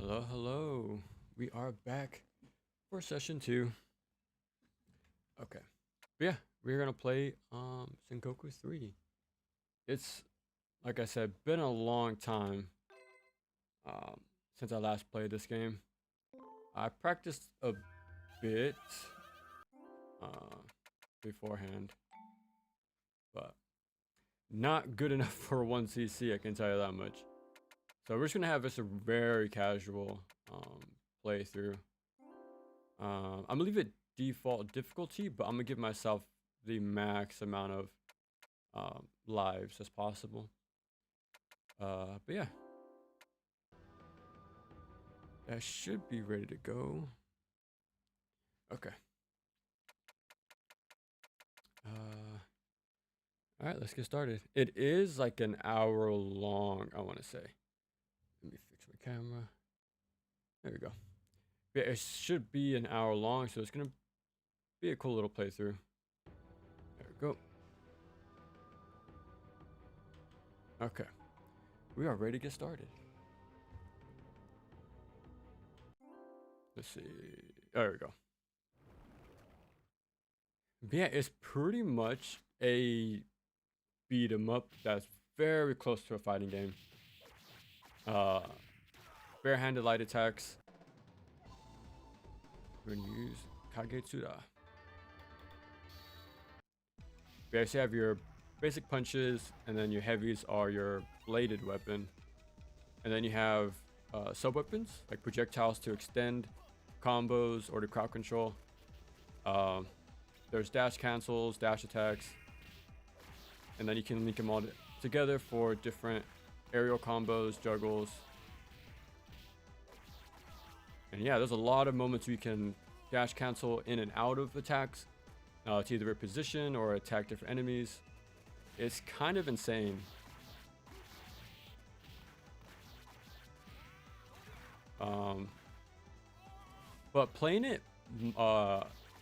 Hello, hello. We are back for session 2. Okay. But yeah, we're gonna play Sengoku 3. It's like I said, been a long time um since I last played this game. I practiced a bit uh beforehand, but not good enough for 1cc, I can tell you that much. So we're just gonna have this a very casual playthrough. I'm gonna leave it default difficulty, but I'm gonna give myself the max amount of lives as possible. But yeah, that should be ready to go. Okay. All right, let's get started. It is like an hour long, I want to say. Let me fix my camera. There we go. Yeah, it should be an hour long, so it's gonna be a cool little playthrough. There we go. Okay, we are ready to get started. Let's see. There we go. But yeah, it's pretty much a beat 'em up that's very close to a fighting game. Uh, Barehanded light attacks. We're gonna use Kagetsuda. You actually have your basic punches, and then your heavies are your bladed weapon. And then you have sub weapons like projectiles to extend combos or to crowd control. There's dash cancels, dash attacks, and then you can link them all together for different aerial combos, juggles. And yeah, there's a lot of moments you can dash cancel in and out of attacks to either reposition or attack different enemies. It's kind of insane. But playing it,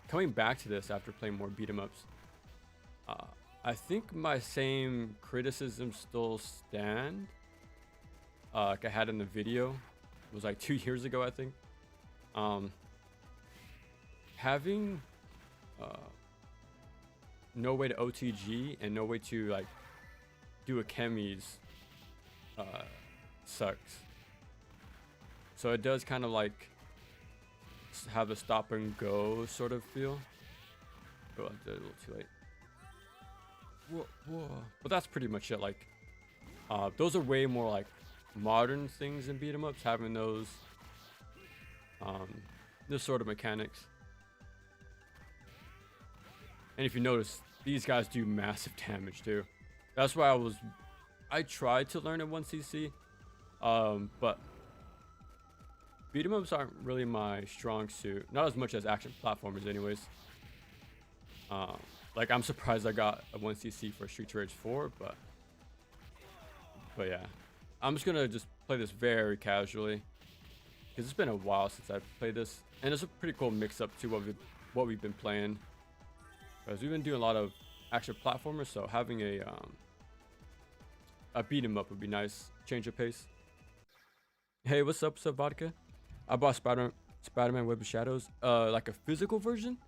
coming back to this after playing more beat 'em ups, I think my same criticisms still stand. Like I had in the video, it was like 2 years ago, I think. Having no way to OTG and no way to like do a chemis sucks. So it does kind of like have a stop and go sort of feel. Oh, I did it a little too late. Whoa. But that's pretty much it. Like, those are way more like modern things in beat 'em ups, having those this sort of mechanics. And if you notice, these guys do massive damage too. That's why I tried to learn at 1cc, but beat 'em ups aren't really my strong suit. Not as much as action platformers anyways. Like I'm surprised I got a 1cc for Streets of Rage 4, but yeah. I'm just gonna play this very casually because it's been a while since I've played this, and it's a pretty cool mix up to what we've been playing. Because we've been doing a lot of action platformers, so having a beat 'em up would be nice. Change of pace. Hey, what's up, vodka? I bought Spider-Man Web of Shadows, like a physical version.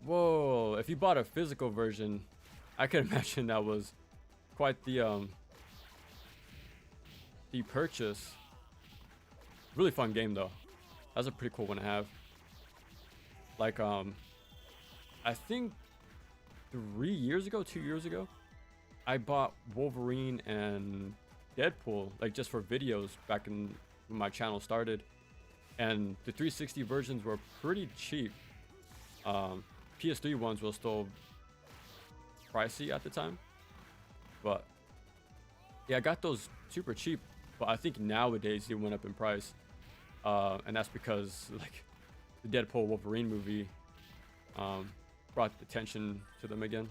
Whoa! If you bought a physical version, I can imagine that was quite the purchase. Really fun game though. That's a pretty cool one to have. Like I think 2 years ago, I bought Wolverine and Deadpool, like just for videos back when my channel started. And the 360 versions were pretty cheap. PS3 ones were still pricey at the time. But yeah, I got those super cheap. But I think nowadays they went up in price. And that's because like the Deadpool Wolverine movie brought attention to them again.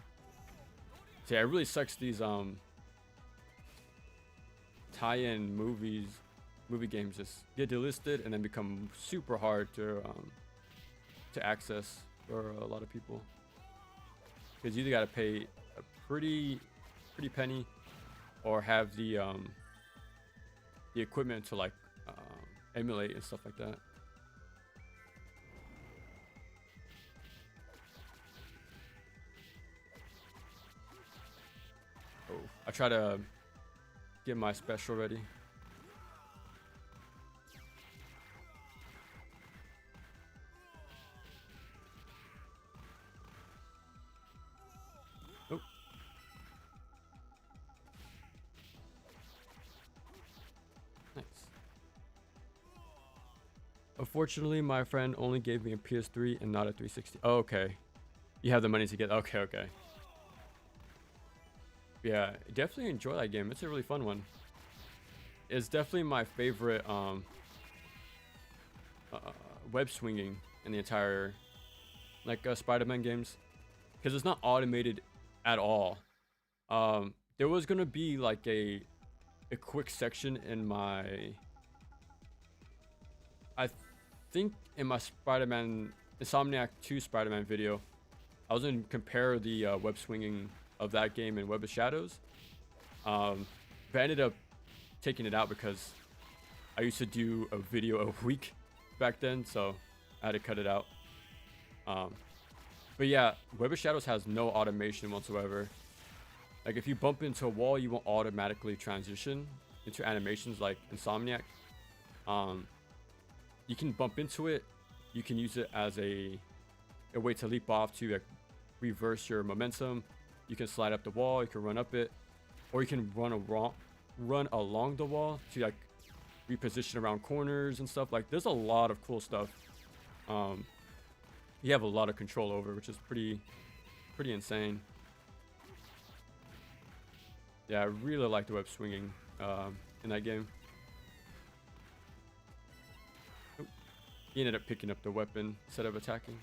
So yeah, it really sucks these tie-in movie games just get delisted and then become super hard to access for a lot of people, because you either got to pay a pretty penny or have the equipment to like emulate and stuff like that. Oh, I try to get my special ready. Oh. Nice. Unfortunately, my friend only gave me a PS3 and not a 360. Oh, okay. You have the money to get... Okay, okay. Yeah, definitely enjoy that game. It's a really fun one. It's definitely my favorite web swinging in the entire Spider-Man games, because it's not automated at all. There was gonna be like a quick section in my, I think in my Spider-Man Insomniac 2 Spider-Man video, I was gonna compare the web swinging of that game and Web of Shadows, but I ended up taking it out because I used to do a video a week back then, so I had to cut it out. But yeah, Web of Shadows has no automation whatsoever. Like if you bump into a wall, you won't automatically transition into animations like Insomniac. You can bump into it, you can use it as a way to leap off to like reverse your momentum. You can slide up the wall, you can run up it, or you can run along the wall to like reposition around corners and stuff. Like there's a lot of cool stuff you have a lot of control over, which is pretty insane. Yeah, I really like the web swinging in that game. Oh, he ended up picking up the weapon instead of attacking.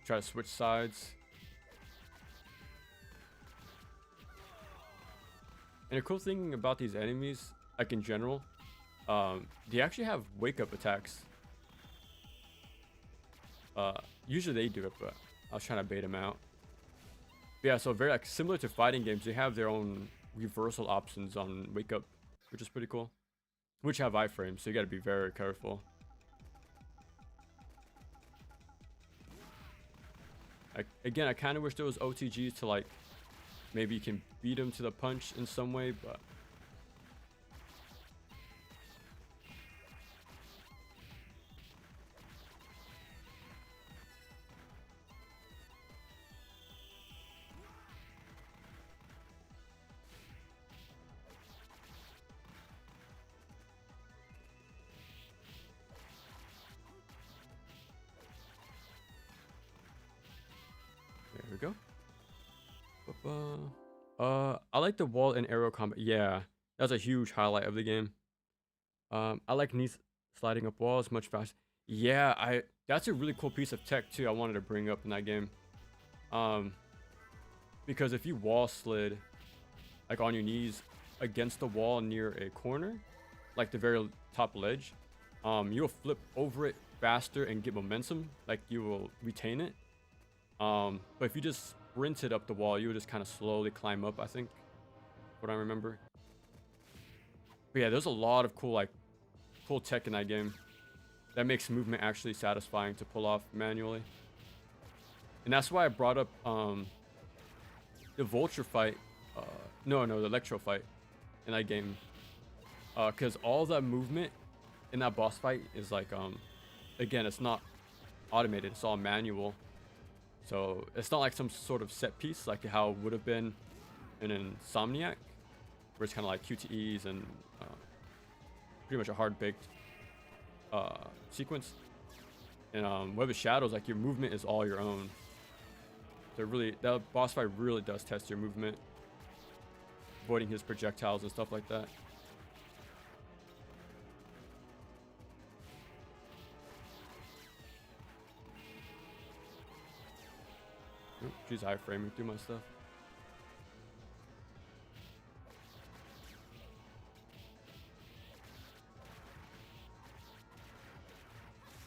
Try to switch sides. And a cool thing about these enemies, like in general, they actually have wake up attacks. Usually they do it, but I was trying to bait them out. But yeah, so very like similar to fighting games, they have their own reversal options on wake up, which is pretty cool. Which have iframes, so you got to be very careful. Again, I kind of wish there was OTGs to like, maybe you can beat him to the punch in some way, but there we go. I like the wall and arrow combat. Yeah, that's a huge highlight of the game. I like knee sliding up walls much faster. Yeah, that's a really cool piece of tech too. I wanted to bring up in that game. Because if you wall slid like on your knees against the wall near a corner, like the very top ledge, you'll flip over it faster and get momentum. Like you will retain it. But if you just sprinted up the wall, you would just kind of slowly climb up, I think, what I remember. But yeah, there's a lot of cool tech in that game that makes movement actually satisfying to pull off manually. And that's why I brought up the Vulture fight, the Electro fight in that game, because all that movement in that boss fight is like, again, it's not automated, it's all manual. So it's not like some sort of set piece like how it would have been in Insomniac, where it's kind of like QTEs and pretty much a hard-baked sequence. And Web of Shadows, like your movement is all your own. So that boss fight really does test your movement, avoiding his projectiles and stuff like that. She's iframing through my stuff.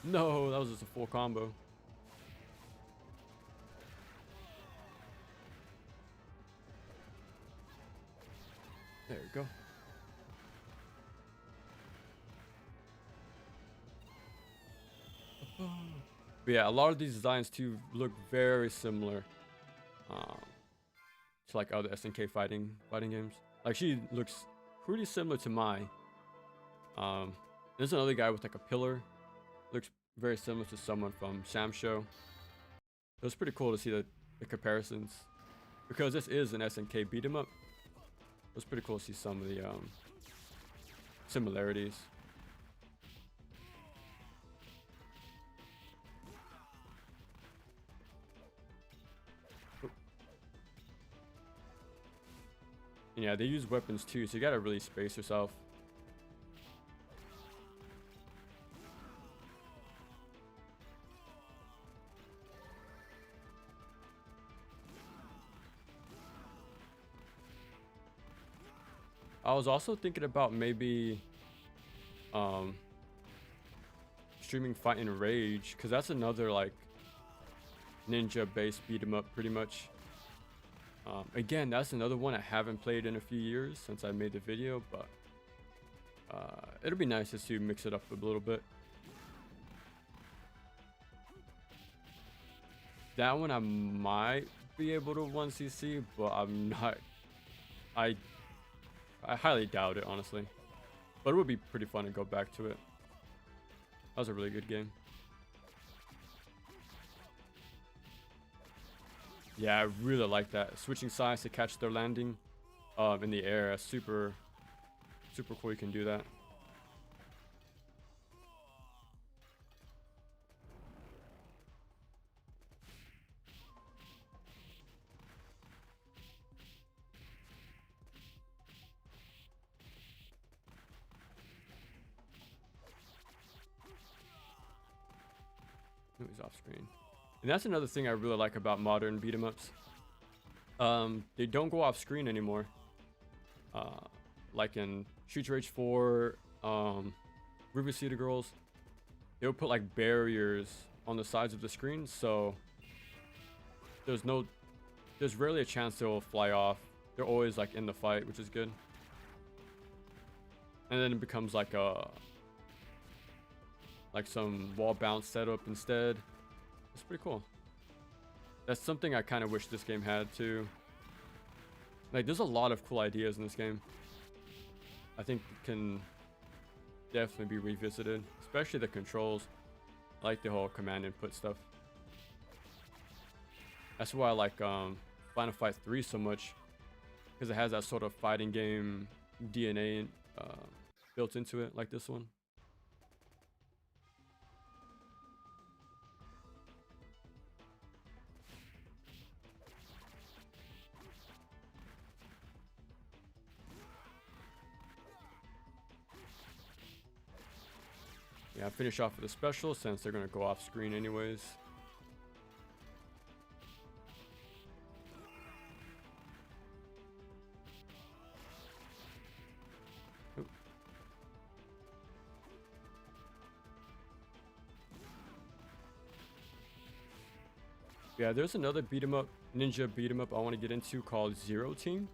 No, that was just a full combo. There we go. But yeah, a lot of these designs too look very similar to like other SNK fighting games. Like she looks pretty similar to Mai. There's another guy with like a pillar. Looks very similar to someone from Sam's show. It was pretty cool to see the comparisons. Because this is an SNK beat 'em up. It was pretty cool to see some of the similarities. And yeah, they use weapons too, so you gotta really space yourself. I was also thinking about maybe streaming Fight and Rage, because that's another like ninja based beat 'em up pretty much. Again, that's another one I haven't played in a few years since I made the video, but it'll be nice just to mix it up a little bit. That one I might be able to 1cc, but I'm not. I highly doubt it, honestly. But it would be pretty fun to go back to it. That was a really good game. Yeah, I really like that. Switching sides to catch their landing in the air. That's super cool. You can do that. He's off screen. And that's another thing I really like about modern beat 'em ups. They don't go off screen anymore. Like in Streets of Rage 4, River City Girls, they would put like barriers on the sides of the screen, so there's rarely a chance they'll fly off. They're always like in the fight, which is good. And then it becomes like some wall bounce setup instead. It's pretty cool. That's something I kind of wish this game had too. Like, there's a lot of cool ideas in this game. I think it can definitely be revisited, especially the controls. I like the whole command input stuff. That's why I like Final Fight 3 so much, because it has that sort of fighting game DNA built into it, like this one. Yeah, finish off with a special since they're gonna go off screen anyways. Oop. Yeah, there's another beat 'em up, ninja beat 'em up I want to get into called Zero Team.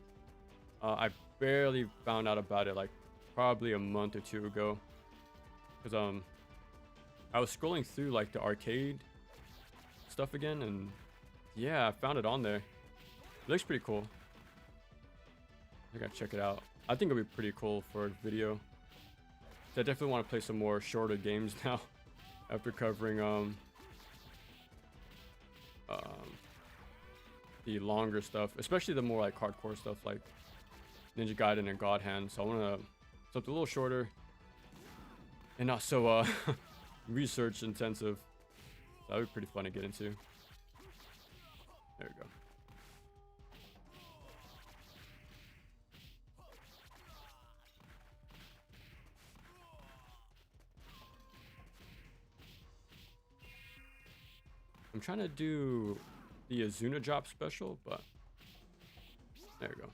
I barely found out about it like probably a month or two ago, because I was scrolling through like the arcade stuff again, and yeah, I found it on there. It looks pretty cool. I gotta check it out. I think it'll be pretty cool for a video. I definitely want to play some more shorter games now after covering the longer stuff, especially the more like hardcore stuff like Ninja Gaiden and God Hand. So I want to something a little shorter and not so research intensive. So that would be pretty fun to get into. There we go. I'm trying to do the Azuna drop special, but there we go.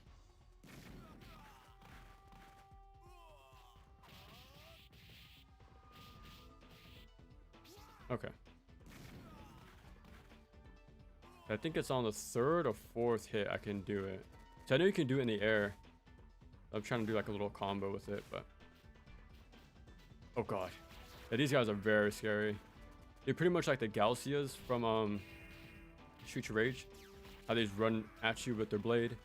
Okay. I think it's on the 3rd or 4th hit I can do it. So I know you can do it in the air. I'm trying to do like a little combo with it, but... Oh god. Yeah, these guys are very scary. They're pretty much like the Galcias from Streets of Rage. How they just run at you with their blade.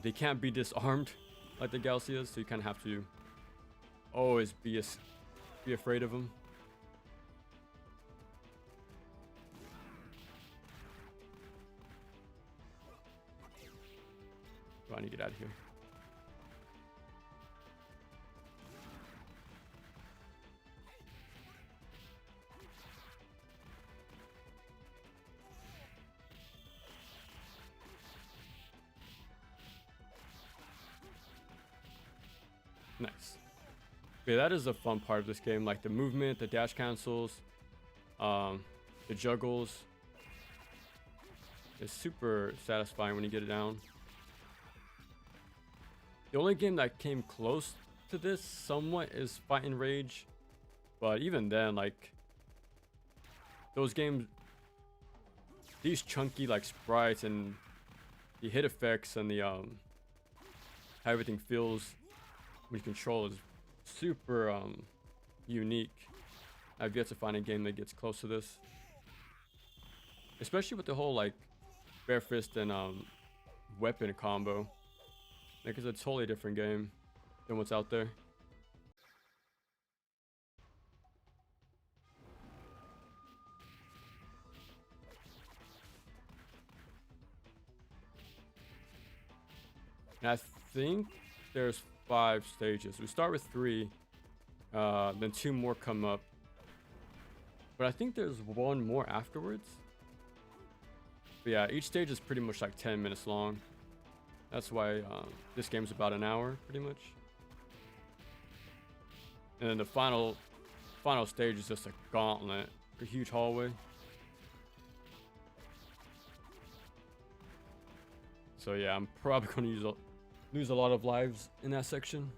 They can't be disarmed like the Galcias, so you kind of have to always be afraid of them. Oh, I need to get out of here. Nice. Yeah, that is the fun part of this game, like the movement, the dash cancels, the juggles. It's super satisfying when you get it down. The only game that came close to this somewhat is Fighting Rage, but even then, like, those games, these chunky like sprites and the hit effects and the how everything feels when you control is super unique. I've yet to find a game that gets close to this, especially with the whole like bare fist and weapon combo. Like, it's a totally different game than what's out there. And I think there's 5 stages. We start with 3, then 2 more come up. But I think there's 1 more afterwards. But yeah, each stage is pretty much like 10 minutes long. That's why this game's about an hour, pretty much. And then the final stage is just a gauntlet, a huge hallway. So yeah, I'm probably gonna lose a lot of lives in that section.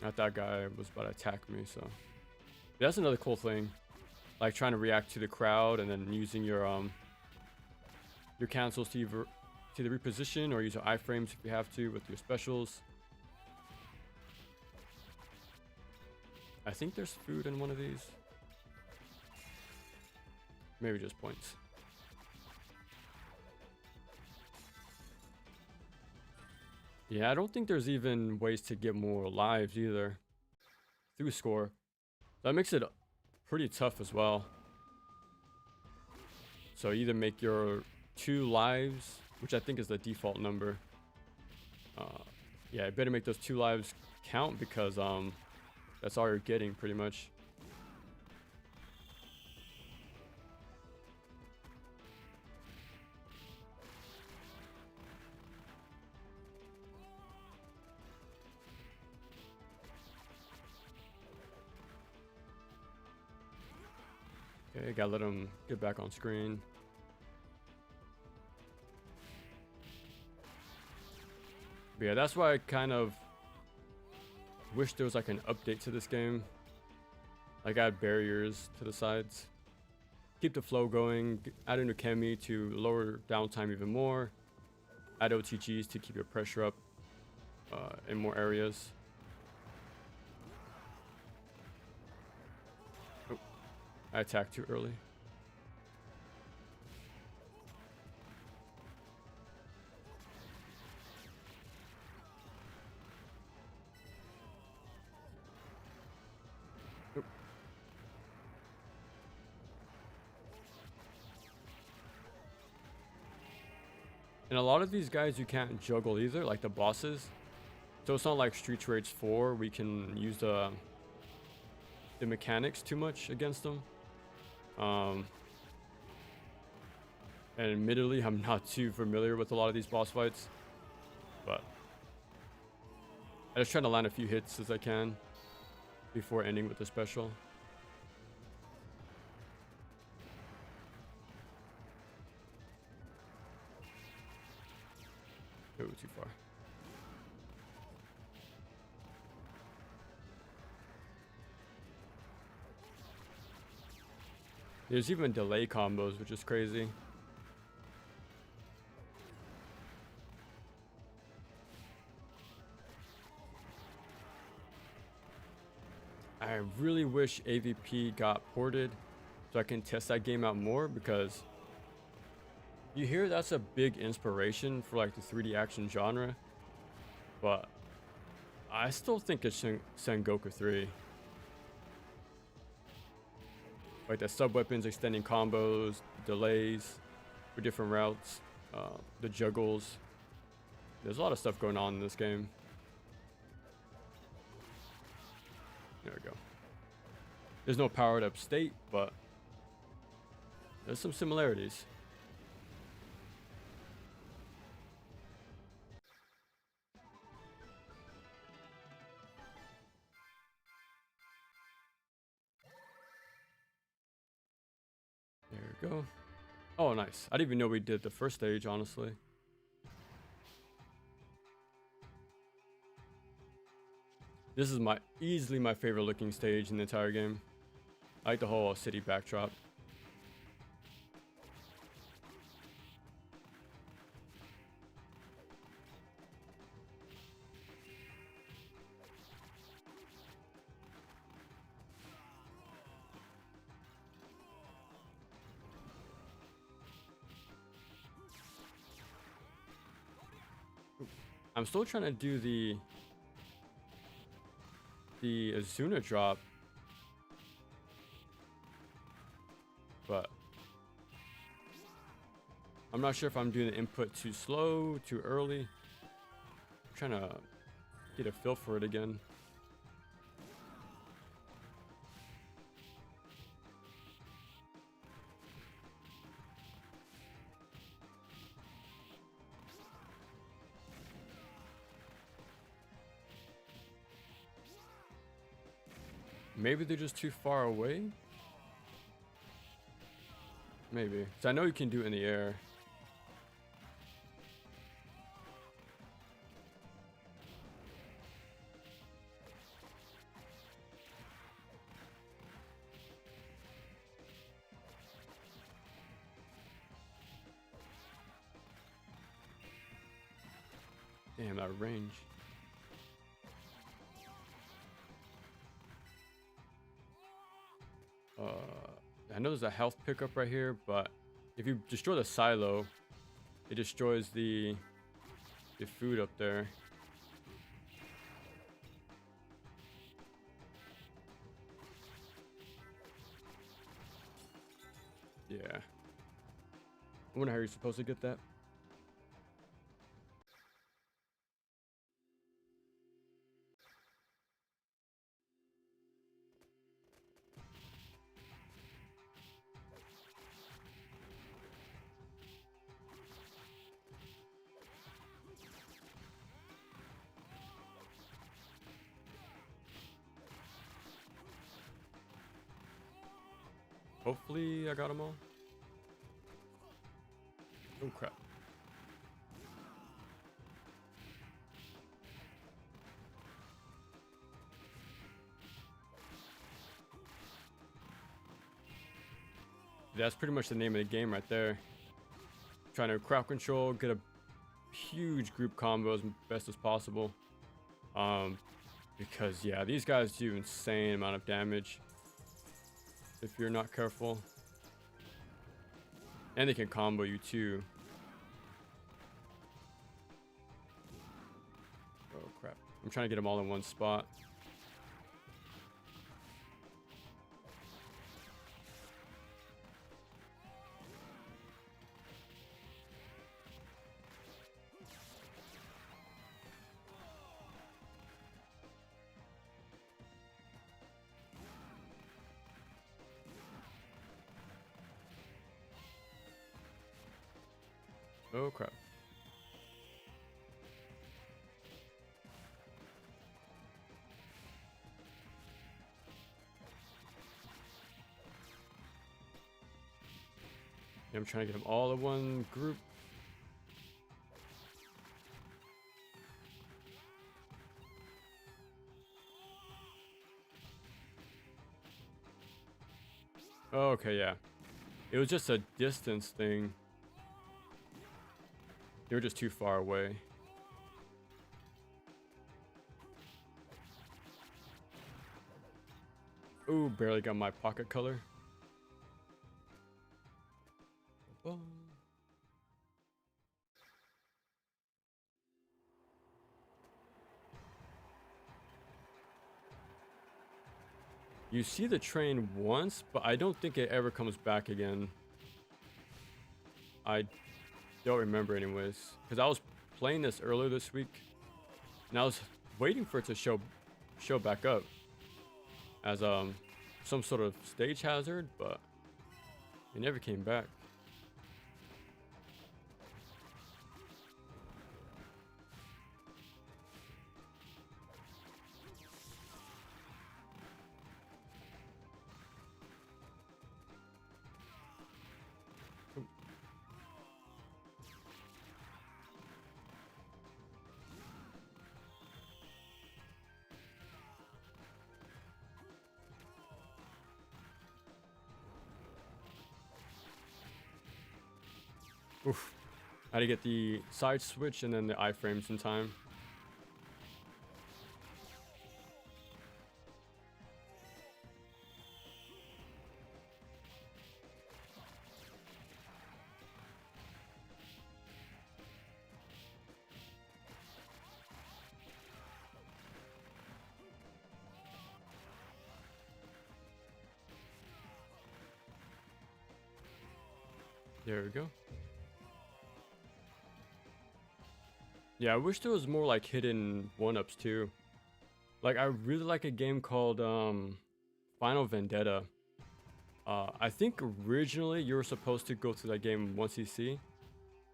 That guy was about to attack me, so that's another cool thing, like trying to react to the crowd and then using your cancels to either reposition or use your iframes if you have to with your specials. I think there's food in one of these. Maybe just points. Yeah, I don't think there's even ways to get more lives either through score. That makes it pretty tough as well. So either make your 2 lives, which I think is the default number. Yeah, I better make those 2 lives count because that's all you're getting pretty much. Okay, gotta let him get back on screen. But yeah, that's why I kind of wish there was like an update to this game. Like add barriers to the sides. Keep the flow going, add a Nukemi to lower downtime even more. Add OTGs to keep your pressure up in more areas. Oh, I attacked too early. And a lot of these guys you can't juggle either, like the bosses. So it's not like Street Rage 4, we can use the mechanics too much against them. And admittedly, I'm not too familiar with a lot of these boss fights, but I just try to land a few hits as I can before ending with the special. Ooh, too far. There's even delay combos, which is crazy. I really wish AVP got ported so I can test that game out more, because you hear that's a big inspiration for like the 3D action genre, but I still think it's Sengoku 3. Like the sub weapons extending combos, delays for different routes, the juggles. There's a lot of stuff going on in this game. There we go. There's no powered up state, but there's some similarities. There we go. Oh, nice. I didn't even know we did the first stage, honestly. This is easily my favorite looking stage in the entire game. I like the whole city backdrop. I'm still trying to do the Azuna drop, but I'm not sure if I'm doing the input too slow, too early. I'm trying to get a feel for it again. Maybe they're just too far away. Maybe. So I know you can do it in the air. Damn, that range. I know there's a health pickup right here, but if you destroy the silo, it destroys the food up there. Yeah. I wonder how you're supposed to get that. Hopefully I got them all. Oh crap. That's pretty much the name of the game right there. Trying to crowd control, get a huge group combo as best as possible. Because yeah, these guys do insane amount of damage if you're not careful. And they can combo you too. Oh crap. I'm trying to get them all in one spot. Oh crap. Yeah, I'm trying to get them all in one group. Oh, okay, yeah. It was just a distance thing. They were just too far away. Ooh, barely got my pocket color. You see the train once, but I don't think it ever comes back again. I don't remember anyways. Because I was playing this earlier this week, and I was waiting for it to show back up as some sort of stage hazard, but it never came back. Oof. I had to get the side switch and then the iframes in time. There we go. Yeah, I wish there was more like hidden one-ups too. Like I really like a game called Final Vendetta. I think originally you were supposed to go through that game 1cc.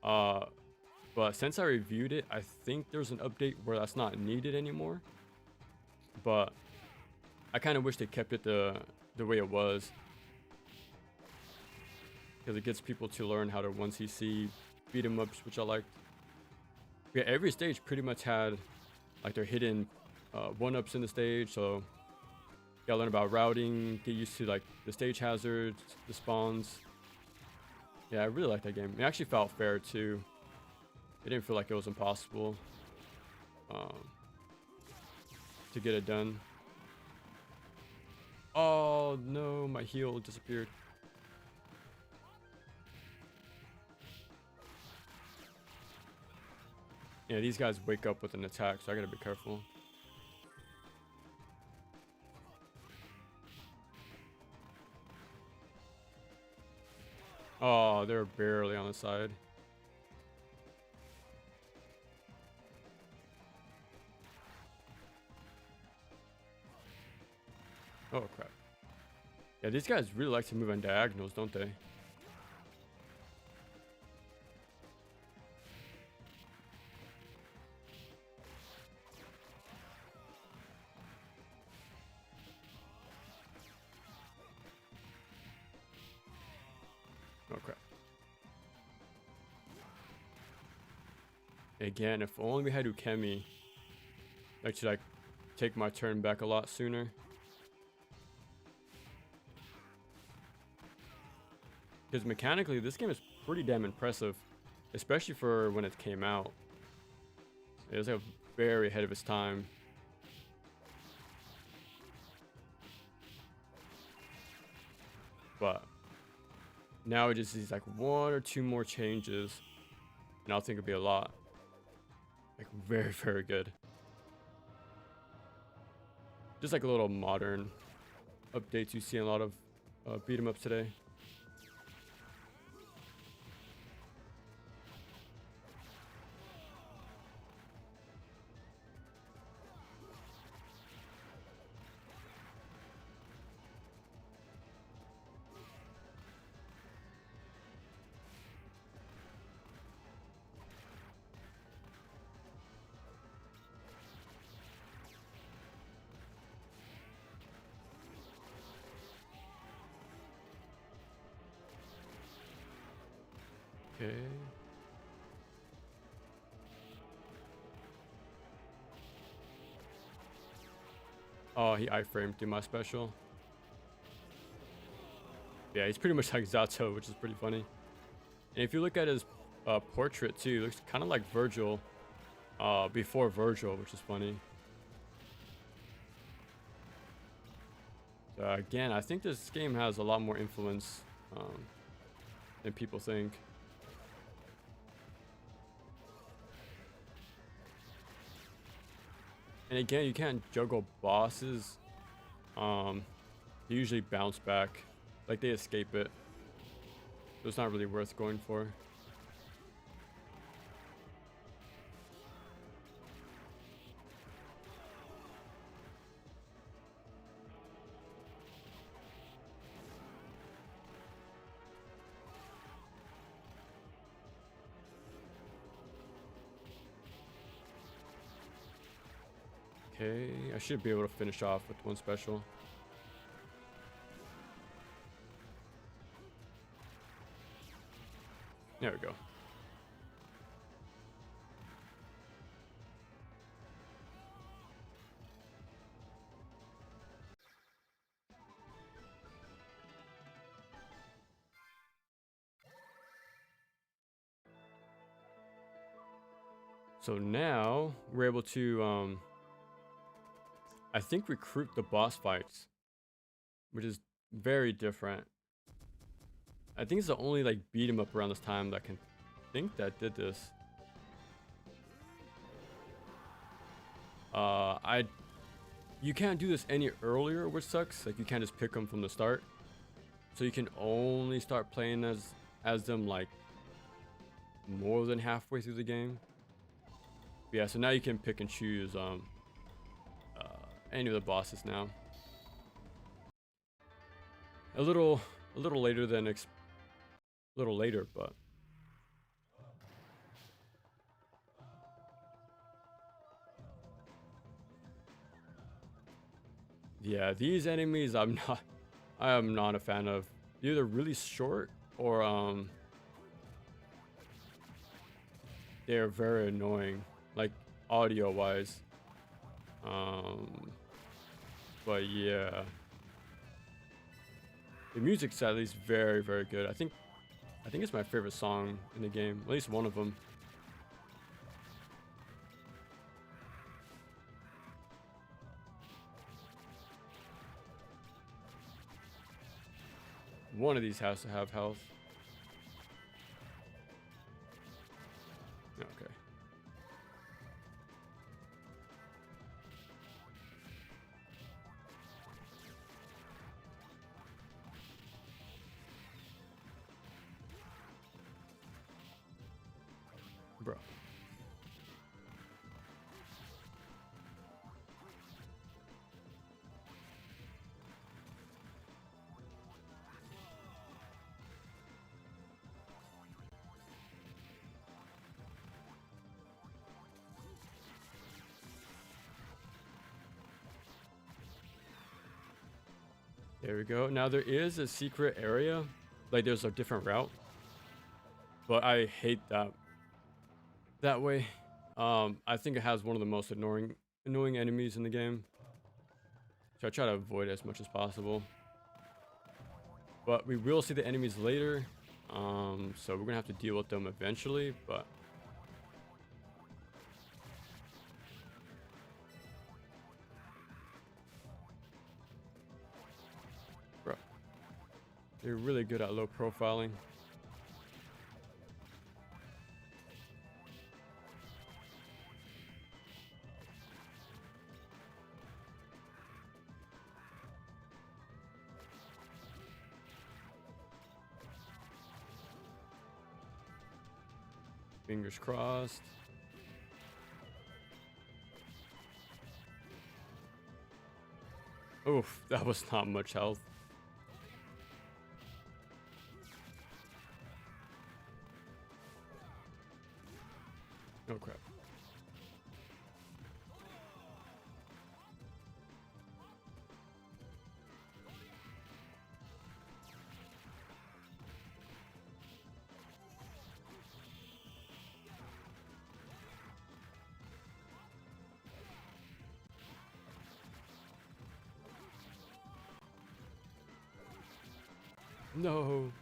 But since I reviewed it, I think there's an update where that's not needed anymore. But I kind of wish they kept it the way it was, because it gets people to learn how to 1cc beat 'em ups, which I liked. Yeah, every stage pretty much had like their hidden one-ups in the stage, so you gotta learn about routing, get used to like the stage hazards, the spawns. Yeah, I really like that game. It actually felt fair too. It didn't feel like it was impossible to get it done. Oh no, my heal disappeared. Yeah, these guys wake up with an attack, so I gotta be careful. Oh, they're barely on the side. Oh crap. Yeah, these guys really like to move on diagonals, don't they? Oh crap. Again, if only we had Ukemi, like should I take my turn back a lot sooner? Because mechanically, this game is pretty damn impressive, especially for when it came out. It was like very ahead of its time. But now it just needs like one or two more changes, and I think it'll be a lot. Like very, very good. Just like a little modern updates you see in a lot of beat 'em ups today. Okay. Oh, he iframed through my special. Yeah, he's pretty much like Zato, which is pretty funny. And if you look at his portrait too, it looks kind of like Virgil before Virgil, which is funny. So again, I think this game has a lot more influence than people think. And again, you can't juggle bosses. They usually bounce back, like they escape it. So it's not really worth going for. Okay, I should be able to finish off with one special. There we go. So now we're able to, I think, recruit the boss fights, which is very different. I think it's the only like beat 'em up around this time that I can think that did this. You can't do this any earlier, which sucks. Like you can't just pick them from the start. So you can only start playing as them like more than halfway through the game. But yeah, so now you can pick and choose any of the bosses now. A little later than but yeah, these enemies I am not a fan of. They're either really short or they're very annoying, like audio wise. But yeah, the music's at least very good. I think it's my favorite song in the game, at least one of them. One of these has to have health. Okay. Bro. There we go. Now there is a secret area, like there's a different route, but I hate that way. I think it has one of the most annoying enemies in the game, so I try to avoid it as much as possible. But we will see the enemies later, so we're gonna have to deal with them eventually. But bro, they're really good at low profiling. Fingers crossed. Oof, that was not much health. Oh crap. No.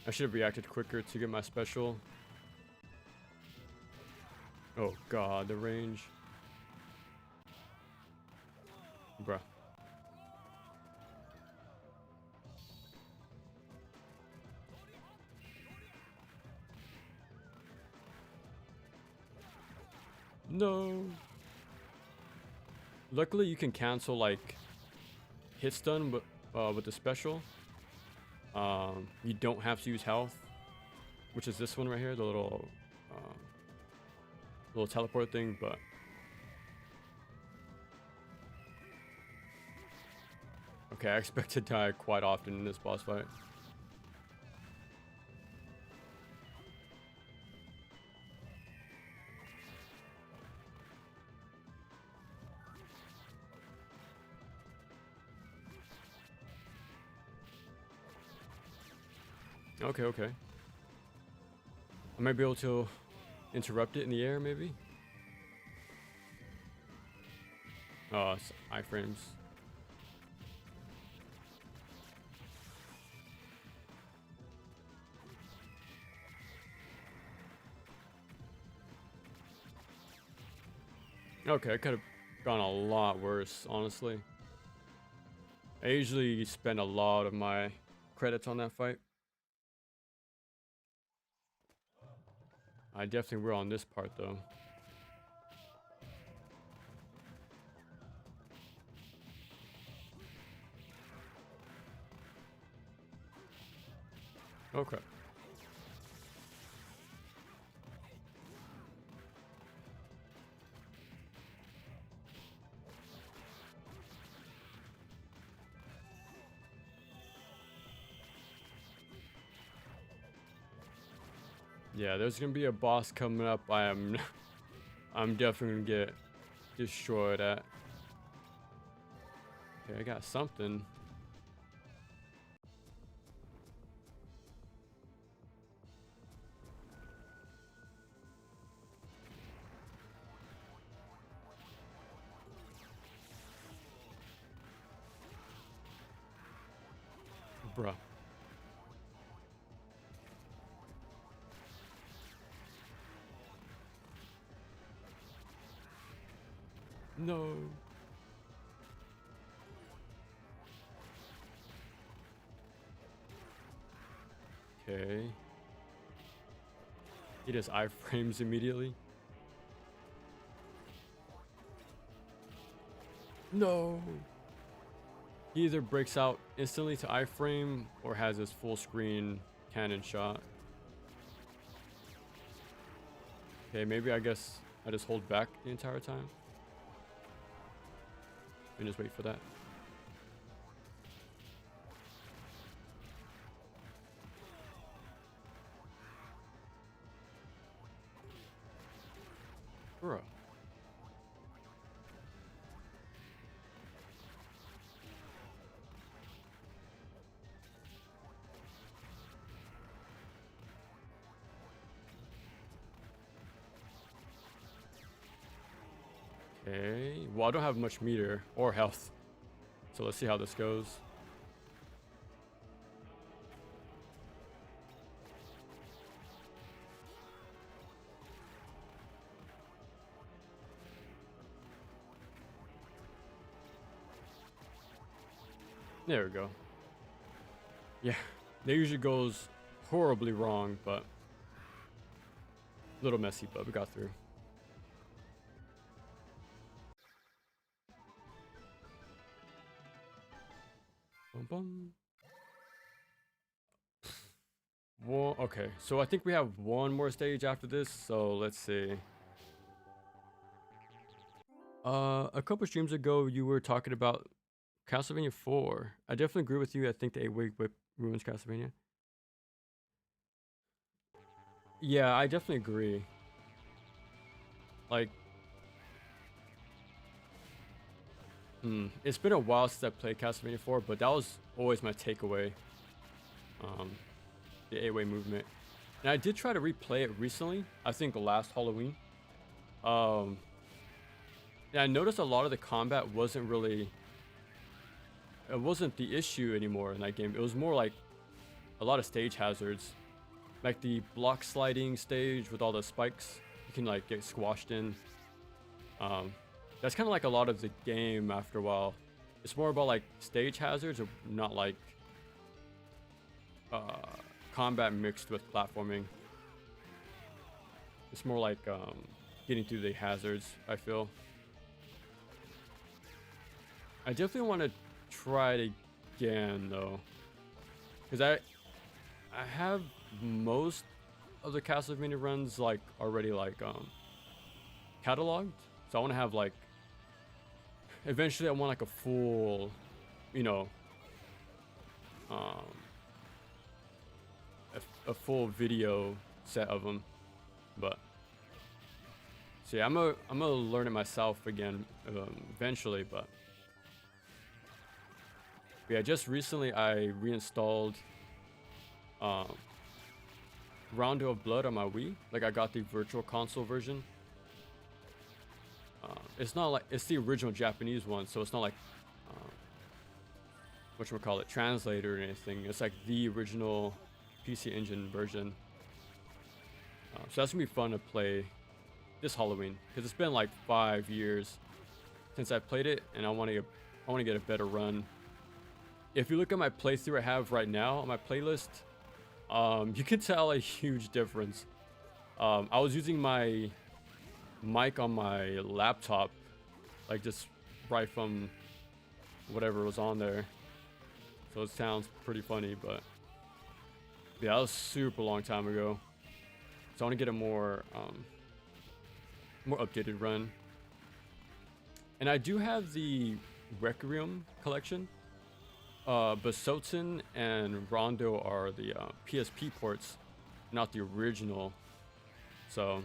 I should have reacted quicker to get my special. Oh god, the range. Bruh. No. Luckily, you can cancel like hit stun with the special. You don't have to use health, which is this one right here, the little teleport thing. But okay, I expect to die quite often in this boss fight. Okay, okay. I might be able to interrupt it in the air, maybe? Oh, it's iframes. Okay, it could have gone a lot worse, honestly. I usually spend a lot of my credits on that fight. I definitely will on this part, though. Okay. Yeah, there's gonna be a boss coming up. I'm definitely gonna get destroyed at. Okay, I got something. Bruh. No. Okay. He just iframes immediately. No. He either breaks out instantly to iframe or has his full screen cannon shot. Okay, maybe I guess I just hold back the entire time and just wait for that. Bro. Okay, well I don't have much meter or health, so let's see how this goes. There we go. Yeah, that usually goes horribly wrong, but a little messy, but we got through. Bum, bum. Well, okay, so I think we have one more stage after this, so let's see. A couple streams ago, you were talking about Castlevania 4. I definitely agree with you. I think the 8-Way Whip ruins Castlevania. Yeah, I definitely agree. Like, it's been a while since I played Castlevania 4, but that was always my takeaway. The 8-Way movement. And I did try to replay it recently, I think last Halloween. And I noticed a lot of the combat wasn't really it wasn't the issue anymore in that game. It was more like a lot of stage hazards, like the block sliding stage with all the spikes. You can like get squashed in. That's kind of like a lot of the game after a while. It's more about like stage hazards, or not like combat mixed with platforming. It's more like getting through the hazards, I feel. I definitely want to try it again though, because I have most of the Castlevania runs like already like cataloged, so I want to have like eventually I want like a full, you know, a full video set of them. But see, I'm gonna learn it myself again eventually. But yeah, just recently I reinstalled Rondo of Blood on my Wii. Like I got the Virtual Console version. It's not like it's the original Japanese one, so it's not like whatchamacallit, translated or anything. It's like the original PC Engine version. So that's gonna be fun to play this Halloween, because it's been like 5 years since I played it, and I want to get a better run. If you look at my playthrough I have right now on my playlist, you can tell a huge difference. I was using my mic on my laptop, like just right from whatever was on there, so it sounds pretty funny. But yeah, that was super long time ago, so I want to get a more updated run. And I do have the Requiem collection. Basoten and Rondo are the PSP ports, not the original. So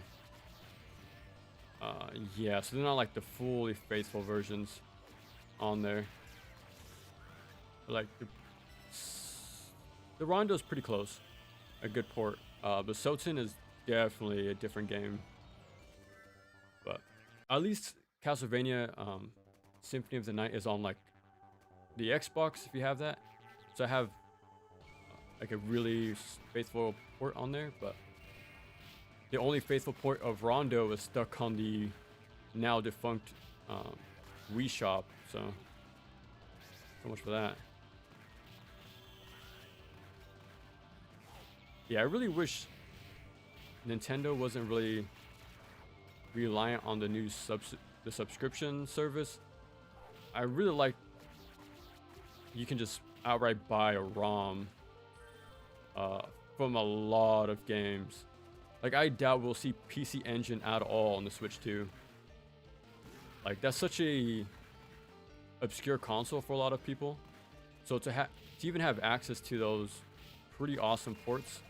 yeah, so they're not like the fully faithful versions on there. Like the Rondo is pretty close, a good port. Basoten is definitely a different game. But at least Castlevania Symphony of the Night is on like the Xbox, if you have that. So I have like a really faithful port on there, but the only faithful port of Rondo is stuck on the now defunct Wii shop. So much for that. Yeah, I really wish Nintendo wasn't really reliant on the new the subscription service. I really like you can just outright buy a ROM from a lot of games. Like I doubt we'll see PC Engine at all on the Switch 2. Like that's such a obscure console for a lot of people. So to even have access to those pretty awesome ports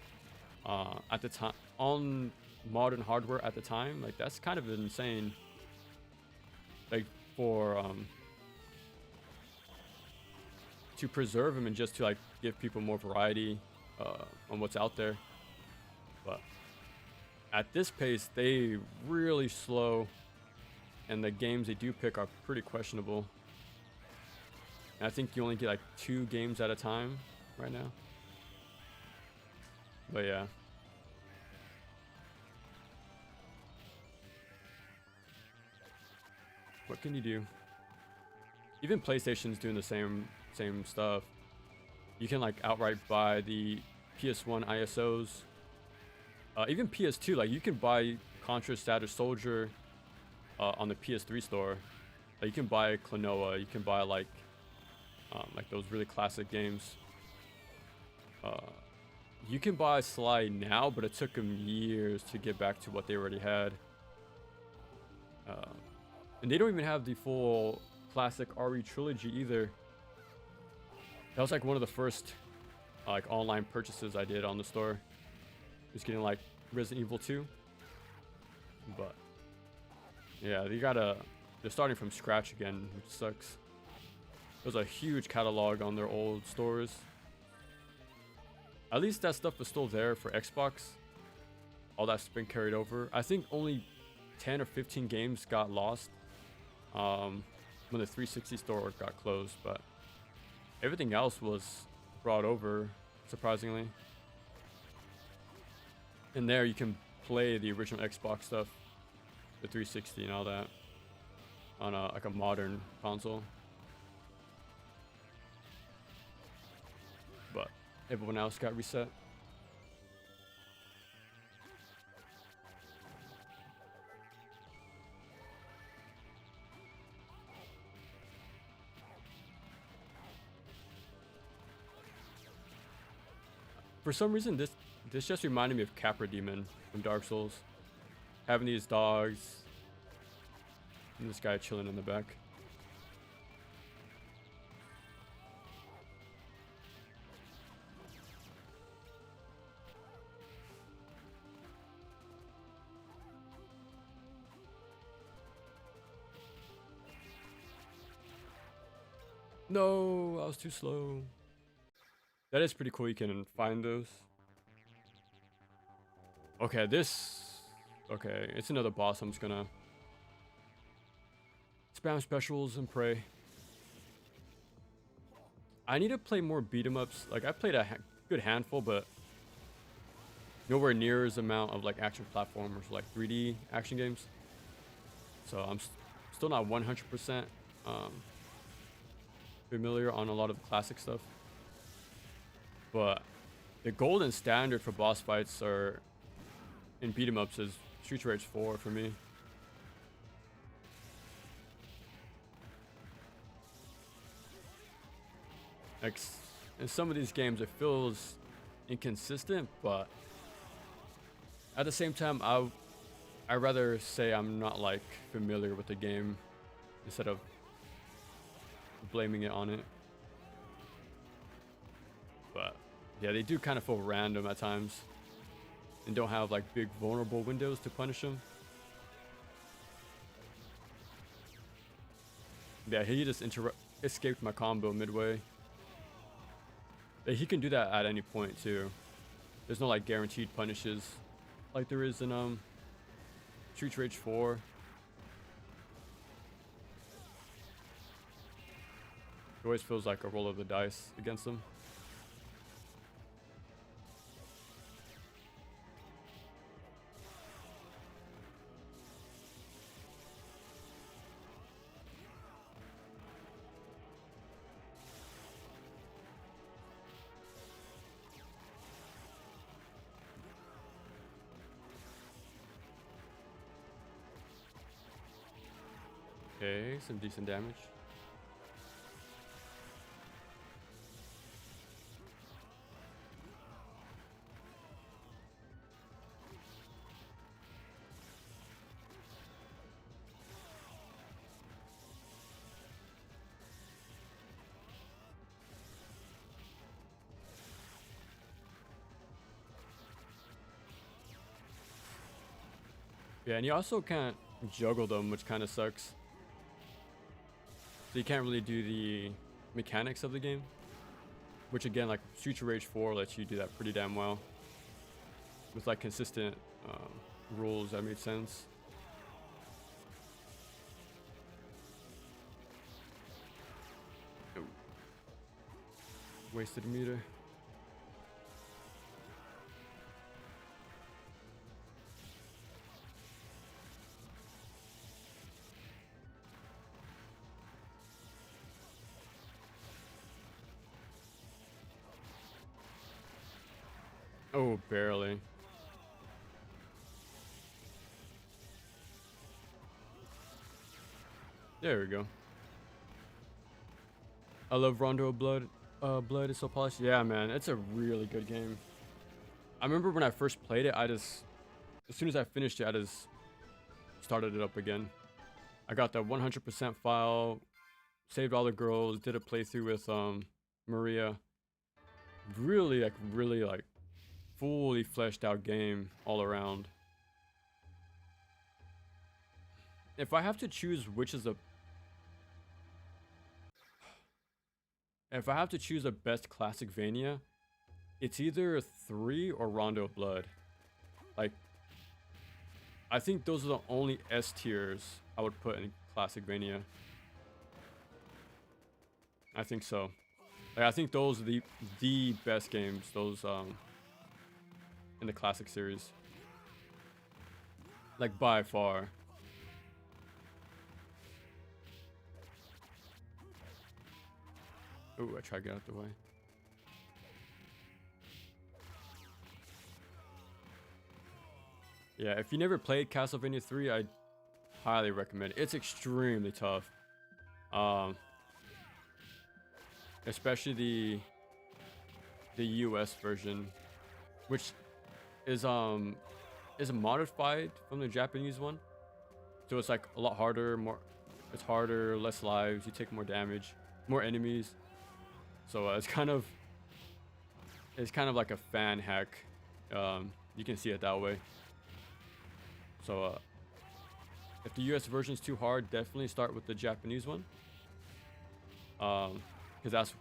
at the time on modern hardware at the time, like that's kind of insane. Like for to preserve them and just to like give people more variety on what's out there. But at this pace, they really slow, and the games they do pick are pretty questionable. And I think you only get like 2 games at a time right now. But yeah. What can you do? Even PlayStation's doing the same stuff. You can like outright buy the PS1 ISOs. Even PS2, like you can buy Contra Status Soldier on the PS3 store. Like you can buy Klonoa, you can buy like those really classic games. You can buy Sly now, but it took them years to get back to what they already had. And they don't even have the full classic RE trilogy either. That was like one of the first like online purchases I did on the store. Just getting like Resident Evil 2. But yeah, they're starting from scratch again, which sucks. There's a huge catalog on their old stores. At least that stuff is still there for Xbox. All that's been carried over. I think only 10 or 15 games got lost when the 360 store got closed, but Everything else was brought over, surprisingly. And there you can play the original Xbox stuff, the 360 and all that, on like a modern console. But everyone else got reset. For some reason, this just reminded me of Capra Demon from Dark Souls. Having these dogs and this guy chilling in the back. No, I was too slow. That is pretty cool. You can find those. Okay, okay, it's another boss. I'm just gonna spam specials and pray. I need to play more beat 'em ups. Like, I played a good handful, but nowhere near as amount of like action platformers, like 3D action games. So I'm still not 100% familiar on a lot of the classic stuff. But the golden standard for boss fights are in beat 'em ups is Street Rage 4 for me. Like, in some of these games, it feels inconsistent, but at the same time, I'd rather say I'm not like familiar with the game instead of blaming it on it. But yeah, they do kind of feel random at times and don't have like big vulnerable windows to punish them. Yeah, he just escaped my combo midway. He can do that at any point too. There's no like guaranteed punishes like there is in Street Rage 4. It always feels like a roll of the dice against them. Okay, some decent damage. Yeah, and you also can't juggle them, which kind of sucks. So you can't really do the mechanics of the game, which again, like Street Rage 4 lets you do that pretty damn well with like consistent rules that made sense. Oh. Wasted a meter. Oh, barely. There we go. I love Rondo Blood. Blood is so polished. Yeah, man, it's a really good game. I remember when I first played it, as soon as I finished it, I just started it up again. I got the 100% file, saved all the girls, did a playthrough with Maria. Really like fully fleshed out game all around. If I have to choose which is if I have to choose a best classic Vania, it's either 3 or Rondo of Blood. Like, I think those are the only S tiers I would put in classic Vania. I think so. Like, I think those are the best games. Those in the classic series, like by far. Ooh, I tried to get out the way. Yeah, if you never played Castlevania 3, I highly recommend it. It's extremely tough. Especially the US version, which is modified from the Japanese one. So it's like a lot harder, it's harder, less lives, you take more damage, more enemies. So it's kind of like a fan hack. You can see it that way. So if the US version is too hard, definitely start with the Japanese one. Because that's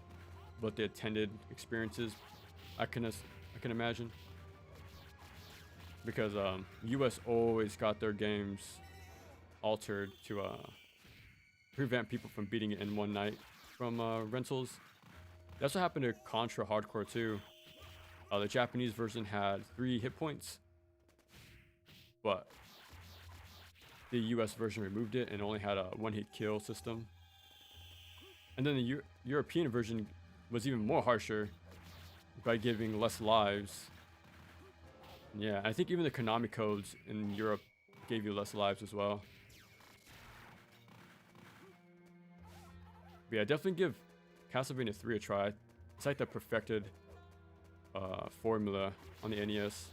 what the intended experience is. I can imagine. Because US always got their games altered to prevent people from beating it in one night from rentals. That's what happened to Contra Hardcore too. The Japanese version had 3 hit points, but the US version removed it and only had a 1-hit kill system. And then the European version was even more harsher by giving less lives. Yeah, I think even the Konami codes in Europe gave you less lives as well. But yeah, definitely give Castlevania 3 a try. It's like the perfected formula on the NES.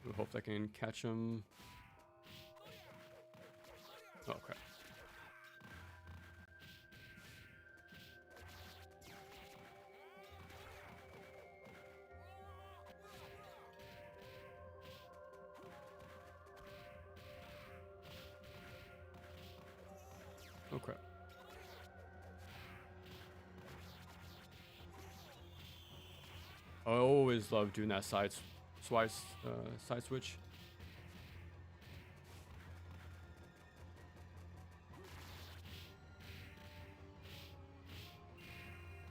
We hope I can catch him. Oh crap. Oh crap. I always love doing that side switch.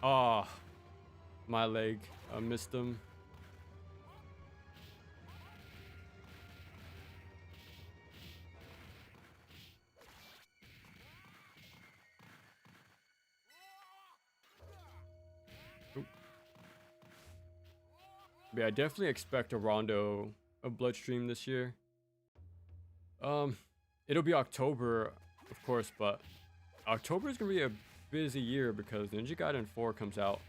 Ah, oh, my leg. I missed him. Yeah, I definitely expect a Rondo of Bloodstream this year. It'll be October, of course, but October is gonna be a busy year because Ninja Gaiden 4 comes out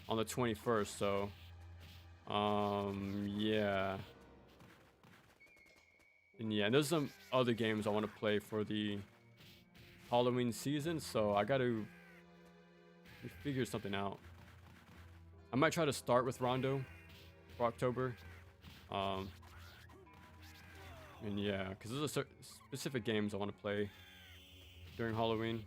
on the 21st. So, yeah, and there's some other games I want to play for the Halloween season. So I got to figure something out. I might try to start with Rondo for October. And yeah, because there's a specific games I want to play during Halloween.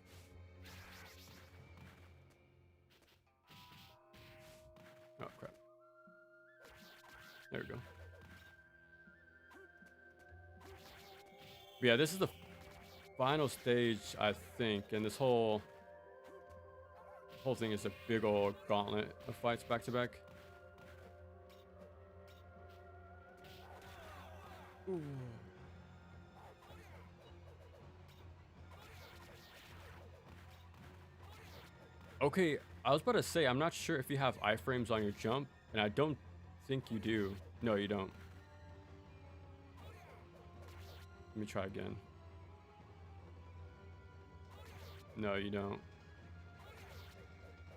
Oh crap. There we go. But yeah, this is the final stage, I think, and this whole thing is a big old gauntlet of fights back to back. Ooh. Okay, I was about to say, I'm not sure if you have iframes on your jump, and I don't think you do. No, you don't. Let me try again. No, you don't.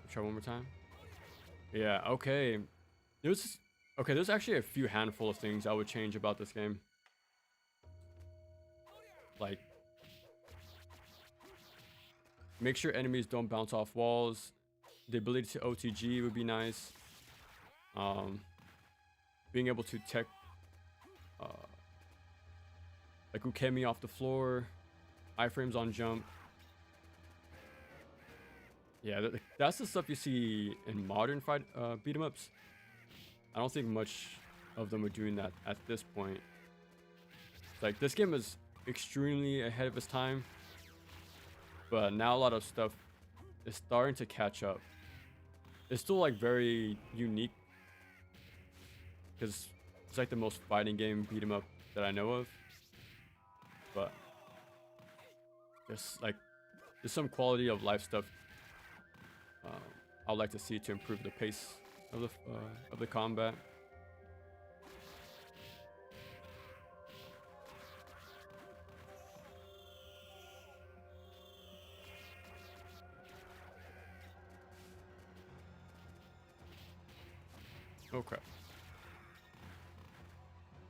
Try one more time. Yeah, okay. There's actually a few handful of things I would change about this game. Like, make sure enemies don't bounce off walls. The ability to OTG would be nice. Being able to tech like Ukemi off the floor, iframes on jump. Yeah, that's the stuff you see in modern beat 'em ups. I don't think much of them are doing that at this point. It's like this game is extremely ahead of its time, but now a lot of stuff is starting to catch up. It's still like very unique because it's like the most fighting game beat 'em up that I know of. But there's some quality of life stuff I'd like to see to improve the pace of the combat. Okay.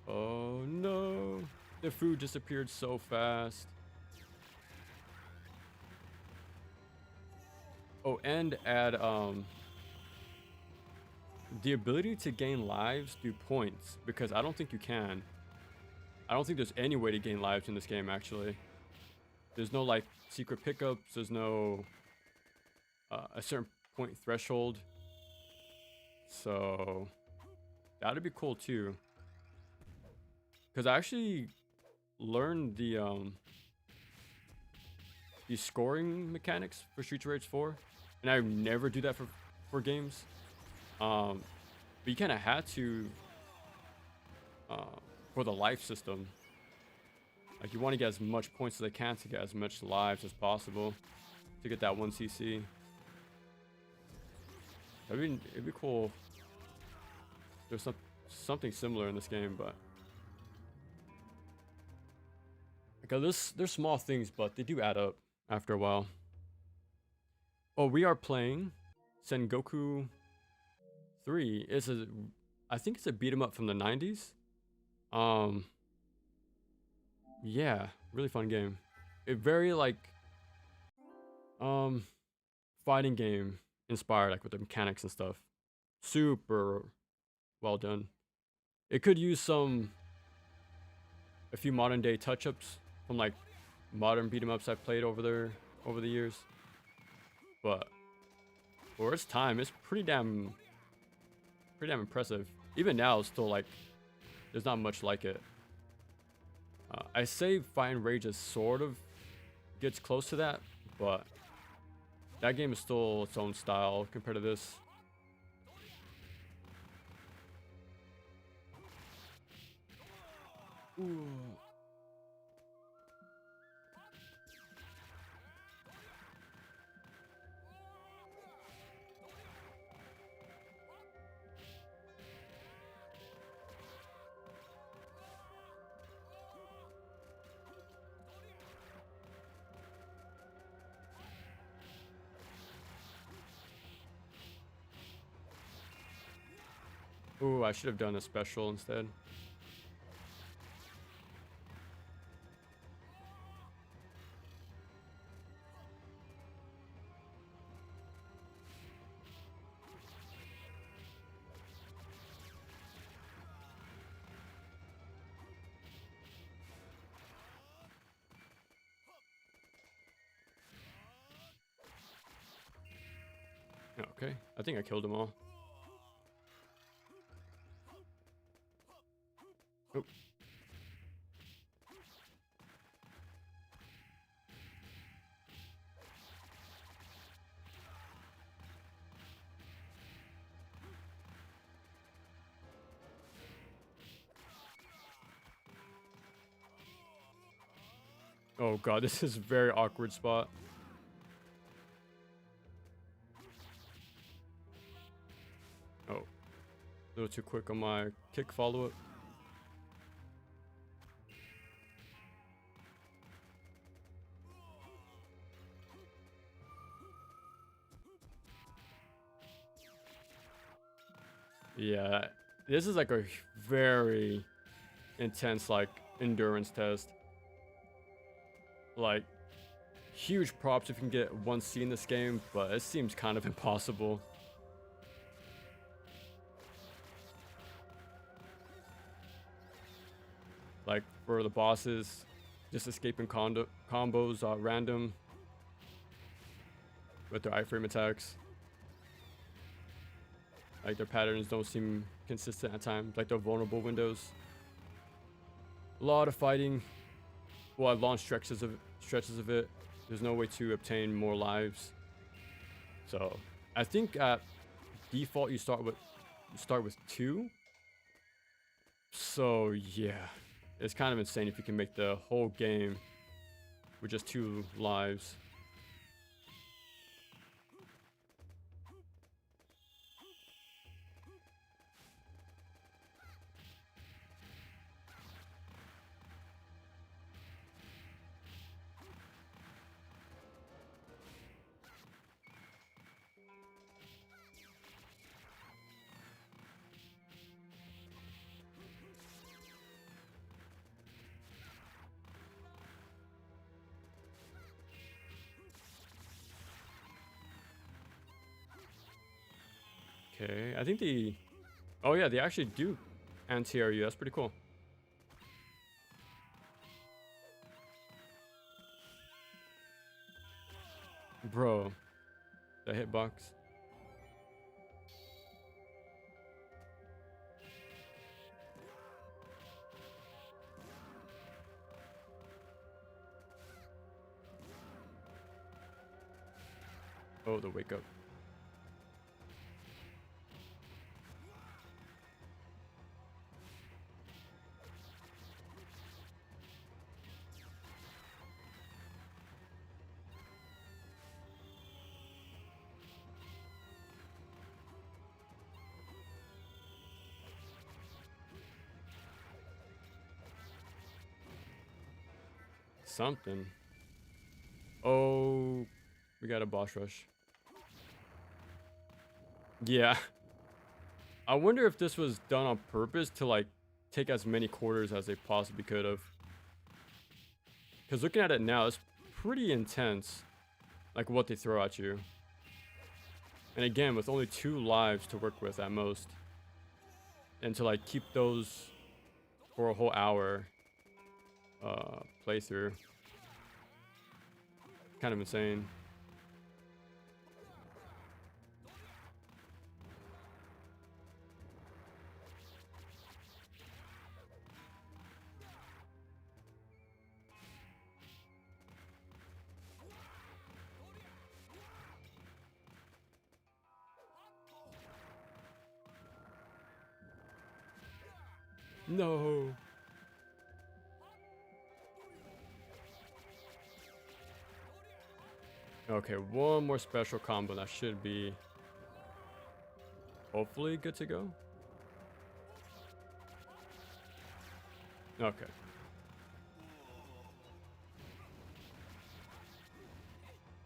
Oh no! The food disappeared so fast. Oh, and add the ability to gain lives through points, because I don't think you can. I don't think there's any way to gain lives in this game actually. There's no like secret pickups, there's no a certain point threshold. So that'd be cool too. Cause I actually learned the scoring mechanics for Streets of Rage 4. And I never do that for games. But you kinda had to for the life system. Like you want to get as much points as they can to get as much lives as possible to get that 1 CC. It'd be cool. There's something similar in this game, but because there's small things, but they do add up after a while. Oh, we are playing Sengoku 3. I think it's a beat 'em up from the 90s. Yeah, really fun game. It very like fighting game inspired, like with the mechanics and stuff. Super well done. It could use a few modern day touch-ups from like modern beat 'em ups I've played over the years. But for its time, it's pretty damn impressive. Even now, it's still like there's not much like it. I say Fine Rage is sort of gets close to that, but that game is still its own style compared to this. Ooh. Ooh, I should have done a special instead. Okay, I think I killed them all. Oh. Oh god, this is a very awkward spot. Oh, a little too quick on my kick follow-up. Yeah, this is like a very intense like endurance test. Like huge props if you can get 1C in this game, but it seems kind of impossible. Like for the bosses, just escaping combos random with their iframe attacks. Like their patterns don't seem consistent at times, like their vulnerable windows. A lot of fighting. Well, at long stretches of it. There's no way to obtain more lives. So I think at default you start with 2. So yeah, it's kind of insane if you can make the whole game with just 2 lives. Okay, I think the... Oh yeah, they actually do anti-air you. That's pretty cool. Bro, the hitbox. Oh, the wake up. Something. Oh, we got a boss rush. Yeah. I wonder if this was done on purpose to like take as many quarters as they possibly could have. Because looking at it now, it's pretty intense. Like what they throw at you. And again, with only 2 lives to work with at most. And to like keep those for a whole hour playthrough. Kind of insane. No. Okay, one more special combo that should be hopefully good to go. Okay.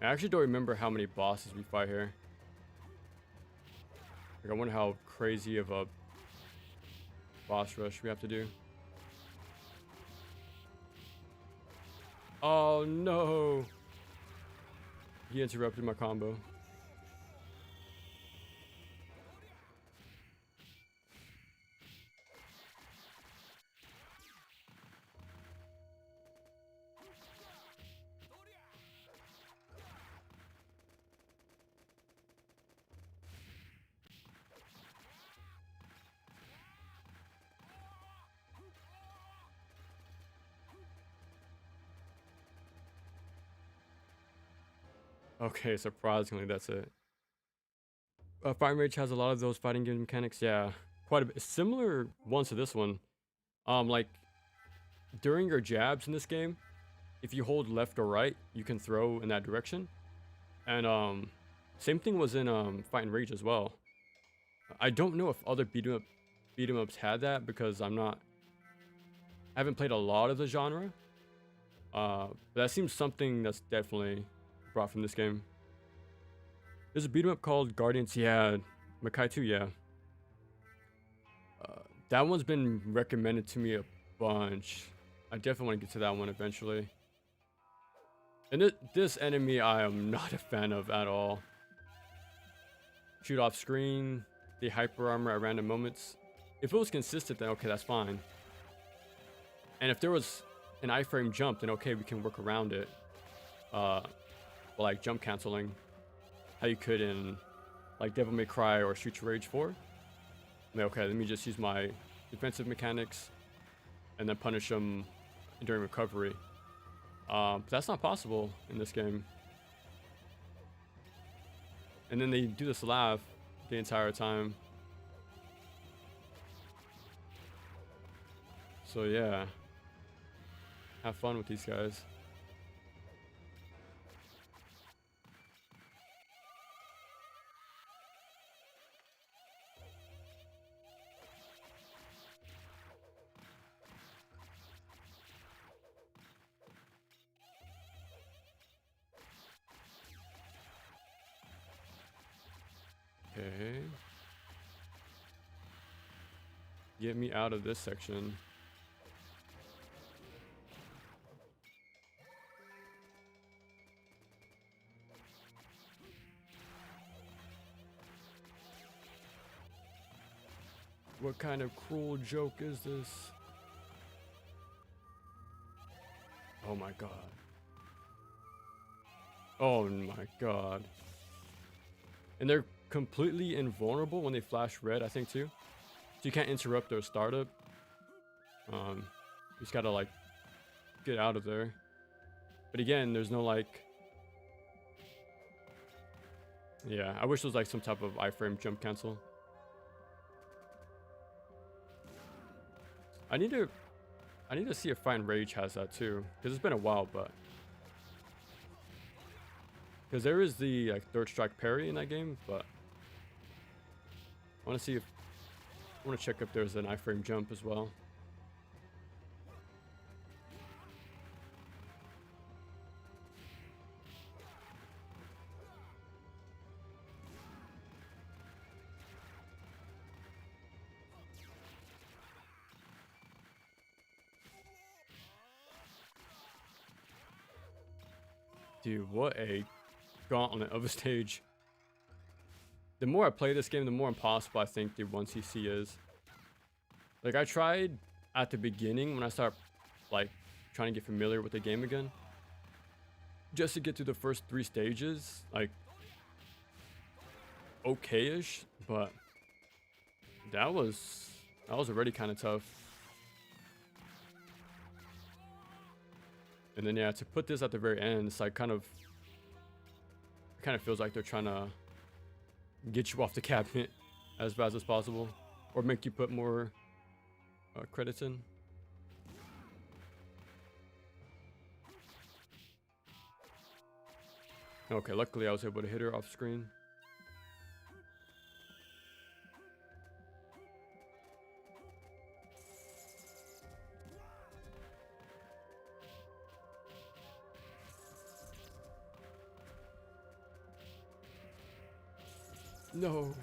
I actually don't remember how many bosses we fight here. Like, I wonder how crazy of a boss rush we have to do. Oh no! He interrupted my combo. Okay, surprisingly, that's it. Fire Mage has a lot of those fighting game mechanics. Yeah, quite a bit. Similar ones to this one. Like, during your jabs in this game, if you hold left or right, you can throw in that direction. And, same thing was in, Fight and Rage as well. I don't know if other beat 'em ups had that because I haven't played a lot of the genre. But that seems something that's definitely brought from this game. There's a beat 'em up called Guardians. Yeah, Makai 2. Yeah, that one's been recommended to me a bunch. I definitely want to get to that one eventually. And this enemy I am not a fan of at all. Shoot off screen, the hyper armor at random moments. If it was consistent, then okay, that's fine. And if there was an iframe jump, then okay, we can work around it. Like jump canceling, how you could in like Devil May Cry or Streets of Rage 4. Okay, let me just use my defensive mechanics. and then punish them during recovery. But that's not possible in this game. And then they do this laugh the entire time. So yeah, have fun with these guys. Okay. Get me out of this section. What kind of cruel joke is this? Oh my god. Oh my god. And they're completely invulnerable when they flash red, I think, too. So you can't interrupt their startup. You just gotta, like, get out of there. But again, there's no, like... Yeah, I wish there was, like, some type of iframe jump cancel. I need to see if Fine Rage has that, too. Because it's been a while, but... Because there is the, like, third strike parry in that game, but... I want to see if... I want to check if there's an iframe jump as well. Dude, what a gauntlet of a stage. The more I play this game, the more impossible I think the 1cc is. Like, I tried at the beginning when I started, like, trying to get familiar with the game again. Just to get through the first 3 stages, like, okay-ish, but that was already kind of tough. And then, yeah, to put this at the very end, it's like it kind of feels like they're trying to get you off the cabinet as fast as possible, or make you put more credits in. Okay, luckily I was able to hit her off screen. No.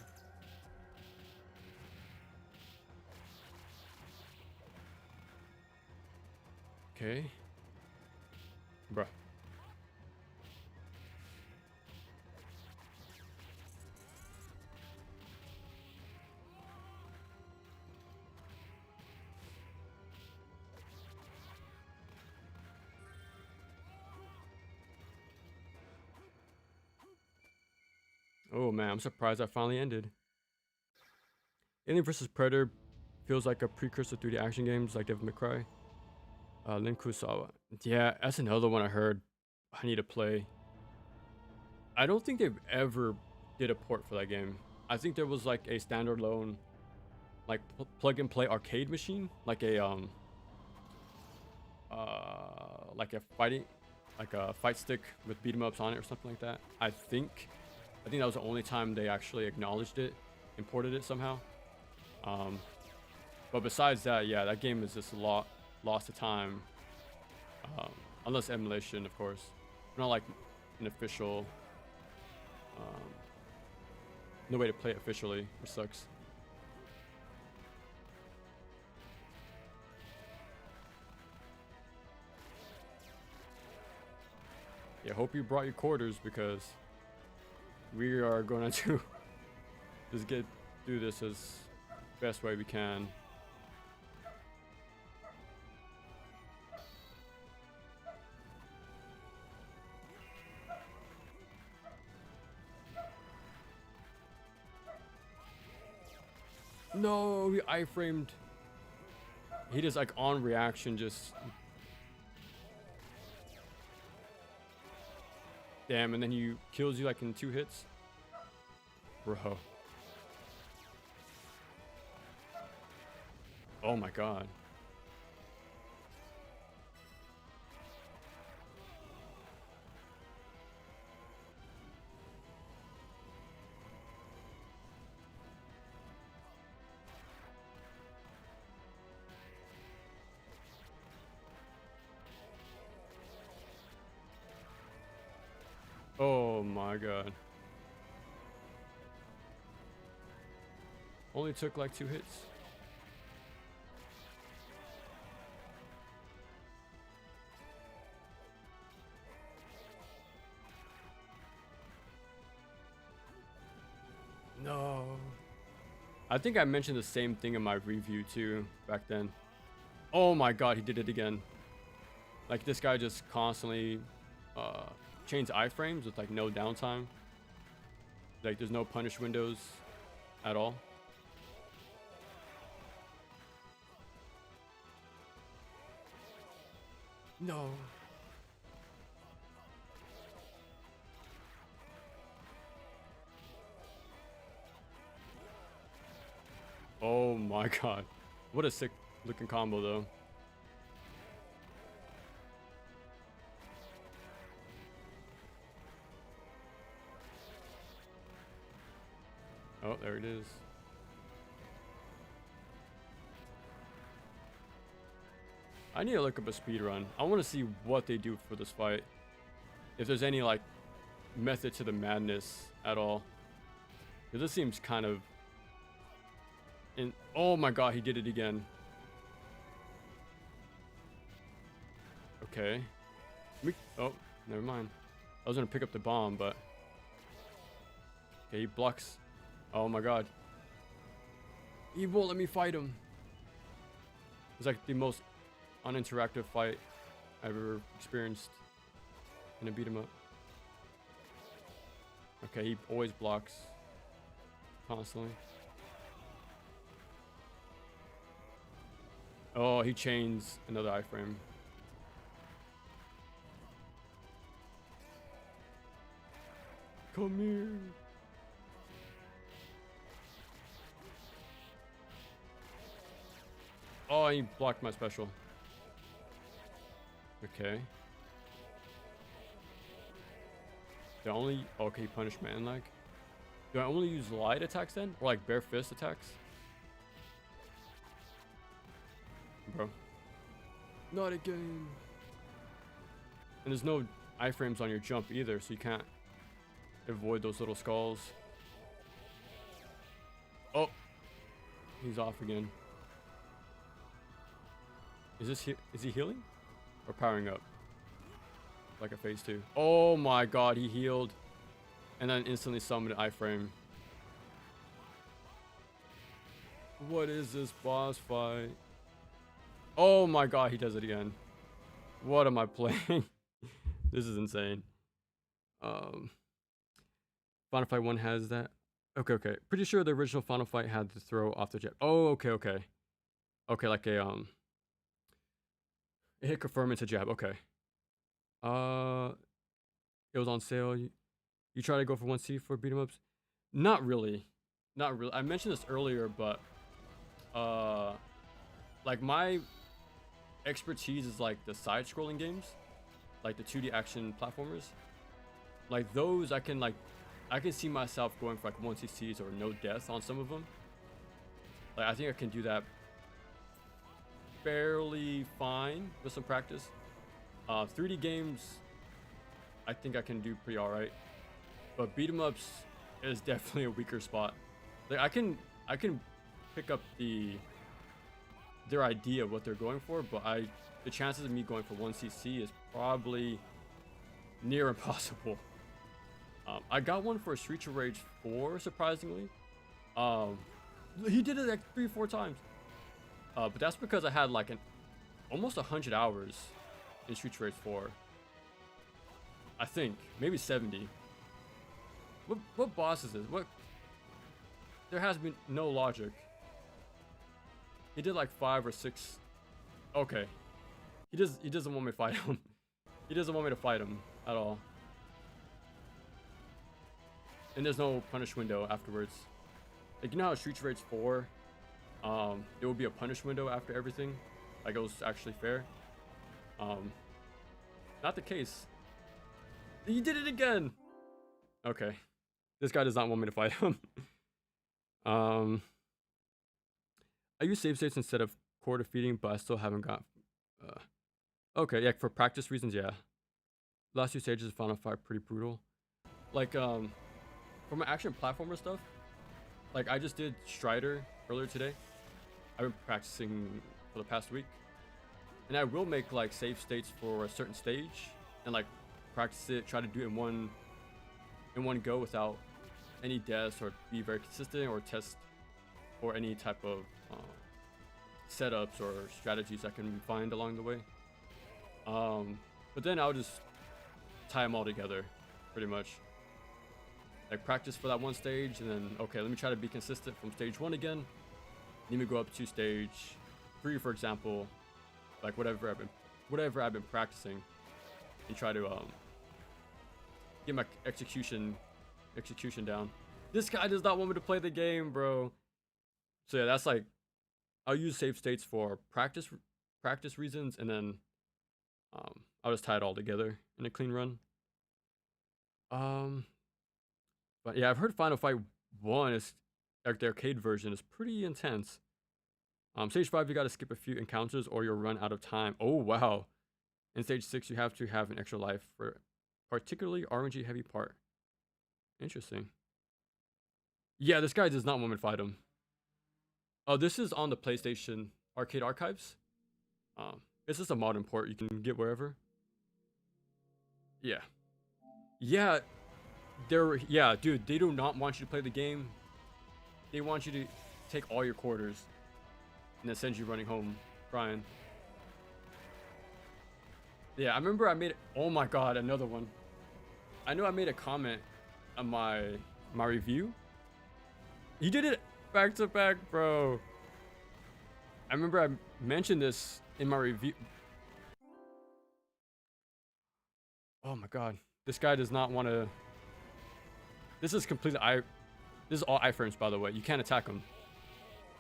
Okay. Bruh. Oh man, I'm surprised that finally ended. Alien vs Predator feels like a precursor to the action games like Devil May Cry. Lin Kusawa. Yeah, that's another one I heard I need to play. I don't think they've ever did a port for that game. I think there was like a standalone, like plug and play arcade machine, like a fight stick with beat 'em ups on it or something like that. I think that was the only time they actually acknowledged it, imported it somehow. But besides that, yeah, that game is just lost to time. Unless emulation, of course. Not like an official, no way to play it officially, which sucks. Yeah, hope you brought your quarters, because we are going to just get through this as best way we can. No, we iframed. He just like on reaction just. Damn, and then he kills you like in 2 hits. Bro. Oh my god. Oh my god. Only took like 2 hits. No. I think I mentioned the same thing in my review too back then. Oh my god, he did it again. Like this guy just constantly chains iframes with like no downtime. Like there's no punish windows at all. No. Oh my god. What a sick looking combo though. Oh, there it is. I need to look up a speed run. I want to see what they do for this fight. If there's any like method to the madness at all. Because this seems kind of oh my god, he did it again. Okay. Oh, never mind. I was gonna pick up the bomb, but okay, he blocks. Oh my god. He won't let me fight him. It's like the most uninteractive fight I've ever experienced in a beat 'em up. Okay, he always blocks constantly. Oh, he chains another iframe. Come here. Oh, he blocked my special. Okay. Do I only... Okay, punish man leg. Do I only use light attacks then? Or like bare fist attacks? Bro. Not again. And there's no iframes on your jump either, so you can't avoid those little skulls. Oh. He's off again. Is he healing? Or powering up? Like a phase 2. Oh my god, he healed. And then instantly summoned an iframe. What is this boss fight? Oh my god, he does it again. What am I playing? This is insane. Final Fight 1 has that. Okay. Pretty sure the original Final Fight had to throw off the jet. Oh, okay. Okay, like a it hit confirm into jab. Okay. It was on sale. You try to go for 1C for beat 'em ups? Not really. I mentioned this earlier, but like my expertise is like the side-scrolling games, like the 2D action platformers. Like those, I can see myself going for like 1CCs or no death on some of them. Like I think I can do that fairly fine with some practice. 3D games, I think I can do pretty alright. But beat 'em ups is definitely a weaker spot. Like I can pick up their idea of what they're going for, but the chances of me going for 1CC is probably near impossible. I got one for Streets of Rage 4, surprisingly. He did it like 3-4 times. But that's because I had like almost 100 hours in Streets of Rage 4. I think maybe 70. What boss is this? There has been no logic. He did like 5 or 6 Okay. He doesn't want me to fight him. He doesn't want me to fight him at all. And there's no punish window afterwards. Like, you know how Street Rage 4, it will be a punish window after everything? Like, it was actually fair. Not the case. He did it again! Okay. This guy does not want me to fight him. I use save states instead of core defeating, but I still haven't got... okay, yeah, for practice reasons, yeah. Last two stages of Final Fight pretty brutal. Like, for my action platformer stuff, like, I just did Strider earlier today. I've been practicing for the past week. And I will make, like, save states for a certain stage. And, like, practice it, try to do it in one go without any deaths, or be very consistent, or test for any type of setups or strategies I can find along the way. But then I'll just tie them all together, pretty much. Like, practice for that one stage, and then, okay, let me try to be consistent from stage 1 again. Let me go up to stage 3, for example, like whatever I've been practicing, and try to get my execution down. This guy does not want me to play the game, bro. So yeah, that's like, I'll use save states for practice reasons, and then I'll just tie it all together in a clean run. But yeah, I've heard Final Fight 1 is, like, the arcade version is pretty intense. Stage 5, you gotta skip a few encounters or you'll run out of time. Oh, wow. In stage 6, you have to have an extra life for particularly RNG heavy part. Interesting. Yeah, this guy does not want me to fight him. Oh, this is on the PlayStation Arcade Archives. It's just a modern port you can get wherever. Yeah. Yeah. Yeah, dude, they do not want you to play the game. They want you to take all your quarters and then send you running home crying. Yeah, I remember I made, oh my god, another one. I know I made a comment on my review. You did it back to back, bro. I remember I mentioned this in my review. Oh my god, this guy does not want to. This is completely this is all iframes, by the way. You can't attack him.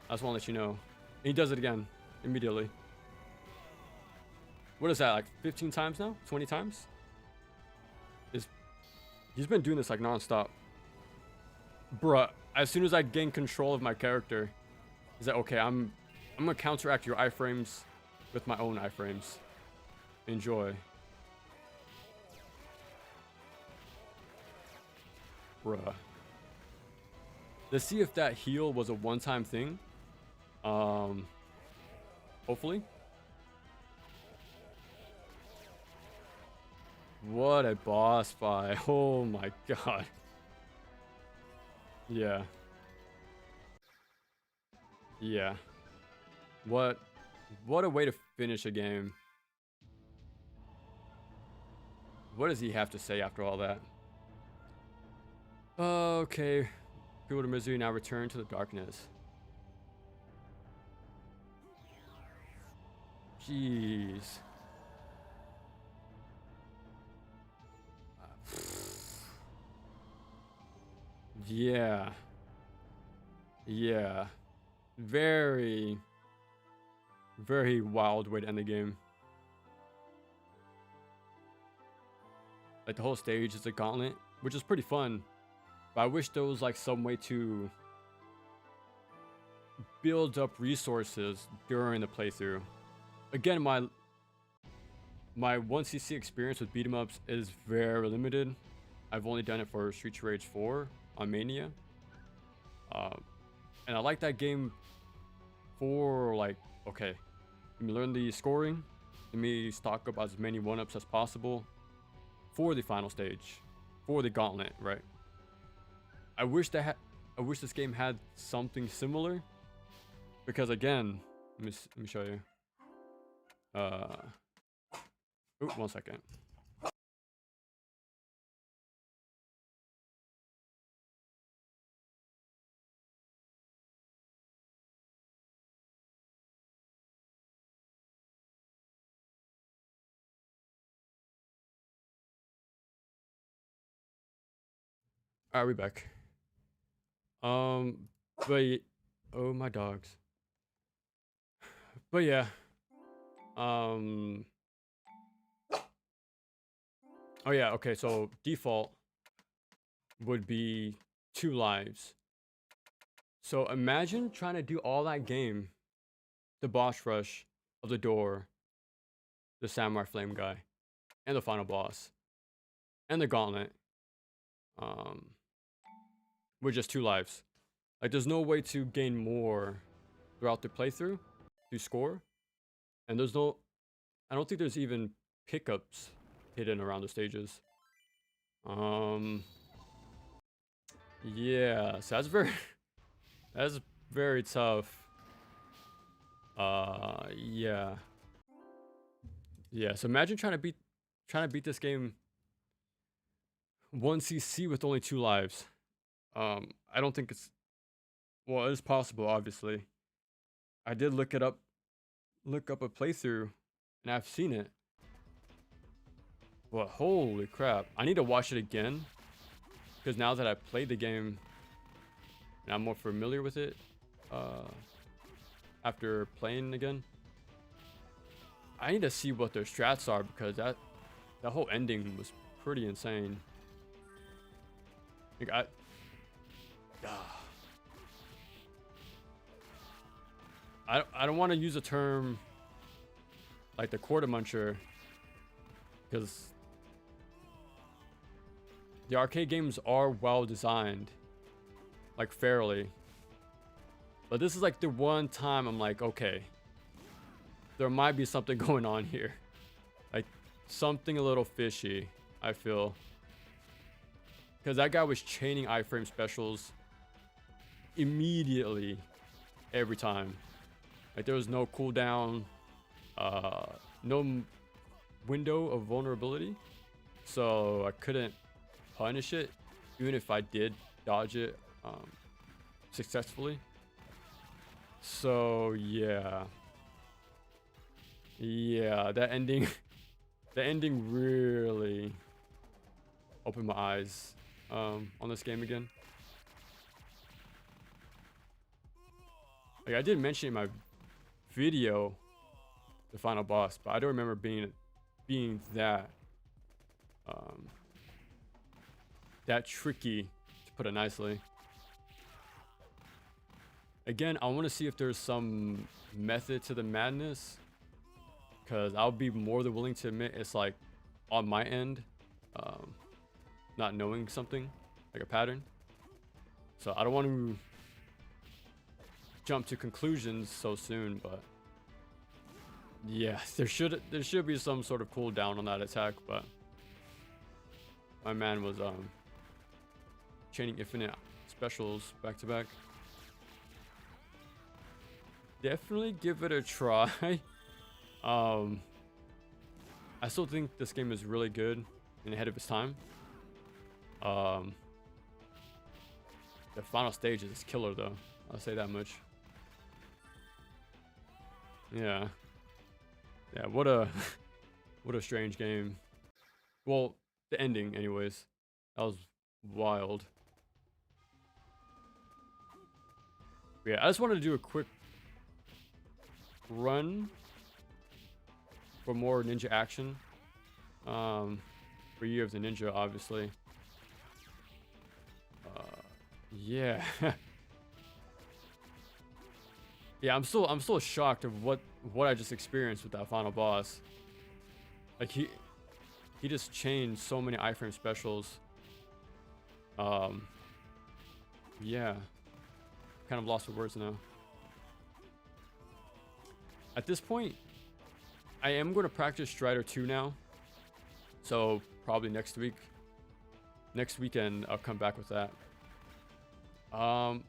I just want to let you know. And he does it again immediately. What is that, like 15 times now? 20 times? He's been doing this like non-stop. Bruh, as soon as I gain control of my character, is that okay, I'm gonna counteract your iframes with my own iframes. Enjoy. Bruh. Let's see if that heal was a one-time thing. Hopefully. What a boss fight. Oh my god. Yeah. Yeah. What a way to finish a game. What does he have to say after all that? Okay. People to misery now return to the darkness. Jeez. Yeah. Yeah. Very wild way to end the game. Like, the whole stage is a gauntlet, which is pretty fun. But I wish there was like some way to build up resources during the playthrough. Again, my 1cc experience with beat 'em ups is very limited. I've only done it for Street Rage 4 on Mania. And I like that game for, like, okay, let me learn the scoring, let me stock up as many 1-ups as possible for the final stage, for the gauntlet, right? I wish this game had something similar, because again, let me show you. Oh, 1 second. All right, we back. But oh my dogs. But yeah. Um. Oh yeah. Okay. So default would be 2 lives. So imagine trying to do all that game, the boss rush of the door, the samurai flame guy, and the final boss, and the gauntlet. Um. With just 2 lives. Like, there's no way to gain more throughout the playthrough to score, and there's no. I don't think there's even pickups hidden around the stages. Yeah, so that's very that's very tough. Yeah. Yeah, so imagine trying to beat this game 1cc with only 2 lives. I don't think it's, well, it is possible, obviously. I did look up a playthrough, and I've seen it. But holy crap, I need to watch it again, because now that I've played the game and I'm more familiar with it, after playing again, I need to see what their strats are, because that whole ending was pretty insane. Like I don't want to use a term like the quarter muncher, because the arcade games are well designed, like fairly. But this is like the one time I'm like, okay, there might be something going on here. Like, something a little fishy, I feel. Because that guy was chaining iframe specials immediately, every time. Like, there was no cooldown, no window of vulnerability. So I couldn't punish it, even if I did dodge it successfully. So yeah, that ending the ending really opened my eyes on this game again. Like, I did mention in my video the final boss, but I don't remember being that that tricky, to put it nicely. Again, I want to see if there's some method to the madness, because I'll be more than willing to admit it's like on my end, not knowing something, like a pattern. So I don't want to jump to conclusions so soon, but yeah, there should be some sort of cooldown on that attack, but my man was chaining infinite specials back to back. Definitely give it a try. I still think this game is really good and ahead of its time. The final stage is killer though, I'll say that much. Yeah, what a what a strange game. Well, the ending anyways, that was wild. Yeah, I just wanted to do a quick run for more ninja action, for Year of the Ninja, obviously. Yeah. Yeah, I'm still shocked of what I just experienced with that final boss. Like, he just changed so many iframe specials. Yeah, kind of lost for words now. At this point, I am going to practice Strider 2 now. So probably next weekend I'll come back with that. I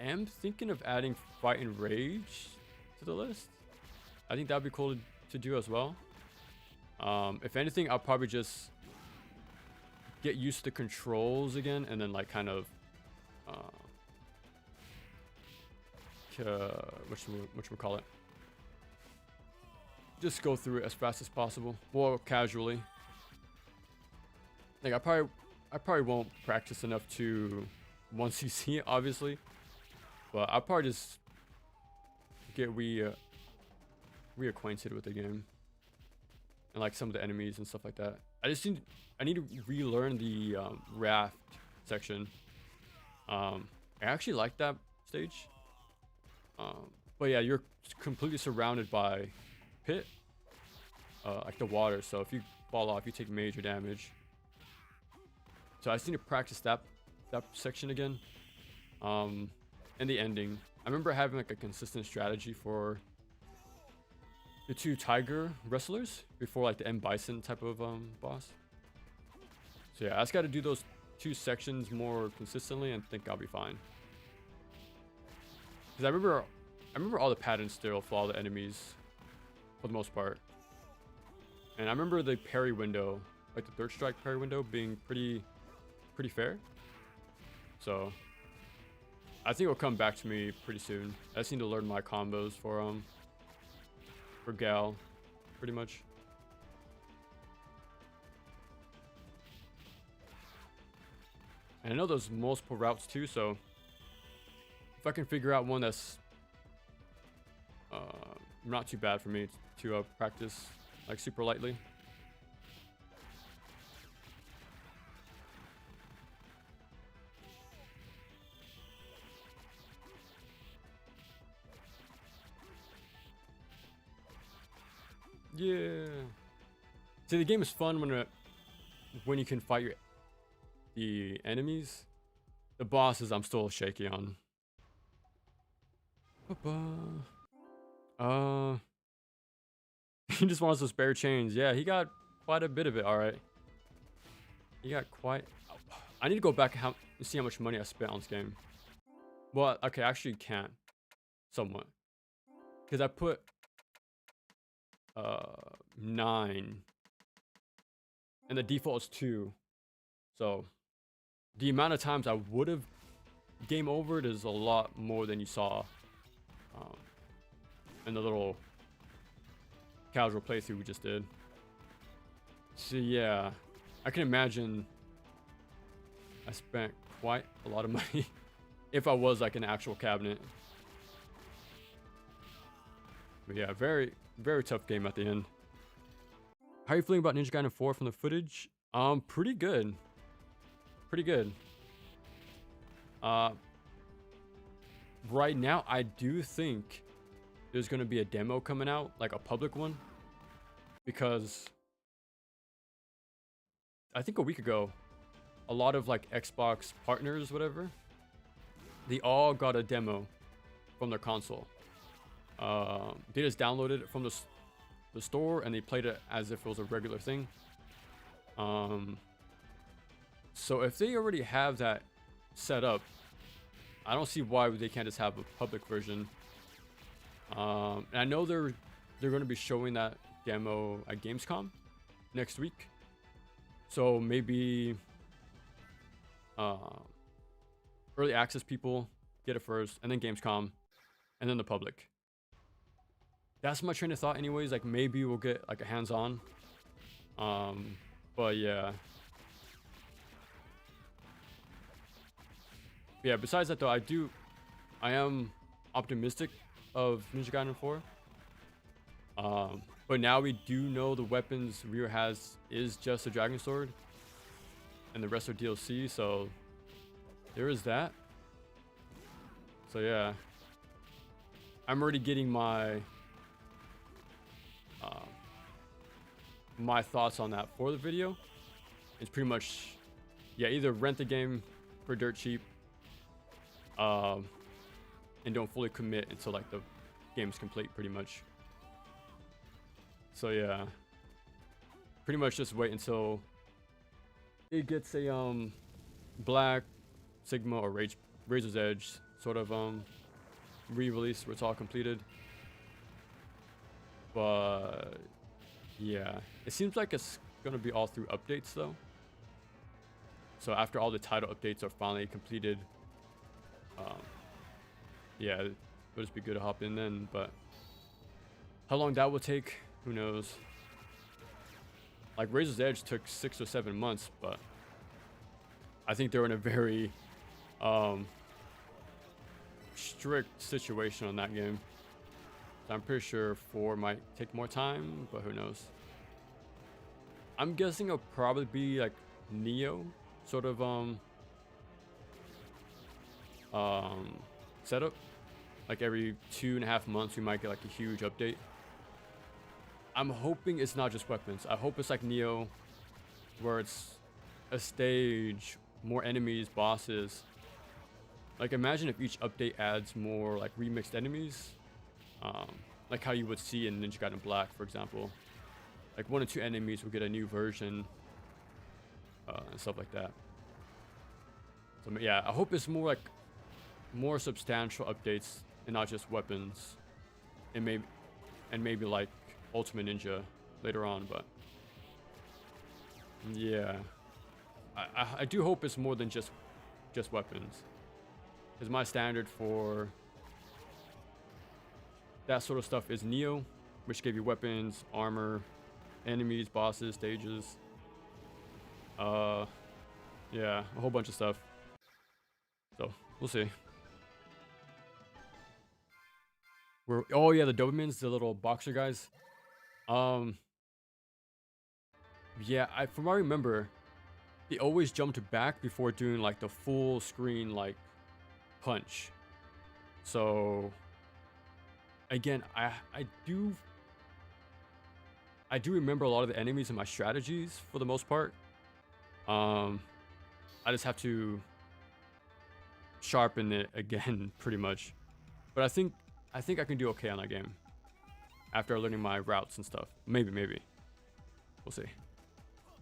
am thinking of adding Fight and Rage to the list. I think that'd be cool to do as well. If anything, I'll probably just get used to the controls again, and then like kind of whatchamacallit, just go through it as fast as possible, more casually. Like, I I probably won't practice enough to 1cc it, obviously, but I'll probably just get reacquainted with the game and like some of the enemies and stuff like that. I need to relearn the raft section. I actually like that stage. But yeah, you're completely surrounded by pit, like the water. So if you fall off, you take major damage. So I just need to practice that section again. And the ending. I remember having like a consistent strategy for the 2 tiger wrestlers before like the M Bison type of boss. So yeah, I just got to do those 2 sections more consistently and think I'll be fine. Because I remember all the patterns still for all the enemies for the most part. And I remember the parry window, like the third strike parry window, being pretty fair. So I think it'll come back to me pretty soon. I just need to learn my combos for Gal, pretty much. And I know there's multiple routes too, so if I can figure out one that's not too bad for me to practice like super lightly. Yeah. See, the game is fun when you can fight the enemies. The bosses I'm still shaky on. He just wants those spare chains. Yeah, he got quite a bit of it. All right. He got quite. I need to go back and see how much money I spent on this game. Well, okay, actually you can't. Somewhat. Because I put 9 and the default is 2, so the amount of times I would have game overed is a lot more than you saw in the little casual playthrough we just did. So yeah, I can imagine I spent quite a lot of money if I was like an actual cabinet. But yeah, very tough game at the end. How are you feeling about Ninja Gaiden 4 from the footage? Pretty good. Pretty good. Right now, I do think there's going to be a demo coming out, like a public one. Because I think a week ago, a lot of like Xbox partners, whatever, they all got a demo from their console. They just downloaded it from the store and they played it as if it was a regular thing. So if they already have that set up, I don't see why they can't just have a public version. And I know they're going to be showing that demo at Gamescom next week. So maybe early access people get it first, and then Gamescom, and then the public. That's my train of thought anyways. Like maybe we'll get like a hands-on. But yeah. Yeah, besides that though, I am optimistic of Ninja Gaiden 4. But now we do know the weapons Ryu has is just a dragon sword and the rest are DLC, so there is that. So yeah, I'm already getting my my thoughts on that for the video. It's pretty much, yeah, either rent the game for dirt cheap and don't fully commit until like the game's complete, pretty much. So yeah, pretty much just wait until it gets a Black Sigma or Razor's Edge sort of re-release where it's all completed. But yeah, it seems like it's gonna be all through updates though. So after all the title updates are finally completed, yeah, it'll just be good to hop in then. But how long that will take, who knows? Like Razor's Edge took 6 or 7 months, but I think they're in a very strict situation on that game. So I'm pretty sure 4 might take more time, but who knows. I'm guessing it'll probably be like Neo sort of setup. Like every 2.5 months we might get like a huge update. I'm hoping it's not just weapons. I hope it's like Neo, where it's a stage, more enemies, bosses. Like imagine if each update adds more like remixed enemies, like how you would see in Ninja Gaiden Black, for example. Like 1 or 2 enemies will get a new version, and stuff like that. So yeah, I hope it's more like more substantial updates and not just weapons, and maybe like Ultimate Ninja later on. But yeah, I do hope it's more than just weapons, because my standard for that sort of stuff is Neo, which gave you weapons, armor, enemies, bosses, stages. Yeah, a whole bunch of stuff. So we'll see. Oh yeah, the Dobermans, the little boxer guys. Yeah, from what I remember, they always jumped back before doing like the full screen like punch. So again, I do remember a lot of the enemies and my strategies for the most part. I just have to sharpen it again pretty much. But I think I can do okay on that game after learning my routes and stuff. Maybe. We'll see.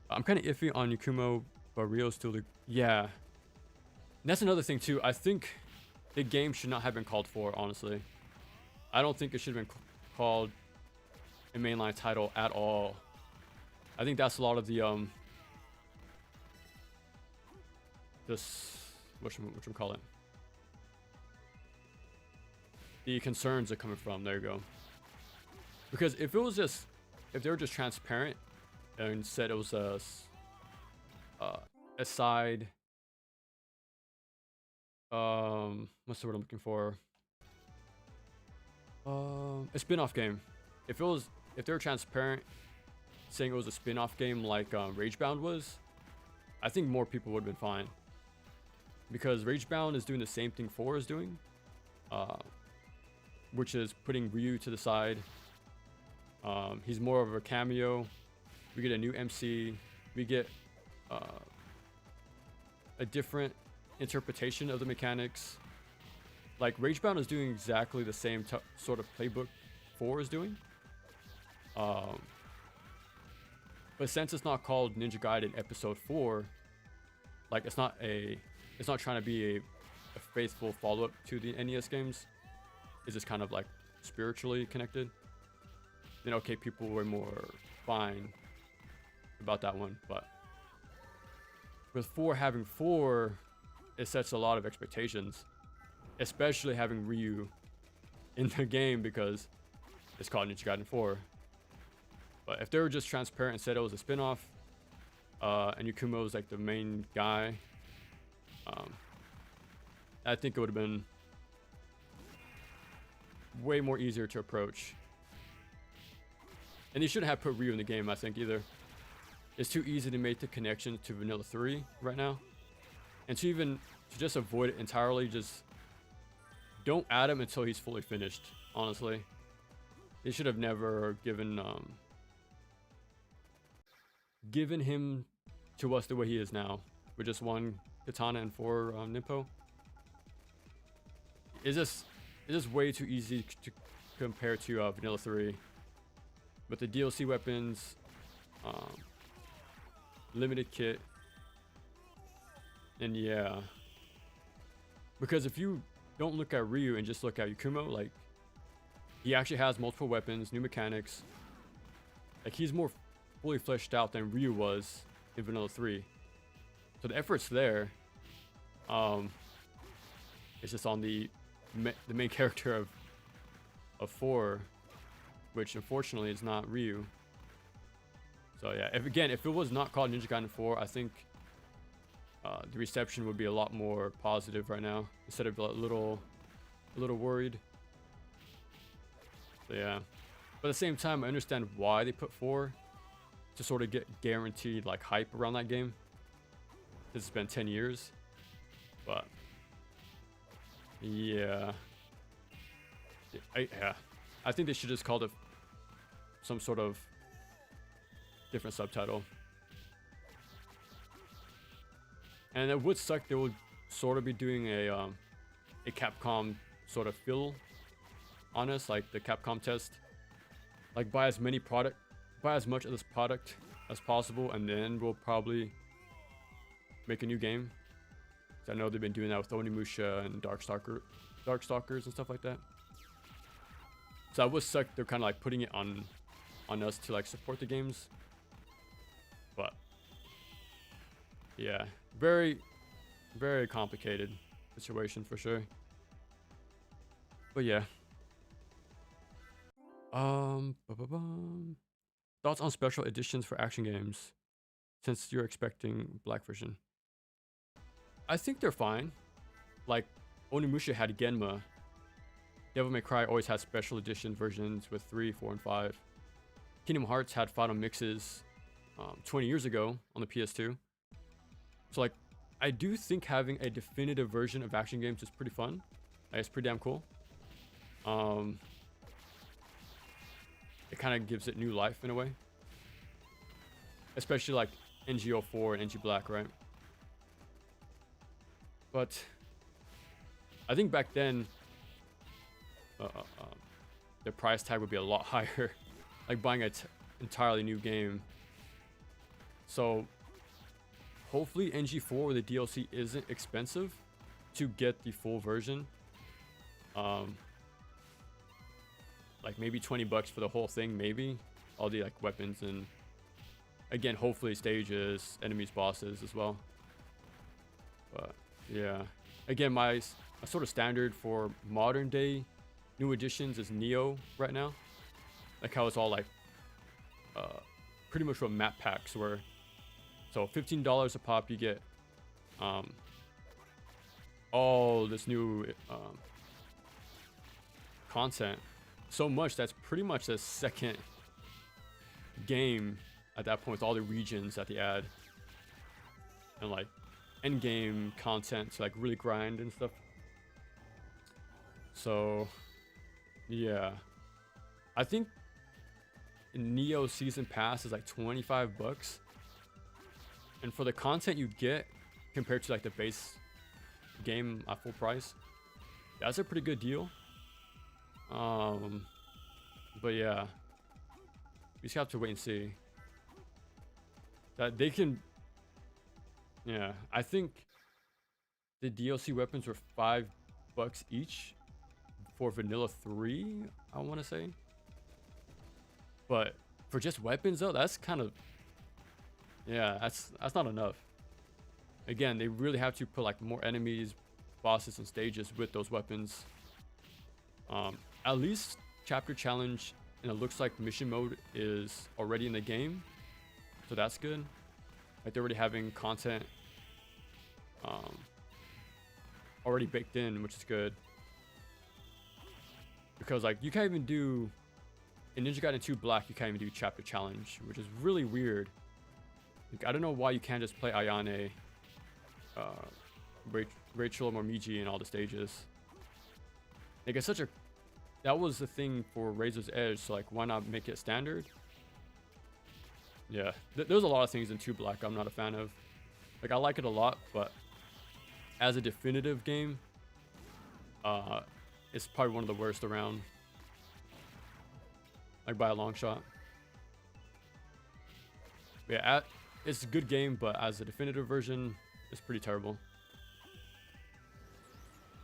I'm kind of iffy on Yakumo, but Rio's still the... Yeah. And that's another thing too. I think the game should not have been called 4, honestly. I don't think it should have been called a mainline title at all. I think that's a lot of the whatchamacallit, the concerns are coming from. There you go. Because if they were just transparent and said it was a side, what's the word I'm looking for? A spin-off game. If they were transparent, saying it was a spin-off game like Ragebound was, I think more people would have been fine. Because Ragebound is doing the same thing 4 is doing, which is putting Ryu to the side. He's more of a cameo. We get a new MC. We get a different interpretation of the mechanics. Like Ragebound is doing exactly the same sort of playbook 4 is doing. But since it's not called Ninja Gaiden Episode 4, like it's not trying to be a faithful follow-up to the NES games. It's just kind of like spiritually connected. Then okay, people were more fine about that one, but with 4 having 4, it sets a lot of expectations, especially having Ryu in the game because it's called Ninja Gaiden 4. But if they were just transparent and said it was a spin-off, and Yakumo was like the main guy, I think it would have been way more easier to approach. And they shouldn't have put Ryu in the game, I think, either. It's too easy to make the connection to Vanilla 3 right now. And to just avoid it entirely, just don't add him until he's fully finished, honestly. They should have never given him to us the way he is now, with just 1 katana and 4 Ninpo. It's just way too easy to compare to Vanilla 3. But the DLC weapons, limited kit, and yeah. Because if you don't look at Ryu and just look at Yakumo, like, he actually has multiple weapons, new mechanics. Like, he's more fully fleshed out than Ryu was in Vanilla 3. So the effort's there. It's just on the main character of 4, which unfortunately is not Ryu. So yeah, if it was not called Ninja Gaiden 4, I think the reception would be a lot more positive right now instead of a little worried. So yeah, but at the same time, I understand why they put 4 to sort of get guaranteed like hype around that game. It's been 10 years, but yeah, I think they should just call it some sort of different subtitle. And it would suck they would sort of be doing a Capcom sort of feel on us, like the Capcom test. Like buy as much of this product as possible, and then we'll probably make a new game. So I know they've been doing that with Onimusha and Darkstalkers and stuff like that. So it would suck they're kind of like putting it on us to like support the games. But yeah, very, very complicated situation for sure. But yeah. Thoughts on special editions for action games, since you're expecting black version. I think they're fine. Like Onimusha had Genma. Devil May Cry always has special edition versions with 3, 4, and 5. Kingdom Hearts had final mixes 20 years ago on the PS2. So like, I do think having a definitive version of action games is pretty fun. Like, it's pretty damn cool. It kind of gives it new life in a way. Especially like NGO4 and NG Black, right? But I think back then, the price tag would be a lot higher. Like buying an entirely new game. So hopefully NG4 with the DLC isn't expensive to get the full version. Like maybe 20 bucks for the whole thing, maybe all the like weapons, and again hopefully stages, enemies, bosses as well. But yeah, again my sort of standard for modern day new editions is Neo right now. Like how it's all like pretty much what map packs were. So $15 a pop, you get all this new content. So much that's pretty much the second game at that point, with all the regions that they add and like end game content to like really grind and stuff. So yeah, I think Neo Season Pass is like 25 bucks, and for the content you get compared to like the base game at full price, that's a pretty good deal. But yeah, we just have to wait and see that they can. Yeah, I think the DLC weapons were $5 each for Vanilla 3, I want to say. But for just weapons though, that's kind of, yeah, that's not enough. Again, they really have to put like more enemies, bosses, and stages with those weapons. At least chapter challenge, and it looks like mission mode is already in the game, so that's good. Like they're already having content already baked in, which is good. Because like you can't even do in Ninja Gaiden 2 Black, you can't even do chapter challenge, which is really weird. Like, I don't know why you can't just play Ayane, Rachel, or Momiji in all the stages. Like it's such a, that was the thing for Razor's Edge, so like why not make it standard? Yeah, there's a lot of things in 2 Black I'm not a fan of. Like I like it a lot, but as a definitive game, it's probably one of the worst around. Like by a long shot. But yeah, it's a good game, but as a definitive version, it's pretty terrible.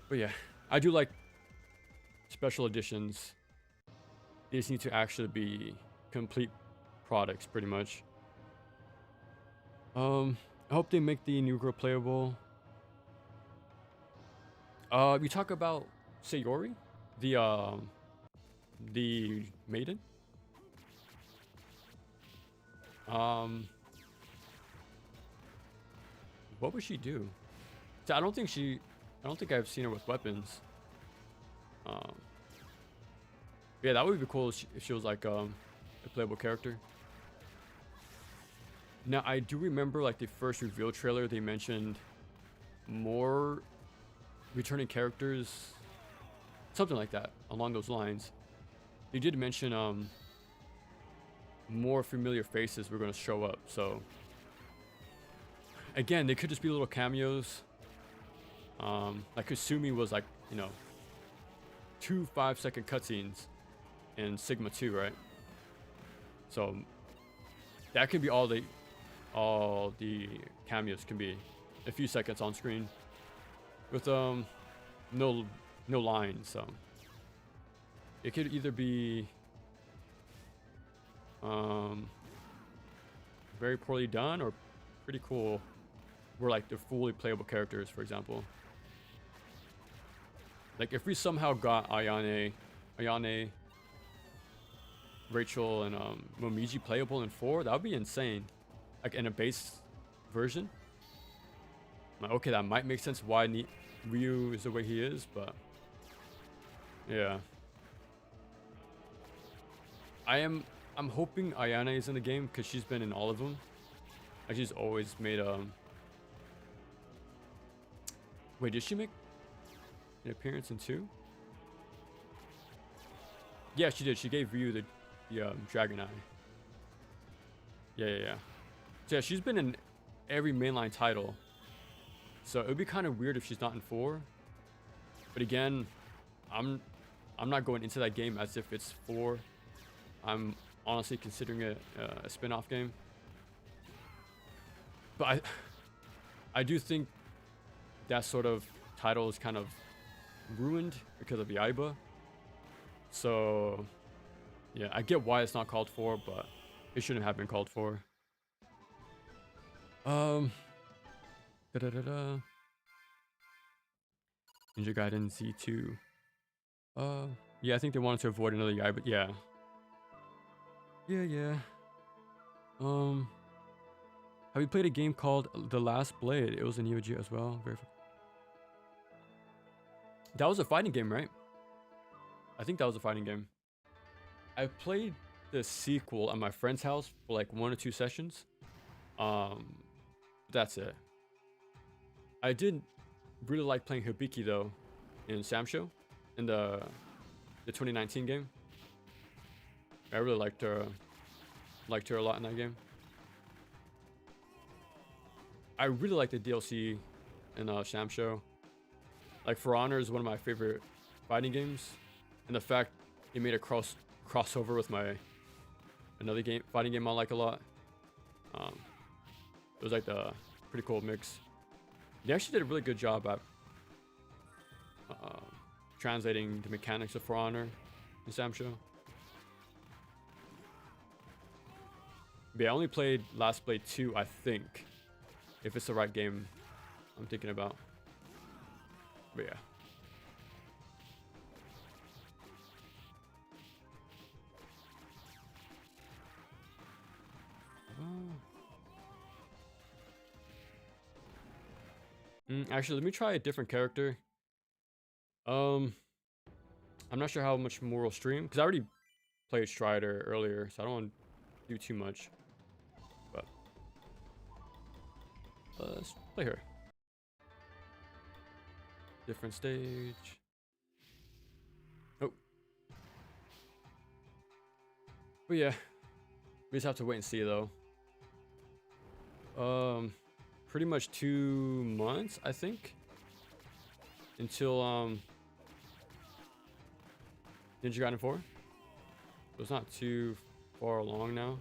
But yeah, I do like special editions. These need to actually be complete products, pretty much. I hope they make the new girl playable. We talk about Sayori, the maiden. what would she do? So I don't think I've seen her with weapons. Yeah, that would be cool if she was like a playable character. Now I do remember like the first reveal trailer, they mentioned more returning characters, something like that along those lines. They did mention more familiar faces were going to show up, so again, they could just be little cameos. Like Kasumi was like, you know, 2 5-second cutscenes in Sigma 2, right? So that could be all the cameos can be a few seconds on screen with no lines. So it could either be very poorly done or pretty cool, where like they're fully playable characters, for example. Like if we somehow got Ayane, Rachel, and Momiji playable in 4, that would be insane. Like in a base version. Like, okay, that might make sense why Ryu is the way he is, but yeah. I'm hoping Ayane is in the game because she's been in all of them. Like she's always made Wait, did she make an appearance in 2? Yeah, she did. She gave Ryu the Dragon Eye. Yeah. So yeah, she's been in every mainline title. So it would be kind of weird if she's not in 4. But again, I'm not going into that game as if it's 4. I'm honestly considering it a spin-off game. But I do think that sort of title is kind of ruined because of Yaiba. So yeah, I get why it's not called 4, but it shouldn't have been called 4. Ninja Gaiden Z2. Yeah, I think they wanted to avoid another Yaiba. Yeah. Have you played a game called The Last Blade? It was in Neo Geo as well. That was a fighting game, right? I think that was a fighting game. I played the sequel at my friend's house for like 1 or 2 sessions. That's it. I did really like playing Hibiki though in Samsho in the 2019 game. I really liked her a lot in that game. I really like the DLC in Samsho. Like For Honor is one of my favorite fighting games, and the fact it made a crossover with another fighting game I like a lot. It was like the pretty cool mix. They actually did a really good job at translating the mechanics of For Honor in Samsho. But yeah, I only played Last Blade 2, I think, if it's the right game I'm thinking about. But yeah. Actually, let me try a different character. I'm not sure how much more we'll stream because I already played Strider earlier, so I don't want to do too much. But let's play her. Different stage. Oh. But yeah, we just have to wait and see though. Pretty much 2 months, I think, until Ninja Gaiden 4. So it's not too far along now.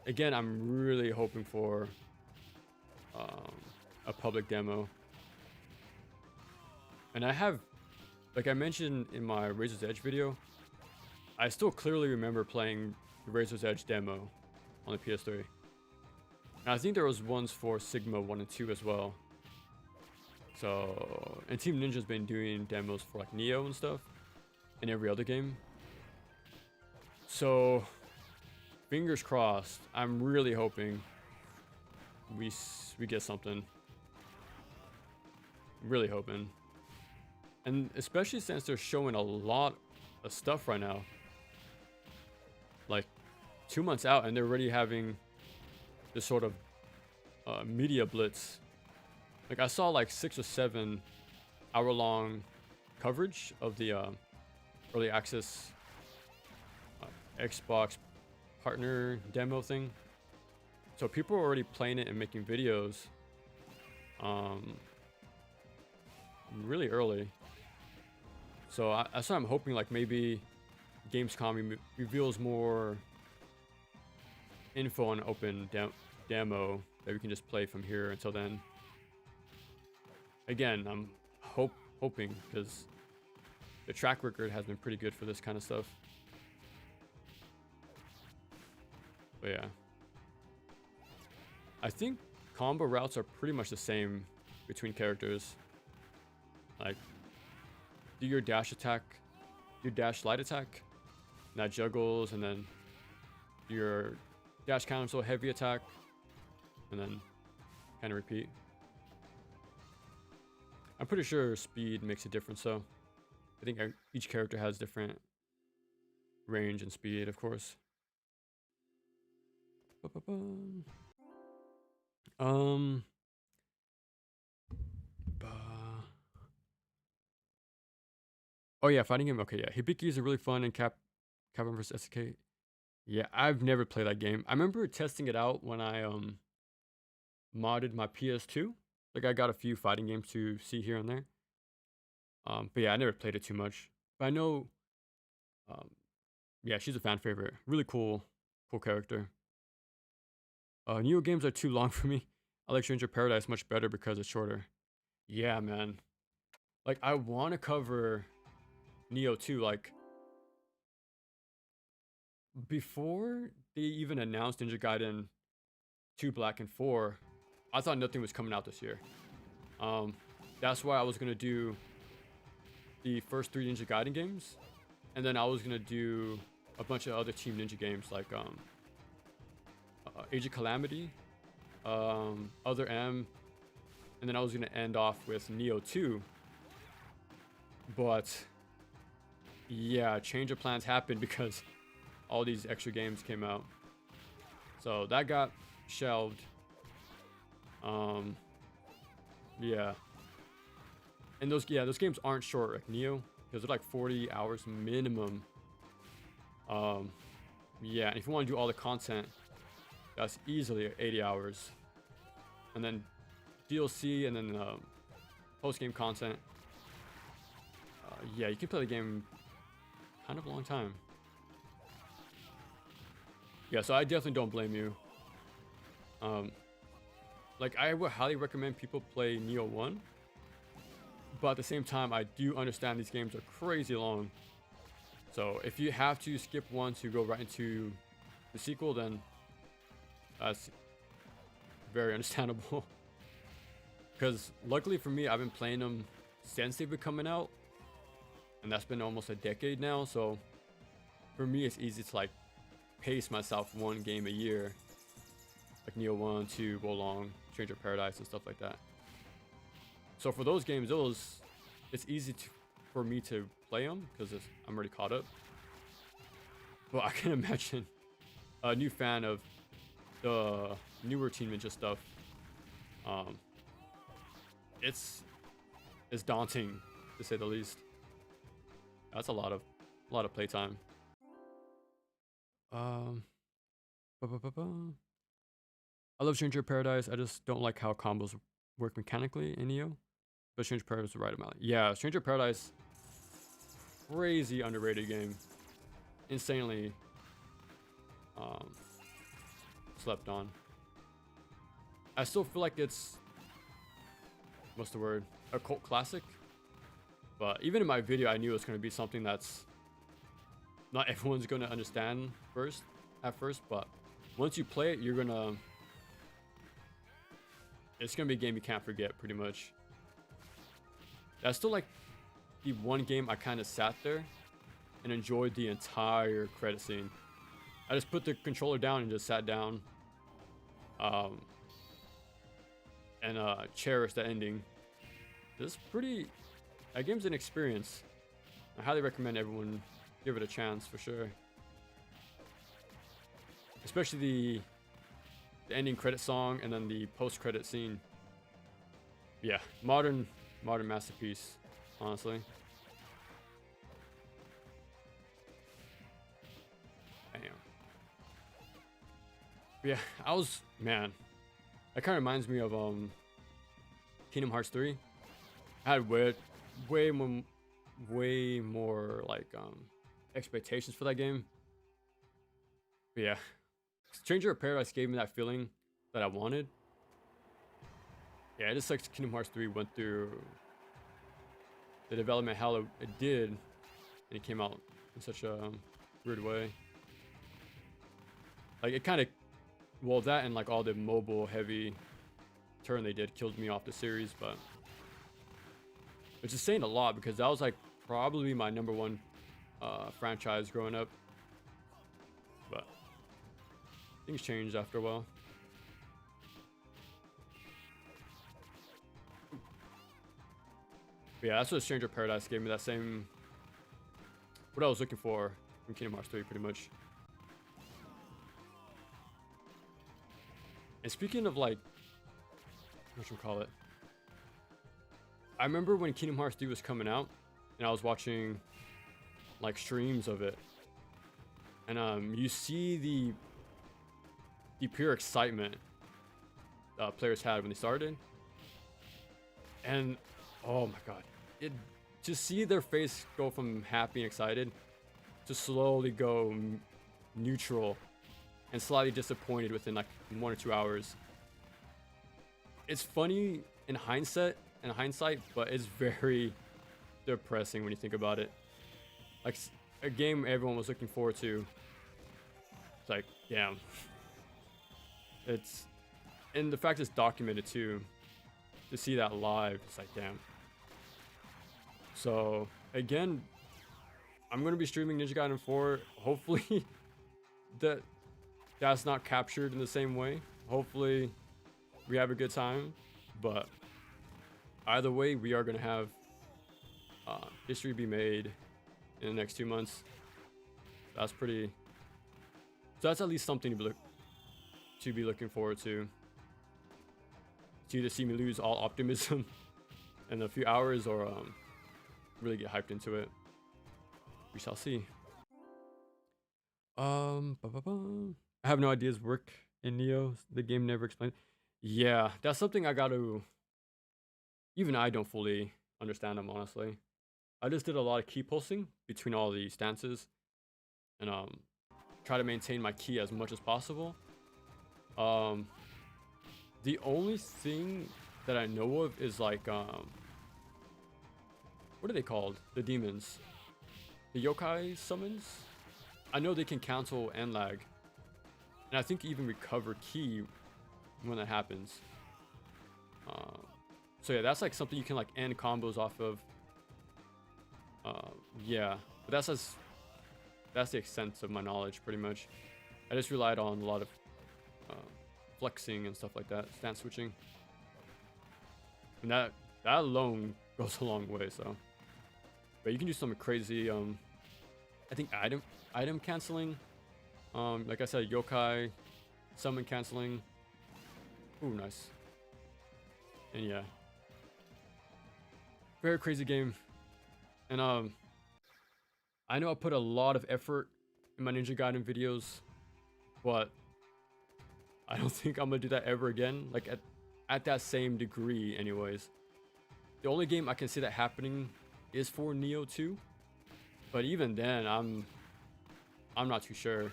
Again, I'm really hoping for a public demo. And I have, like I mentioned in my Razor's Edge video, I still clearly remember playing the Razor's Edge demo on the PS3. And I think there was ones for Sigma 1 and 2 as well. So, and Team Ninja's been doing demos for like Neo and stuff in every other game. So, fingers crossed. I'm really hoping we get something. Really hoping. And especially since they're showing a lot of stuff right now. Like 2 months out and they're already having this sort of media blitz. Like I saw like 6 or 7 hour-long coverage of the early access Xbox partner demo thing. So people are already playing it and making videos really early. So that's why I'm hoping like maybe Gamescom reveals more info on an open demo that we can just play from here. Until then, again, I'm hoping, because the track record has been pretty good for this kind of stuff. But yeah, I think combo routes are pretty much the same between characters. Like, do your dash attack, your dash light attack, and that juggles, and then your dash cancel heavy attack, and then kind of repeat. I'm pretty sure speed makes a difference, though. I think each character has different range and speed, of course. Oh yeah, fighting game. Okay, yeah, Hibiki is a really fun, and Capcom vs SK. Yeah, I've never played that game. I remember testing it out when I modded my PS2. Like I got a few fighting games to see here and there. But yeah, I never played it too much. But I know, yeah, she's a fan favorite. Really cool character. Neo games are too long for me. I like Stranger Paradise much better because it's shorter. Yeah, man. Like I want to cover Neo 2, like before they even announced Ninja Gaiden 2 Black and 4. I thought nothing was coming out this year. That's why I was gonna do the first 3 Ninja Gaiden games, and then I was gonna do a bunch of other Team Ninja games like Age of Calamity, Other M, and then I was gonna end off with Neo 2. But yeah, change of plans happened because all these extra games came out, so that got shelved. Yeah, and those games aren't short like Neo, because they're like 40 hours minimum. Yeah, and if you want to do all the content, that's easily 80 hours, and then DLC, and then post-game content. Yeah, you can play the game kind of a long time. Yeah, so I definitely don't blame you. Like I would highly recommend people play Neo 1, but at the same time, I do understand these games are crazy long. So if you have to skip one to go right into the sequel, then that's very understandable. Because luckily for me, I've been playing them since they've been coming out, and that's been almost a decade now. So for me, it's easy to like pace myself one game a year, like Neo 1, 2, Wolong, Stranger Paradise, and stuff like that. So for those games, it's easy for me to play them because I'm already caught up. But I can imagine a new fan of the newer Team Ninja stuff. It's daunting, to say the least. That's a lot of playtime. I love Stranger Paradise. I just don't like how combos work mechanically in Neo. But Stranger Paradise is right amount. Yeah, Stranger Paradise, crazy underrated game. Insanely slept on. I still feel like it's, what's the word, a cult classic. But even in my video, I knew it was going to be something that's not everyone's going to understand at first, but once you play it, it's gonna be a game you can't forget, pretty much. That's still like the one game I kind of sat there and enjoyed the entire credit scene. I just put the controller down and just sat down, and cherished the ending. this is pretty. That game's an experience. I highly recommend everyone give it a chance for sure. Especially the ending credit song and then the post-credit scene. Yeah, modern masterpiece, honestly. Damn. Yeah, man. That kind of reminds me of Kingdom Hearts 3. I had way more like expectations for that game. But yeah, Stranger of Paradise gave me that feeling that I wanted. Yeah, it just sucks Kingdom Hearts 3 went through the development how it did, and it came out in such a weird way. Like it kind of, well, that and like all the mobile heavy turn they did killed me off the series, but which is saying a lot because that was like probably my #1 franchise growing up. But things changed after a while. But yeah, that's what Stranger of Paradise gave me, that same what I was looking for from Kingdom Hearts 3 pretty much. And speaking of like, whatchamacallit, I remember when Kingdom Hearts 3 was coming out and I was watching like streams of it, and you see the pure excitement players had when they started, and oh my god, it to see their face go from happy and excited to slowly go neutral and slightly disappointed within like 1 or 2 hours. It's funny in hindsight, but it's very depressing when you think about it. Like a game everyone was looking forward to. It's like, damn. It's, and the fact it's documented too. To see that live, it's like, damn. So again, I'm gonna be streaming Ninja Gaiden 4. Hopefully, that's not captured in the same way. Hopefully, we have a good time. But either way, we are gonna have history be made in the next 2 months. That's pretty. So that's at least something to be looking forward to. To either see me lose all optimism in a few hours or really get hyped into it. We shall see. I have no ideas work in Neo. The game never explained. Yeah, that's something I gotta. Even I don't fully understand them, honestly. I just did a lot of key pulsing between all the stances, and try to maintain my key as much as possible. The only thing that I know of is like what are they called? The demons, the yokai summons. I know they can cancel and lag, and I think even recover key when that happens. So yeah, that's like something you can like end combos off of. Yeah, but that's the extent of my knowledge pretty much. I just relied on a lot of flexing and stuff like that, stance switching, and that alone goes a long way. So, but you can do some crazy I think item canceling, like I said, yokai summon canceling. Ooh, nice. And yeah, very crazy game. And I know I put a lot of effort in my Ninja Gaiden videos, but I don't think I'm gonna do that ever again, like at that same degree anyways. The only game I can see that happening is for Neo 2, but even then I'm not too sure.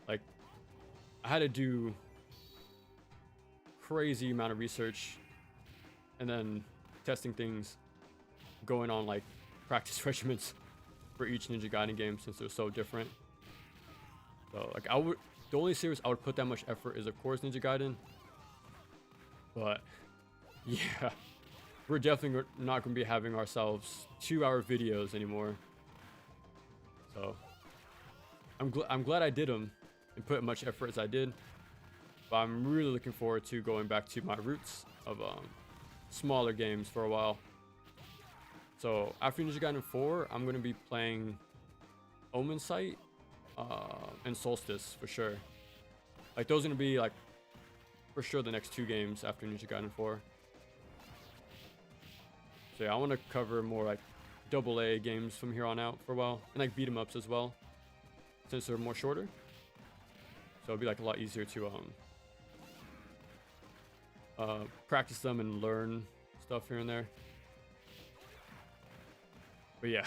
Like I had to do crazy amount of research and then testing things, going on like practice regimens for each Ninja Gaiden game since they're so different. So like the only series I would put that much effort is of course Ninja Gaiden, but yeah, we're definitely not going to be having ourselves 2-hour videos anymore. So I'm glad I did them and put much effort as I did, but I'm really looking forward to going back to my roots of smaller games for a while. So after Ninja Gaiden 4, I'm gonna be playing Omen Sight and Solstice for sure. Like those are gonna be like for sure the next 2 games after Ninja Gaiden 4. So yeah, I want to cover more like AA games from here on out for a while, and like beat 'em ups as well, since they're more shorter. So it'll be like a lot easier to practice them and learn stuff here and there. But yeah,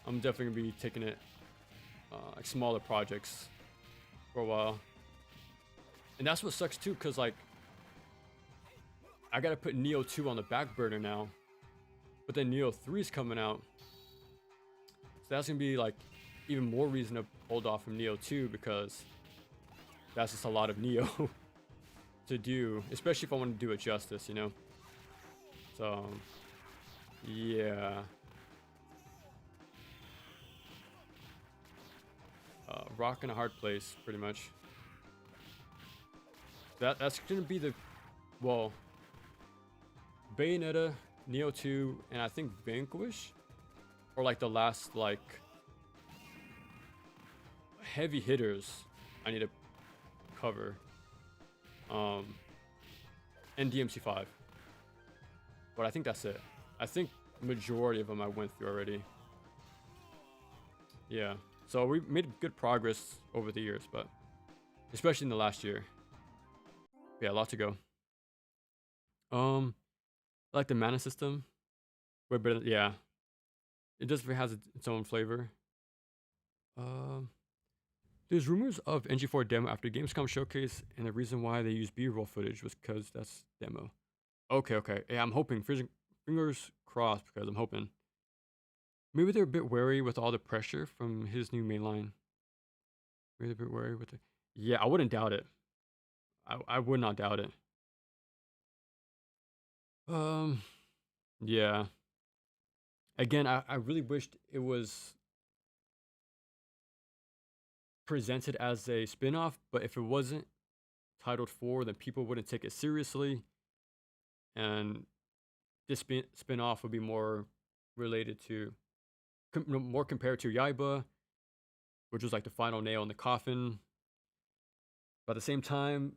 I'm definitely gonna be taking it like smaller projects for a while. And that's what sucks too, cause like I gotta put Neo 2 on the back burner now, but then Neo 3 is coming out, so that's gonna be like even more reason to hold off from Neo 2, because that's just a lot of Neo to do, especially if I want to do it justice, you know. So yeah, rock in a hard place, pretty much. That's gonna be the, well, Bayonetta, Neo 2, and I think Vanquish, or like the last like heavy hitters I need to cover. And DMC5. But I think that's it. I think majority of them I went through already. Yeah. So we made good progress over the years, but especially in the last year. Yeah, a lot to go. I like the mana system. But yeah, it definitely has its own flavor. There's rumors of NG4 demo after Gamescom showcase, and the reason why they used B-roll footage was because that's demo. Okay. Yeah, I'm hoping. Fingers crossed, because I'm hoping. Maybe they're a bit wary with all the pressure from his new mainline. Maybe they're a bit wary with it. Yeah, I wouldn't doubt it. I would not doubt it. Yeah. Again, I really wished it was presented as a spin-off, but if it wasn't titled 4, then people wouldn't take it seriously, and this spin-off would be more related to more compared to Yaiba, which was like the final nail in the coffin. But at the same time,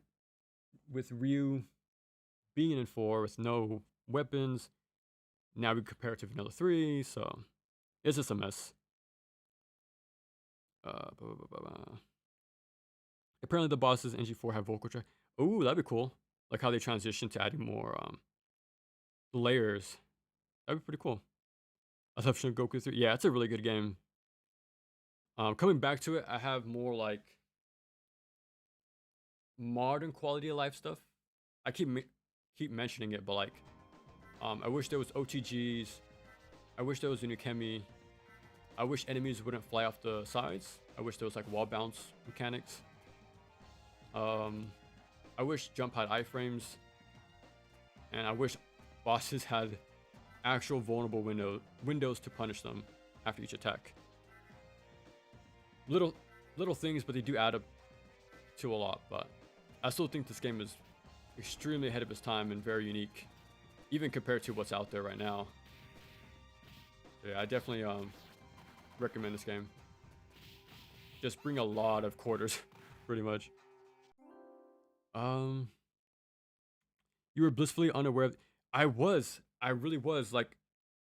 with Ryu being in 4 with no weapons, now we compare it to Vanilla 3, so it's just a mess. Apparently the bosses in NG4 have vocal track. Ooh, that'd be cool. Like how they transition to adding more layers. That'd be pretty cool. I love Sengoku 3. Yeah, it's a really good game. Coming back to it, I have more like modern quality of life stuff. I keep mentioning it, but like, I wish there was OTGs. I wish there was a Nukemi. I wish enemies wouldn't fly off the sides. I wish there was like wall bounce mechanics. I wish jump had iframes, and I wish bosses had actual vulnerable windows to punish them after each attack. Little things, but they do add up to a lot. But I still think this game is extremely ahead of its time and very unique, even compared to what's out there right now. So yeah, I definitely recommend this game. Just bring a lot of quarters, pretty much. You were blissfully unaware of. I really was. Like,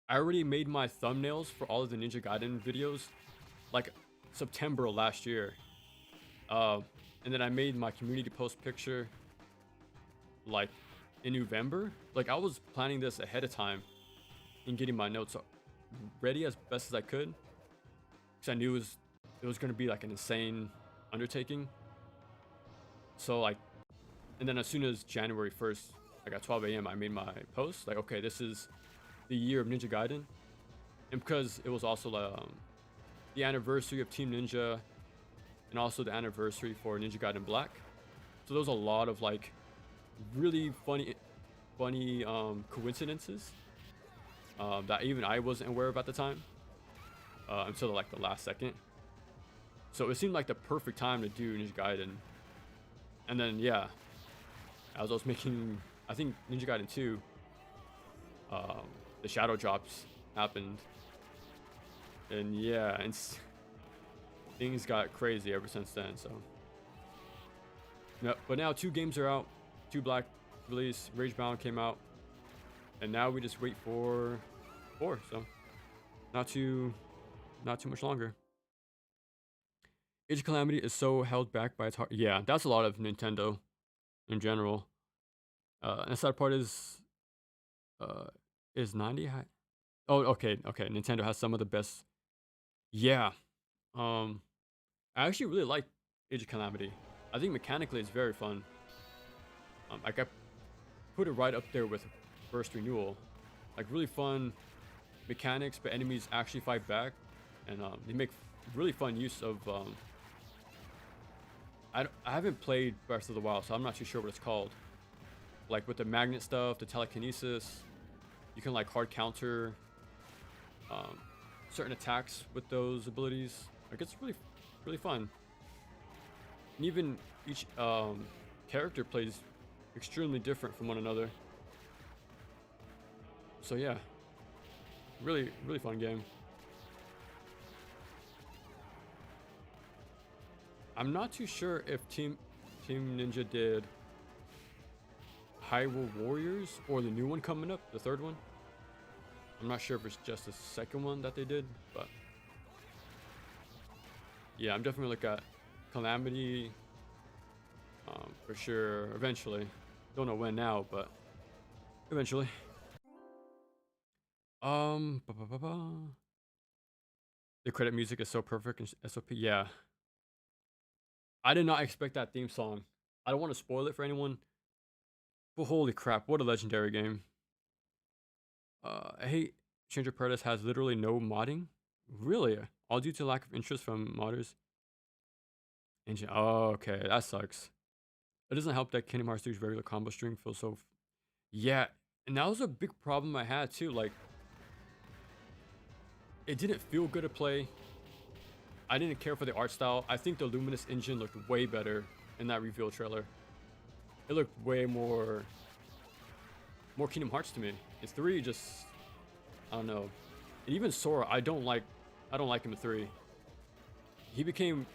I already made my thumbnails for all of the Ninja Gaiden videos, like September last year. And then I made my community post picture, like in November. Like, I was planning this ahead of time and getting my notes ready as best as I could, because I knew it was gonna be like an insane undertaking. So like, and then as soon as January 1st, like at 12 a.m., I made my post. Like, okay, this is the year of Ninja Gaiden. And because it was also the anniversary of Team Ninja, and also the anniversary for Ninja Gaiden Black. So there was a lot of like really funny coincidences that even I wasn't aware of at the time, until like the last second. So it seemed like the perfect time to do Ninja Gaiden. And then yeah, as I was making, I think Ninja Gaiden 2, the shadow drops happened, and yeah, and things got crazy ever since then. So, no, but now 2 games are out, 2 Black release, Ragebound came out, and now we just wait for 4. So, not too much longer. Age of Calamity is so held back by its heart. Yeah, that's a lot of Nintendo in general. And the sad part is 90 oh, okay, Nintendo has some of the best. Yeah. I actually really like Age of Calamity. I think mechanically it's very fun. Like I put it right up there with First Renewal. Like really fun mechanics, but enemies actually fight back, and they make really fun use of. I haven't played Breath of the Wild, so I'm not too sure what it's called. Like with the magnet stuff, the telekinesis, you can like hard counter certain attacks with those abilities. Like it's really fun. And even each character plays extremely different from one another. So yeah, really fun game. I'm not too sure if Team Ninja did Hyrule Warriors or the new one coming up, the 3rd one. I'm not sure if it's just the 2nd one that they did, but yeah, I'm definitely looking at Calamity for sure eventually. Don't know when now, but eventually. The credit music is so perfect in SOP. Yeah, I did not expect that theme song. I don't want to spoil it for anyone, but holy crap, what a legendary game. I hate Stranger Paradise has literally no modding. Really? All due to lack of interest from modders? Engine. Oh, okay, that sucks. It doesn't help that Kingdom Hearts 3's regular combo string feels so. Yeah, and that was a big problem I had too. Like, it didn't feel good to play. I didn't care for the art style. I think the Luminous engine looked way better in that reveal trailer. It looked way more Kingdom Hearts to me. It's 3 just, I don't know. And even Sora, I don't like him in 3. He became,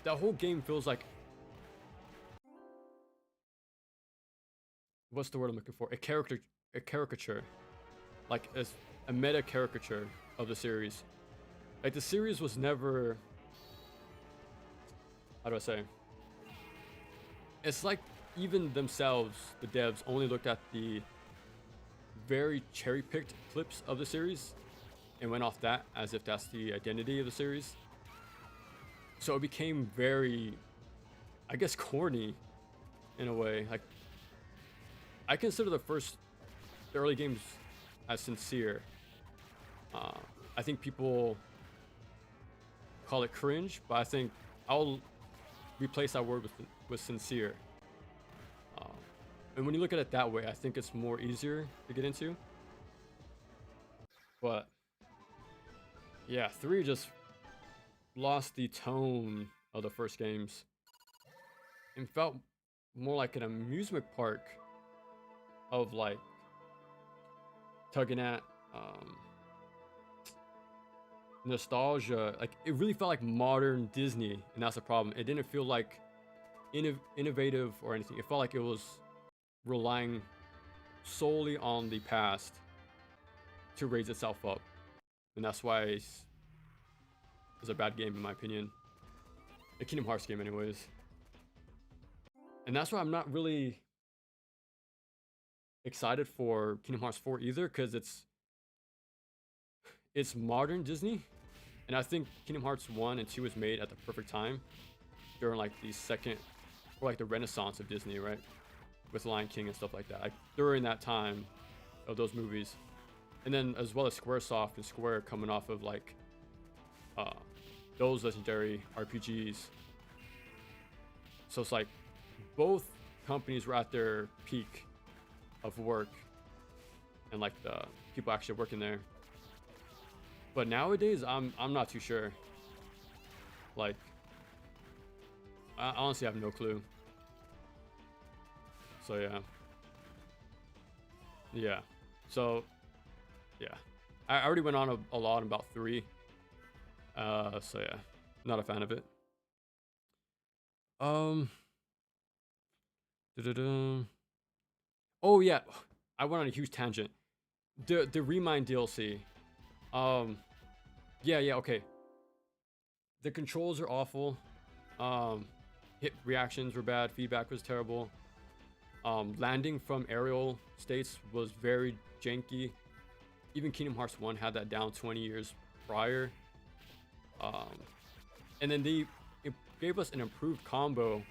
that whole game feels like, what's the word I'm looking for? A caricature. Like a meta caricature of the series. Like the series was never, how do I say? It's like even themselves, the devs, only looked at the very cherry-picked clips of the series and went off that as if that's the identity of the series. So it became very, I guess, corny in a way. Like, I consider the early games as sincere. I think people call it cringe, but I think I'll replace that word with sincere. And when you look at it that way, I think it's more easier to get into. But yeah, 3 just lost the tone of the first games and felt more like an amusement park of like tugging at nostalgia. Like it really felt like modern Disney, and that's the problem. It didn't feel like innovative or anything. It felt like it was relying solely on the past to raise itself up, and that's why it's a bad game in my opinion. A Kingdom Hearts game anyways. And that's why I'm not really excited for Kingdom Hearts 4 either, because it's modern Disney, and I think Kingdom Hearts 1 and 2 was made at the perfect time during like the second, or like the renaissance of Disney, right? With Lion King and stuff like that. Like during that time of those movies, and then as well as SquareSoft and Square coming off of like those legendary RPGs. So it's like both companies were at their peak of work and like the people actually working there. But nowadays I'm not too sure. Like I honestly have no clue. So yeah. So yeah, I already went on a lot about 3. So yeah, not a fan of it. Da-da-da. Oh yeah, I went on a huge tangent. The Remind DLC. Yeah, okay. The controls are awful. Hit reactions were bad. Feedback was terrible. Landing from aerial states was very janky. Even Kingdom Hearts 1 had that down 20 years prior. And then they gave us an improved combo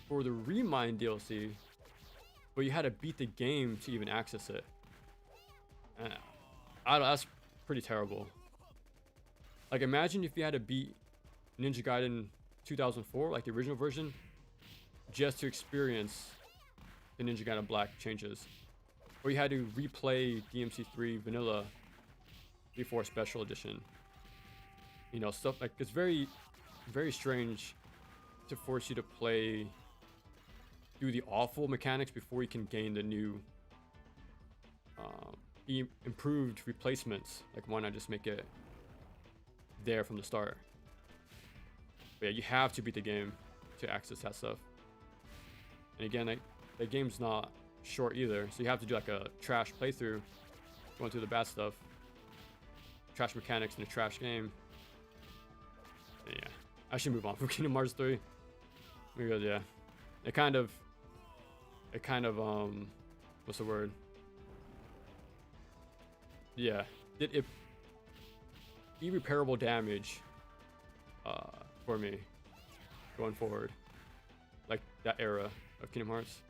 for the Remind DLC, but you had to beat the game to even access it. And that's pretty terrible. Like, imagine if you had to beat Ninja Gaiden 2004, like the original version, just to experience the Ninja Gaiden Black changes. Or you had to replay DMC3 Vanilla before Special Edition. You know, stuff like, it's very, very strange to force you to do the awful mechanics before you can gain the new, improved replacements. Like, why not just make it there from the start? But yeah, you have to beat the game to access that stuff. And again, the game's not short either, so you have to do like a trash playthrough, going through the bad stuff, trash mechanics in a trash game. And yeah, I should move on from Kingdom Hearts 3 because yeah, it kind of what's the word? Yeah, did irreparable damage for me going forward, like that era of Kingdom Hearts.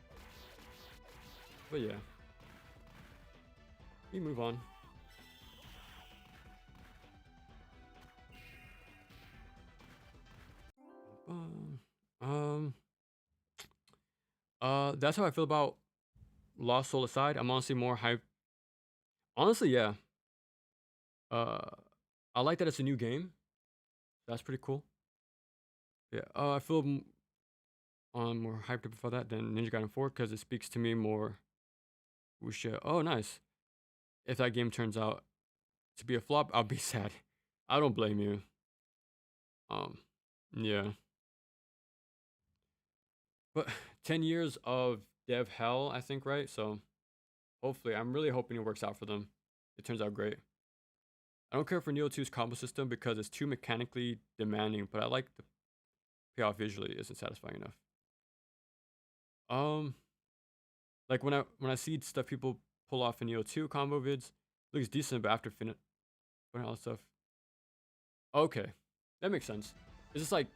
But yeah, we move on. That's how I feel about Lost Soul aside. I'm honestly more hyped. Honestly, yeah. I like that it's a new game. That's pretty cool. Yeah. I feel more hyped up for that than Ninja Gaiden 4 because it speaks to me more. Oh, nice. If that game turns out to be a flop, I'll be sad. I don't blame you. Yeah. But 10 years of dev hell, I think, right? So hopefully, I'm really hoping it works out for them. It turns out great. I don't care for Neo 2's combo system because it's too mechanically demanding, but I like the payoff visually isn't satisfying enough. Like when I see stuff people pull off in Neo 2 combo vids, it looks decent, but after putting all that stuff. Okay, that makes sense. Is this like?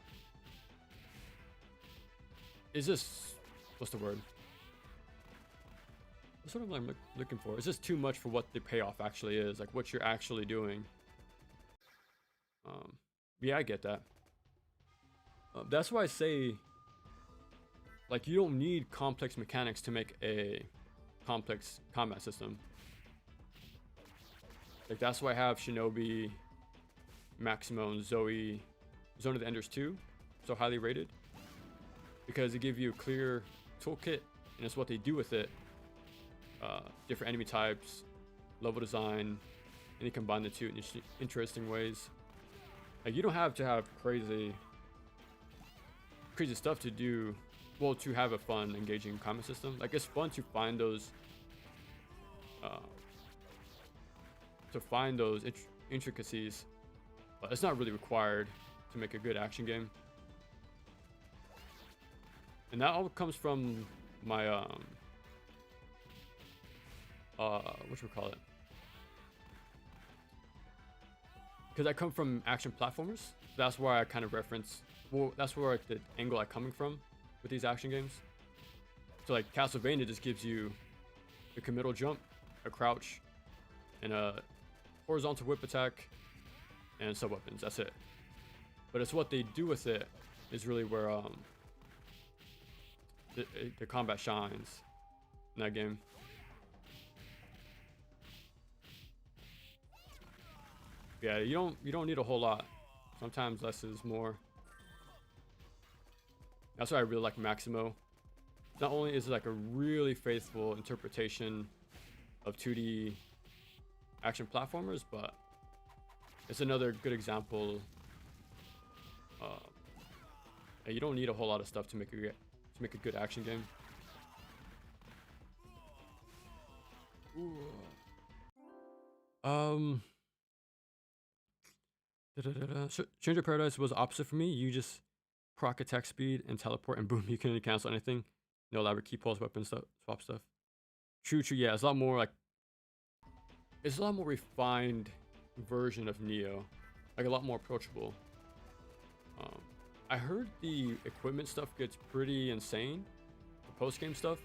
Is this what's the word? That's what I'm looking for. Is this too much for what the payoff actually is? Like what you're actually doing? Yeah, I get that. That's why I say, like, you don't need complex mechanics to make a complex combat system. Like, that's why I have Shinobi, Maximo, and Zoe, Zone of the Enders 2, so highly rated. Because they give you a clear toolkit, and it's what they do with it. Different enemy types, level design, and they combine the two in interesting ways. Like, you don't have to have crazy stuff to do, well, to have a fun, engaging combat system. Like, it's fun to find those, intricacies, but it's not really required to make a good action game. And that all comes from my, whatchamacallit? Because I come from action platformers. That's where I kind of reference, well, that's where the angle I'm coming from with these action games. So like Castlevania just gives you a committal jump, a crouch, and a horizontal whip attack, and sub weapons. That's it. But it's what they do with it is really where the combat shines in that game. Yeah, you don't need a whole lot. Sometimes less is more. That's why I really like Maximo. Not only is it like a really faithful interpretation of 2D action platformers, but it's another good example. You don't need a whole lot of stuff to make a good action game. Stranger of Paradise was opposite for me. You just proc attack speed and teleport, and boom, you can cancel anything. No elaborate key pulls, weapon stuff, swap stuff. True. Yeah, it's a lot more like it's a lot more refined version of Neo, like a lot more approachable. I heard the equipment stuff gets pretty insane, the post game stuff.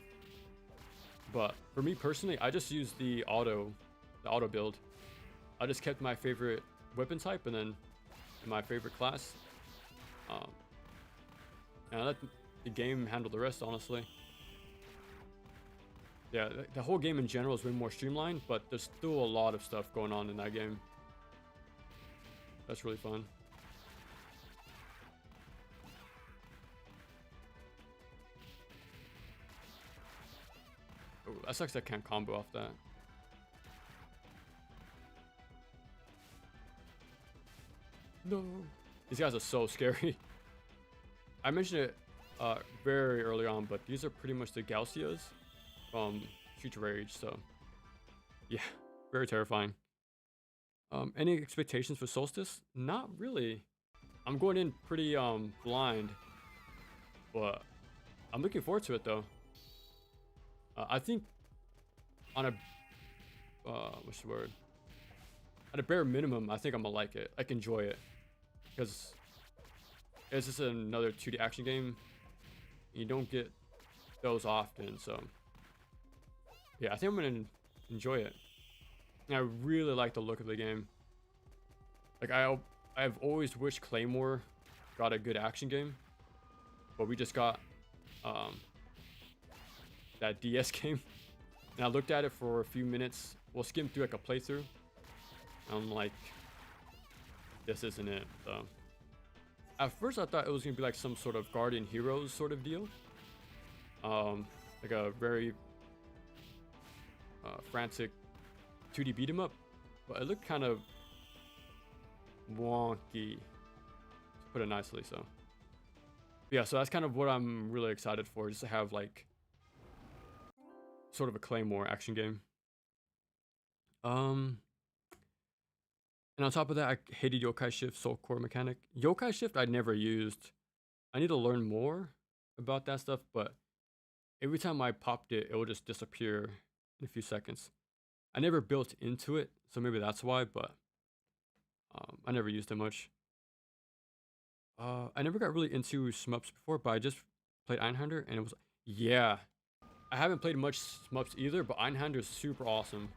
But for me personally, I just used the auto build. I just kept my favorite weapon type and then my favorite class. And I let the game handle the rest, honestly. Yeah, the whole game in general is way more streamlined, but there's still a lot of stuff going on in that game. That's really fun. Oh, that sucks I can't combo off that. No. These guys are so scary. I mentioned it very early on, but these are pretty much the Gaussias from Future Rage, so yeah, very terrifying. Any expectations for Solstice? Not really. I'm going in pretty blind, but I'm looking forward to it though. I think on a what's the word? At a bare minimum, I think I'm gonna like it, like enjoy it, because it's just another 2D action game. You don't get those often, so yeah, I think I'm gonna enjoy it. And I really like the look of the game. Like I've always wished Claymore got a good action game, but we just got that DS game, and I looked at it for a few minutes. We'll skim through like a playthrough. I'm like, this isn't it. So at first I thought it was gonna be like some sort of Guardian Heroes sort of deal, like a very frantic 2D beat 'em up, but it looked kind of wonky, to put it nicely. So yeah, so that's kind of what I'm really excited for, just to have like sort of a Claymore action game. And on top of that, I hated Yokai Shift Soul Core mechanic. Yokai Shift I never used. I need to learn more about that stuff, but every time I popped it, it will just disappear in a few seconds. I never built into it, so maybe that's why, but I never used it much. I never got really into shmups before, but I just played Einhander, and it was, yeah. I haven't played much shmups either, but Einhander is super awesome.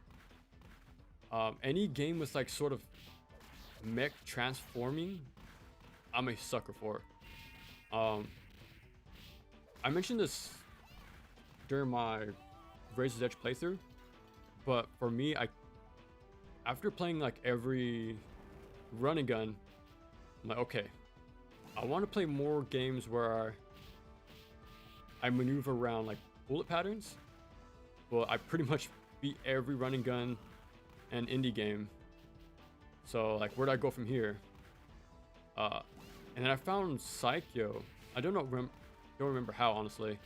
Any game with like sort of mech transforming, I'm a sucker for. I mentioned this during my Razor's Edge playthrough, but for me, after playing like every run and gun, I'm like, okay, I want to play more games where I maneuver around like bullet patterns. Well, I pretty much beat every run and gun and indie game. So like, where do I go from here? And then I found Psycho. I don't remember how, honestly.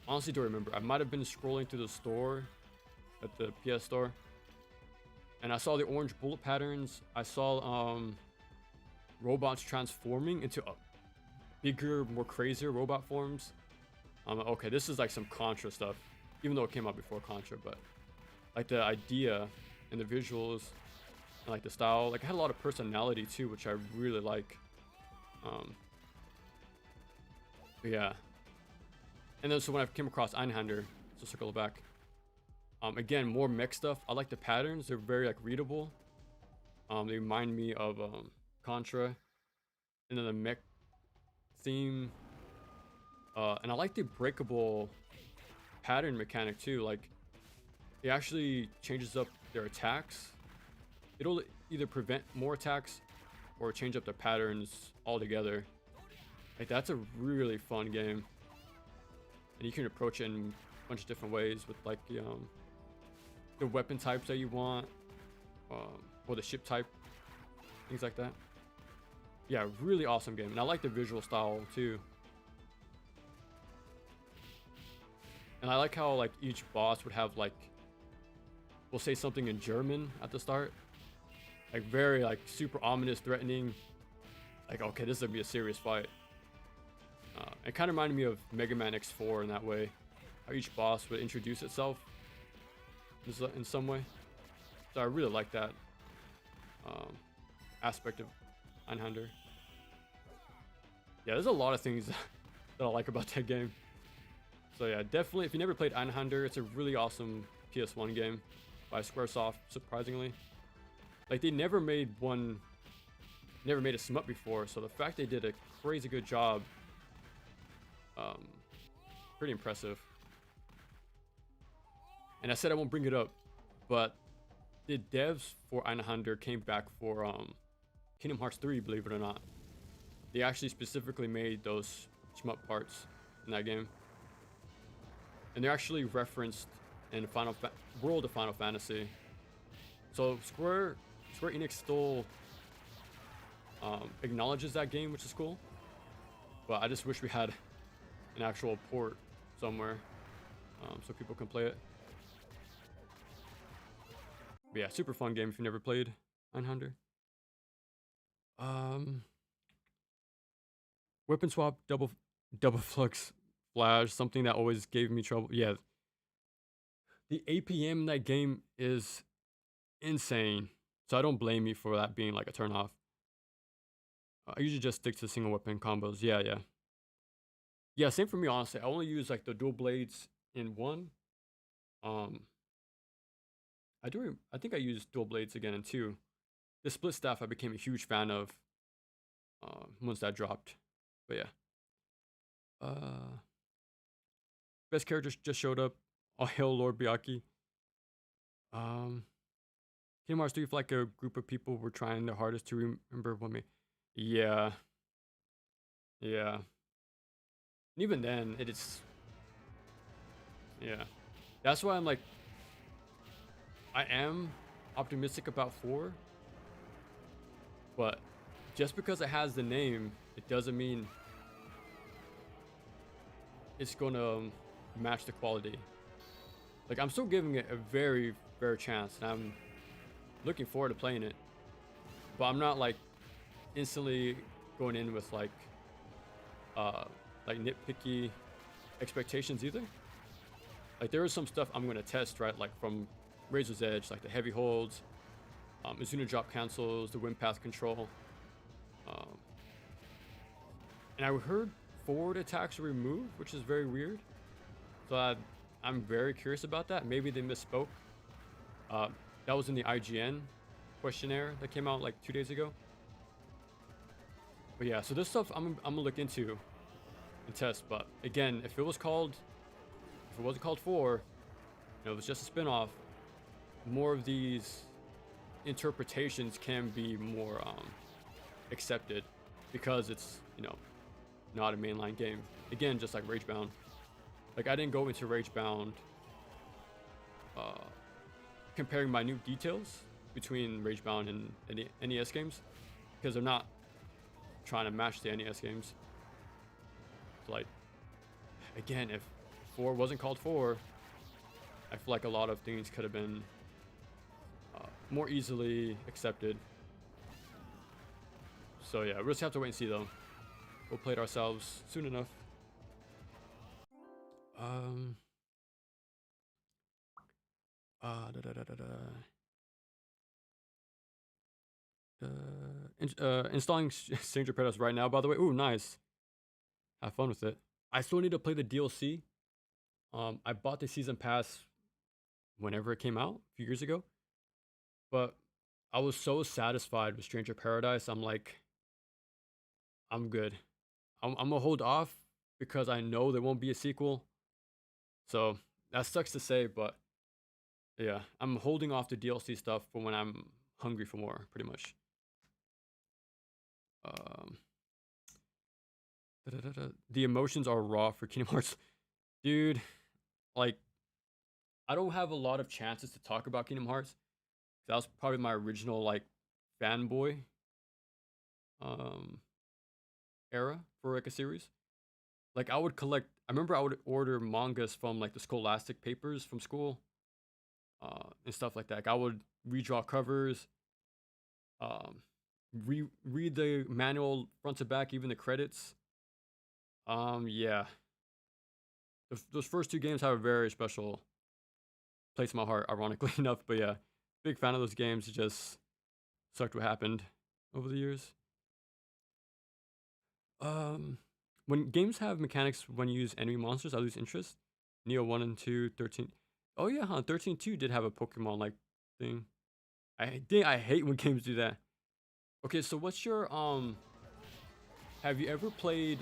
Honestly, don't remember. I might have been scrolling through the store, at the PS store, and I saw the orange bullet patterns. I saw robots transforming into bigger, more crazier robot forms. I'm like, okay, this is like some Contra stuff, even though it came out before Contra, but like the idea and the visuals and like the style, like it had a lot of personality too, which I really like. But yeah. And then so when I came across Einhander, so circle it back. Again, more mech stuff. I like the patterns. They're very like readable. They remind me of Contra, and then the mech theme. And I like the breakable pattern mechanic too. Like, it actually changes up their attacks. It'll either prevent more attacks or change up the patterns altogether. Like, that's a really fun game, and you can approach it in a bunch of different ways with like the the weapon types that you want, or the ship type, things like that. Yeah, really awesome game, and I like the visual style too. And I like how like each boss would have like, we'll say something in German at the start, like very like super ominous, threatening. Like, okay, this is gonna be a serious fight. It kind of reminded me of Mega Man X4 in that way, how each boss would introduce itself in some way. So I really like that aspect of Einhander. Yeah, there's a lot of things that I like about that game. So yeah, definitely, if you never played Einhander, it's a really awesome PS1 game by Squaresoft, surprisingly. Like, they never made a shmup before, so the fact they did a crazy good job, pretty impressive. And I said I won't bring it up, but the devs for Einhander came back for Kingdom Hearts 3, believe it or not. They actually specifically made those shmup parts in that game. And they're actually referenced in the World of Final Fantasy. So Square Enix still acknowledges that game, which is cool. But I just wish we had an actual port somewhere so people can play it. But yeah, super fun game if you never played Einhander. Weapon swap, double flux flash, something that always gave me trouble. Yeah, the APM in that game is insane, so I don't blame you for that being like a turn off. I usually just stick to single weapon combos. Yeah, same for me, honestly. I only use like the dual blades in one. I think I used dual blades again in two. The split staff I became a huge fan of once that dropped. But yeah. Best characters just showed up. All hail Lord Byakuya. Kingdom Hearts 3, if like a group of people were trying their hardest to remember what me. Yeah. Yeah. And even then, yeah. That's why I am optimistic about 4. But just because it has the name, it doesn't mean it's gonna match the quality. Like, I'm still giving it a very fair chance, and I'm looking forward to playing it. But I'm not like instantly going in with like nitpicky expectations either. Like, there is some stuff I'm gonna test, right? Like from Razor's Edge, like the heavy holds, Izuna drop cancels, the wind path control. And I heard forward attacks are removed, which is very weird. So I'm very curious about that. Maybe they misspoke. That was in the IGN questionnaire that came out like 2 days ago. But yeah, so this stuff I'm gonna look into and test. But again, if it wasn't called 4, it was just a spin-off, more of these interpretations can be more accepted because it's not a mainline game. Again, just like Ragebound. Like, I didn't go into Ragebound comparing minute details between Ragebound and the NES games, because they're not trying to match the NES games. So like, again, if 4 wasn't called 4, I feel like a lot of things could have been more easily accepted. So yeah, we'll just have to wait and see though. We'll play it ourselves soon enough. Installing Stranger Paradise right now, by the way. Ooh, nice. Have fun with it. I still need to play the DLC. I bought the season pass whenever it came out a few years ago, but I was so satisfied with Stranger Paradise. I'm like, I'm good. I'm gonna hold off because I know there won't be a sequel. So that sucks to say, but yeah, I'm holding off the DLC stuff for when I'm hungry for more, pretty much. The emotions are raw for Kingdom Hearts, dude. Like, I don't have a lot of chances to talk about Kingdom Hearts. That was probably my original like fanboy um era for like a series. Like I would collect. I remember I would order mangas from like the Scholastic papers from school, and stuff like that. Like, I would redraw covers, um, read the manual front to back, even the credits. Yeah, those first two games have a very special place in my heart, ironically enough. But yeah, big fan of those games. It just sucked what happened over the years. Um, when games have mechanics when you use enemy monsters, I lose interest. Neo 1 and 2, 13. Oh yeah, huh? 13-2 did have a Pokemon like thing. I hate when games do that. Okay, so what's your have you ever played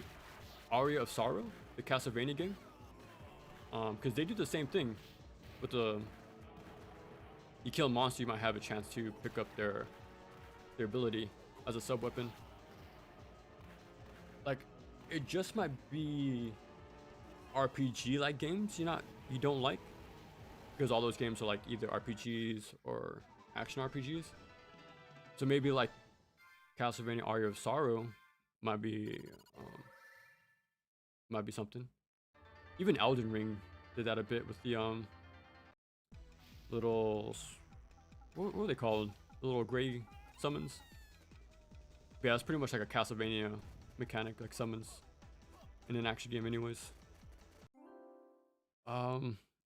Aria of Sorrow, the Castlevania game? Because they do the same thing with the you kill a monster, you might have a chance to pick up their ability as a sub weapon. Like, it just might be RPG like games you don't like, because all those games are like either RPGs or action RPGs. So maybe like Castlevania Aria of Sorrow might be something. Even Elden Ring did that a bit with the little what are they called? The little gray summons. But yeah, it's pretty much like a Castlevania mechanic, like summons in an action game anyways. I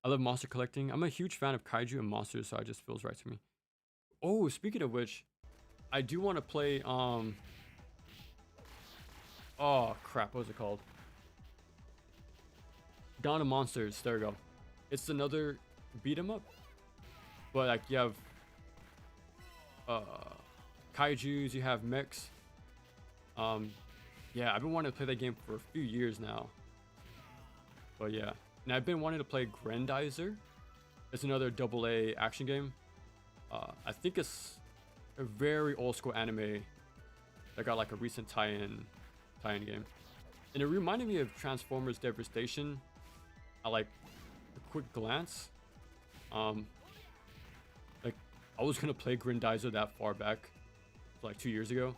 love monster collecting. I'm a huge fan of kaiju and monsters, so it just feels right to me. Oh, speaking of which, I do want to play oh crap, what was it called? Dawn of Monsters. There we go. It's another beat 'em up, but like you have uh kaijus, you have mechs. Yeah, I've been wanting to play that game for a few years now. But yeah, and I've been wanting to play Grandizer. It's another AA action game. I think it's a very old school anime that got like a recent tie-in game, and it reminded me of Transformers Devastation at like a quick glance. Like I was gonna play Grandizer that far back, like 2 years ago,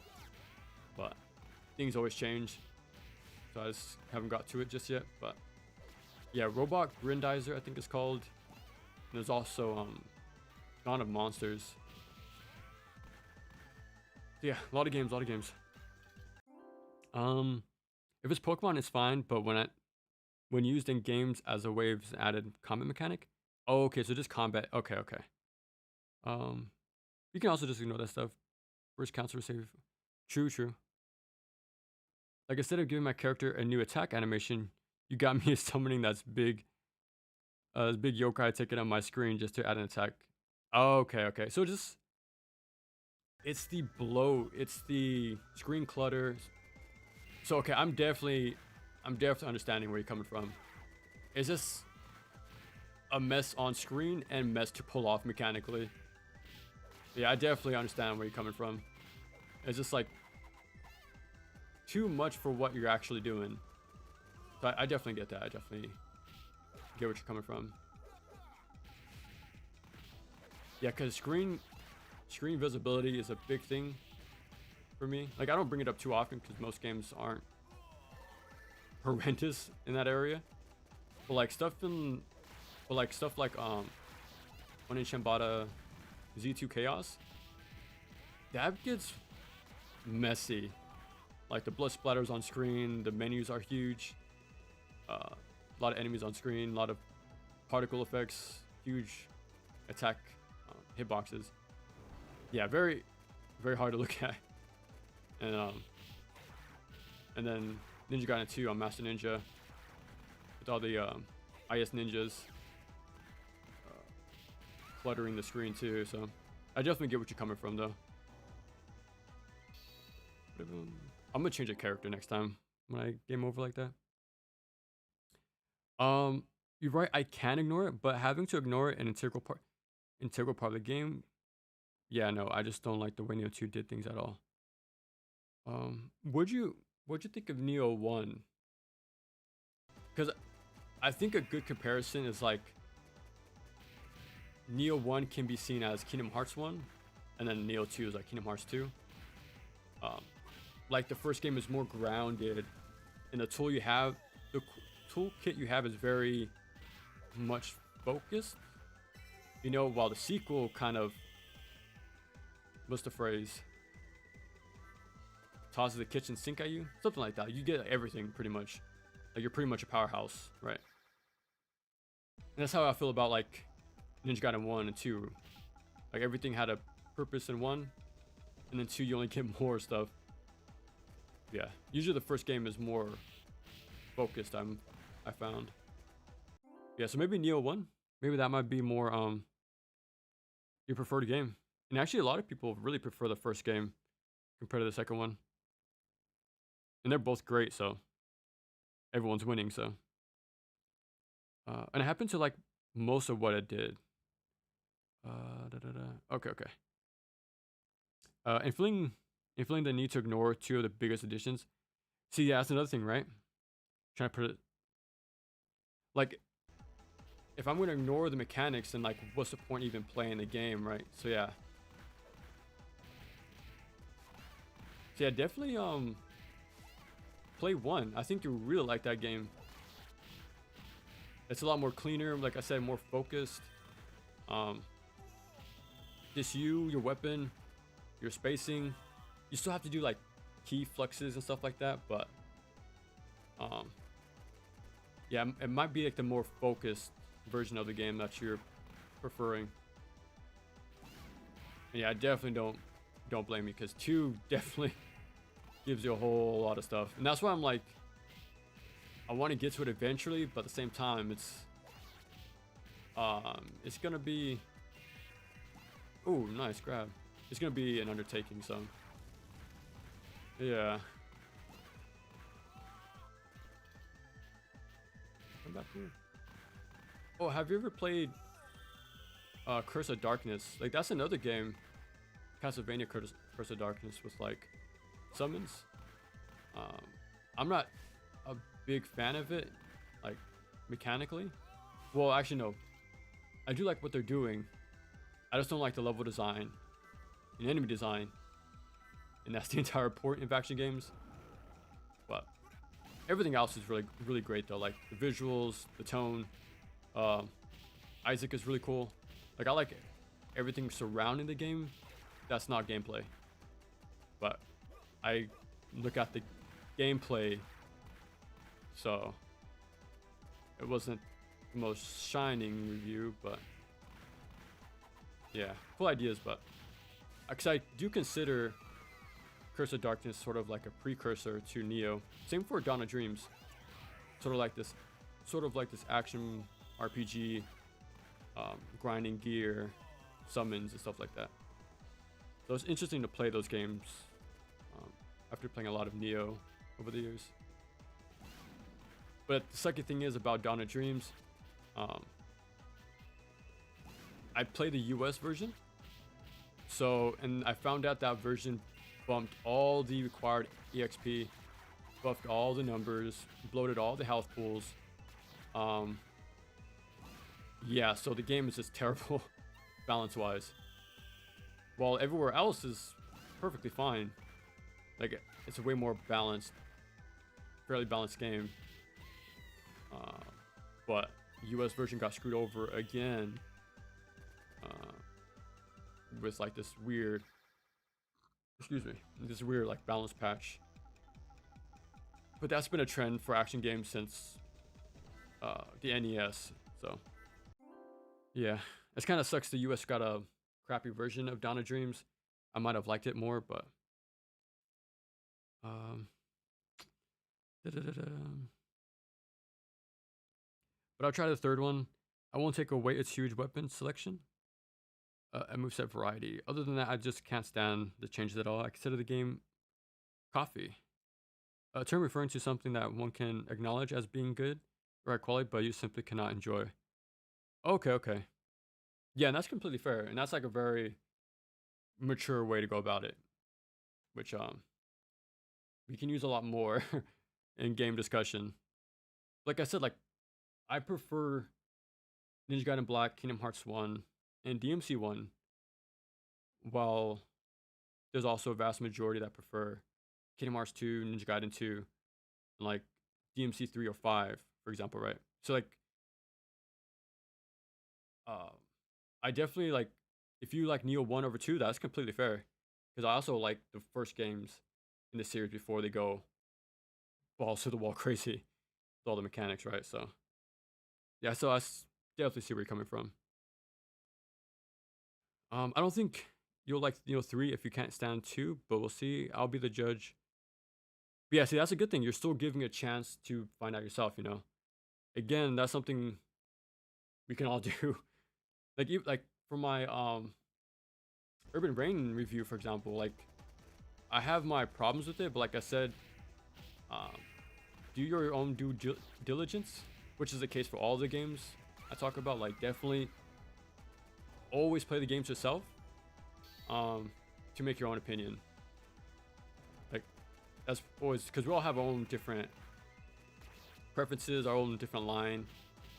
but things always change, so I just haven't got to it just yet. But yeah, Robot Grandizer I think it's called. And there's also Dawn of Monsters. So yeah, a lot of games. If it's Pokemon, it's fine, but when used in games as a way of added combat mechanic. Oh, okay, so just combat. Okay. You can also just ignore that stuff. First counts for save. True. Like instead of giving my character a new attack animation, you got me summoning that's big yokai ticket on my screen just to add an attack. Oh, okay. So it's the bloat, it's the screen clutter. So okay, I'm definitely understanding where you're coming from. It's just a mess on screen and mess to pull off mechanically. Yeah, I definitely understand where you're coming from. It's just like too much for what you're actually doing. So I definitely get that. I definitely get what you're coming from. Yeah, because screen visibility is a big thing for me. Like I don't bring it up too often because most games aren't horrendous in that area. But like stuff like One in Shambada Z2 Chaos, that gets messy. Like the blood splatters on screen, the menus are huge. A lot of enemies on screen, a lot of particle effects, huge attack hitboxes. Yeah, very hard to look at. And then Ninja Gaiden 2 on Master Ninja with all the IS ninjas cluttering the screen too. So I definitely get what you're coming from though. I'm gonna change a character next time when I game over like that. You're right. I can ignore it, but having to ignore it an integral part of the game. Yeah, no, I just don't like the way Neo 2 did things at all. What'd you think of Neo 1? Because I think a good comparison is like Neo 1 can be seen as Kingdom Hearts 1, and then Neo 2 is like Kingdom Hearts 2. Like the first game is more grounded, and the tool you have, the toolkit you have is very much focused. You know, while the sequel kind of, what's the phrase? Tosses the kitchen sink at you, something like that. You get everything pretty much. Like you're pretty much a powerhouse, right? And that's how I feel about like Ninja Gaiden 1 and 2. Like everything had a purpose in 1, and then 2 you only get more stuff. Yeah, usually the first game is more focused. I found. Yeah, so maybe Neo 1. Maybe that might be more your preferred game. And actually, a lot of people really prefer the first game compared to the second one. And they're both great, so everyone's winning. So, and I happen to like most of what it did. Okay, okay. And feeling the need to ignore 2 of the biggest additions. See, yeah, that's another thing, right? Trying to put it like, if I'm gonna ignore the mechanics, then like, what's the point even playing the game, right? So yeah. So yeah, definitely play 1. I think you really like that game. It's a lot more cleaner, like I said, more focused. Just your weapon, your spacing. You still have to do like key fluxes and stuff like that, but yeah, it might be like the more focused version of the game that you're preferring. And yeah, I definitely don't blame me, because 2 definitely gives you a whole lot of stuff, and that's why I'm like, I want to get to it eventually, but at the same time, it's gonna be, oh, nice grab. It's gonna be an undertaking, so yeah. Come back here. Oh, have you ever played Curse of Darkness? Like that's another game, Castlevania Curse of Darkness, with like summons. I'm not a big fan of it, like mechanically. Well, actually no, I do like what they're doing. I just don't like the level design and enemy design, and that's the entire point of action games. But everything else is really great though, like the visuals, the tone. Isaac is really cool. Like I like everything surrounding the game. That's not gameplay, but I look at the gameplay, so it wasn't the most shining review, but yeah, cool ideas. But because I do consider Curse of Darkness sort of like a precursor to Neo. Same for Dawn of Dreams. Sort of like this action RPG, grinding gear, summons and stuff like that. So it's interesting to play those games after playing a lot of Neo over the years. But the second thing is about Dawn of Dreams. I played the US version. So, and I found out that version bumped all the required EXP, buffed all the numbers, bloated all the health pools. Yeah, so the game is just terrible balance-wise. While everywhere else is perfectly fine. Like, it's a way more balanced, fairly balanced game. But US version got screwed over again. With like this weird, like balance patch. But that's been a trend for action games since the NES. So yeah, it kind of sucks the US got a crappy version of Dawn of Dreams. I might have liked it more, but but I'll try the third one. I won't take away its huge weapon selection and moveset variety. Other than that, I just can't stand the changes at all. I consider the game coffee, a term referring to something that one can acknowledge as being good or high quality, but you simply cannot enjoy. Okay. Yeah, and that's completely fair, and that's like a very mature way to go about it, which we can use a lot more in game discussion. Like I said, like I prefer Ninja Gaiden Black, Kingdom Hearts 1, And DMC 1, while there's also a vast majority that prefer Kingdom Hearts 2, Ninja Gaiden 2, and like DMC 3 or 5, for example, right? So like uh I definitely like, if you like Neo 1 over 2, that's completely fair. Because I also like the first games in the series before they go balls to the wall crazy with all the mechanics, right? So yeah, so definitely see where you're coming from. I don't think you'll like Neo 3 if you can't stand 2, but we'll see. I'll be the judge. But yeah, see, that's a good thing. You're still giving a chance to find out yourself, you know? Again, that's something we can all do. Like for my Urban Brain review, for example, like I have my problems with it, but like I said, um, do your own diligence, which is the case for all the games I talk about. Like definitely always play the games yourself, to make your own opinion. Like that's always, because we all have our own different preferences, our own different line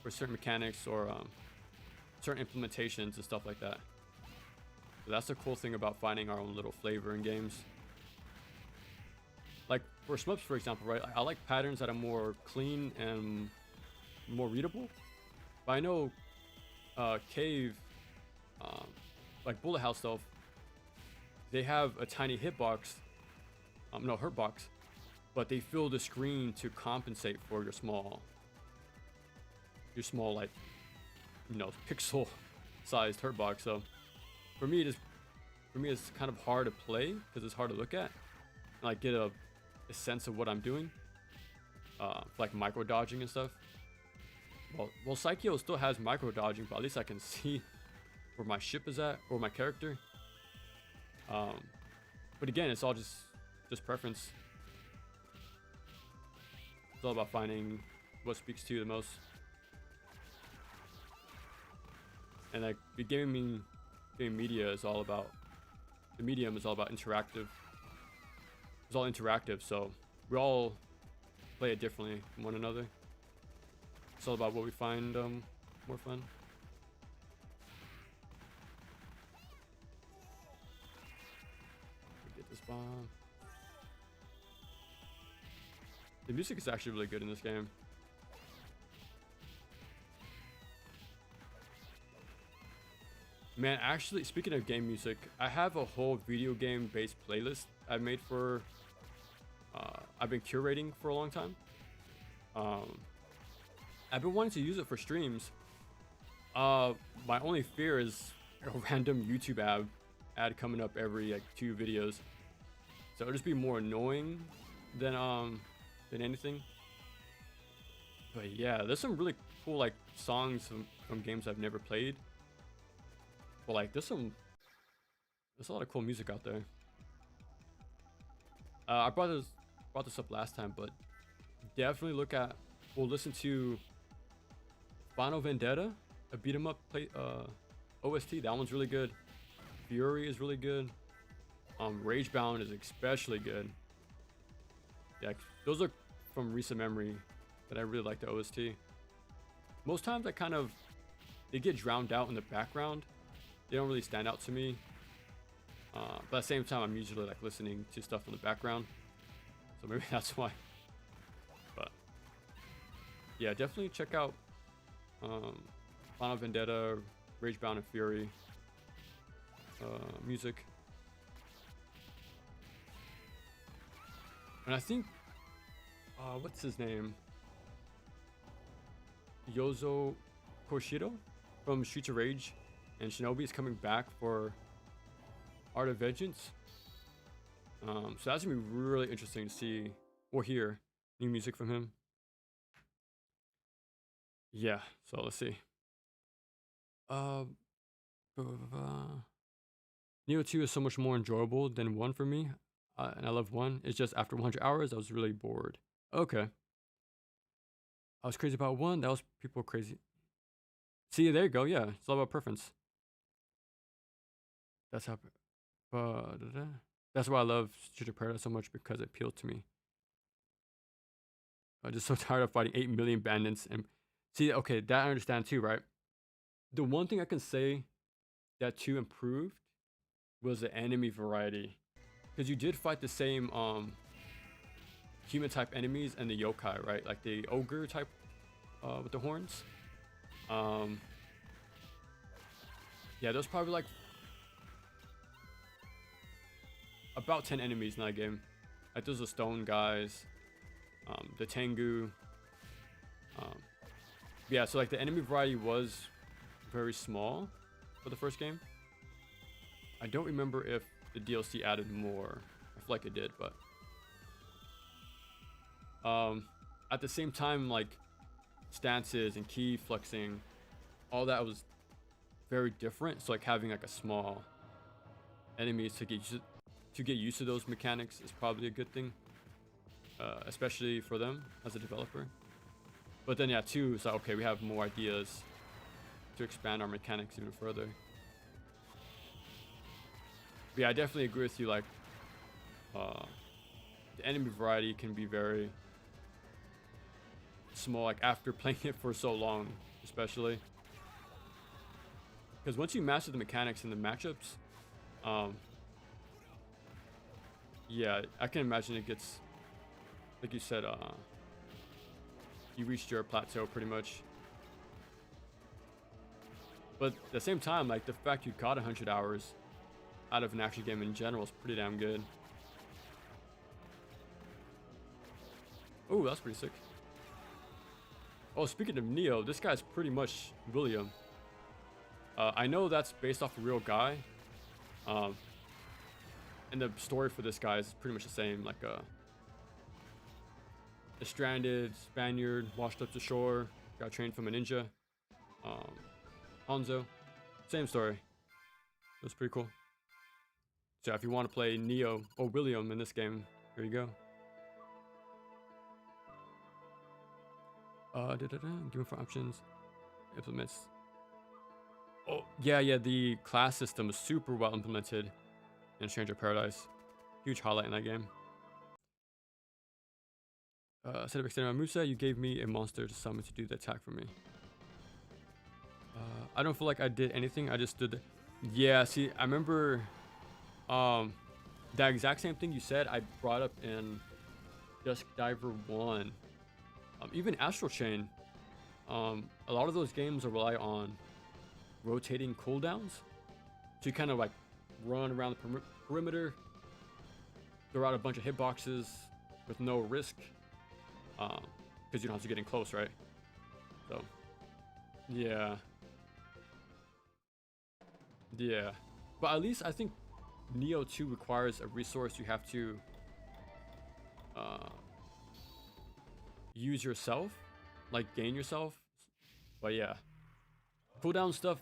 for certain mechanics or certain implementations and stuff like that. So that's the cool thing about finding our own little flavor in games. Like for Shmups, for example, right? I like patterns that are more clean and more readable. But I know Cave, um, like Bullet House stuff, they have a tiny hitbox, no hurt box, but they fill the screen to compensate for your small like, you know, pixel sized hurt box. So for me it's kind of hard to play because it's hard to look at and like get a sense of what I'm doing, like micro dodging and stuff. Well, Psycho still has micro dodging, but at least I can see where my ship is at or my character. But again, it's all just preference. It's all about finding what speaks to you the most. And like the game media is all about, the medium is all about interactive. It's all interactive, so we all play it differently from one another. It's all about what we find more fun. Get this bomb. The music is actually really good in this game. Man, actually, speaking of game music, I have a whole video game based playlist I've made for, I've been curating for a long time. I've been wanting to use it for streams. My only fear is a random YouTube ad coming up every like 2 videos. So it'll just be more annoying than anything. But yeah, there's some really cool like songs from games I've never played. But like there's a lot of cool music out there. I brought this up last time, but definitely listen to Final Vendetta, a beat 'em up OST. That one's really good. Fury is really good. Ragebound is especially good. Yeah, those are from recent memory that I really like the OST. Most times they get drowned out in the background. They don't really stand out to me. But at the same time, I'm usually like listening to stuff in the background, so maybe that's why. But yeah, definitely check out Final Vendetta, Ragebound, and Fury music. And I think what's his name? Yozo Koshiro from Streets of Rage and Shinobi is coming back for Art of Vengeance. So that's gonna be really interesting to see or hear new music from him. Yeah, so let's see. Uh, Neo 2 is so much more enjoyable than 1 for me, and I love 1. It's just after 100 hours, I was really bored. Okay. I was crazy about 1. That was people crazy. See, there you go. Yeah, it's all about preference. That's how. That's why I love Street of Paradise so much, because it appealed to me. I'm just so tired of fighting 8 million bandits. And see, okay, that I understand too, right? The one thing I can say that 2 improved was the enemy variety, because you did fight the same human type enemies and the yokai, right? Like the ogre type with the horns. Yeah, there's probably like about 10 enemies in that game. Like there's the stone guys, the Tengu. Yeah, so like the enemy variety was very small for the first game. I don't remember if the DLC added more. I feel like it did, but at the same time, like stances and key flexing, all that was very different. So like having like a small enemies to get used to those mechanics is probably a good thing, especially for them as a developer. But then yeah, too, so okay, we have more ideas to expand our mechanics even further. But yeah, I definitely agree with you. Like, the enemy variety can be very small. Like after playing it for so long, especially because once you master the mechanics and the matchups, yeah, I can imagine it gets, like you said, you reached your plateau pretty much. But at the same time, like the fact you got 100 hours out of an action game in general is pretty damn good. Oh, that's pretty sick. Oh, speaking of Neo, this guy's pretty much William. I know that's based off a real guy. And the story for this guy is pretty much the same. Like a stranded Spaniard washed up to shore, got trained from a ninja. Hanzo, same story. It was pretty cool. So if you want to play Neo or William in this game, here you go. Doing for options, implements. Oh yeah, the class system is super well implemented in Stranger Paradise. Huge highlight in that game. Instead of extending my moveset, you gave me a monster to summon to do the attack for me. I don't feel like I did anything. I just stood there. Yeah, see, I remember that exact same thing you said I brought up in Dusk Diver 1. Even Astral Chain. A lot of those games rely on rotating cooldowns. So you kind of like run around the perimeter, throw out a bunch of hitboxes with no risk. Because you don't have to get in close, right? So, yeah. Yeah. But at least I think Neo 2 requires a resource you have to use yourself, like gain yourself. But yeah, cooldown stuff,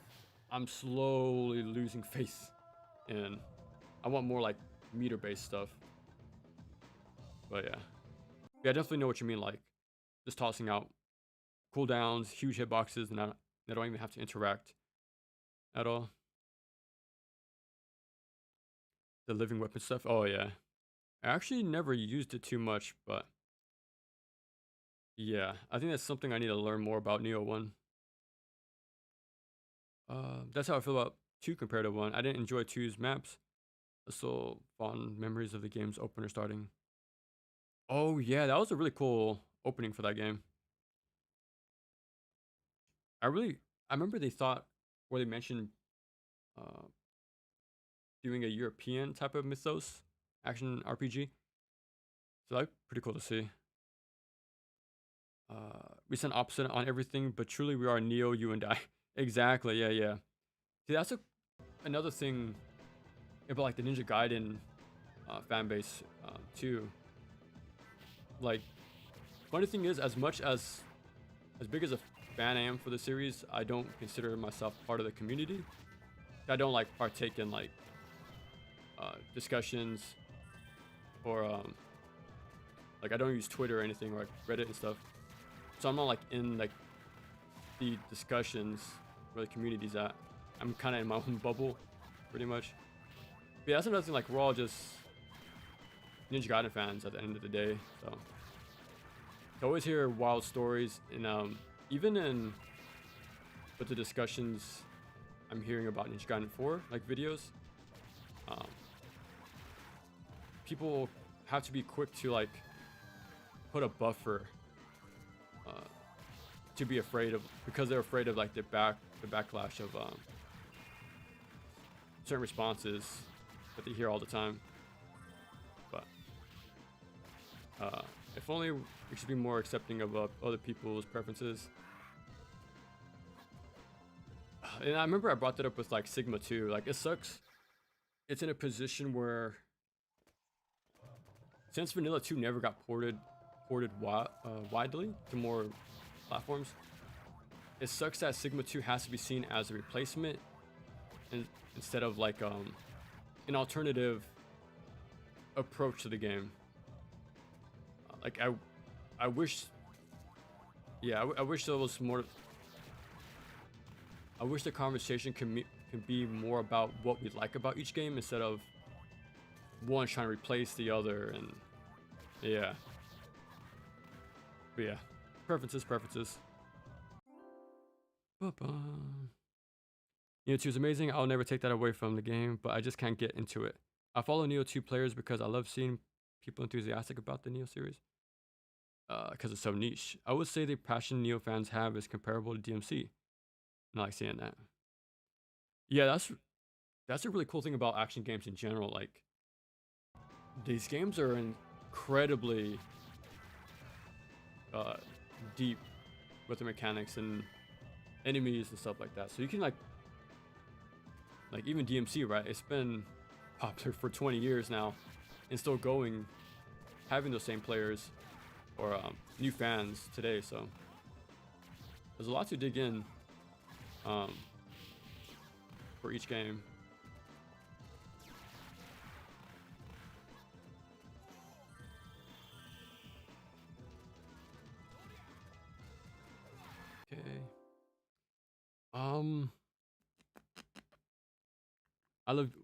I'm slowly losing faith in. I want more like meter-based stuff. But yeah, I definitely know what you mean. Like just tossing out cooldowns, huge hitboxes, and they don't even have to interact at all. The living weapon stuff. Oh yeah, I actually never used it too much, but yeah, I think that's something I need to learn more about Neo 1. That's how I feel about 2 compared to 1. I didn't enjoy 2's maps. I still fond memories of the game's opener starting. Oh yeah, that was a really cool opening for that game. I remember they thought, or they mentioned uh, doing a European type of mythos action RPG. So that's pretty cool to see. We sent opposite on everything, but truly we are Neo, you and I. Exactly, yeah. See, that's another thing about like the Ninja Gaiden fan base too. Like, funny thing is, as big as a fan I am for the series, I don't consider myself part of the community. I don't like partake in like discussions or like I don't use Twitter or anything, or like Reddit and stuff. So I'm not like in like the discussions where the community's at. I'm kind of in my own bubble, pretty much. But yeah, that's another thing. Like we're all just Ninja Gaiden fans at the end of the day. So I always hear wild stories, and even in with the discussions I'm hearing about Ninja Gaiden 4 like videos, people have to be quick to like put a buffer to be afraid of, because they're afraid of like the backlash of certain responses that they hear all the time. But if only we should be more accepting of other people's preferences. And I remember I brought that up with like Sigma too. Like, it sucks. It's in a position where, since Vanilla 2 never got ported widely to more platforms, it sucks that Sigma 2 has to be seen as a replacement instead of like an alternative approach to the game. Like I wish, yeah, I wish there was more. I wish the conversation can be more about what we like about each game instead of one trying to replace the other. And yeah, but yeah, preferences. Neo 2 is amazing. I'll never take that away from the game, but I just can't get into it. I follow Neo 2 players because I love seeing people enthusiastic about the Neo series. Because it's so niche. I would say the passion Neo fans have is comparable to DMC. And I like seeing that. Yeah, that's a really cool thing about action games in general. Like, these games are incredibly deep with the mechanics and enemies and stuff like that. So you can like even DMC, right? It's been popular for 20 years now and still going, having those same players or new fans today. So there's a lot to dig in for each game. Okay.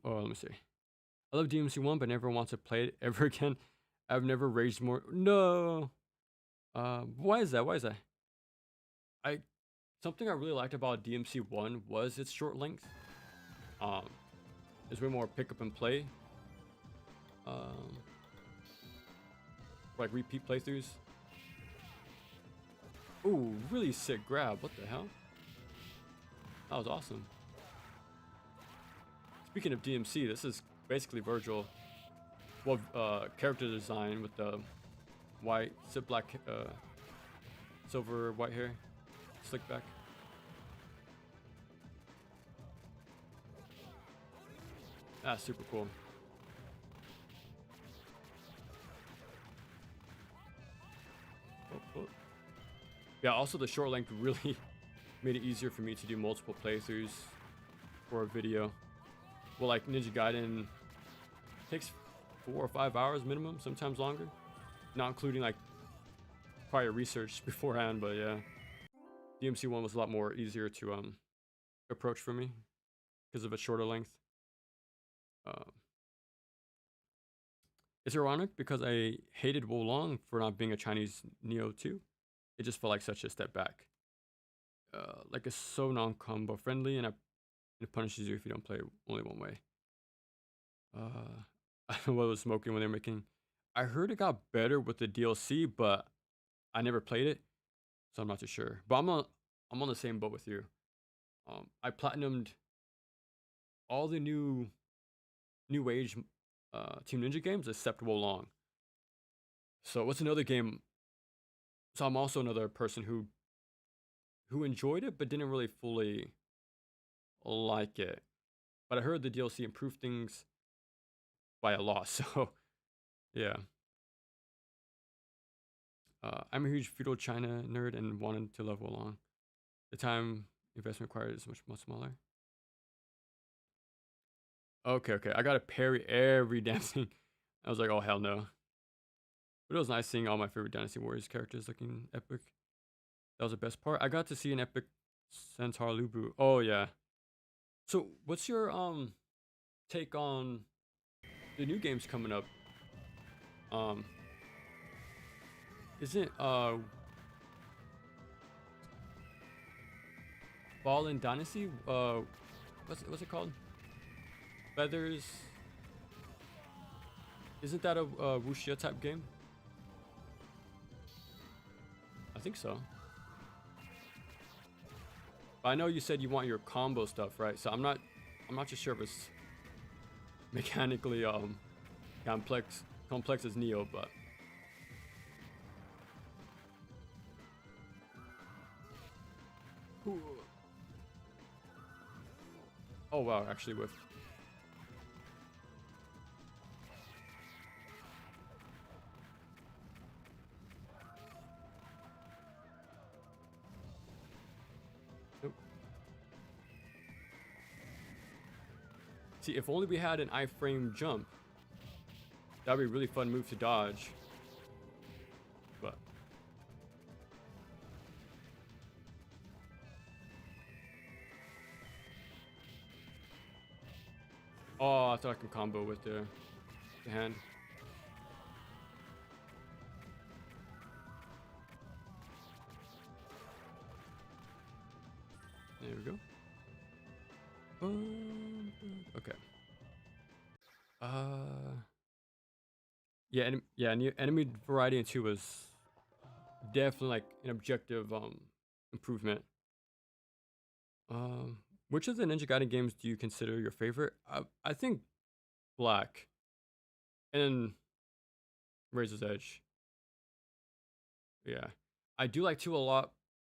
Let me see. I love DMC 1, but never want to play it ever again. I've never raged more. No. Why is that? Something I really liked about DMC 1 was its short length. It's way more pick up and play. Like repeat playthroughs. Ooh, really sick grab. What the hell? That was awesome. Speaking of DMC, this is basically Virgil. Well, character design with the white, silver white hair, slick back. That's super cool. Oh. Yeah, also the short length really made it easier for me to do multiple playthroughs for a video. Well, like Ninja Gaiden takes 4 or 5 hours minimum, sometimes longer, not including like prior research beforehand. But yeah, DMC 1 was a lot more easier to approach for me because of its shorter length. It's ironic because I hated Wolong for not being a Chinese Neo 2. It just felt like such a step back. Like, it's so non-combo friendly, and it punishes you if you don't play only one way. I don't know what I was smoking when they were making. I heard it got better with the DLC, but I never played it, so I'm not too sure. But I'm on the same boat with you. I platinumed all the new age Team Ninja games except Wolong. So what's another game? So I'm also another person who enjoyed it but didn't really fully like it. But I heard the DLC improved things by a lot. So yeah. I'm a huge feudal China nerd and wanted to love Wolong. The time investment required is much smaller. Okay. I gotta parry every damn thing. I was like, oh hell no. But it was nice seeing all my favorite Dynasty Warriors characters looking epic. That was the best part. I got to see an epic Centaur Lubu. Oh yeah. So what's your take on the new games coming up? Isn't Fallen Dynasty what's it called? Feathers. Isn't that a wuxia type game? I think so. But I know you said you want your combo stuff, right? So I'm not just sure if it's mechanically complex as Neo, but ooh. Oh wow, actually with nope. See, if only we had an iframe jump. That'd be a really fun move to dodge. But oh, I thought I could combo with the hand. There we go. Okay. Yeah, enemy variety in 2 was definitely like an objective improvement. Which of the Ninja Gaiden games do you consider your favorite? I think Black and Razor's Edge. Yeah, I do like 2 a lot,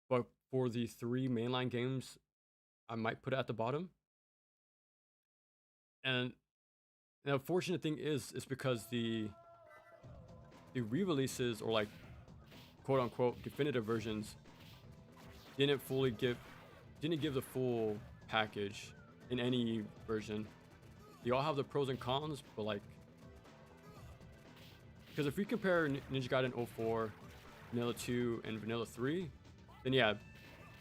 but for the 3 mainline games, I might put it at the bottom. And the unfortunate thing is because the re-releases or like quote unquote definitive versions didn't give the full package in any version. They all have the pros and cons, but like, because if we compare Ninja Gaiden 04, Vanilla 2, and Vanilla 3, then yeah,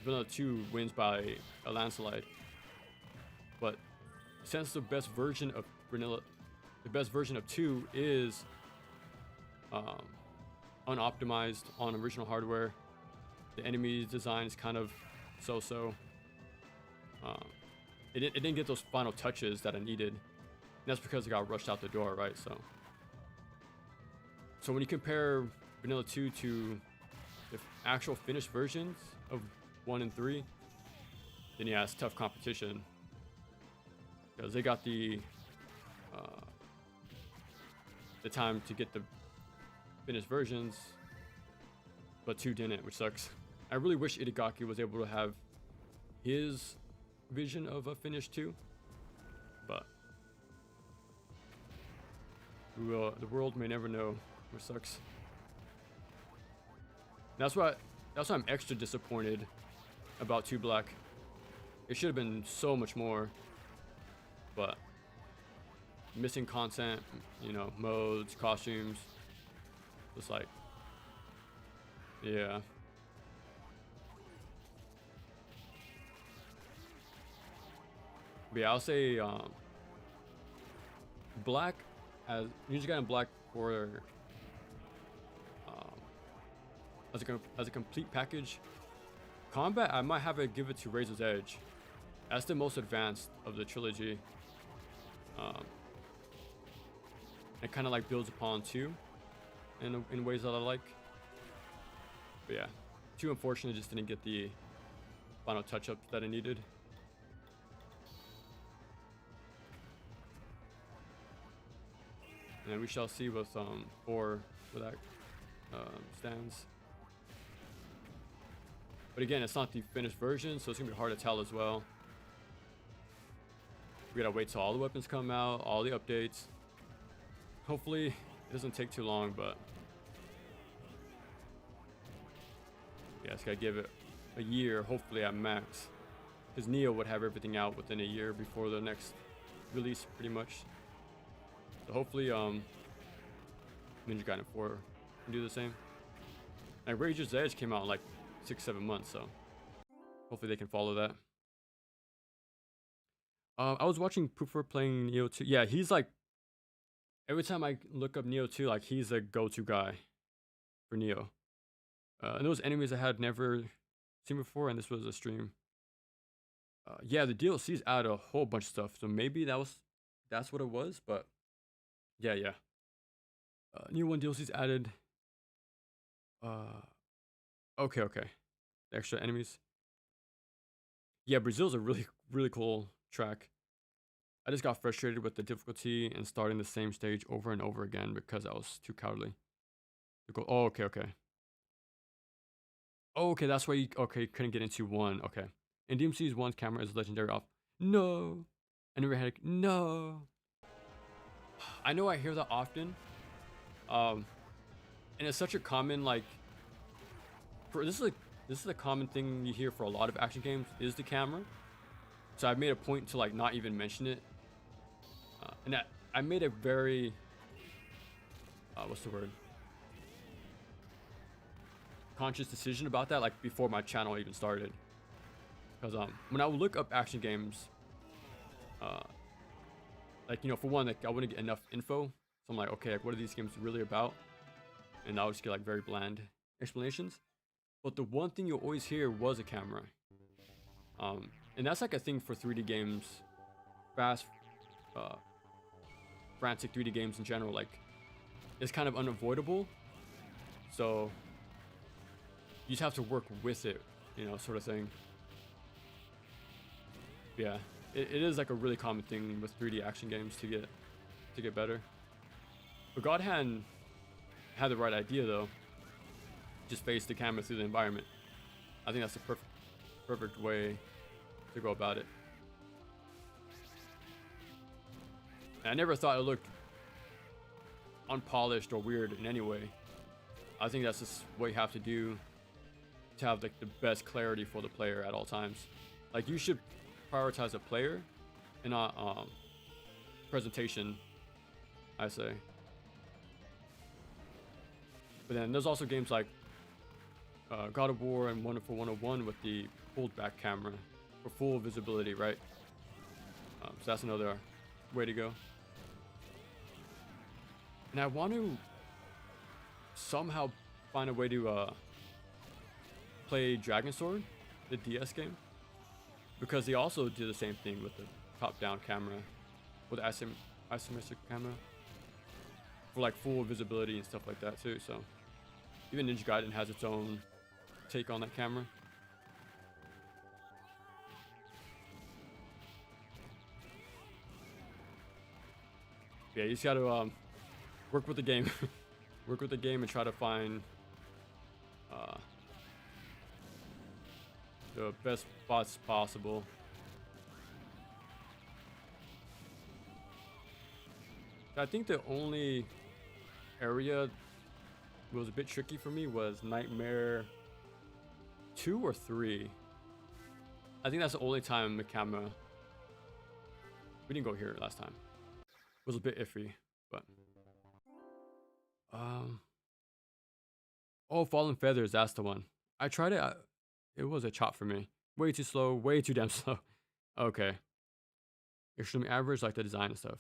Vanilla 2 wins by a landslide. But since the best version of 2 is unoptimized on original hardware, the enemy design is kind of so-so. It didn't get those final touches that I needed. And that's because it got rushed out the door, right? So when you compare Vanilla 2 to the actual finished versions of 1 and 3, then yeah, it's tough competition. Because they got the time to get the finished versions, but 2 didn't, which sucks. I really wish Itagaki was able to have his vision of a finished 2, but the world may never know, which sucks. That's why I'm extra disappointed about 2 Black. It should have been so much more, but missing content, you know, modes, costumes, just like, yeah. But yeah, I'll say Black as Ninja Gaiden Black for as a complete package. Combat, I might have to give it to Razor's Edge. That's the most advanced of the trilogy. It kind of like builds upon 2 in ways that I like. But yeah, 2 unfortunately just didn't get the final touch-ups that I needed. And we shall see with 4 where that stands. But again, it's not the finished version, so it's gonna be hard to tell as well. We gotta wait till all the weapons come out, all the updates. Hopefully, it doesn't take too long, but yeah, it's gotta give it a year, hopefully at max. Because Neo would have everything out within a year before the next release, pretty much. So hopefully, Ninja Gaiden 4 can do the same. Like Razor's Edge came out in like 6-7 months, so hopefully they can follow that. I was watching Poofer playing Neo 2. Yeah, he's like, every time I look up Neo 2, like he's a go-to guy for Neo. And those enemies I had never seen before, and this was a stream. Yeah, the DLCs added a whole bunch of stuff, so maybe that's what it was. But yeah, yeah. New one DLCs added. Uh, okay, okay. The extra enemies. Yeah, Brazil's a really really cool track. I just got frustrated with the difficulty and starting the same stage over and over again because I was too cowardly to go. Oh, okay, okay. Oh, okay, that's why you okay couldn't get into one. Okay, and DMC's one's camera is legendary off. No, I never had. No, I know I hear that often. Um, and it's such a common like for this is a common thing you hear for a lot of action games is the camera. So I've made a point to like not even mention it. And I made a very what's the word? Conscious decision about that like before my channel even started. Because when I would look up action games, uh, like you know for one like I wouldn't get enough info. So I'm like okay like what are these games really about? And I would just get like very bland explanations. But the one thing you always hear was a camera. And that's like a thing for 3D games, fast, frantic 3D games in general. Like, it's kind of unavoidable. So you just have to work with it, you know, sort of thing. Yeah, it is like a really common thing with 3D action games to get better. But God had the right idea though. Just face the camera through the environment. I think that's the perfect way to go about it. And I never thought it looked unpolished or weird in any way. I think that's just what you have to do to have like the best clarity for the player at all times. Like you should prioritize a player and not presentation, I say. But then there's also games like God of War and Wonderful 101 with the pulled back camera for full visibility, right? So that's another way to go. And I want to somehow find a way to play Dragon Sword, the DS game, because they also do the same thing with the top-down camera, with isometric camera, for like full visibility and stuff like that too. So even Ninja Gaiden has its own take on that camera. Yeah, you just gotta work with the game, work with the game, and try to find the best spots possible. I think the only area that was a bit tricky for me was Nightmare 2 or 3. I think that's the only time the camera. We didn't go here last time. It was a bit iffy, but oh, Fallen Feathers, that's the one. I tried it. It was a chop for me. Way too slow. Way too damn slow. Okay. Extremely average, like the design and stuff.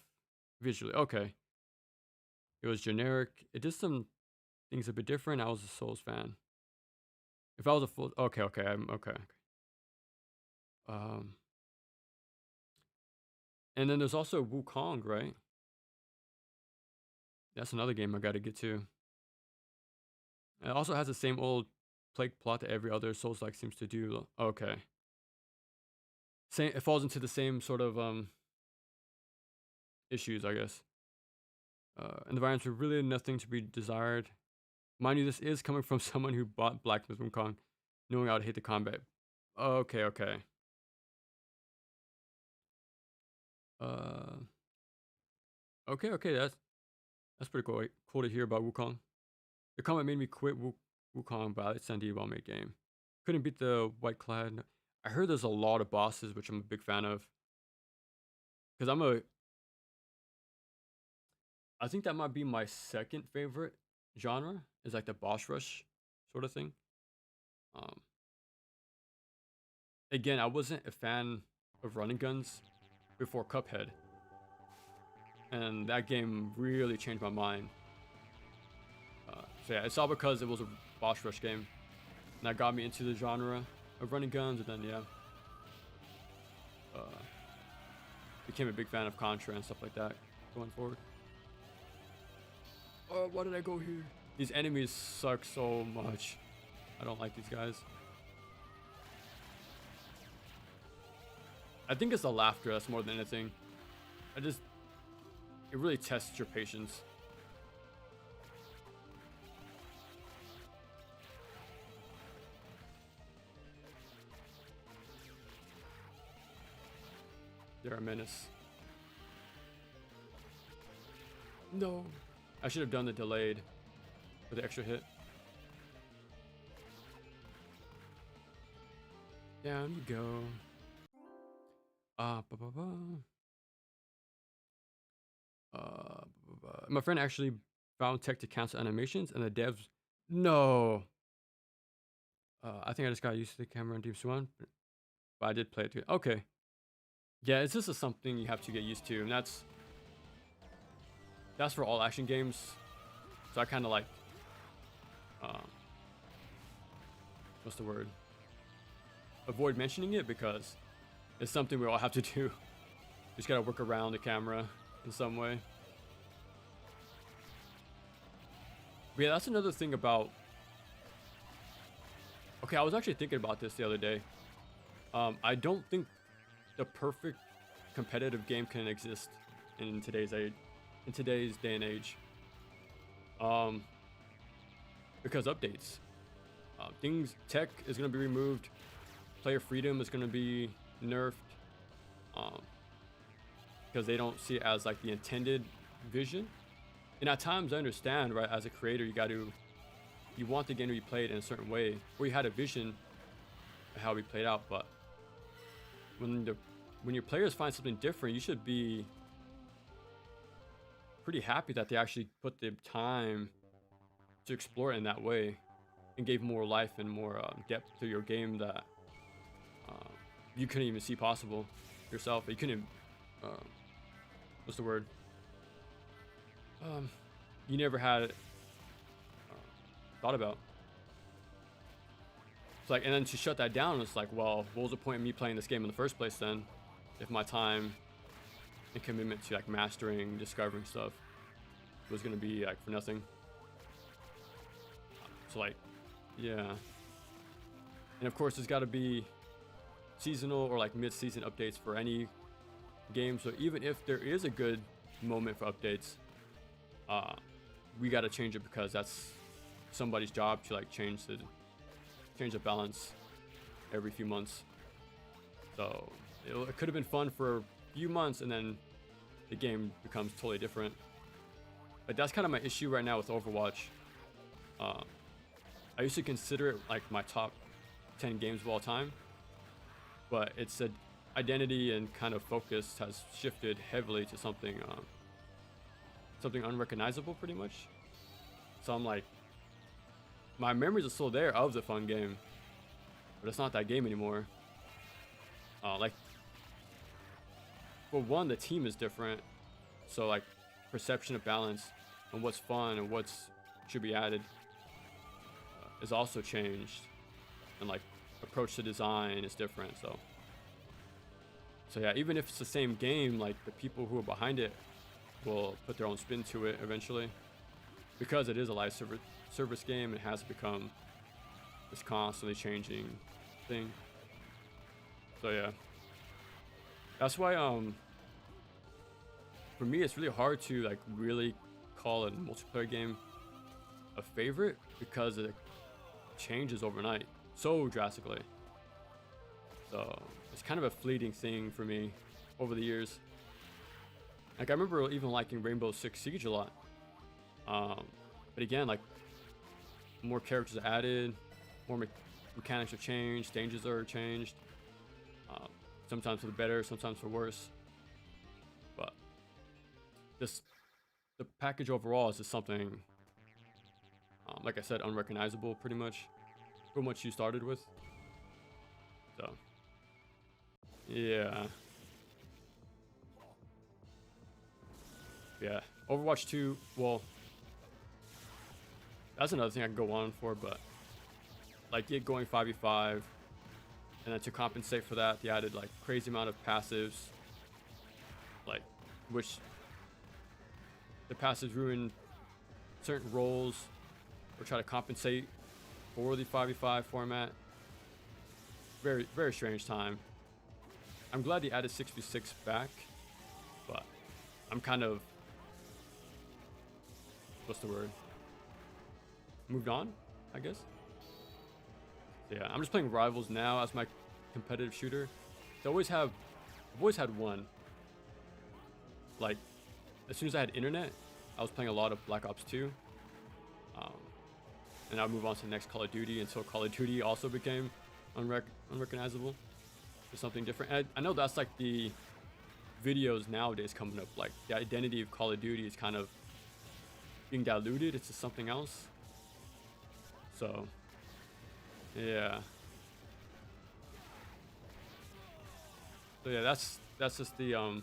Visually, okay. It was generic. It did some things a bit different. I was a Souls fan. If I was a full, okay, I'm okay. And then there's also Wukong, right? That's another game I got to get to. It also has the same old plague plot that every other Souls-like seems to do. Okay. Same. It falls into the same sort of issues, I guess. Environments with really nothing to be desired. Mind you, this is coming from someone who bought Black Myth Wukong, knowing I would hate the combat. Okay, okay. Okay, okay. That's pretty cool to hear about Wukong. The combat made me quit Wukong, but it's indeed a well-made game. Couldn't beat the White Clad. I heard there's a lot of bosses, which I'm a big fan of. Because I think that might be my second favorite genre, is like the boss rush sort of thing. Again, I wasn't a fan of running guns before Cuphead. And that game really changed my mind. So yeah, it's all because it was a boss rush game. And that got me into the genre of running guns, and then yeah. became a big fan of Contra and stuff like that going forward. Oh, why did I go here? These enemies suck so much. I don't like these guys. I think it's the laughter that's more than anything. It really tests your patience. They're a menace. No. I should have done the delayed for the extra hit. Down you go. My friend actually found tech to cancel animations, and the devs. No. I think I just got used to the camera on Deep Swan, but I did play it too. Okay. Yeah, it's just something you have to get used to, and that's for all action games. So I kind of like, what's the word? Avoid mentioning it because it's something we all have to do. Just gotta work around the camera in some way. But yeah, that's another thing about. Okay, I was actually thinking about this the other day. I don't think the perfect competitive game can exist in today's day and age. Because updates, tech is going to be removed, player freedom is going to be nerfed, because they don't see it as like the intended vision. And at times I understand, right, as a creator you want the game to be played in a certain way, or you had a vision of how it be played out. But when your players find something different, you should be pretty happy that they actually put the time to explore it in that way and gave more life and more depth to your game that you couldn't even see possible yourself. You couldn't, what's the word? You never had thought about. It's like, and then to shut that down, it's like, well, what was the point of me playing this game in the first place then, if my time and commitment to like mastering, discovering stuff was gonna be like for nothing. So like, yeah. And of course, there's got to be seasonal or like mid-season updates for any game. So even if there is a good moment for updates, we got to change it because that's somebody's job to like change the balance every few months. So it could have been fun for a few months and then the game becomes totally different. But that's kind of my issue right now with Overwatch. I used to consider it like my top 10 games of all time, but its identity and kind of focus has shifted heavily to something unrecognizable pretty much. So I'm like, my memories are still there of the fun game, but it's not that game anymore. Like, for one, the team is different, so like perception of balance and what's fun and what's should be added is also changed, and like approach to design is different. So yeah, even if it's the same game, like the people who are behind it will put their own spin to it eventually, because it is a live service game. It has become this constantly changing thing. So yeah, that's why for me it's really hard to like really call a multiplayer game a favorite, because it changes overnight so drastically. So it's kind of a fleeting thing for me over the years. Like I remember even liking Rainbow Six Siege a lot, but again, like more characters are added, more mechanics are changed, stages are changed, sometimes for the better, sometimes for worse. But the package overall is just something, like I said, unrecognizable pretty much from what you started with. So yeah, Overwatch 2, well, that's another thing I can go on for, but like it going 5v5, and then to compensate for that, they added like crazy amount of passives, which the passives ruin certain roles or try to compensate for the 5v5 format. Very, very strange time. I'm glad they added 6v6 back, but I'm kind of, what's the word? Moved on, I guess. Yeah, I'm just playing Rivals now as my competitive shooter. I've always had one. Like, as soon as I had internet, I was playing a lot of Black Ops 2. And I'll move on to the next Call of Duty until Call of Duty also became unrecognizable. Or something different. And I know that's like the videos nowadays coming up. Like, the identity of Call of Duty is kind of being diluted into something else. So, yeah. So yeah, that's just the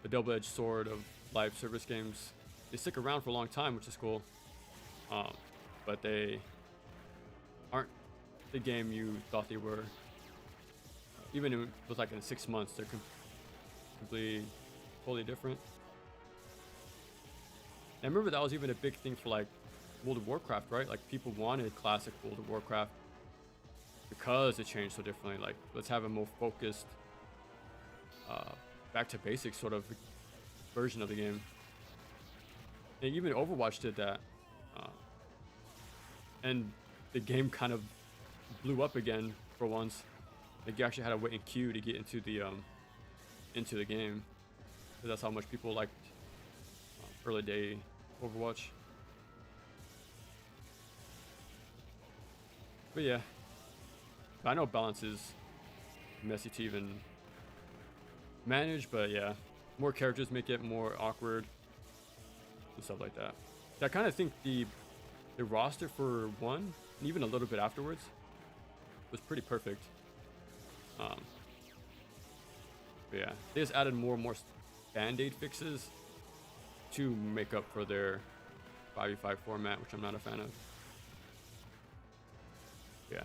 double-edged sword of live service games. They stick around for a long time, which is cool. But they aren't the game you thought they were. Even with like in 6 months, they're completely, totally different. And I remember that was even a big thing for like World of Warcraft, right? Like people wanted classic World of Warcraft because it changed so differently. Like, let's have a more focused, back to basics sort of version of the game. And even Overwatch did that. And the game kind of blew up again for once. Like, you actually had to wait in queue to get into the game. Because that's how much people liked early day Overwatch. But yeah, I know balance is messy to even manage, but yeah, more characters make it more awkward and stuff like that. So I kind of think the roster for 1 and even a little bit afterwards was pretty perfect. But yeah, they just added more and more band-aid fixes to make up for their 5v5 format, which I'm not a fan of. Yeah,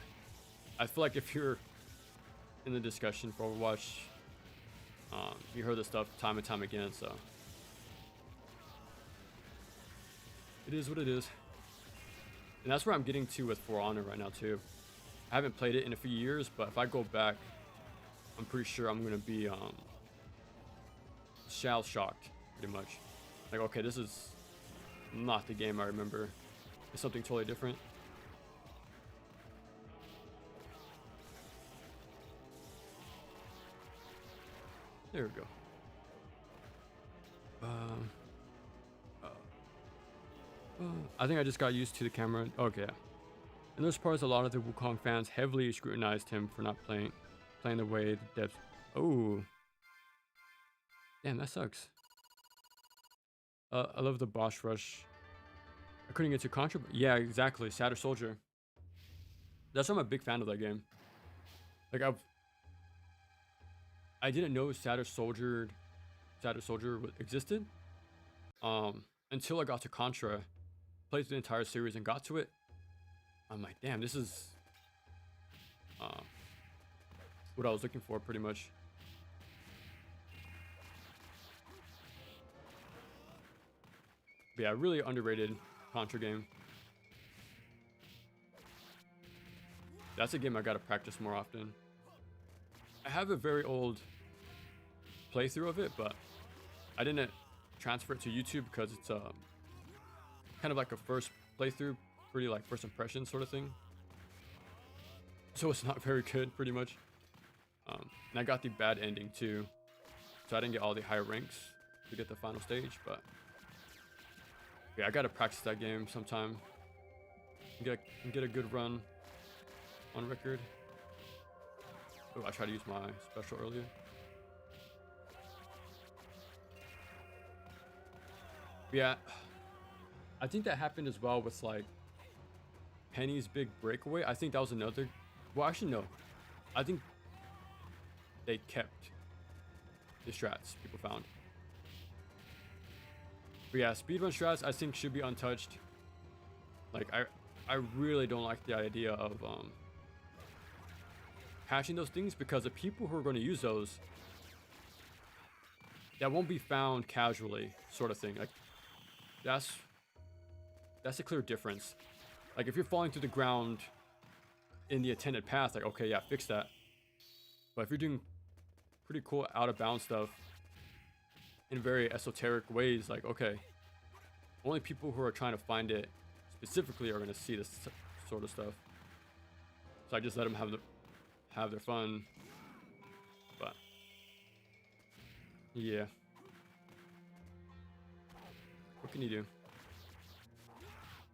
I feel like if you're in the discussion for Overwatch, you heard this stuff time and time again, so it is what it is. And that's where I'm getting to with For Honor right now too. I haven't played it in a few years, but if I go back, I'm pretty sure I'm gonna be shell shocked, pretty much. Like, okay, this is not the game I remember. It's something totally different. There we go. I think I just got used to the camera. Okay. In those parts, a lot of the Wukong fans heavily scrutinized him for not playing the way the devs. Oh, damn, that sucks. I love the boss rush. I couldn't get to Contra. Yeah, exactly. Sadder Soldier. That's why I'm a big fan of that game. Like, I didn't know Sadder Soldier existed. Until I got to Contra, played the entire series and got to it. I'm like, damn, this is what I was looking for, pretty much. But yeah, really underrated Contra game. That's a game I gotta practice more often. I have a very old playthrough of it, but I didn't transfer it to YouTube because it's kind of like a first playthrough, pretty like first impression sort of thing. So it's not very good, pretty much. And I got the bad ending too, so I didn't get all the higher ranks to get the final stage. But yeah, I gotta practice that game sometime. Get a good run on record. Oh, I tried to use my special earlier. Yeah, I think that happened as well with like Penny's big breakaway. I think that was another. Well, actually, no. I think they kept the strats people found. But yeah, speedrun strats I think should be untouched. Like, I really don't like the idea of patching those things, because the people who are going to use those, that won't be found casually, sort of thing. Like that's a clear difference. Like if you're falling through the ground in the intended path, like okay, yeah, fix that. But if you're doing pretty cool out of bounds stuff in very esoteric ways, like okay, only people who are trying to find it specifically are gonna see this sort of stuff. So I just let them have their fun. But yeah, what can you do?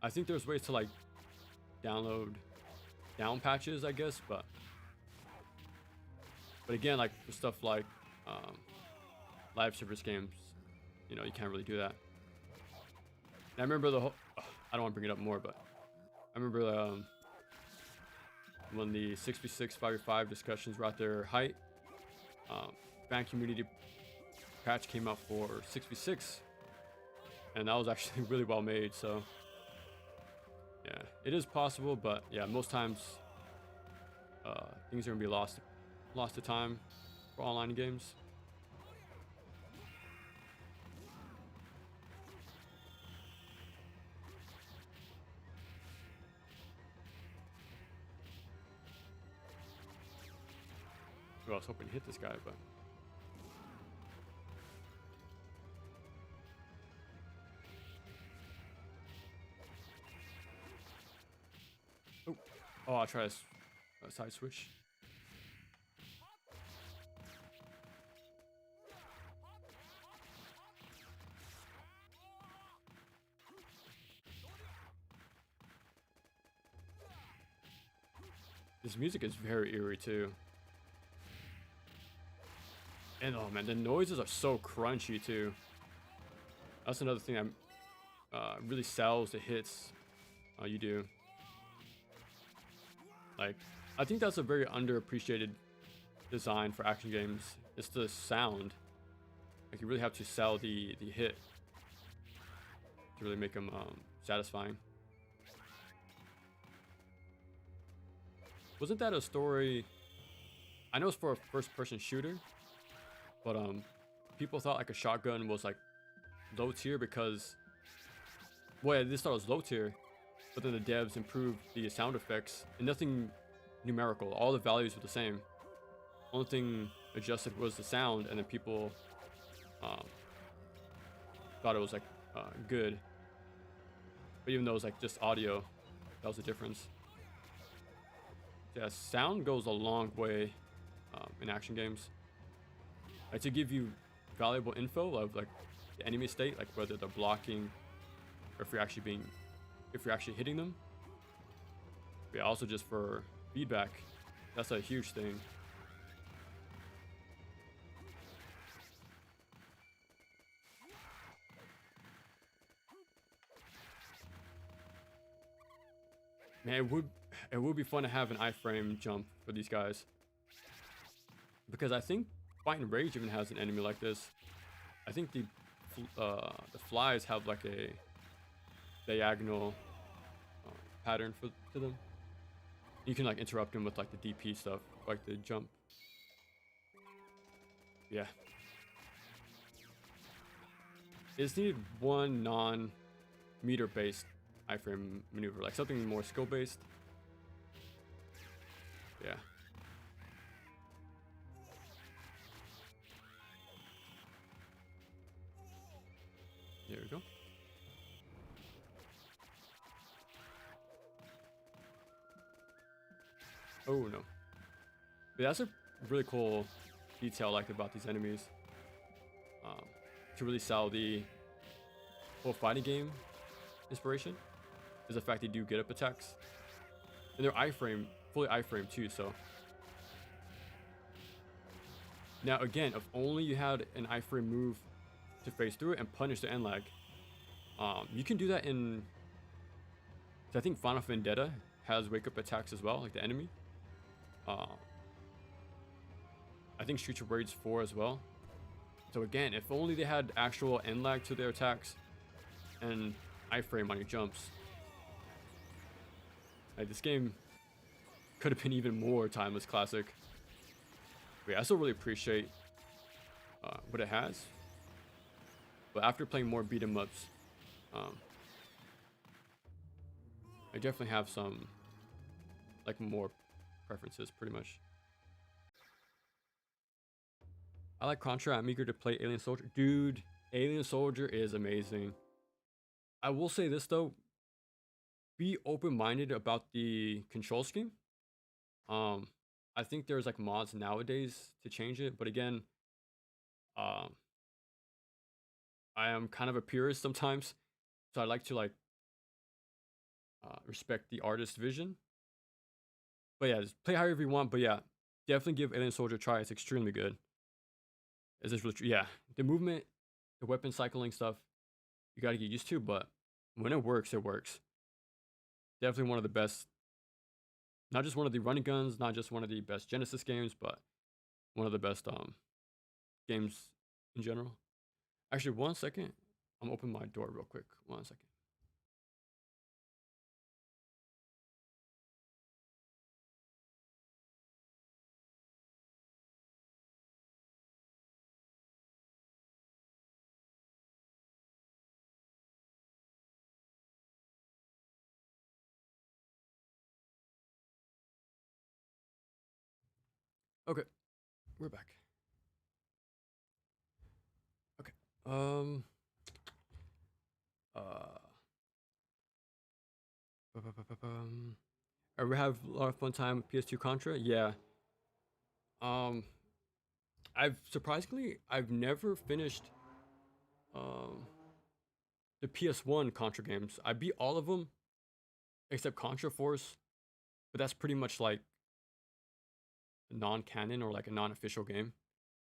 I think there's ways to like download down patches, I guess, but again, like for stuff like live service games, you know, you can't really do that. And I remember the whole, I don't want to bring it up more, but I remember when the 6v6 5v5 discussions were at their height, fan community patch came out for 6v6, and that was actually really well made. So yeah, it is possible, but yeah, most times things are gonna be lost to time for online games. I was hoping to hit this guy, but oh, I'll try a side switch. This music is very eerie too. And oh man, the noises are so crunchy too. That's another thing that really sells the hits you do. Like, I think that's a very underappreciated design for action games. It's the sound. Like, you really have to sell the hit to really make them satisfying. Wasn't that a story? I know it's for a first-person shooter, but people thought like a shotgun was like low tier because, well, yeah, this thought it was low tier, but then the devs improved the sound effects and nothing numerical. All the values were the same. Only thing adjusted was the sound, and then people thought it was like good. But even though it was like just audio, that was the difference. Yeah, sound goes a long way in action games. Like to give you valuable info of like the enemy state, like whether they're blocking or if you're actually hitting them. But yeah, also just for feedback, that's a huge thing. Man, it would be fun to have an iframe jump for these guys, because I think Fight and Rage even has an enemy like this. I think the flies have like a diagonal pattern to them. You can like interrupt them with like the DP stuff, like the jump. Yeah. It just needed one non-meter based iframe maneuver, like something more skill based. Yeah. There we go. Oh no. But that's a really cool detail I liked about these enemies. To really sell the whole fighting game inspiration is the fact they do get up attacks. And they're iframe, fully iframe too, so. Now again, if only you had an iframe move to phase through it and punish the end lag. You can do that in, I think Final Vendetta has wake up attacks as well, like the enemy. I think Streets of Rage 4 as well. So again, if only they had actual end lag to their attacks and iframe on your jumps. Like this game could have been even more timeless classic. But yeah, I still really appreciate what it has. But after playing more beat 'em ups, um, I definitely have some like more preferences, pretty much. I like Contra. I'm eager to play Alien Soldier. Dude, Alien Soldier is amazing. I will say this though, be open-minded about the control scheme. Um, I think there's like mods nowadays to change it, but again, um, I am kind of a purist sometimes, so I like to like respect the artist's vision. But yeah, just play however you want. But yeah, definitely give Alien Soldier a try. It's extremely good. Is this really true? Yeah, the movement, the weapon cycling stuff, you got to get used to. But when it works, it works. Definitely one of the best. Not just one of the running guns, not just one of the best Genesis games, but one of the best games in general. Actually, 1 second. I'm opening my door real quick. 1 second. Okay, we're back. Okay. Um. Uh. I have a lot of fun time with PS2 Contra. Yeah. Um. I've never finished um the PS1 Contra games. I beat all of them except Contra Force, but that's pretty much like non-canon or like a non-official game.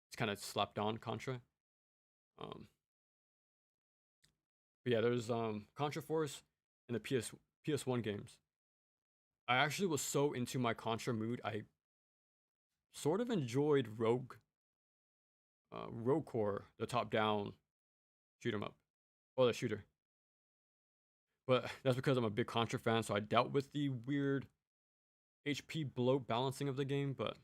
It's kind of slapped on Contra. Um, but yeah, there's Contra Force and the PS1 games. I actually was so into my Contra mood. I sort of enjoyed Rogue Core, the top-down shoot 'em up, or the shooter. But that's because I'm a big Contra fan, so I dealt with the weird HP bloat balancing of the game. But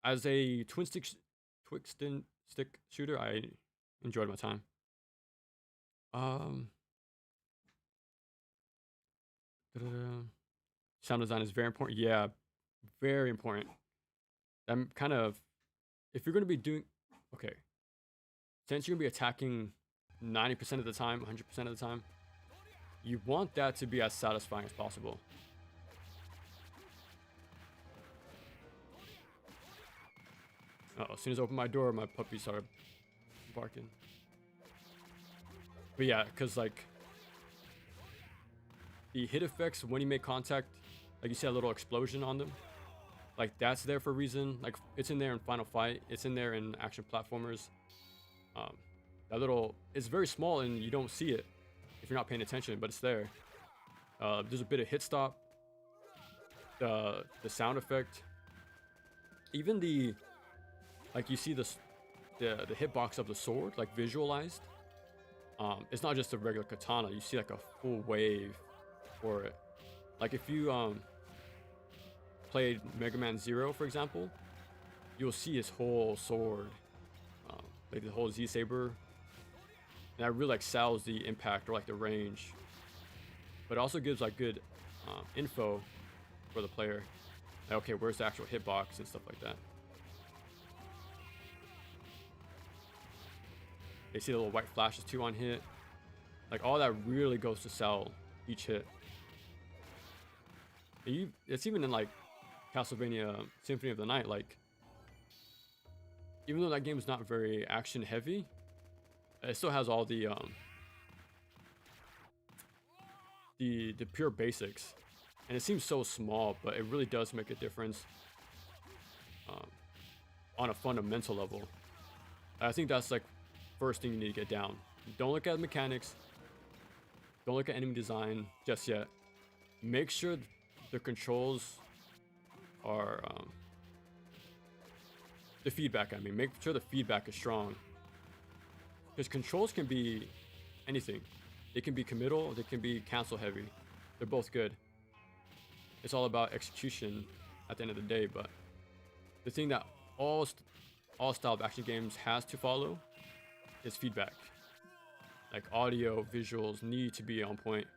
as a twin stick shooter, I enjoyed my time. Um, da-da-da. Sound design is very important. Yeah, very important. I'm kind of if you're gonna be doing okay, since you're gonna be attacking 90% of the time, 100% of the time, you want that to be as satisfying as possible. As soon as I opened my door, my puppy started barking. But yeah, because like the hit effects when you make contact, like you see a little explosion on them, like that's there for a reason. Like it's in there in Final Fight, it's in there in action platformers. Um, that little, it's very small and you don't see it if you're not paying attention, but it's there. There's a bit of hit stop, the sound effect, even the like you see the hitbox of the sword like visualized. It's not just a regular katana. You see like a full wave for it. Like if you played Mega Man Zero, for example, you'll see his whole sword, like the whole Z Saber, and that really like sells the impact or like the range, but it also gives like good info for the player. Like, okay, where's the actual hitbox and stuff like that. They see the little white flashes too on hit. Like all that really goes to sell each hit. It's even in like Castlevania Symphony of the Night. Like even though that game is not very action heavy, it still has all the pure basics, and it seems so small, but it really does make a difference on a fundamental level. I think that's like first thing you need to get down. Don't look at mechanics. Don't look at enemy design just yet. Make sure the controls are the feedback. I mean, make sure the feedback is strong. Because controls can be anything. They can be committal. They can be cancel heavy. They're both good. It's all about execution at the end of the day. But the thing that all style of action games has to follow is feedback. Like audio, visuals need to be on point.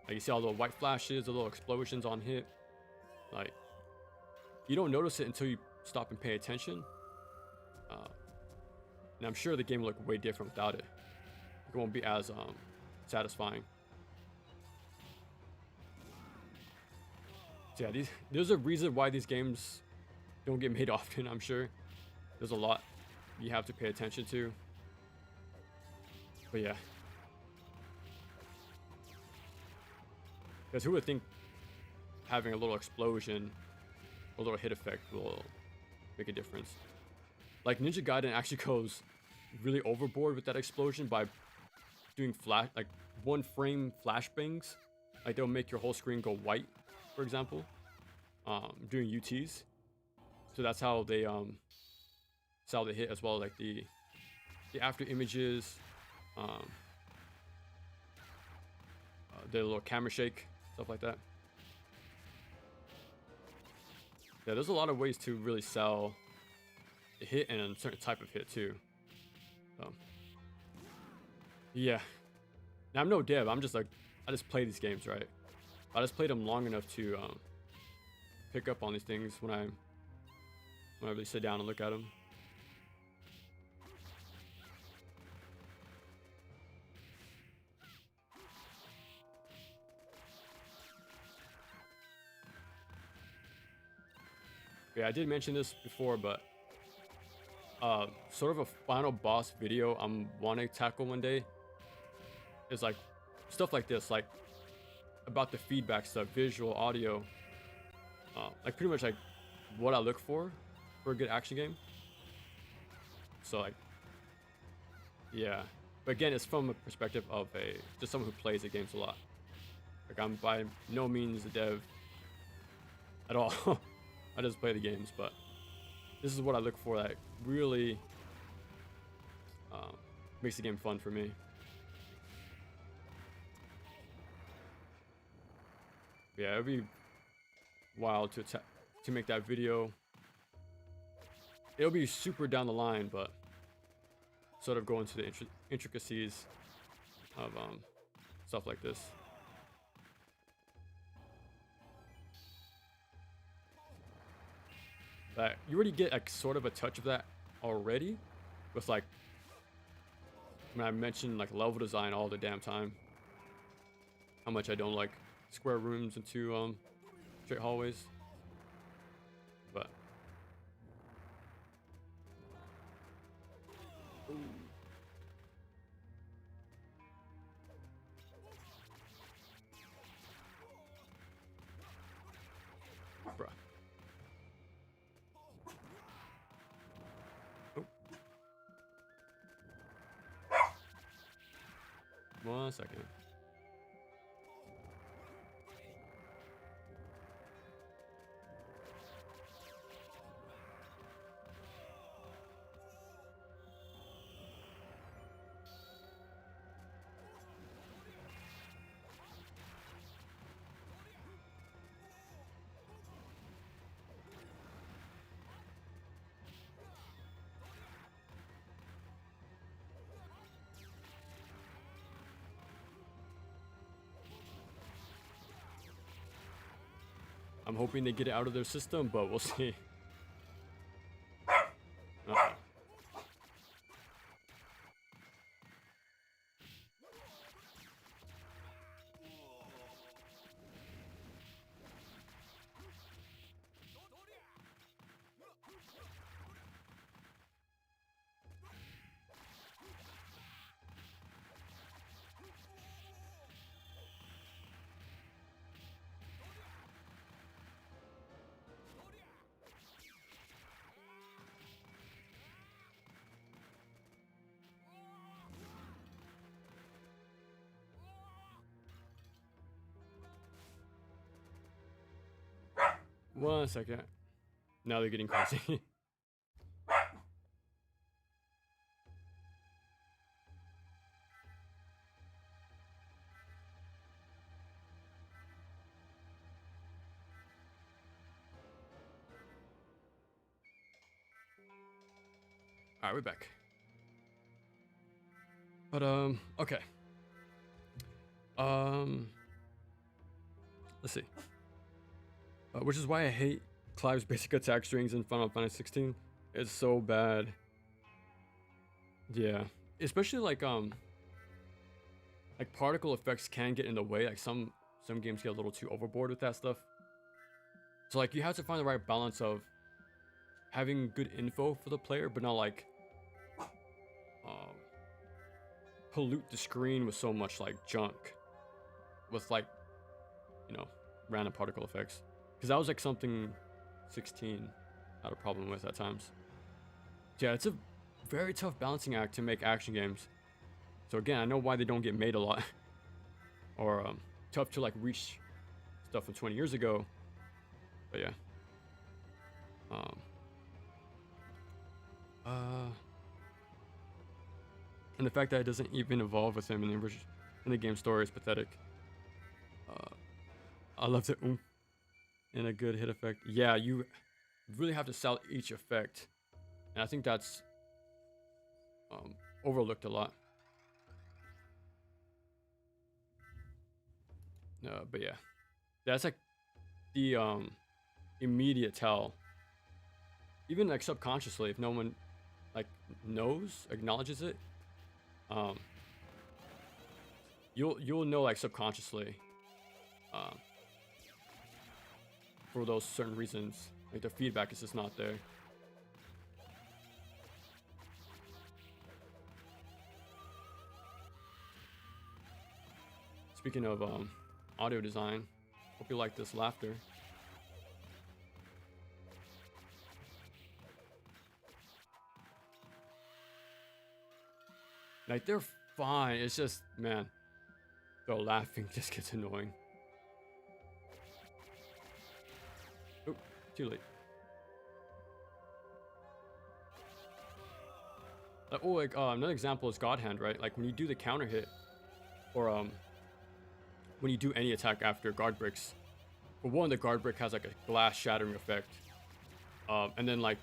Like you see all the white flashes, the little explosions on hit. Like you don't notice it until you stop and pay attention. And I'm sure the game will look way different without it. It won't be as satisfying. So yeah, there's a reason why these games don't get made often, I'm sure. There's a lot you have to pay attention to. But yeah. Because who would think having a little explosion, a little hit effect will make a difference? Like Ninja Gaiden actually goes really overboard with that explosion by doing like 1 frame flashbangs. Like they'll make your whole screen go white, for example. Doing UTs. So that's how they hit, as well, like the after images, the little camera shake, stuff like that. Yeah, there's a lot of ways to really sell a hit and a certain type of hit too. Yeah. Now I'm no dev. I'm just like, I just play these games, right? I just played them long enough to pick up on these things when I really sit down and look at them. Yeah, I did mention this before, but sort of a final boss video I'm wanting to tackle one day is like stuff like this, like about the feedback stuff, visual, audio, like pretty much like what I look for a good action game. So like, yeah, but again, it's from a perspective of just someone who plays the games a lot. Like I'm by no means a dev at all. I just play the games, but this is what I look for that really makes the game fun for me. Yeah, it'd be wild to make that video. It'll be super down the line, but sort of go into the intricacies of stuff like this. But you already get like sort of a touch of that already with like when I mentioned like level design all the damn time. How much I don't like square rooms into straight hallways. But ooh. Bruh. Oh. 1 second. I'm hoping they get it out of their system, but we'll see. One second. Now they're getting crazy. All right, we're back. But okay. Let's see. Which is why I hate Clive's basic attack strings in Final Fantasy 16. It's so bad. Yeah, especially like particle effects can get in the way. Like some games get a little too overboard with that stuff. So like you have to find the right balance of having good info for the player, but not like pollute the screen with so much like junk with like, you know, random particle effects. Because that was like something 16 had a problem with at times. Yeah, it's a very tough balancing act to make action games. So again, I know why they don't get made a lot. Or tough to like reach stuff from 20 years ago. But yeah. And the fact that it doesn't even evolve with him in the game story is pathetic. I love the oomph and a good hit effect. Yeah, you really have to sell each effect, and I think that's overlooked a lot. But yeah, that's like the immediate tell. Even like subconsciously, if no one like acknowledges it, you'll know like subconsciously, for those certain reasons. Like the feedback is just not there. Speaking of audio design, hope you like this laughter. Like they're fine. It's just, man, the laughing just gets annoying. Oh, too late. Like another example is God Hand, right? Like when you do the counter hit, or when you do any attack after guard breaks. For one, the guard break has like a glass shattering effect, and then like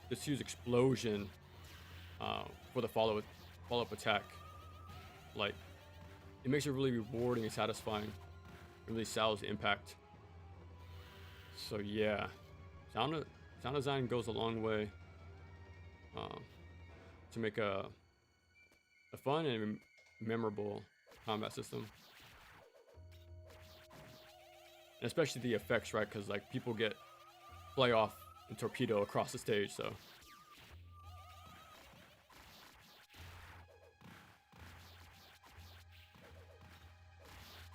this huge explosion for the follow-up attack. Like it makes it really rewarding and satisfying. It really sells the impact. So yeah, sound design goes a long way to make a fun and memorable combat system. And especially the effects, right? Because like people get fly off and torpedo across the stage, so.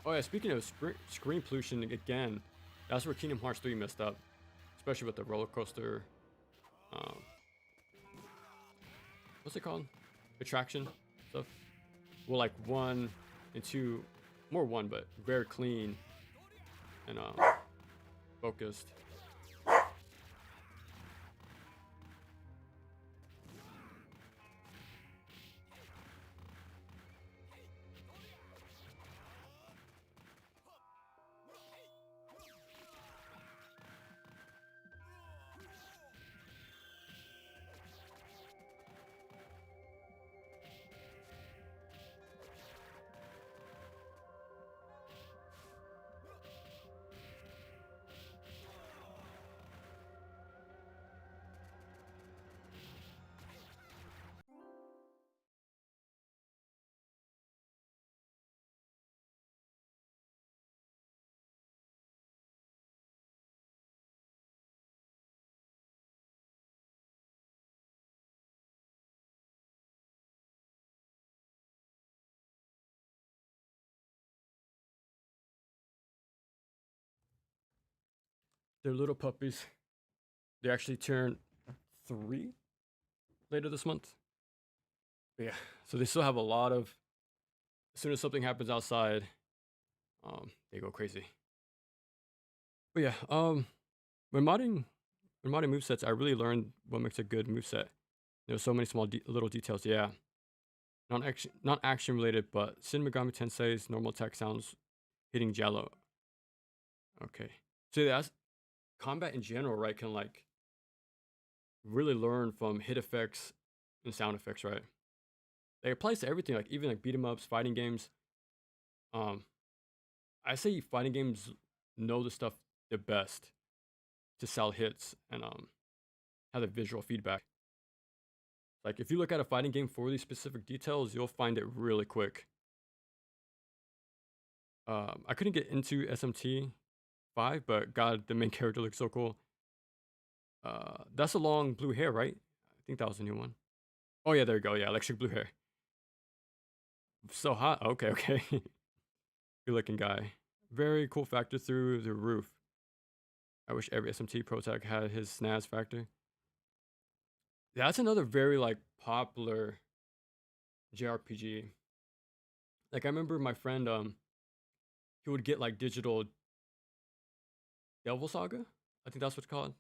Oh yeah, speaking of screen pollution again, that's where Kingdom Hearts 3 messed up, especially with the roller coaster. What's it called? Attraction stuff. Well, like 1 and 2, more 1, but very clean and focused. They're little puppies. They actually turn 3 later this month. But yeah, so they still have a lot of. As soon as something happens outside, they go crazy. But yeah, when modding movesets, I really learned what makes a good moveset. There's so many small little details. Yeah, not action related, but Shin Megami Tensei's normal attack sounds hitting Jello. Okay, so that's combat in general, right? Can like really learn from hit effects and sound effects, right? It applies to everything, like even like beat 'em ups, fighting games. Um, I say fighting games know the stuff the best to sell hits and have the visual feedback. Like if you look at a fighting game for these specific details, you'll find it really quick. I couldn't get into SMT 5, but God, the main character looks so cool. That's a long blue hair, right? I think that was a new one. Oh yeah, there you go. Yeah, electric blue hair. So hot. Okay, okay. Good looking guy. Very cool factor through the roof. I wish every SMT Pro Tech had his snaz factor. That's another very like popular JRPG. Like I remember my friend he would get like digital Devil Saga. I think that's what it's called.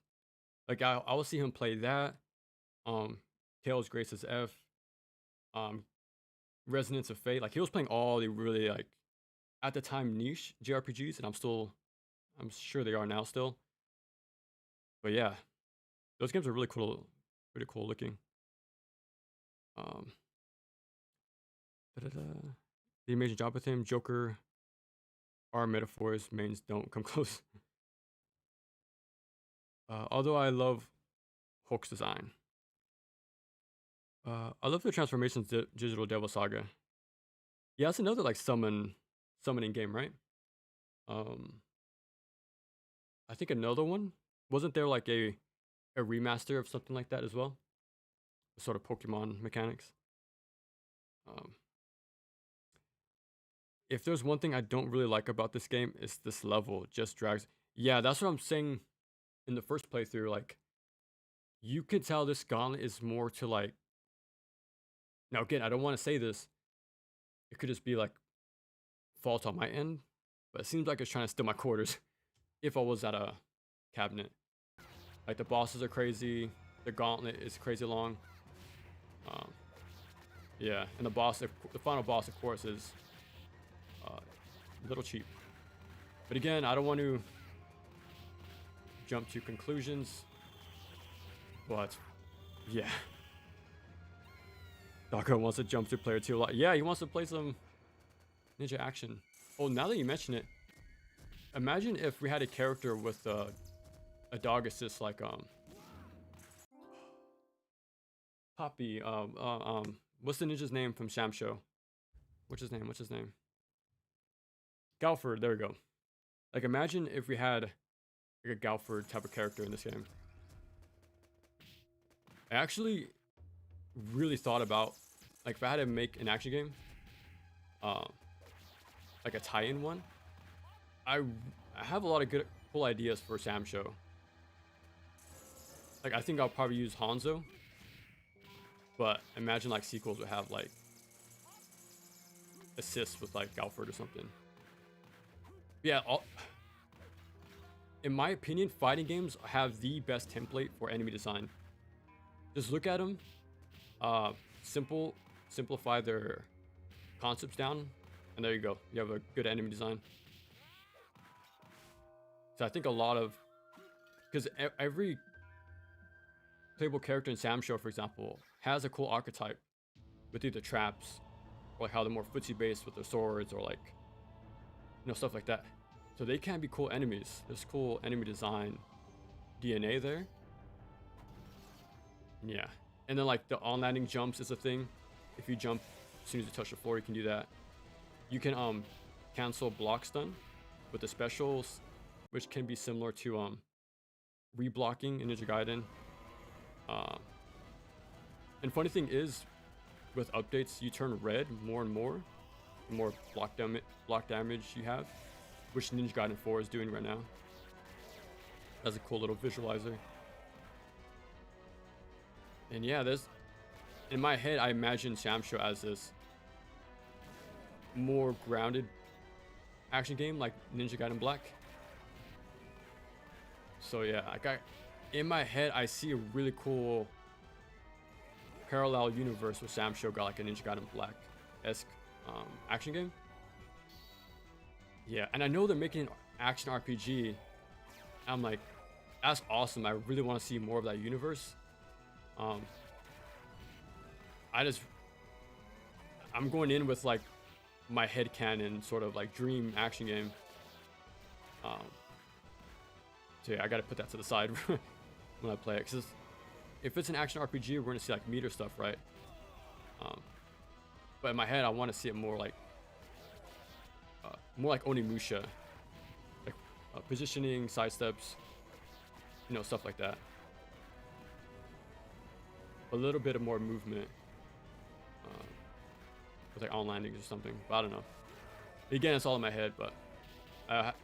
Like I would see him play that. Tails Grace's F. Um Resonance of Fate. Like he was playing all the really like at the time niche JRPGs, and I'm sure they are now still. But yeah, those games are really cool, pretty cool looking. Um, da-da-da. The amazing job with him, Joker. Our metaphors, mains don't come close. Although I love Hulk's design. I love the transformations digital Devil Saga. Yeah, it's another like summoning game, right? I think another one. Wasn't there like a remaster of something like that as well? Sort of Pokemon mechanics. Um, if there's one thing I don't really like about this game, it's this level just drags. Yeah, that's what I'm saying in the first playthrough. Like, you could tell this gauntlet is more to like. Now again, I don't want to say this. It could just be like fault on my end, but it seems like it's trying to steal my quarters. If I was at a cabinet, like the bosses are crazy, the gauntlet is crazy long. Yeah, and the final boss, of course, is a little cheap. But again, I don't want to jump to conclusions. But yeah, Dako wants to jump to player 2 a lot. Yeah, he wants to play some ninja action. Oh, now that you mention it, imagine if we had a character with a dog assist like Poppy. What's the ninja's name from Sham Show? What's his name? Galford. There we go. Like imagine if we had like a Galford type of character in this game. I actually really thought about like if I had to make an action game, like a tie-in one. I have a lot of cool ideas for Sam Show. Like I think I'll probably use Hanzo, but imagine like sequels would have like assists with like Galford or something. Yeah, in my opinion, fighting games have the best template for enemy design. Just look at them, simplify their concepts down, and there you go. You have a good enemy design. So I think a lot of, because every playable character in Sam Show, for example, has a cool archetype with either traps or like how they're more footsie based with their swords or like, you know, stuff like that. So they can be cool enemies. There's cool enemy design DNA there. Yeah. And then like the on-landing jumps is a thing. If you jump as soon as you touch the floor, you can do that. You can cancel block stun with the specials, which can be similar to reblocking in Ninja Gaiden. And funny thing is, with updates, you turn red more and more, the more block damage you have, which Ninja Gaiden 4 is doing right now. That's a cool little visualizer. And yeah, in my head, I imagine Shamsho as this more grounded action game like Ninja Gaiden Black. So yeah, in my head, I see a really cool parallel universe with Shamsho got like a Ninja Gaiden Black-esque action game. Yeah, and I know they're making an action RPG. I'm like, that's awesome. I really want to see more of that universe. I'm going in with like my headcanon sort of like dream action game. So yeah, I gotta put that to the side when I play it, because if it's an action RPG, we're gonna see like meter stuff, right? But in my head, I want to see it more like Onimusha, like positioning, side steps, stuff like that. A little bit of more movement, with like on landings or something. But I don't know. Again, it's all in my head, but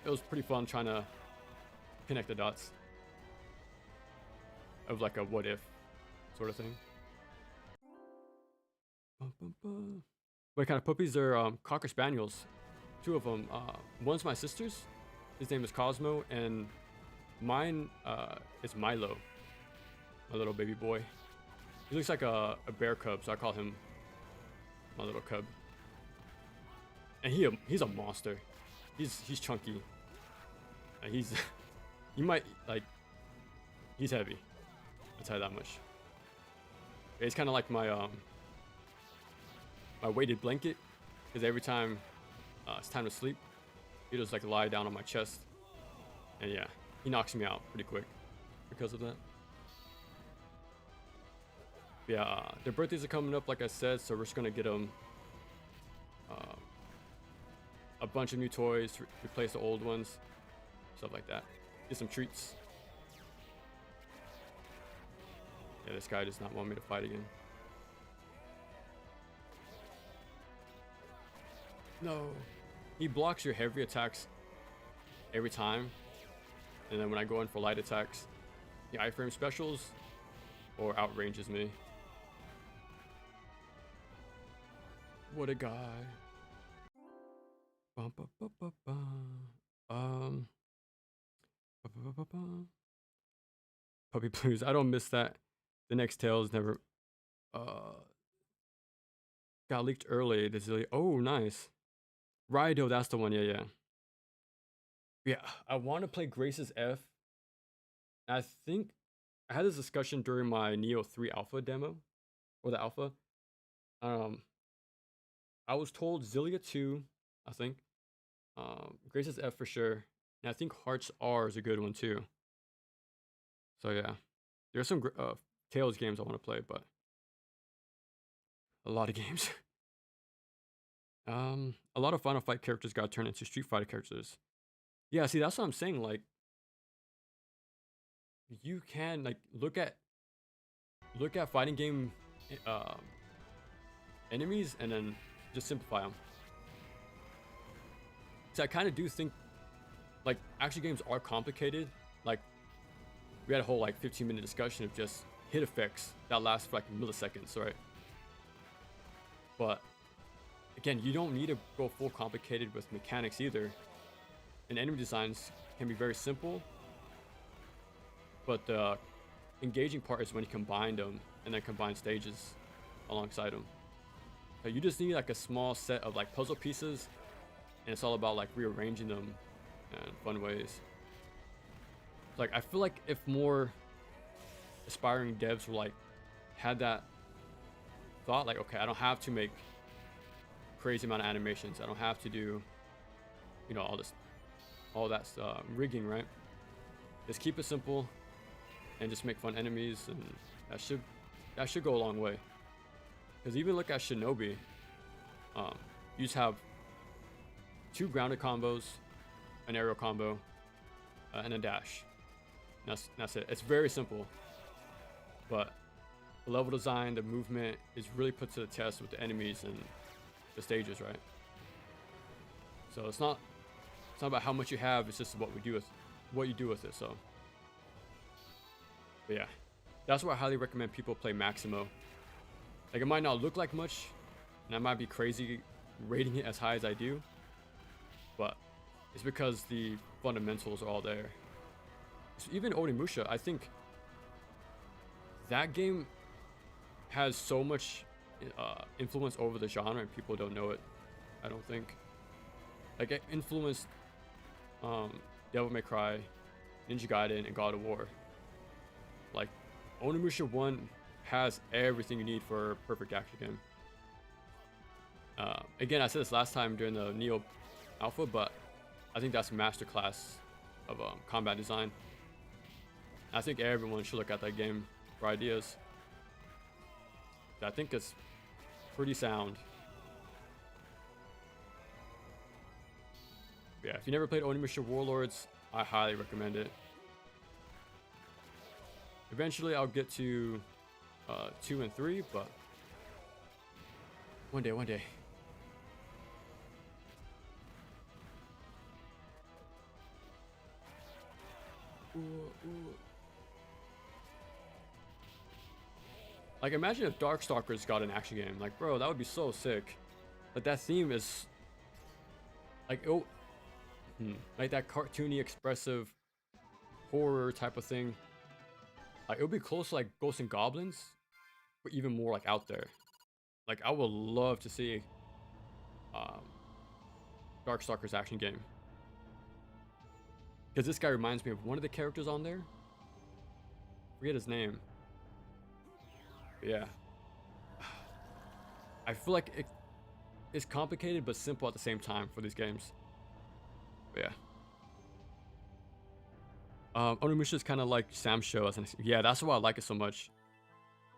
it was pretty fun trying to connect the dots of like a what if sort of thing. What kind of puppies? They're Cocker Spaniels. 2 of them. One's my sister's. His name is Cosmo, and mine is Milo, my little baby boy. He looks like a bear cub, so I call him my little cub. And he's a monster. He's chunky. He's you might like. He's heavy. I'll tell you that much. He's kind of like my my weighted blanket, because every time it's time to sleep, he just like lie down on my chest, and yeah, he knocks me out pretty quick because of that. Yeah, their birthdays are coming up, like I said, so we're just gonna get them a bunch of new toys, replace the old ones, stuff like that. Get some treats. Yeah, this guy does not want me to fight again. No. He blocks your heavy attacks every time, and then when I go in for light attacks, the iframe specials or outranges me. What a guy. Puppy Blues. I don't miss that. The next Tales never got leaked early. Oh, nice. Raido, that's the one. Yeah. Yeah, I want to play Grace's F. I think I had this discussion during my Neo 3 alpha demo, or the alpha. I was told Zillia 2, I think. Grace's F for sure. And I think Hearts R is a good one too. So yeah, there's some Tales games I want to play, but a lot of games. A lot of Final Fight characters got turned into Street Fighter characters. Yeah, see, that's what I'm saying. Like, you can like look at fighting game enemies and then just simplify them. So I kind of do think like action games are complicated. Like, we had a whole like 15-minute discussion of just hit effects that last for like milliseconds, right? But again, you don't need to go full complicated with mechanics either. And enemy designs can be very simple, but the engaging part is when you combine them and then combine stages alongside them. So you just need like a small set of like puzzle pieces, and it's all about like rearranging them in fun ways. Like, I feel like if more aspiring devs were like had that thought, like, okay, I don't have to make crazy amount of animations, I don't have to do all that rigging, right? Just keep it simple and just make fun enemies, and that should go a long way. Because even look at Shinobi, you just have 2 grounded combos, an aerial combo, and a dash. That's it. It's very simple, but the level design, the movement is really put to the test with the enemies and the stages, right? So it's not about how much you have, it's just what you do with it. So, but yeah, that's why I highly recommend people play Maximo. Like, it might not look like much, and I might be crazy rating it as high as I do, but it's because the fundamentals are all there. So even Onimusha, I think that game has so much influence over the genre, and people don't know it, I don't think. Like, it influenced Devil May Cry, Ninja Gaiden, and God of War. Like, Onimusha 1 has everything you need for a perfect action game. Again, I said this last time during the Neo Alpha, but I think that's a masterclass of combat design. I think everyone should look at that game for ideas. I think it's pretty sound. Yeah, if you never played Onimusha Warlords, I highly recommend it. Eventually, I'll get to 2 and 3, but one day. Ooh. Like, imagine if Darkstalkers got an action game. Like, bro, that would be so sick. Like, that theme is like, like that cartoony, expressive horror type of thing. Like, it would be close to like Ghosts and Goblins, but even more like out there. Like, I would love to see Darkstalkers action game, because this guy reminds me of one of the characters on there. Forget his name. But yeah, I feel like it's complicated but simple at the same time for these games. But yeah, Onimusha is kind of like Sam's show. Yeah, that's why I like it so much.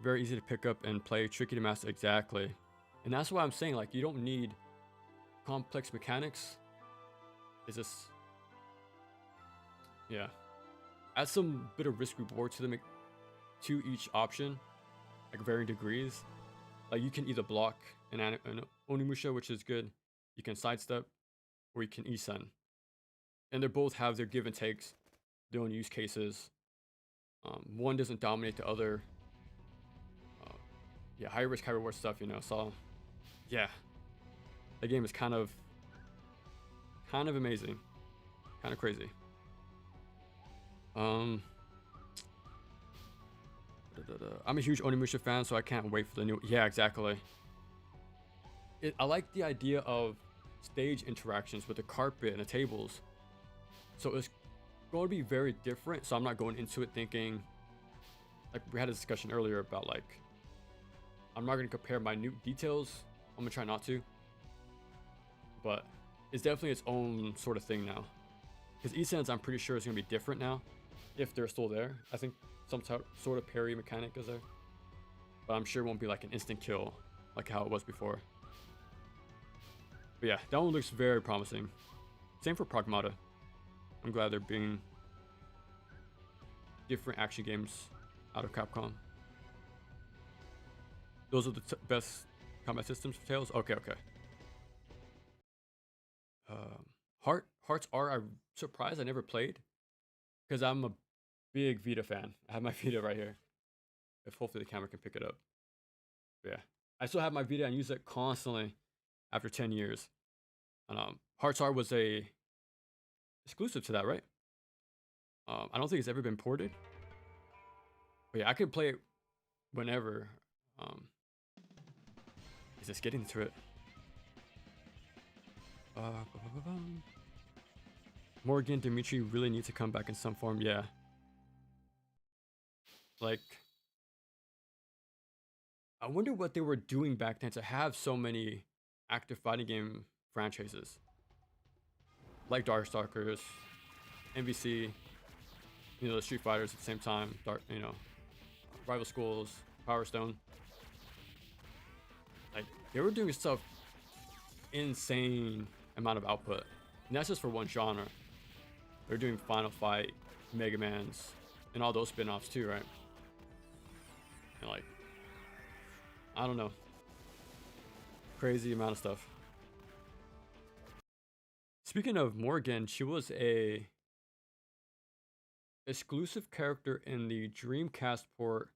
Very easy to pick up and play, tricky to master. Exactly, and that's why I'm saying, like, you don't need complex mechanics. It's just, yeah, add some bit of risk reward to them, to each option, like varying degrees. Like, you can either block an Onimusha, which is good, you can sidestep, or you can E-Sen. And they both have their give and takes, their own use cases. One doesn't dominate the other. Yeah, high risk, high reward stuff, you know. So yeah, the game is kind of amazing, kind of crazy. I'm a huge Onimusha fan, so I can't wait for the new. Yeah, exactly. I like the idea of stage interactions with the carpet and the tables. So it's going to be very different. So I'm not going into it thinking, like we had a discussion earlier about, like, I'm not going to compare minute details. I'm going to try not to. But it's definitely its own sort of thing now. Because E-Sens, I'm pretty sure, is going to be different now, if they're still there. I think some sort of parry mechanic is there. But I'm sure it won't be like an instant kill like how it was before. But yeah, that one looks very promising. Same for Pragmata. I'm glad they're bringing different action games out of Capcom. Those are the best combat systems for Tales? Okay. Hearts R, I'm surprised I never played, because I'm a big Vita fan. I have my Vita right here. If hopefully the camera can pick it up. But yeah, I still have my Vita and use it constantly after 10 years. And Hearts R was a exclusive to that, right? I don't think it's ever been ported. But yeah, I could play it whenever. Is just getting to it. Morgan Dimitri really needs to come back in some form. Yeah. Like, I wonder what they were doing back then to have so many active fighting game franchises. Like Darkstalkers, MVC, you know, the Street Fighters at the same time, Rival Schools, Power Stone. Like, they were doing stuff insane amount of output. And that's just for one genre. They're doing Final Fight, Mega Man's, and all those spin-offs too, right? And like, I don't know. Crazy amount of stuff. Speaking of Morgan, she was a exclusive character in the Dreamcast port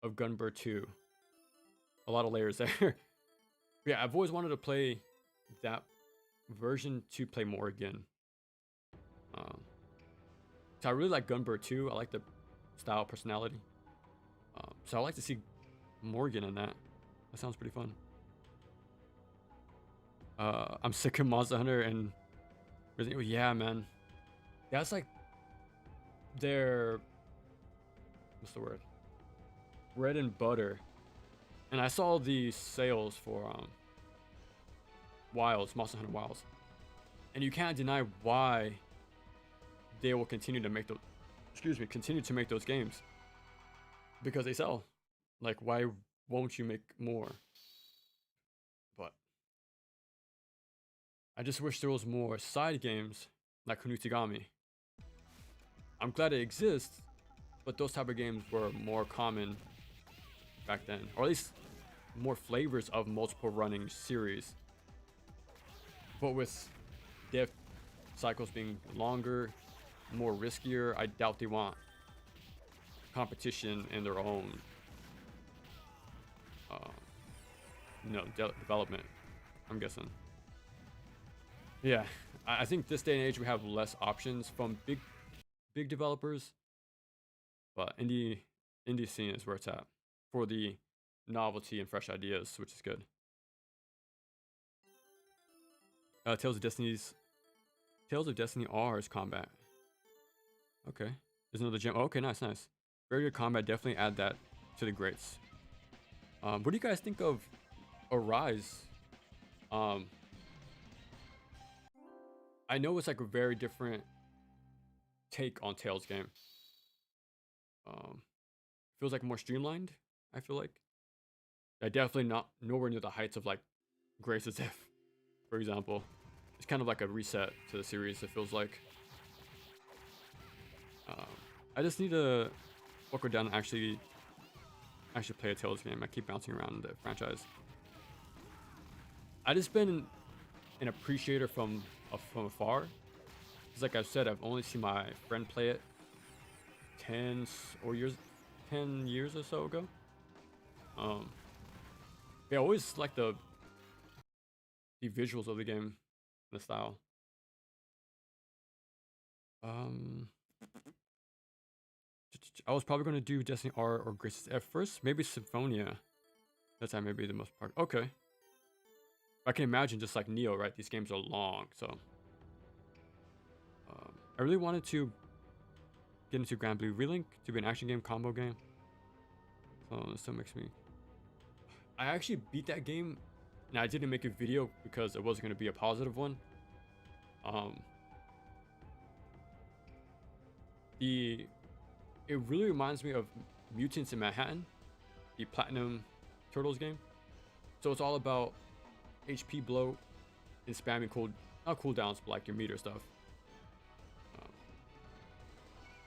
of Gunbird 2. A lot of layers there. Yeah, I've always wanted to play that version to play Morgan. So I really like Gunbird 2. I like the style, personality. So I like to see Morgan in that. That sounds pretty fun. I'm sick of Monster Hunter and Resident Evil. Yeah, man. That's like their, what's the word? bread and butter. And I saw the sales for Wilds, Monster Hunter Wilds, and you can't deny why they will continue to make those. Continue to make those games because they sell. Like, why won't you make more? But I just wish there was more side games like Kunutagami. I'm glad it exists, but those type of games were more common back then, or at least more flavors of multiple running series. But with dev cycles being longer, more riskier, I doubt they want competition in their own development, I'm guessing. Yeah, I think this day and age we have less options from big developers, but indie scene is where it's at for the novelty and fresh ideas, which is good. Tales of Destiny R's combat. Okay, there's another gem. Oh, okay, nice. Very good combat. Definitely add that to the greats. What do you guys think of Arise? I know it's like a very different take on Tales game. Feels like more streamlined. I feel like. Definitely not nowhere near the heights of like Grace's F, for example. It's kind of like a reset to the series. It feels like. I just need to buckle down and actually play a Tales game. I keep bouncing around the franchise. I just been an appreciator from afar. Because like I've said, I've only seen my friend play it 10 years or so ago. I always like the visuals of the game, the style. I was probably going to do Destiny R or Grace's F first. Maybe Symphonia. That's maybe the most part. Okay. I can imagine just like Neo, right? These games are long, so. I really wanted to get into Grand Blue Relink to be an action game, combo game. So this still makes me. I actually beat that game, and I didn't make a video because it wasn't going to be a positive one. It really reminds me of Mutants in Manhattan, the Platinum Turtles game. So it's all about HP bloat and spamming not cooldowns, but like your meter stuff.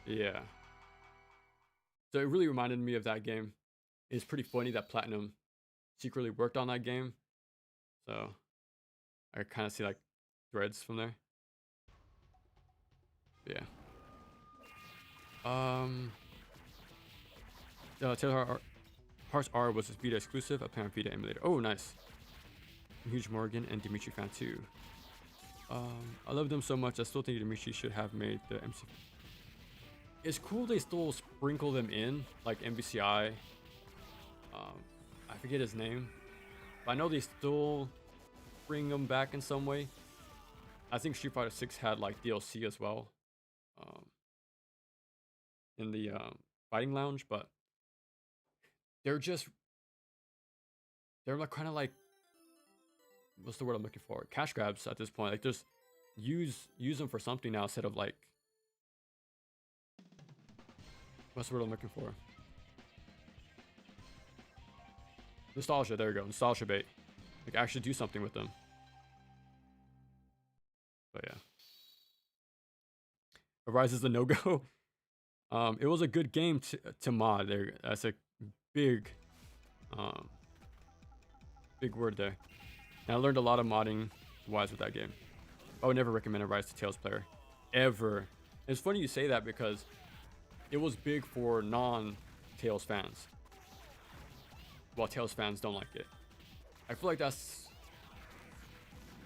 Yeah. So it really reminded me of that game. It's pretty funny that Platinum secretly worked on that game. So I kind of see like threads from there. Yeah. Taylor Hearts R was a Vita exclusive, apparent Vita emulator. Oh, nice. I'm a huge Morgan and Dimitri fan too. I love them so much. I still think Dimitri should have made the MC. It's cool they still sprinkle them in, like MVCI. I forget his name, but I know they still bring them back in some way. I think Street Fighter 6 had like DLC as well, in the fighting lounge, but they're like kind of like, what's the word I'm looking for? Cash grabs at this point. Like just use them for something now instead of like, what's the word I'm looking for? Nostalgia, there you go. Nostalgia bait. Like actually do something with them. But yeah. Arise is a no-go. It was a good game to mod there. That's a big word there. And I learned a lot of modding wise with that game. I would never recommend a Rise to Tales player. Ever. It's funny you say that because it was big for non-Tales fans. While Tales fans don't like it. I feel like that's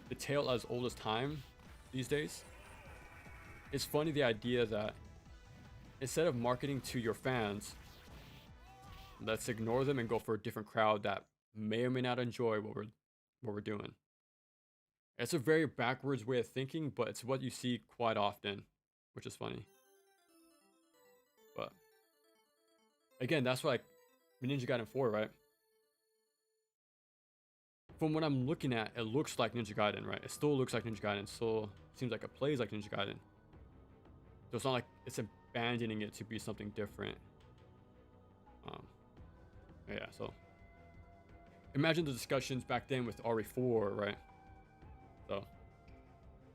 the tale as old as time these days. It's funny the idea that instead of marketing to your fans, let's ignore them and go for a different crowd that may or may not enjoy what we're doing. It's a very backwards way of thinking, but it's what you see quite often, which is funny. But again, that's why Ninja Gaiden 4, right? From what I'm looking at, it looks like Ninja Gaiden, right? It still looks like Ninja Gaiden. It still seems like it plays like Ninja Gaiden. So it's not like it's abandoning it to be something different. Yeah, so imagine the discussions back then with RE4, right? So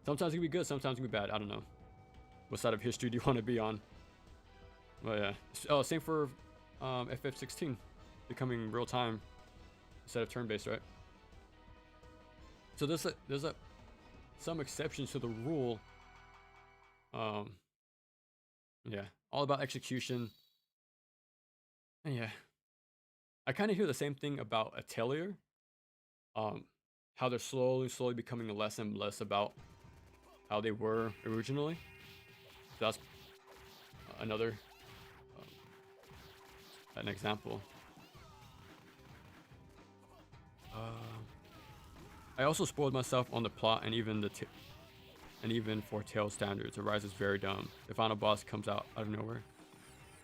sometimes it can be good, sometimes it can be bad. I don't know. What side of history do you want to be on? But yeah. Oh, same for FF16 becoming real time instead of turn-based, right? So there's some exceptions to the rule. Yeah, all about execution. And yeah, I kind of hear the same thing about Atelier. How they're slowly becoming less and less about how they were originally. So that's another an example. I also spoiled myself on the plot and even even for Tail standards. Arise is very dumb. The final boss comes out of nowhere.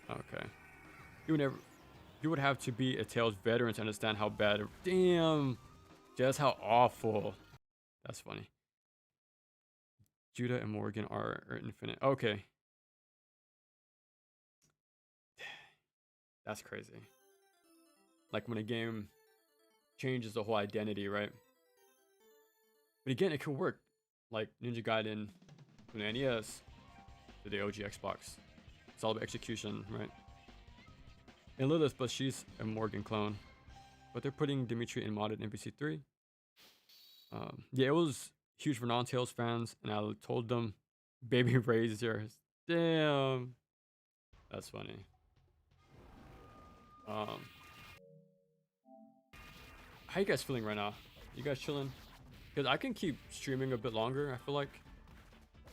Okay, you would have to be a Tails veteran to understand how bad. Damn, just how awful. That's funny. Judah and Morgan are infinite. Okay, that's crazy. Like when a game changes the whole identity, right? But again, it could work. Like Ninja Gaiden from the NES to the OG Xbox. It's all about execution, right? And Lilith, but she's a Morgan clone. But they're putting Dimitri in modded NPC 3. Yeah, it was huge for non-Tails fans, and I told them, baby raise yours. Damn. That's funny. How you guys feeling right now? You guys chilling? Because I can keep streaming a bit longer, I feel like.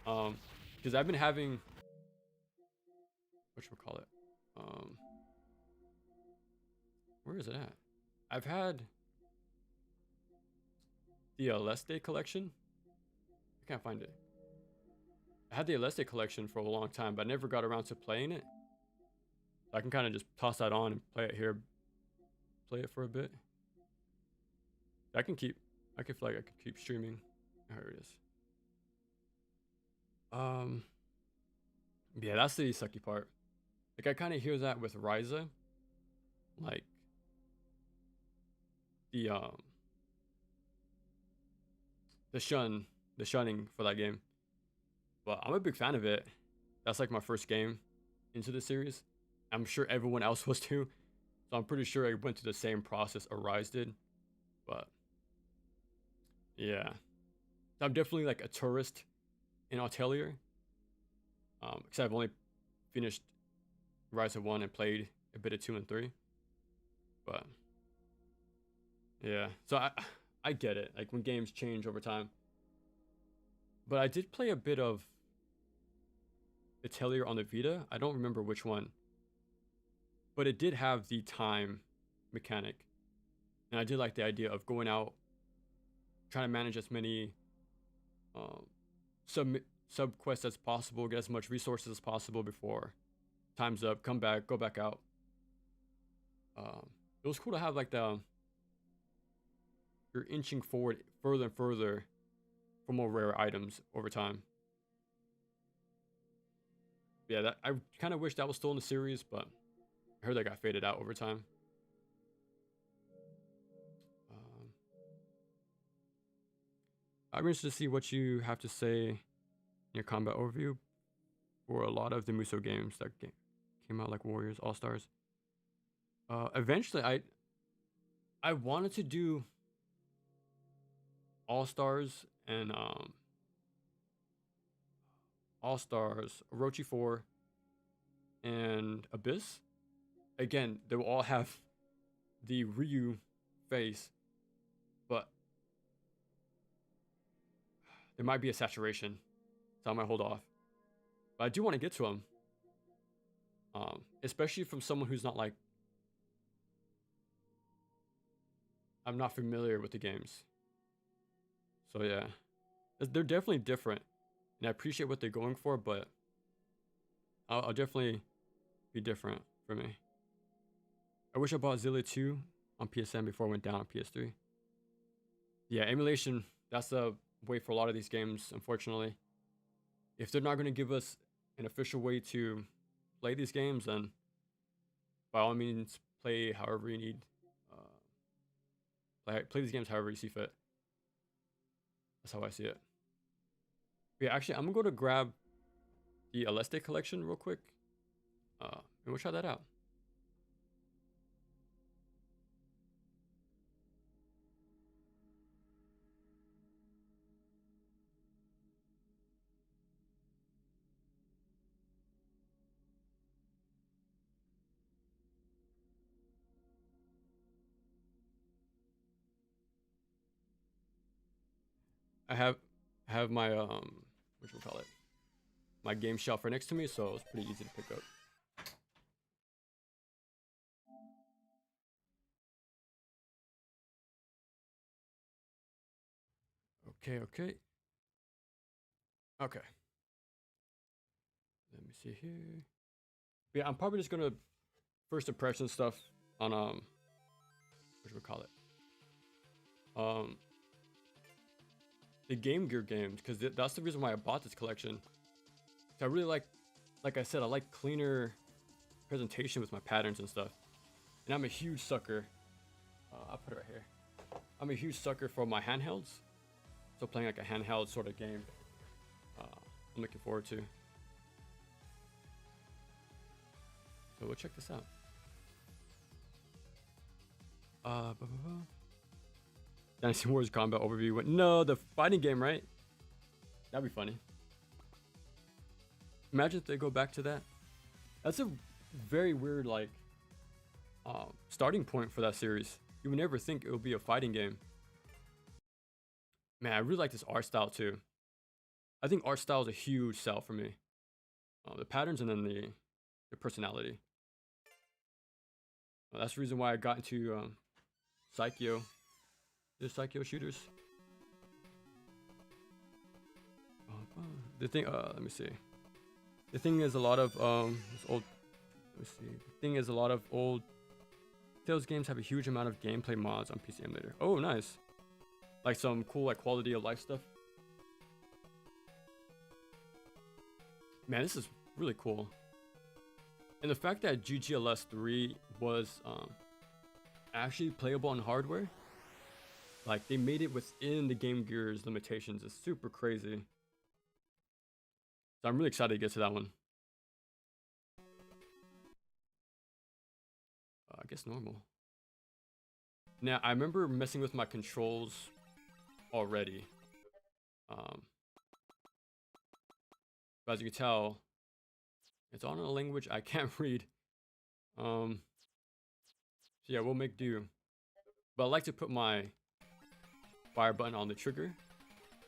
Because I've been having... whatchamacallit? Where is it at? I've had the Aleste Collection. I can't find it. I had the Aleste Collection for a long time, but I never got around to playing it. So I can kind of just toss that on and play it here. Play it for a bit. I feel like I could keep streaming. Here it is. Yeah, that's the sucky part. Like I kind of hear that with Ryza. Like the shunning for that game. But I'm a big fan of it. That's like my first game into the series. I'm sure everyone else was too. So I'm pretty sure I went through the same process Arise did. But yeah. I'm definitely like a tourist in Atelier. Because I've only finished Rise of 1 and played a bit of 2 and 3. But yeah. So I get it. Like when games change over time. But I did play a bit of Atelier on the Vita. I don't remember which one. But it did have the time mechanic. And I did like the idea of going out, trying to manage as many sub quests as possible, get as much resources as possible before time's up, come back, go back out. It was cool to have like you're inching forward further and further for more rare items over time. Yeah, that I kind of wish that was still in the series, but I heard that got faded out over time. I'm interested to see what you have to say in your combat overview for a lot of the Muso games that came out, like Warriors, All Stars. Eventually, I wanted to do All Stars and All Stars, Orochi 4, and Abyss. Again, they will all have the Ryu face, but there might be a saturation, so I might hold off. But I do want to get to them, especially from someone who's not like, I'm not familiar with the games. So yeah, they're definitely different, and I appreciate what they're going for, but I'll definitely be different for me. I wish I bought Zilla 2 on PSN before I went down on PS3. Yeah, emulation, that's the way for a lot of these games, unfortunately. If they're not going to give us an official way to play these games, then by all means, play however you need. Play these games however you see fit. That's how I see it. But yeah, actually, I'm going to go to grab the Aleste Collection real quick. And we'll try that out. I have my what you call it, my game shelf right next to me, so it's pretty easy to pick up. Okay. Let me see here. But yeah, I'm probably just gonna first impression stuff on what should we call it? The Game Gear games, because that's the reason why I bought this collection. I really like I said, I like cleaner presentation with my patterns and stuff. And I'm a huge sucker. I'll put it right here. I'm a huge sucker for my handhelds. So playing like a handheld sort of game, I'm looking forward to. So we'll check this out. Dynasty Wars combat overview. No, the fighting game, right? That'd be funny. Imagine if they go back to that. That's a very weird, like, starting point for that series. You would never think it would be a fighting game. Man, I really like this art style too. I think art style is a huge sell for me. The patterns and then the personality. That's the reason why I got into Psycho. The Psycho shooters. The thing, let me see. The thing is a lot of this old. Let me see. The thing is a lot of old Tales games have a huge amount of gameplay mods on PC Emulator. Oh, nice. Like some cool like quality of life stuff. Man, this is really cool. And the fact that GGLS 3 was actually playable on hardware, like they made it within the Game Gear's limitations, is super crazy. So I'm really excited to get to that one. I guess normal. Now I remember messing with my controls already. But as you can tell, it's on a language I can't read. So yeah, we'll make do. But I like to put my fire button on the trigger.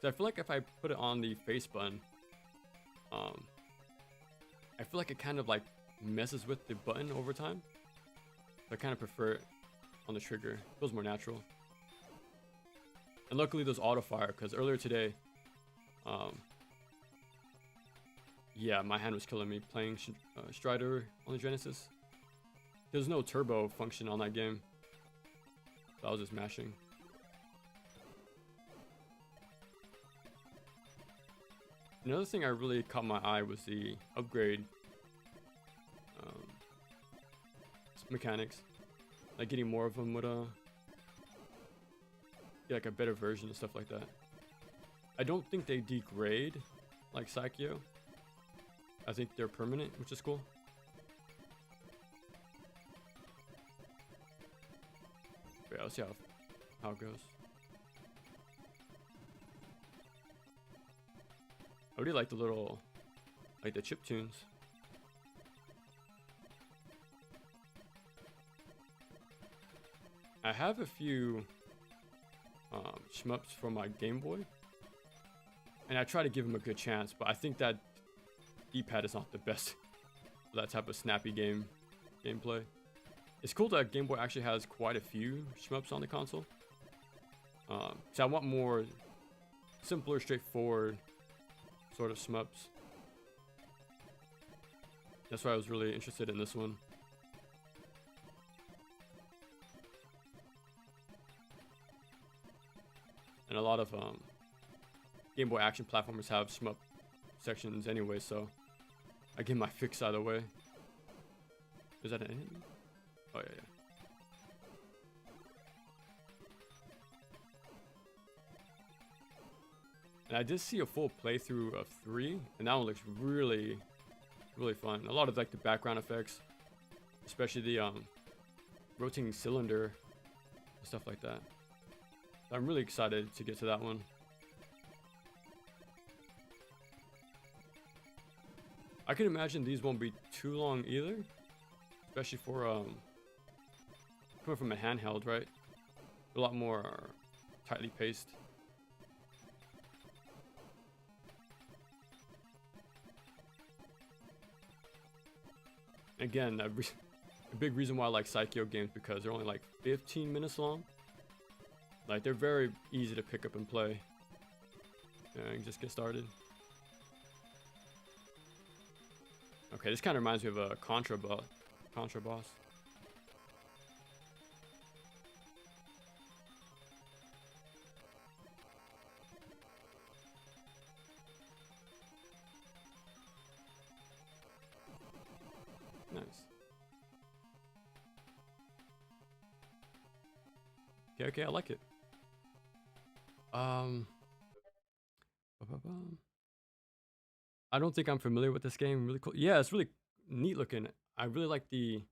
So I feel like if I put it on the face button, I feel like it kind of like messes with the button over time. So I kind of prefer it on the trigger. It feels more natural. And luckily there's auto fire, because earlier today, yeah, my hand was killing me playing Strider on the Genesis. There's no turbo function on that game, so I was just mashing. Another thing I really caught my eye was the upgrade mechanics, like getting more of them would get like a better version and stuff like that. I don't think they degrade like Psycho. I think they're permanent, which is cool. Yeah, let's see how it goes. I really like the little, like the chip tunes. I have a few shmups from my Game Boy, and I try to give them a good chance, but I think that D-pad is not the best for that type of snappy gameplay. It's cool that Game Boy actually has quite a few shmups on the console. So I want more simpler, straightforward sort of shmups. That's why I was really interested in this one. And a lot of Game Boy action platformers have shmup sections anyway, so I get my fix out of the way. Is that an enemy? Oh yeah. And I did see a full playthrough of 3, and that one looks really, really fun. A lot of like the background effects, especially the rotating cylinder and stuff like that. So I'm really excited to get to that one. I can imagine these won't be too long either, especially for coming from a handheld, right? A lot more tightly paced. Again, a big reason why I like Psycho games, because they're only like 15 minutes long. Like, they're very easy to pick up and play. And just get started. Okay, this kind of reminds me of a Contra boss. Nice. Okay, I like it. I don't think I'm familiar with this game. Really cool. Yeah, it's really neat looking. I really like the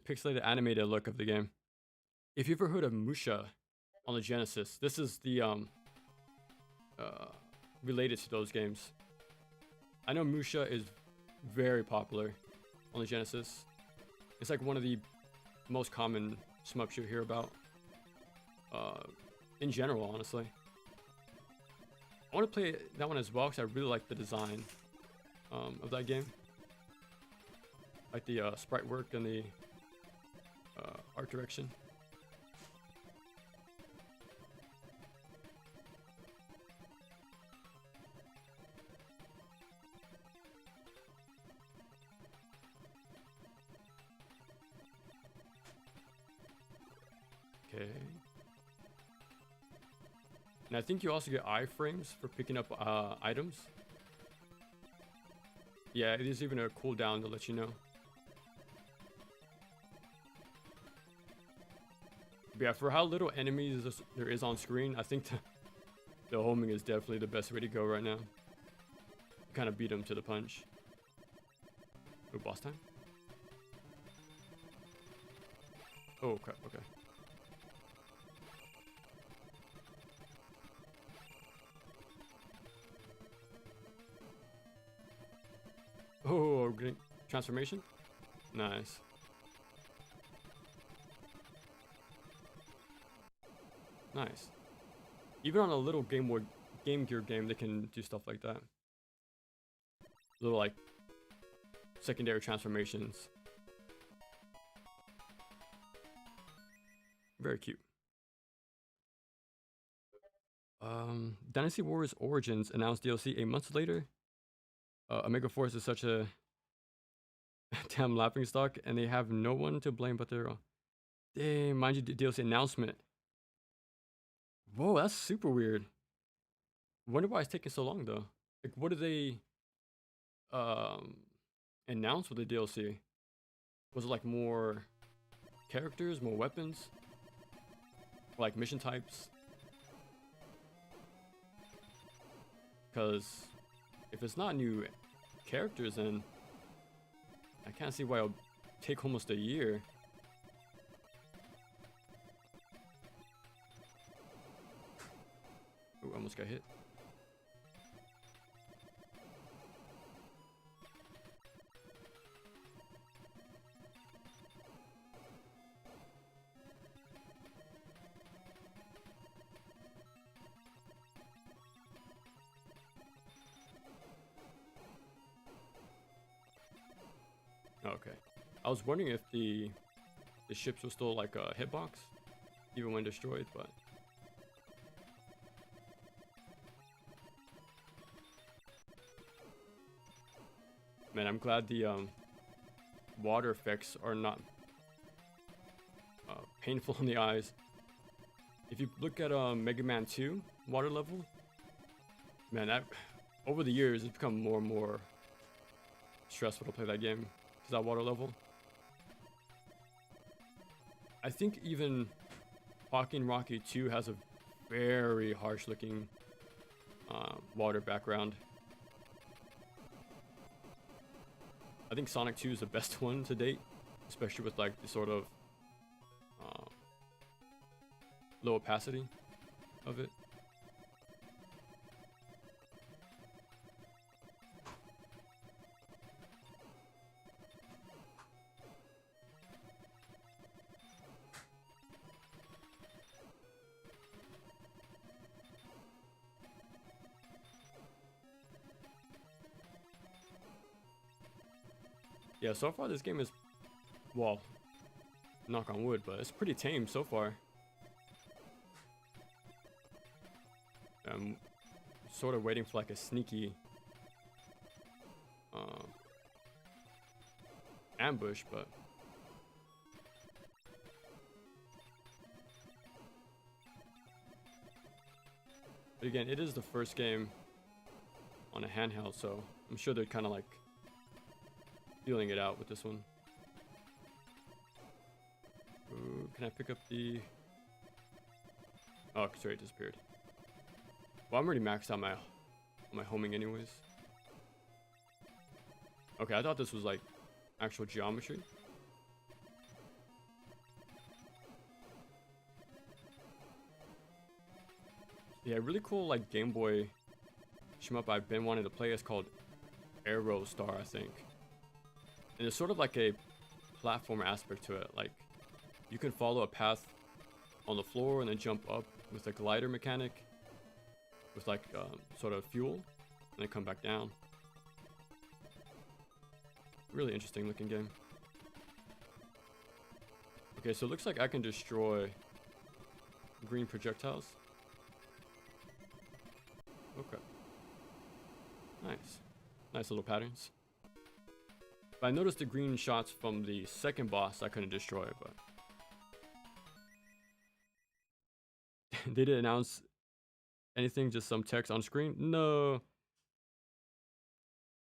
pixelated animated look of the game. If you've ever heard of Musha on the Genesis, this is the related to those games. I know Musha is very popular on the Genesis. It's like one of the most common shmups you hear about in general, honestly. I want to play that one as well because I really like the design of that game. Like the sprite work and the art direction. Okay. And I think you also get iframes for picking up items. Yeah, there's even a cooldown to let you know. But yeah, for how little enemies there is on screen, I think the homing is definitely the best way to go right now. Kind of beat them to the punch. Oh, boss time? Oh, crap, okay. Oh, getting transformation? Nice. Nice. Even on a little Game Gear game, they can do stuff like that. Little, like, secondary transformations. Very cute. Dynasty Warriors Origins announced DLC a month later. Omega Force is such a damn laughing stock, and they have no one to blame but their own. Damn, mind you, the DLC announcement. Whoa, that's super weird. Wonder why it's taking so long though. Like, what did they announce with the DLC? Was it like more characters, more weapons, or like mission types? Because if it's not new characters, then I can't see why it'll take almost a year. Ooh, I almost got hit. Okay. I was wondering if the ships were still like a hitbox, even when destroyed, but man, I'm glad the water effects are not painful in the eyes. if you look at Mega Man 2 water level, man, that over the years it's become more and more stressful to play that game because that water level. I think even Pocky Rocky 2 has a very harsh looking water background. I think Sonic 2 is the best one to date, especially with like the sort of low opacity of it. Yeah, so far this game is, well, knock on wood, but it's pretty tame so far. I'm sort of waiting for like a sneaky ambush, but again, it is the first game on a handheld, so I'm sure they're kind of like feeling it out with this one. Ooh, can I pick up the... Oh, sorry, it disappeared. Well, I'm already maxed out my homing anyways. Okay, I thought this was like actual geometry. Yeah, really cool like Game Boy shmup I've been wanting to play is called Aero Star, I think. And there's sort of like a platformer aspect to it. Like you can follow a path on the floor and then jump up with a glider mechanic with like sort of fuel and then come back down. Really interesting looking game. Okay, so it looks like I can destroy green projectiles. Okay. Nice. Nice little patterns. But I noticed the green shots from the second boss I couldn't destroy, but they didn't announce anything, just some text on screen. No.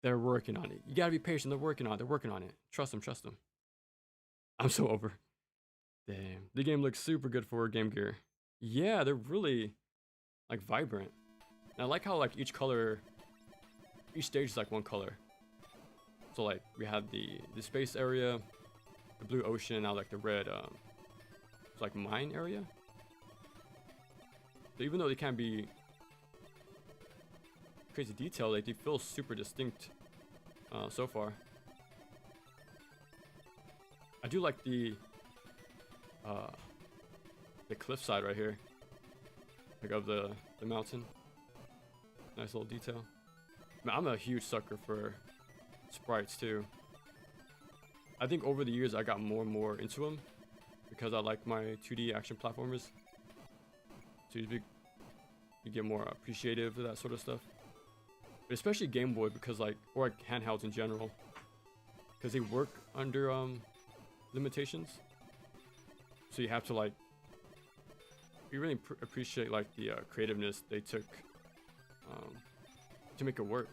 They're working on it. You gotta be patient. They're working on it. They're working on it. Trust them. Trust them. I'm so over. Damn. The game looks super good for Game Gear. Yeah, they're really like vibrant. And I like how like each stage is like one color. So like we have the space area, the blue ocean, now like the red it's like mine area. So even though they can't be crazy detail, like they feel super distinct so far. I do like the cliffside right here, like of the mountain. Nice little detail. Man, I'm a huge sucker for sprites too. I think over the years I got more and more into them because I like my 2D action platformers. So you get more appreciative of that sort of stuff. But especially Game Boy, because like, or like handhelds in general, because they work under limitations. So you have to like, you really appreciate like the creativeness they took to make it work.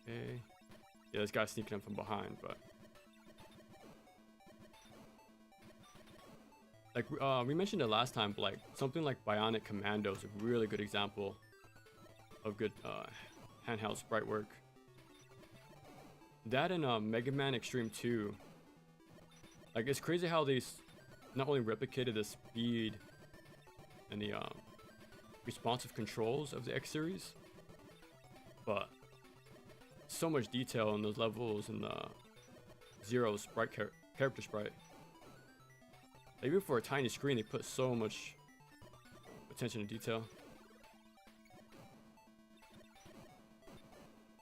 Okay. Yeah, this guy's sneaking up from behind, but like we mentioned it last time, but like something like Bionic Commando is a really good example of good handheld sprite work. That and Mega Man Extreme 2, like it's crazy how they not only replicated the speed and the responsive controls of the X series, but so much detail in those levels and the Zero sprite character sprite. Even for a tiny screen, they put so much attention to detail.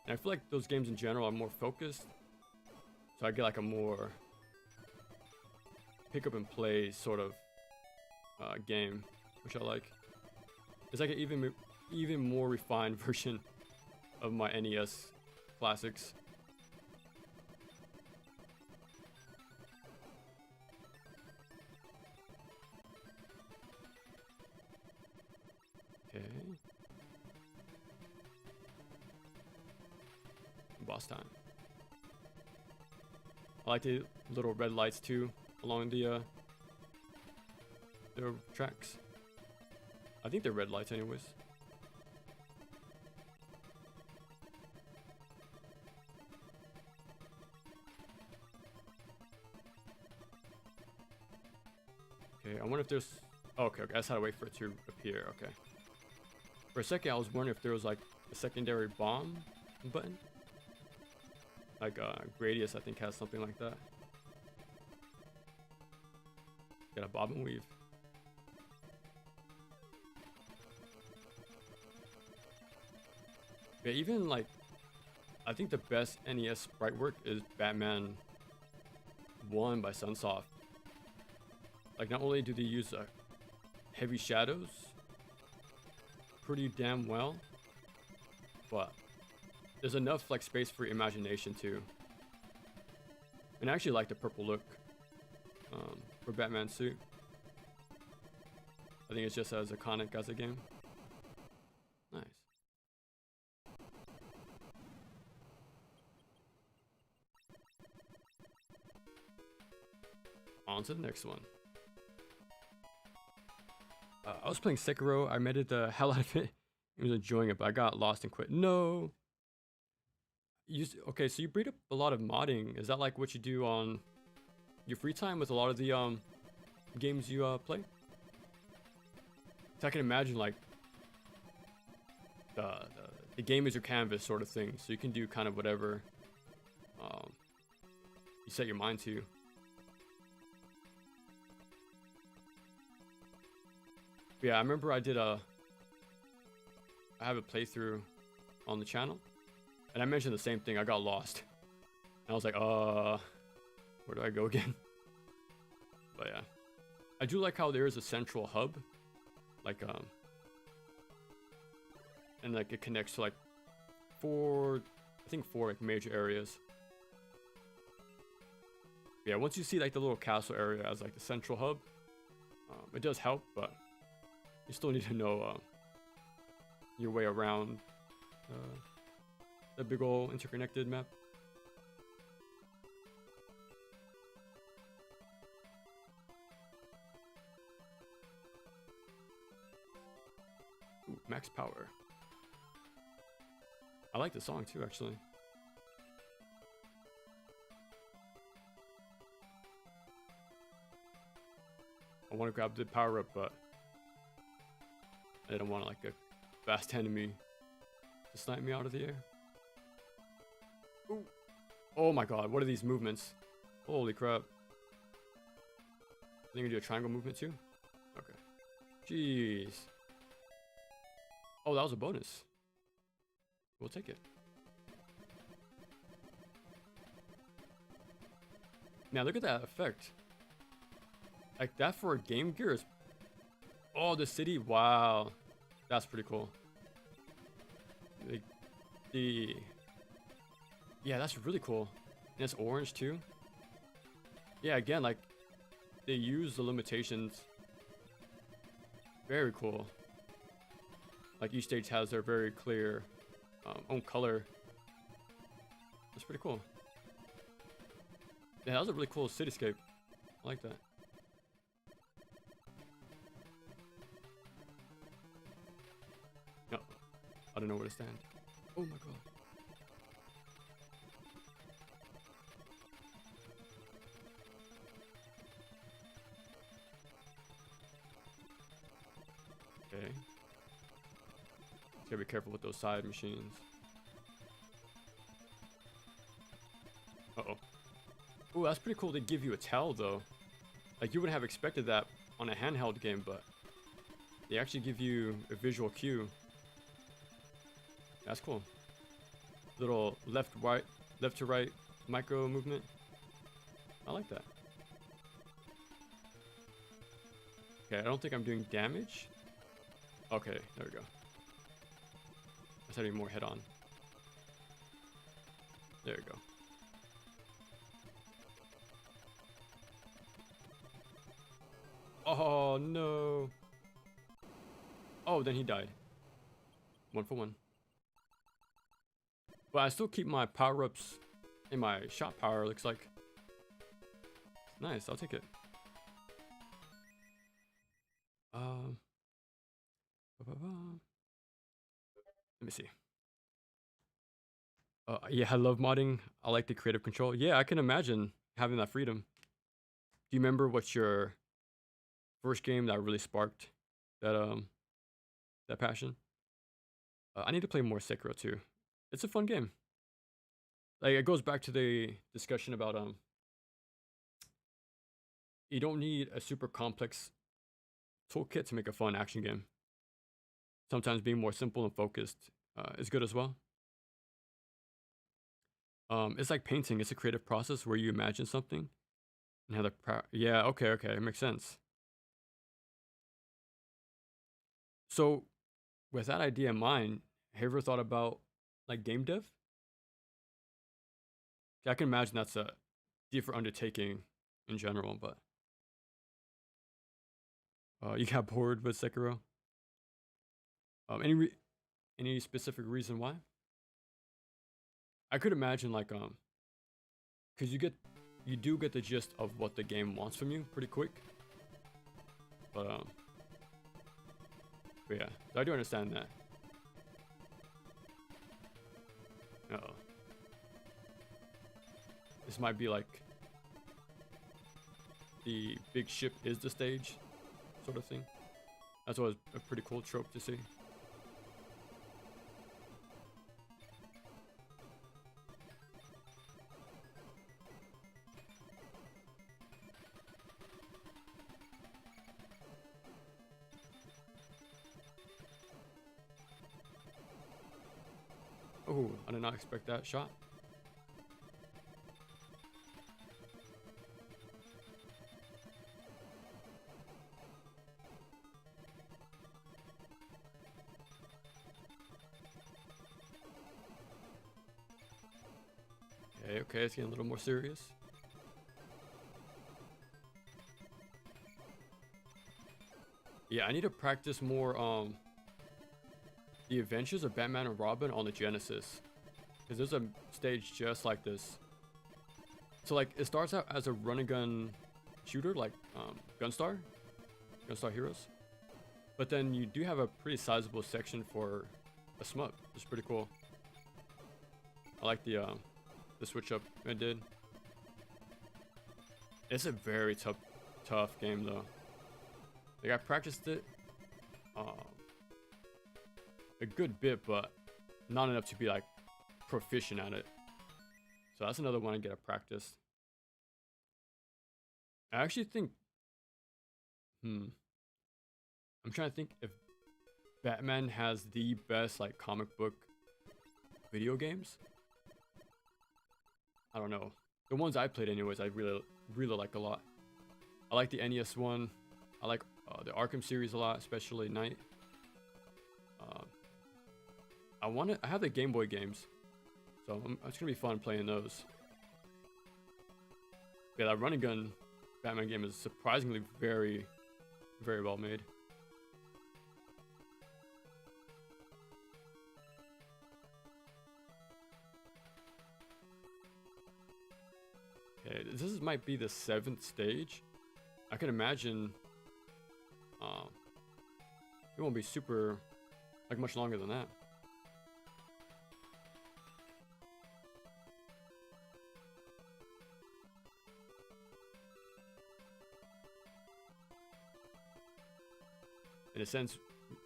And I feel like those games in general are more focused, so I get like a more pick up and play sort of game, which I like. It's like an even more refined version of my NES classics. Okay. Boss time. I like the little red lights too along the tracks. I think they're red lights anyways. Okay, I wonder if there's... Oh, okay, I just had to wait for it to appear, okay. For a second, I was wondering if there was like a secondary bomb button. Like Gradius, I think, has something like that. Got a bob and weave. Yeah, even like, I think the best NES sprite work is Batman 1 by Sunsoft. Like, not only do they use heavy shadows pretty damn well, but there's enough like space for your imagination too. And I actually like the purple look for Batman's suit. I think it's just as iconic as a game. Nice. On to the next one. I was playing Sekiro. I made it the hell out of it. I was enjoying it, but I got lost and quit. No. Okay, so you breed up a lot of modding. Is that like what you do on your free time with a lot of the games you play? So I can imagine like the game is your canvas sort of thing. So you can do kind of whatever you set your mind to. But yeah, I remember I have a playthrough on the channel, and I mentioned the same thing. I got lost, and I was like, where do I go again? But yeah, I do like how there is a central hub, like and like it connects to like four like major areas. But yeah, once you see like the little castle area as like the central hub, it does help, but you still need to know your way around the big ol' interconnected map. Ooh, max power. I like the song too, actually. I want to grab the power up, but I don't want like a fast enemy to snipe me out of the air. Ooh. Oh my god, what are these movements? Holy crap. I think you do a triangle movement too? Okay. Jeez. Oh, that was a bonus. We'll take it. Now look at that effect. Like that for a Game Gear is... Oh, the city. Wow. That's pretty cool. Yeah, that's really cool. And it's orange too. Yeah, again, like they use the limitations. Very cool. Like each stage has their very clear own color. That's pretty cool. Yeah, that was a really cool cityscape. I like that. No, I don't know where to stand. Oh my god. Okay. Gotta be careful with those side machines. Uh-oh. Ooh, that's pretty cool. They give you a tell, though. Like, you wouldn't have expected that on a handheld game, but they actually give you a visual cue. That's cool. Little left to right micro movement. I like that. Okay, I don't think I'm doing damage. Okay, there we go. Let's have more head on. There we go. Oh no. Oh, then he died. 1 for 1. But I still keep my power-ups in my shot power, looks like. Nice, I'll take it. Let me see. Yeah, I love modding. I like the creative control. Yeah, I can imagine having that freedom. Do you remember what's your first game that really sparked that passion? I need to play more Sekiro too. It's a fun game. Like it goes back to the discussion about you don't need a super complex toolkit to make a fun action game. Sometimes being more simple and focused is good as well. It's like painting. It's a creative process where you imagine something and have the yeah, okay, it makes sense. So, with that idea in mind, have you ever thought about like game dev? Yeah, I can imagine that's a different undertaking in general, but you got bored with Sekiro. Any specific reason why? I could imagine like because you do get the gist of what the game wants from you pretty quick. But yeah, so I do understand that. Uh-oh. This might be like the big ship is the stage sort of thing. That's always a pretty cool trope to see. Oh, I did not expect that shot. Okay, it's getting a little more serious. Yeah, I need to practice more the Adventures of Batman and Robin on the Genesis. Because there's a stage just like this. So like it starts out as a run and gun shooter like Gunstar Heroes. But then you do have a pretty sizable section for a SMUP, which is pretty cool. I like the switch up I did. It's a very tough game though. Like I practiced it a good bit, but not enough to be like proficient at it. So that's another one I get to practice. I actually think I'm trying to think if Batman has the best like comic book video games. I don't know. The ones I played anyways, I really like a lot. I like the NES one. I like the Arkham series a lot, especially Knight. I have the Game Boy games, so it's gonna be fun playing those. Yeah, that run and gun Batman game is surprisingly very well made. Okay, this might be the 7th stage. I can imagine it won't be super like much longer than that. In a sense,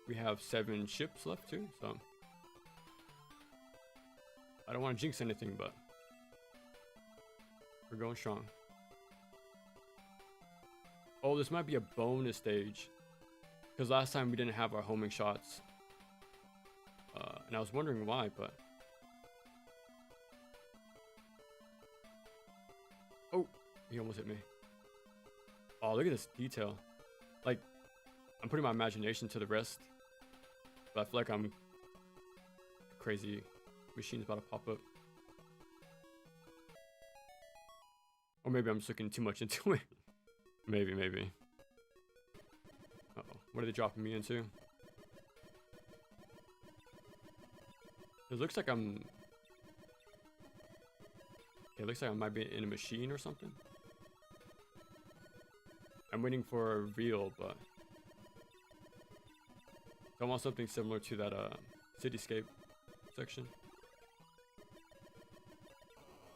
we have 7 ships left too, so I don't want to jinx anything, but we're going strong. Oh, this might be a bonus stage, because last time we didn't have our homing shots, and I was wondering why, but oh, he almost hit me. Oh, look at this detail. Like, I'm putting my imagination to the rest. But I feel like I'm crazy machine's about to pop up. Or maybe I'm just looking too much into it. Maybe. Uh-oh. What are they dropping me into? It looks like I'm... It looks like I might be in a machine or something. I'm waiting for a reel, but... I want something similar to that cityscape section.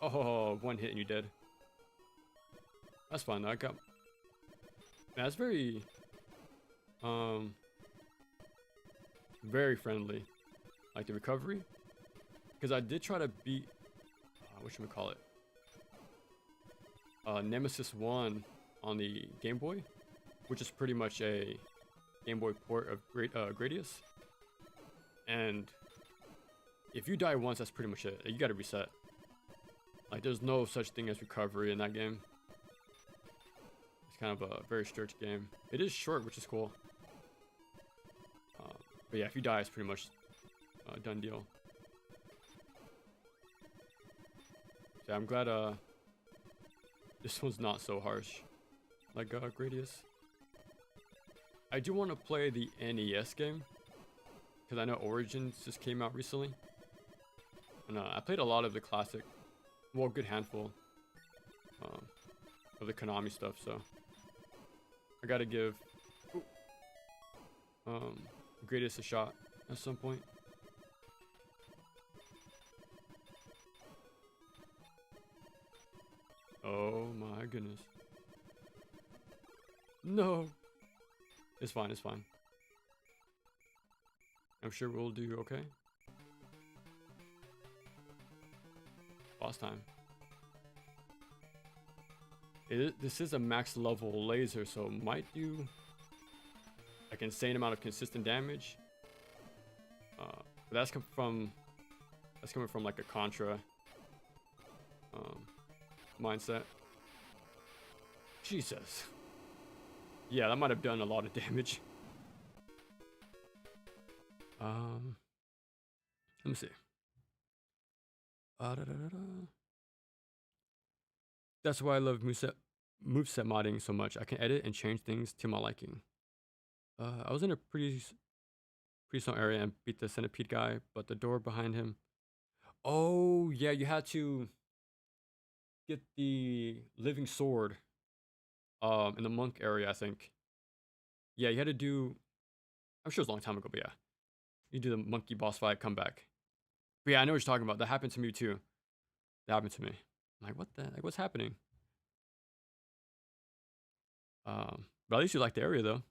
Oh, one hit and you're dead. That's fine though. I got... That's very... very friendly. Like the recovery. Because I did try to beat... what should we call it? Nemesis 1 on the Game Boy. Which is pretty much a Game Boy port of Gradius. And... if you die once, that's pretty much it. You gotta reset. Like, there's no such thing as recovery in that game. It's kind of a very strict game. It is short, which is cool. But yeah, if you die, it's pretty much a done deal. Yeah, I'm glad this one's not so harsh like Gradius. I do want to play the NES game because I know Origins just came out recently. And I played a lot of the classic, well, a good handful of the Konami stuff, so I gotta give Gradius a shot at some point. Oh my goodness. No. It's fine, it's fine. I'm sure we'll do okay. Boss time. This is a max level laser, so it might do like insane amount of consistent damage. But that's coming from like a Contra mindset. Jesus. Yeah, that might have done a lot of damage. Let me see. That's why I love moveset modding so much. I can edit and change things to my liking. I was in a pretty small area and beat the centipede guy, but the door behind him. Oh yeah, you had to get the living sword in the monk area, I think. Yeah, you had to do... I'm sure it was a long time ago, but yeah. You do the monkey boss fight, come back. But yeah, I know what you're talking about. That happened to me too. That happened to me. I'm like, what the heck? What's happening? But at least you like the area though.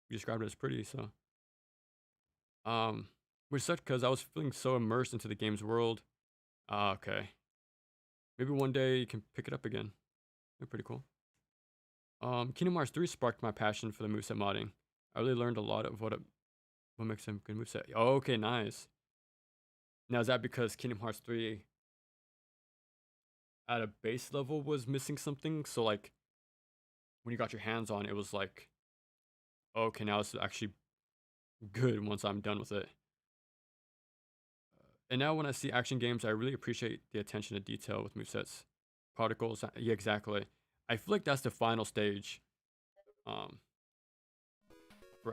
You described it as pretty, so. Which sucked because I was feeling so immersed into the game's world. Okay. Maybe one day you can pick it up again. They're pretty cool. Kingdom Hearts 3 sparked my passion for the moveset modding. I really learned a lot of what makes a good moveset. Oh, okay, nice. Now, is that because Kingdom Hearts 3 at a base level was missing something? So, like, when you got your hands on it, was like, okay, now it's actually good once I'm done with it. And now when I see action games, I really appreciate the attention to detail with movesets. Particles, yeah, exactly. I feel like that's the final stage for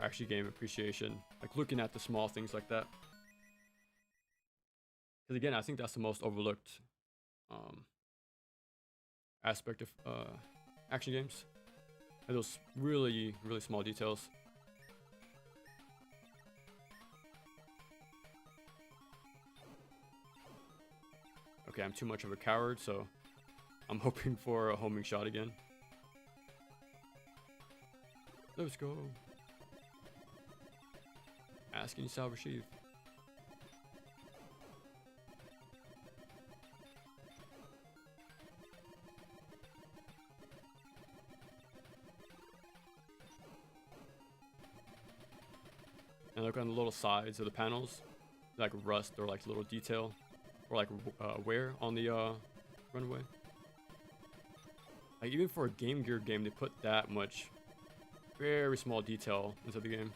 action game appreciation. Like looking at the small things like that. Because again, I think that's the most overlooked aspect of action games. And those really, really small details. Okay, I'm too much of a coward, so I'm hoping for a homing shot again. Let's go. Ask and you shall receive. And look on the little sides of the panels, like rust or like little detail, or like wear on the runway. Like even for a Game Gear game, they put that much very small detail into the game.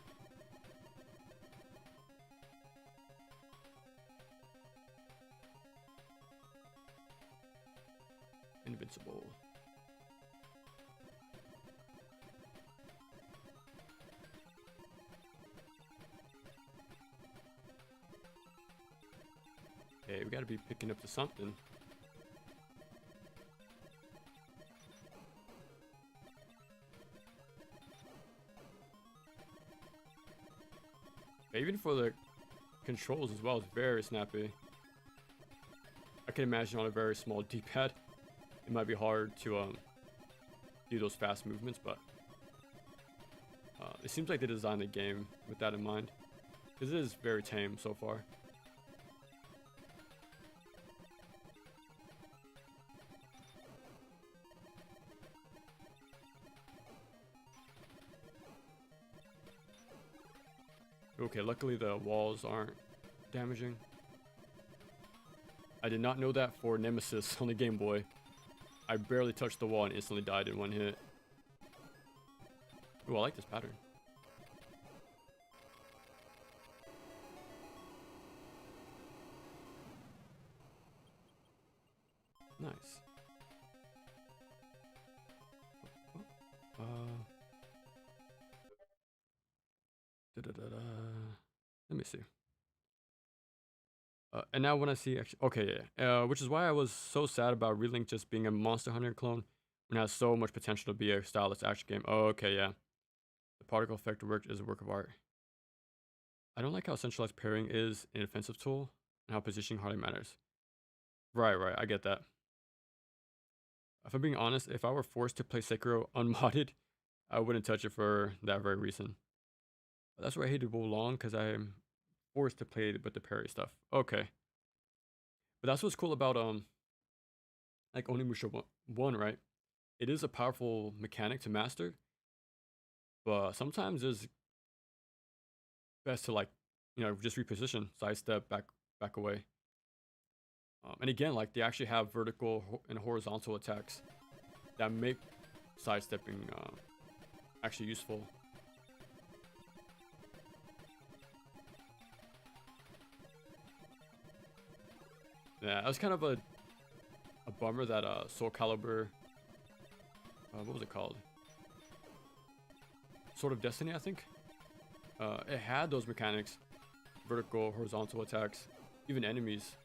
Invincible. Okay, we gotta be picking up to something. Even for the controls as well, it's very snappy. I can imagine on a very small D-pad, it might be hard to do those fast movements, but it seems like they designed the game with that in mind, because it is very tame so far. Okay, luckily the walls aren't damaging. I did not know that for Nemesis on the Game Boy. I barely touched the wall and instantly died in one hit. Ooh, I like this pattern. Nice. Let me see. And now when I see okay, yeah, which is why I was so sad about Relink just being a Monster Hunter clone when it has so much potential to be a stylish action game. Oh, okay, yeah. The particle effect work is a work of art. I don't like how centralized pairing is an offensive tool and how positioning hardly matters. Right, I get that. If I'm being honest, if I were forced to play Sekiro unmodded, I wouldn't touch it for that very reason. That's why I hated Wolong, because I'm forced to play with the parry stuff. Okay. But that's what's cool about like Onimusha 1, right? It is a powerful mechanic to master, but sometimes it's best to, like, you know, just reposition, sidestep, back away. And again, like, they actually have vertical and horizontal attacks that make sidestepping actually useful. Yeah, that was kind of a bummer that Soul Calibur, what was it called? Sword of Destiny, I think. It had those mechanics, vertical, horizontal attacks, even enemies,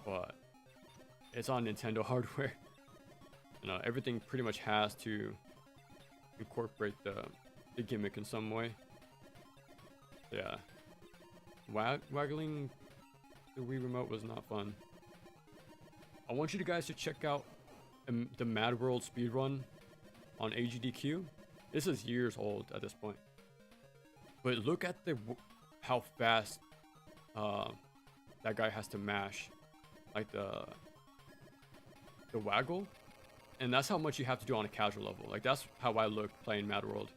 but it's on Nintendo hardware. You know, everything pretty much has to incorporate the gimmick in some way. Yeah, waggling the Wii remote was not fun. I want you guys to check out the Mad World speedrun on AGDQ. This is years old at this point, but look at how fast that guy has to mash, like the waggle, and that's how much you have to do on a casual level. Like, that's how I looked playing Mad World.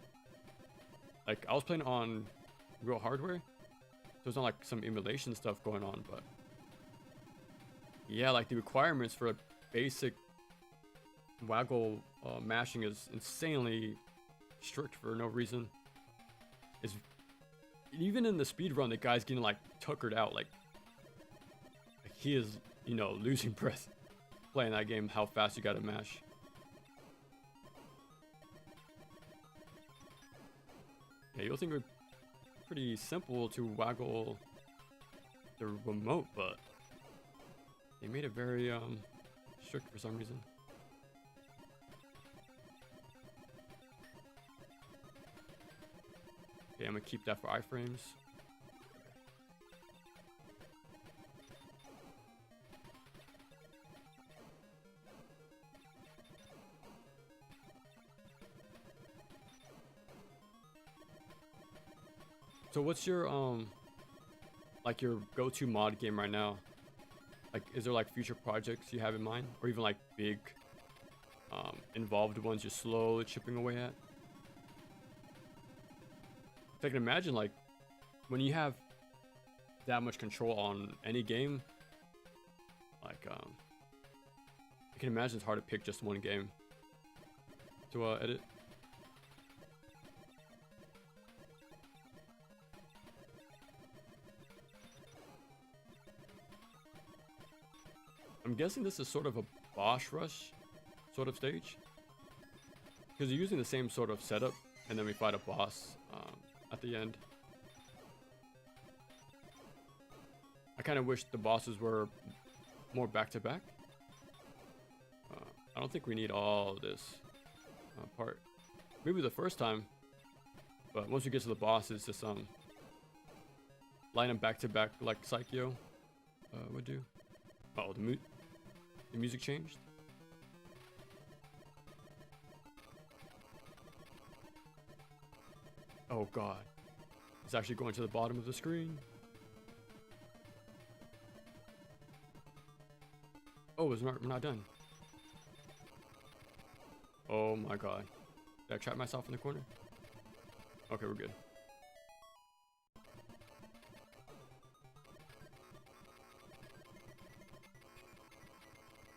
Like, I was playing on real hardware, so it's not like some emulation stuff going on, but yeah, like the requirements for a basic waggle mashing is insanely strict for no reason. Is even in the speed run, the guy's getting like tuckered out, like he is, you know, losing breath playing that game. How fast you gotta mash. Yeah, you'll think it would be pretty simple to waggle the remote, but they made it very strict for some reason. Okay, I'm gonna keep that for iframes. So what's your like your go-to mod game right now? Like, is there like future projects you have in mind, or even like big involved ones you're slowly chipping away at? So I can imagine, like, when you have that much control on any game, like I can imagine it's hard to pick just one game to edit. I'm guessing this is sort of a boss rush sort of stage. Because you're using the same sort of setup, and then we fight a boss at the end. I kind of wish the bosses were more back-to-back. I don't think we need all this part. Maybe the first time, but once we get to the boss, it's just line them back-to-back like Psycho would do. Oh, the music changed. Oh god, it's actually going to the bottom of the screen. Oh, we're not done. Oh my god. Did I trap myself in the corner? Okay, we're good.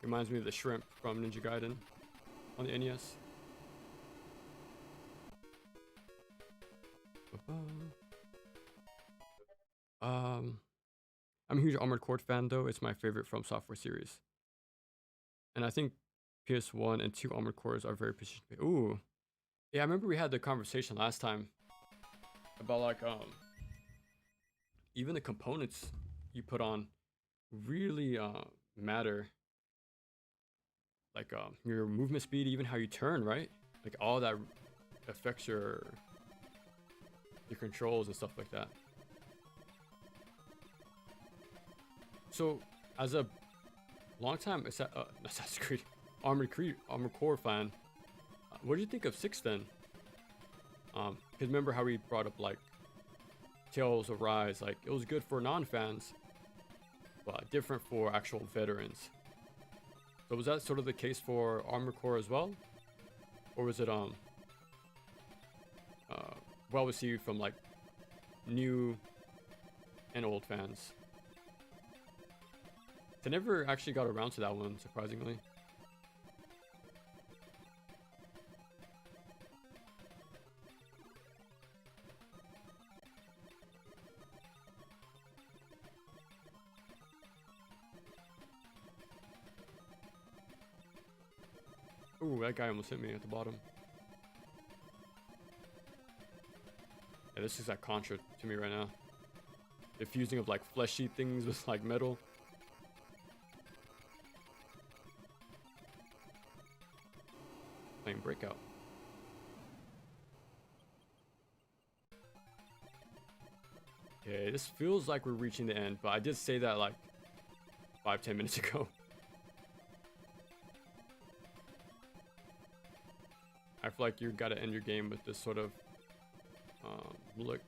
Reminds me of the shrimp from Ninja Gaiden on the NES. I'm a huge Armored Core fan though. It's my favorite From Software series. And I think PS1 and 2 Armored Cores are very precision. Ooh. Yeah, I remember we had the conversation last time about like even the components you put on really matter. Like your movement speed, even how you turn, right? Like all that affects your controls and stuff like that. So as a long time Assassin's Creed Armored Core fan, what do you think of 6 then? Because remember how we brought up like Tales of Rise, like it was good for non-fans, but different for actual veterans. So was that sort of the case for Armored Core as well, or was it well received from like new and old fans? I never actually got around to that one, surprisingly. Ooh, that guy almost hit me at the bottom. Yeah, this is like Contra to me right now. The fusing of like fleshy things with like metal. Playing Breakout. Okay, this feels like we're reaching the end, but I did say that like 5-10 minutes ago. I feel like you gotta end your game with this sort of look.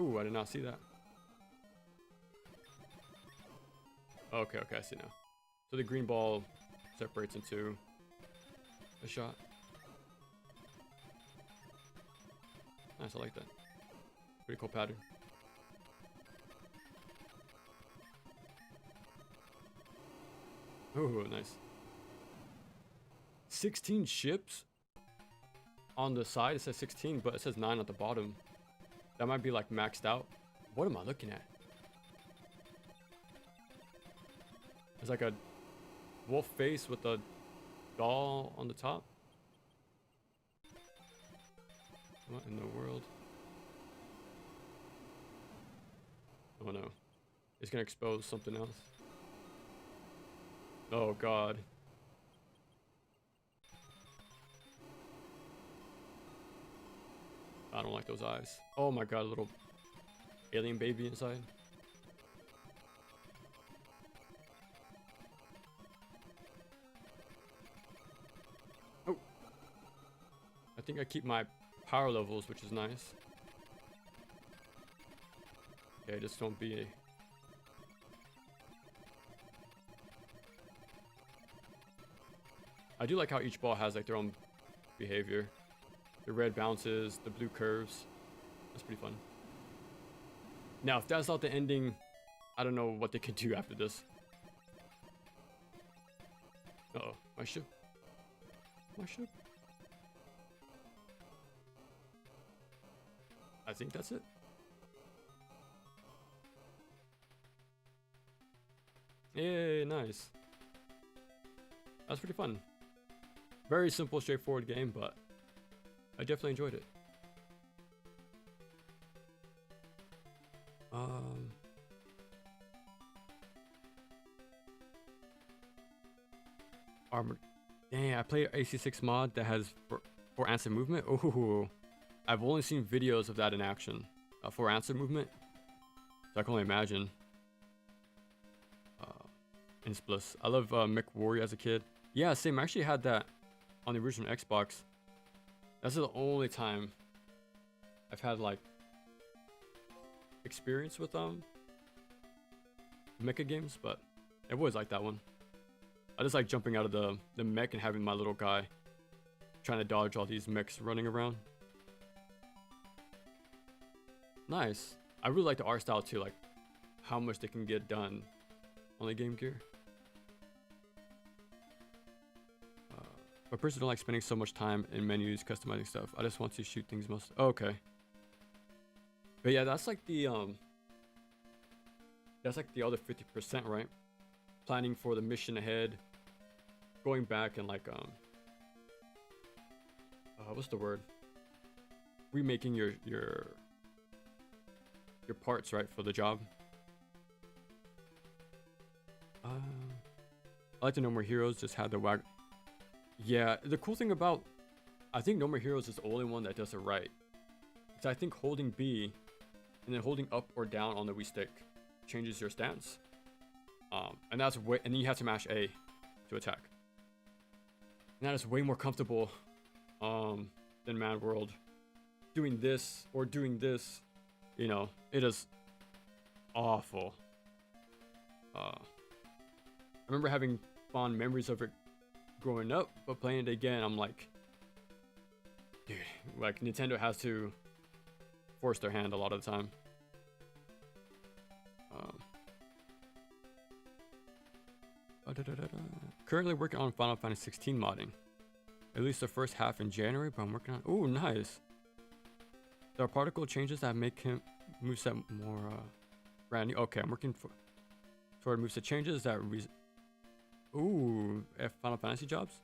Ooh, I did not see that. Okay, I see now. So the green ball separates into a shot. Nice, I like that. Pretty cool pattern. Oh, nice. 16 ships on the side. It says 16, but it says 9 at the bottom. That might be like maxed out. What am I looking at? It's like a wolf face with a doll on the top. What in the world? Oh no. It's gonna expose something else. Oh god. I don't like those eyes. Oh my god, a little alien baby inside. Oh. I think I keep my power levels, which is nice. Okay, just don't be I do like how each ball has like their own behavior. The red bounces, the blue curves. That's pretty fun. Now, if that's not the ending, I don't know what they can do after this. Uh-oh, my ship. My ship. I think that's it. Yay, nice. That's pretty fun. Very simple, straightforward game, but I definitely enjoyed it. Armored. Dang, I played AC6 mod that has for answer movement. Ooh, I've only seen videos of that in action. For answer movement, so I can only imagine. In Spliss. I love Mech Warrior as a kid. Yeah, same. I actually had that on the original Xbox. That's the only time I've had like experience with mecha games, but it was like that one. I just like jumping out of the mech and having my little guy trying to dodge all these mechs running around. Nice. I really like the art style too, like how much they can get done on the Game Gear. I personally don't like spending so much time in menus customizing stuff. I just want to shoot things most. Oh, okay. But yeah, that's like the other 50%, right? Planning for the mission ahead, going back and like what's the word? Remaking your parts, right, for the job. I like the No More Heroes just had the wag. Yeah, the cool thing about, I think No More Heroes is the only one that does it right. So I think holding B and then holding up or down on the Wii stick changes your stance. And that's way, and then you have to mash A to attack. And that is way more comfortable than Mad World. Doing this or doing this, you know, it is awful. I remember having fond memories of it growing up, but playing it again, I'm like, dude, like Nintendo has to force their hand a lot of the time. Currently working on Final Fantasy 16 modding. At least the first half in January, but I'm working on. Ooh, nice. There are particle changes that make him moveset more brand new. Okay, I'm working toward moveset changes that ooh, Final Fantasy jobs.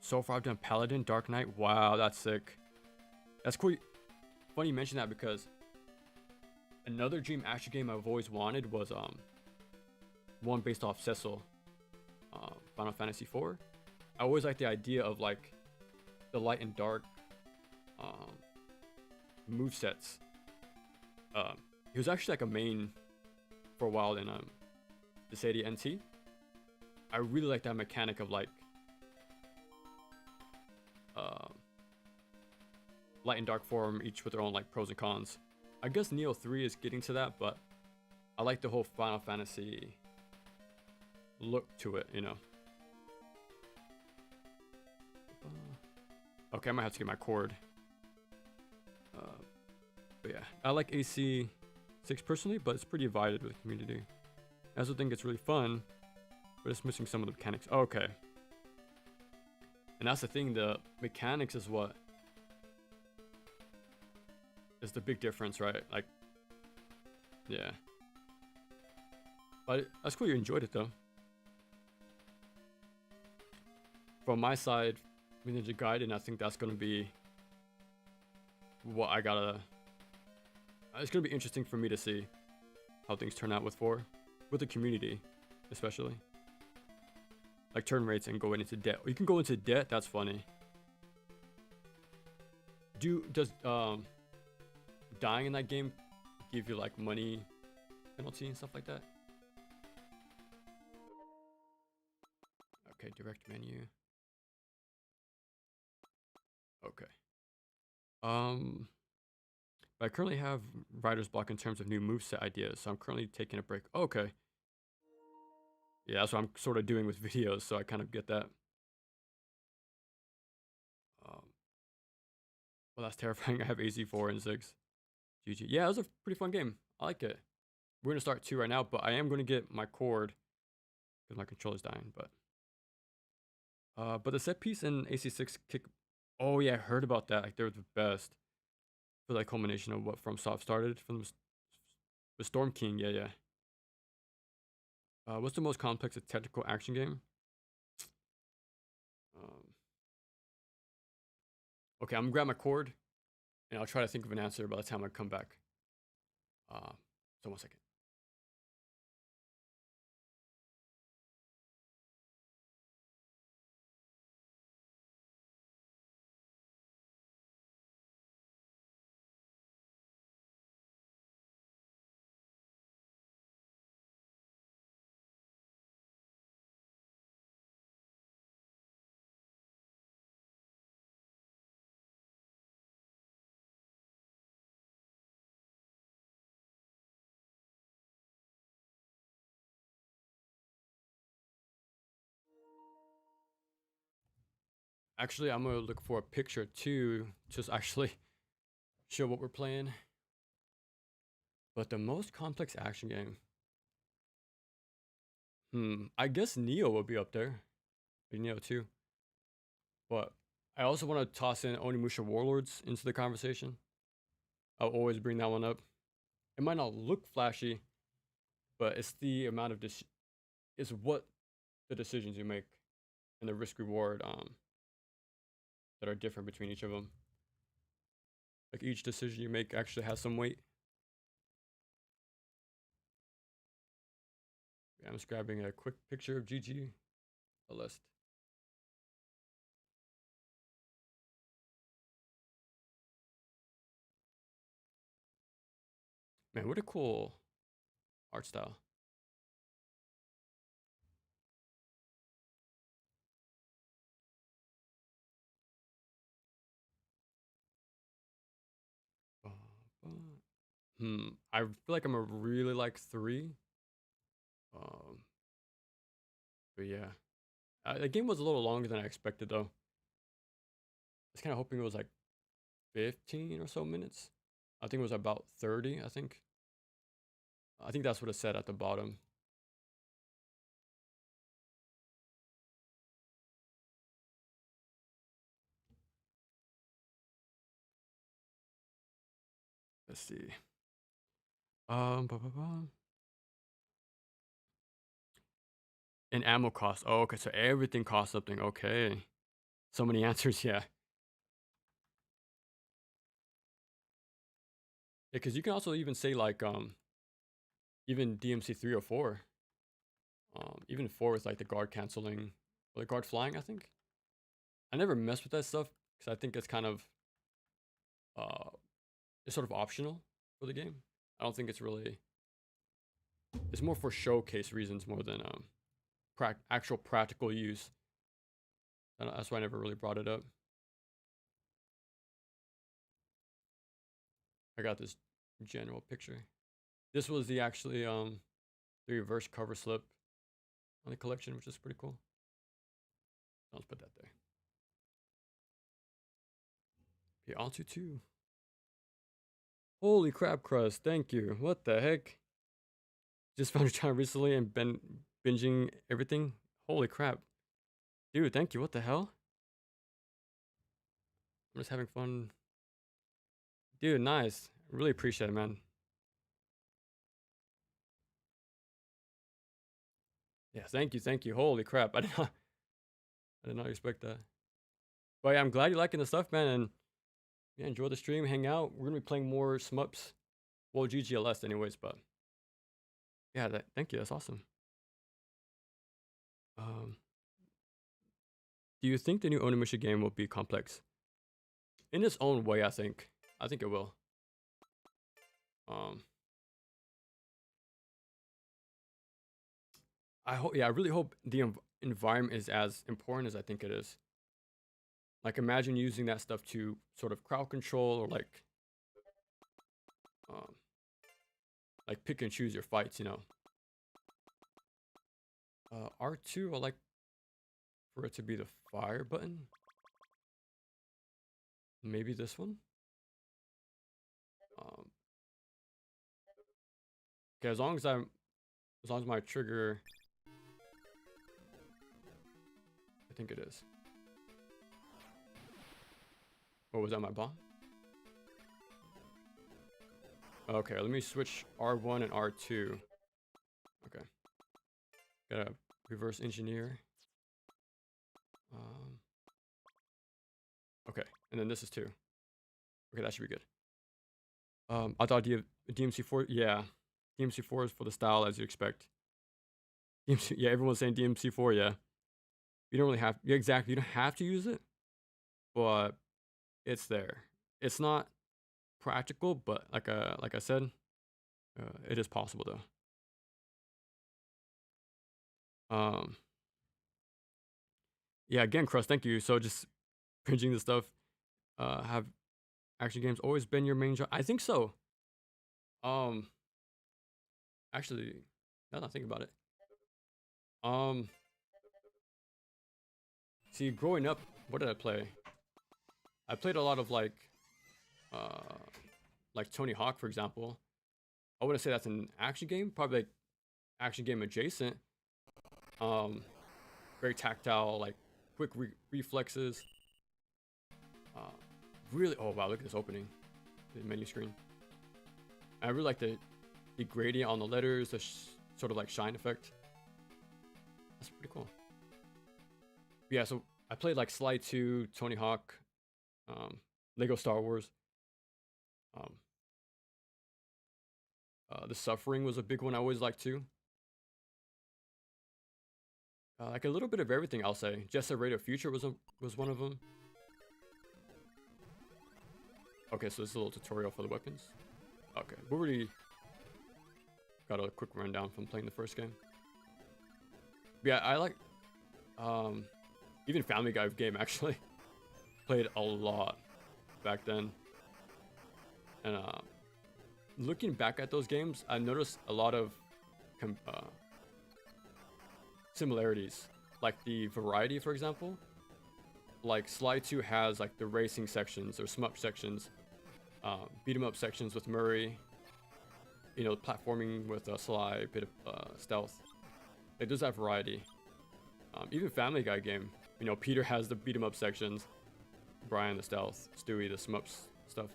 So far I've done Paladin, Dark Knight. Wow, that's sick. That's cool. Funny you mention that because another dream action game I've always wanted was one based off Cecil, Final Fantasy 4. I always liked the idea of like the light and dark movesets. He was actually like a main for a while in the Sadie NT. I really like that mechanic of like light and dark form, each with their own like pros and cons. I guess Neo 3 is getting to that, but I like the whole Final Fantasy look to it, you know. Okay, I might have to get my cord. But yeah, I like AC6 personally, but it's pretty divided with the community. I also think it's really fun, but it's missing some of the mechanics. Okay. And that's the thing, the mechanics is what is the big difference, right? Like, yeah. But that's cool you enjoyed it though. From my side, Ninja Gaiden, I think that's gonna be what I gotta. It's gonna be interesting for me to see how things turn out with 4, with the community, especially. Like turn rates and going into debt. You can go into debt. That's funny. Does dying in that game give you like money penalty and stuff like that? Okay, direct menu. Okay. But I currently have writer's block in terms of new moveset ideas, so I'm currently taking a break. Okay. Yeah, that's what I'm sort of doing with videos, so I kind of get that. Well, that's terrifying. I have AZ4 and 6. GG. Yeah, it was a pretty fun game. I like it. We're gonna start 2 right now, but I am gonna get my cord because my controller's dying. But the set piece in AC6 kick. Oh yeah, I heard about that. Like they're the best. for like culmination of what FromSoft started from the Storm King. Yeah, yeah. What's the most complex and technical action game? Um, okay, I'm gonna grab my cord and I'll try to think of an answer by the time I come back. So 1 second. Actually, I'm gonna look for a picture too, just actually show what we're playing. But the most complex action game. I guess Neo would be up there. Neo 2. But I also want to toss in Onimusha Warlords into the conversation. I'll always bring that one up. It might not look flashy, but it's the amount of it's what the decisions you make and the risk reward that are different between each of them. Like each decision you make actually has some weight. I'm just grabbing a quick picture of GG Aleste. Man, what a cool art style. I feel like I'm a really like 3. But yeah, the game was a little longer than I expected though. I was kind of hoping it was like 15 or so minutes. I think it was about 30. I think that's what it said at the bottom. Let's see. And ammo cost. Oh, okay. So everything costs something. Okay. So many answers. Yeah. Yeah, because you can also even say like even DMC 3 or 4. Even 4 is like the guard canceling or the guard flying. I think. I never mess with that stuff because I think it's kind of it's sort of optional for the game. I don't think it's really. It's more for showcase reasons more than actual practical use. That's why I never really brought it up. I got this general picture. This was the actually the reverse cover slip on the collection, which is pretty cool. Let's put that there. Okay, on to 2. Holy crab crust, thank you. What the heck? Just found your channel recently and been binging everything. Holy crap. Dude, thank you. What the hell? I'm just having fun. Dude, nice. Really appreciate it, man. Yeah, thank you, thank you. Holy crap. I did not expect that. But yeah, I'm glad you're liking the stuff, man, and yeah, enjoy the stream, hang out. We're gonna be playing more Smups. Well, GGLS anyways, but yeah, thank you. That's awesome. Do you think the new Onimusha game will be complex? In its own way, I think. I think it will. I hope. Yeah, I really hope the environment is as important as I think it is. Like, imagine using that stuff to sort of crowd control or like pick and choose your fights. You know. R2, I like for it to be the fire button. Maybe this one. Okay, as long as my trigger, I think it is. Or was that my bomb? Okay, let me switch R1 and R2. Okay. Gotta reverse engineer. Okay, and then this is 2. Okay, that should be good. I thought DMC4, yeah. DMC4 is for the style, as you expect. DMC, yeah, everyone's saying DMC4, yeah. You don't really have, yeah, exactly, you don't have to use it, but it's there. It's not practical, but like I said, it is possible though. Yeah, again, Crust, thank you. So just cringing the stuff. Have action games always been your main genre? I think so. Um, actually, now that I think about it, um, see, growing up, what did I play? I played a lot of like Tony Hawk, for example. I wouldn't say that's an action game, probably like action game adjacent. Um, very tactile, like quick reflexes. Really, oh wow, look at this opening, the menu screen. I really like the gradient on the letters, the sort of like shine effect. That's pretty cool. Yeah, so I played like Sly 2, Tony Hawk, Lego Star Wars. The Suffering was a big one I always liked too. Like a little bit of everything, I'll say. Jet Set Radio Future was one of them. Okay, so this is a little tutorial for the weapons. Okay, we already got a quick rundown from playing the first game. But yeah, I like even Family Guy game actually. Played a lot back then. And looking back at those games, I noticed a lot of similarities, like the variety, for example. Like Sly 2 has like the racing sections or shmup sections, beat 'em up sections with Murray, you know, platforming with Sly, a bit of stealth. It does have variety. Even Family Guy game, you know, Peter has the beat 'em up sections, Brian the stealth, Stewie the shmups stuff.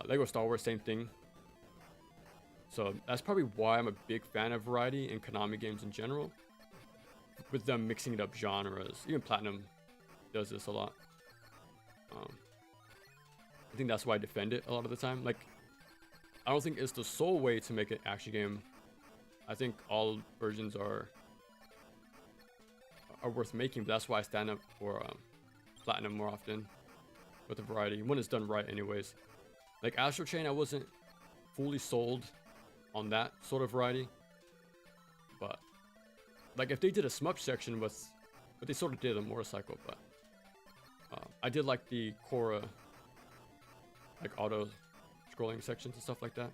Lego Star Wars, same thing. So that's probably why I'm a big fan of variety in Konami games in general, with them mixing it up genres. Even Platinum does this a lot. I think that's why I defend it a lot of the time. Like, I don't think it's the sole way to make an action game. I think all versions are worth making, but that's why I stand up for Platinum more often with the variety, when it's done right anyways. Like Astral Chain, I wasn't fully sold on that sort of variety, but like if they did a shmup section with, but they sort of did a motorcycle, but I did like the Korra, like auto scrolling sections and stuff like that.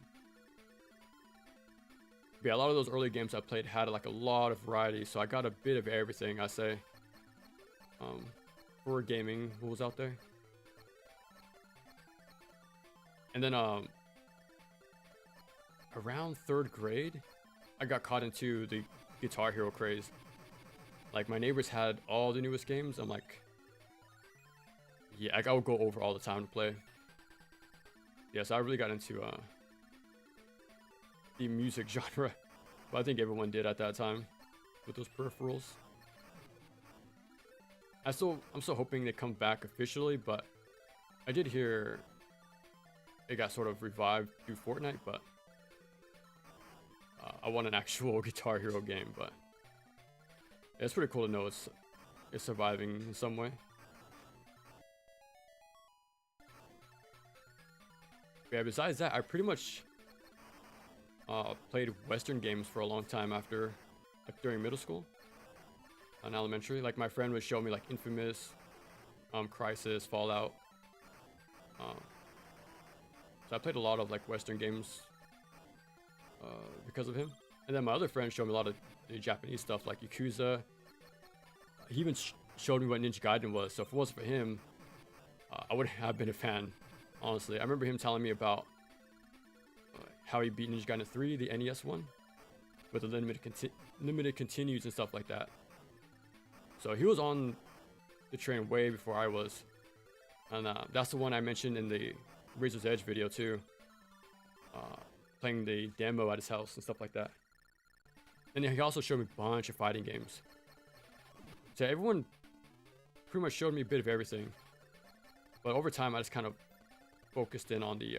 But yeah, a lot of those early games I played had like a lot of variety, so I got a bit of everything, I say. For gaming, what was out there. And then around 3rd grade, I got caught into the Guitar Hero craze. Like my neighbors had all the newest games. I'm like, yeah, I would go over all the time to play. Yeah, so I really got into the music genre, but I think everyone did at that time with those peripherals. I'm still hoping they come back officially, but I did hear it got sort of revived through Fortnite, but I want an actual Guitar Hero game. But yeah, it's pretty cool to know it's surviving in some way. Yeah, besides that, I pretty much played Western games for a long time after, like during middle school and elementary. Like my friend would show me like Infamous, Crysis, Fallout. So I played a lot of like Western games because of him. And then my other friend showed me a lot of the Japanese stuff like Yakuza. He even showed me what Ninja Gaiden was. So if it wasn't for him, I wouldn't have been a fan, honestly. I remember him telling me about how he beat Ninja Gaiden 3, the NES one, with the limited continues and stuff like that. So he was on the train way before I was. And that's the one I mentioned in the Razor's Edge video too. playing the demo at his house and stuff like that. And he also showed me a bunch of fighting games. So everyone pretty much showed me a bit of everything. But over time, I just kind of focused in on the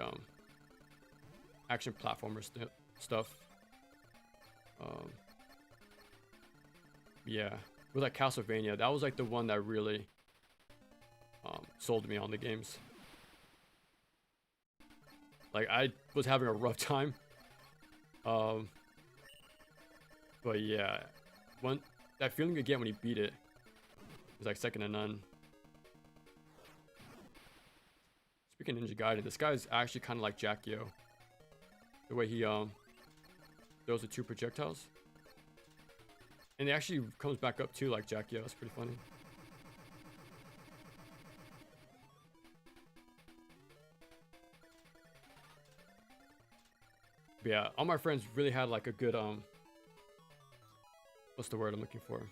action platformer stuff. Yeah, with like Castlevania, that was like the one that really sold me on the games. Like I was having a rough time. But yeah, that feeling you get when you beat it is like second to none. Speaking of Ninja Gaiden, this guy is actually kind of like Jackio. The way he throws the 2 projectiles. And it actually comes back up too like Jackio. It's pretty funny. But yeah, all my friends really had like a good what's the word I'm looking for?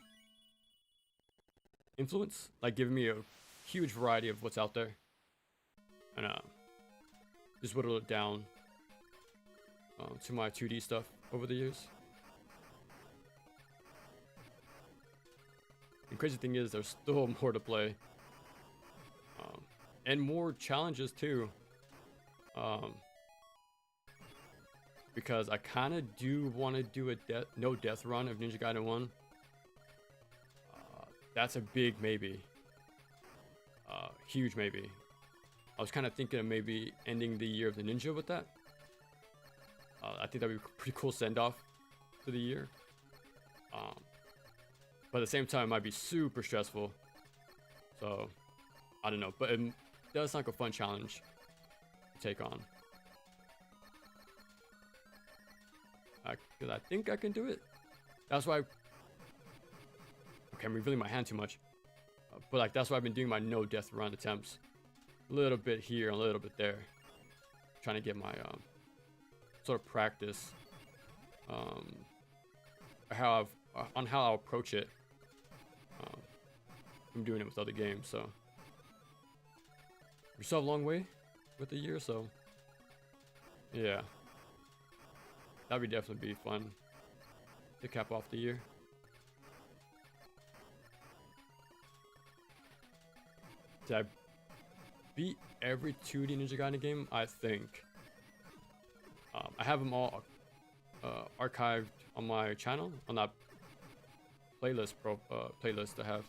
Influence? Like giving me a huge variety of what's out there. And just whittled it down to my 2D stuff over the years. The crazy thing is there's still more to play. And more challenges too. Because I kind of do want to do a no death run of Ninja Gaiden 1. That's a big maybe. Huge maybe. I was kind of thinking of maybe ending the year of the ninja with that. I think that'd be a pretty cool send-off to the year. But at the same time, it might be super stressful. So, I don't know. But it does sound like a fun challenge to take on. Because I think I can do it. That's why. Okay, I'm revealing my hand too much. But like that's why I've been doing my no death run attempts. A little bit here, a little bit there. Trying to get my sort of practice how I'll approach it. I'm doing it with other games, so we still have a long way with the year, so yeah. That would definitely be fun to cap off the year. Did I beat every 2D Ninja Gaiden game? I think. I have them all archived on my channel, on that playlist I have.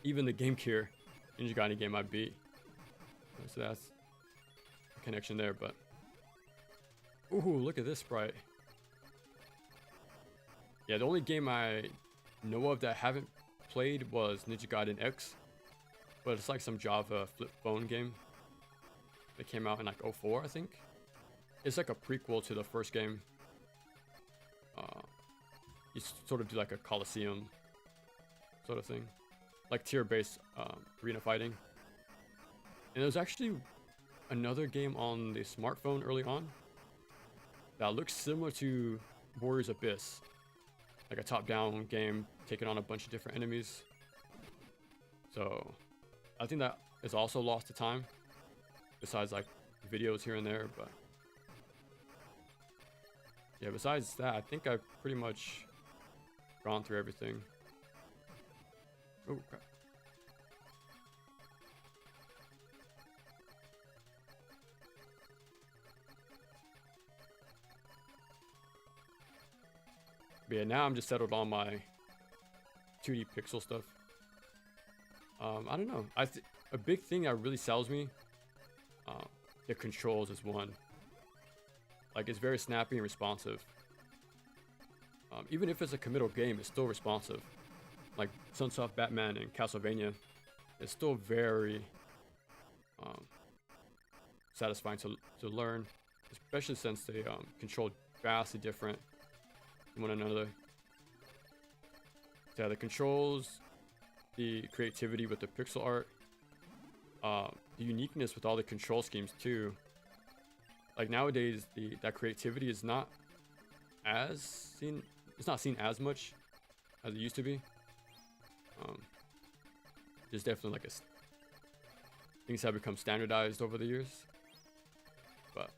Even the Game Gear Ninja Gaiden game I beat. So that's a connection there, but ooh, look at this sprite. Yeah, the only game I know of that I haven't played was Ninja Gaiden X, but it's like some Java flip phone game that came out in like 04, I think. It's like a prequel to the first game. You sort of do like a Coliseum sort of thing, like tier-based arena fighting. And there's actually another game on the smartphone early on that looks similar to Warriors Abyss, like a top-down game taking on a bunch of different enemies. So I think that is also lost to time, besides like videos here and there. But yeah, besides that, I think I've pretty much gone through everything. Oh crap. But yeah, now I'm just settled on my 2D pixel stuff. I don't know. A big thing that really sells me, the controls is one. Like it's very snappy and responsive. Even if it's a committal game, it's still responsive. Like Sunsoft Batman and Castlevania, it's still very satisfying to learn, especially since they control vastly different from one another. So yeah, the controls, the creativity with the pixel art, the uniqueness with all the control schemes too. Like nowadays, that creativity is not as seen. It's not seen as much as it used to be. There's definitely like things have become standardized over the years. But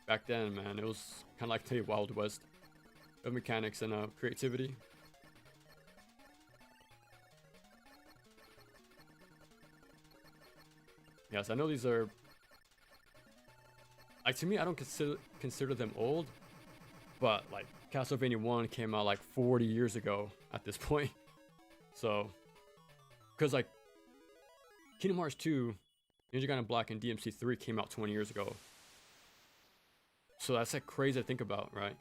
back then, man, it was kind of like the Wild West of mechanics and creativity. Yes, I know these are, like, to me, I don't consider them old, but like Castlevania 1 came out like 40 years ago at this point. So, because like Kingdom Hearts 2, Ninja Gaiden Black, and DMC 3 came out 20 years ago. So that's like crazy to think about, right?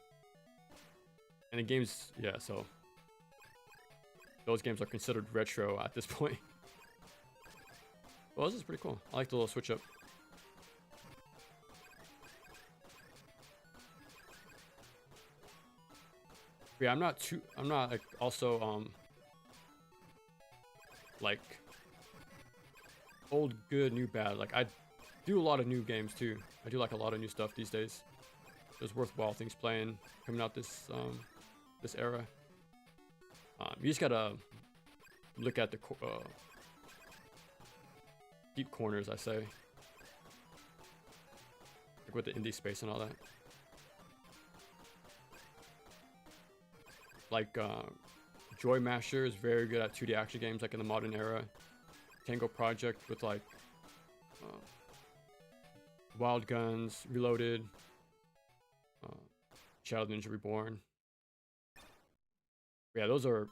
And the games, yeah, so those games are considered retro at this point. Well, this is pretty cool. I like the little switch up. But yeah, I'm not like also like old good, new bad. Like I do a lot of new games too. I do like a lot of new stuff these days. There's worthwhile things playing coming out this this era. You just gotta look at the deep corners, I say, like with the indie space and all that. Like Joy Masher is very good at 2D action games, like in the modern era. Tango Project with like Wild Guns, Reloaded, Shadow Ninja Reborn. Yeah, those are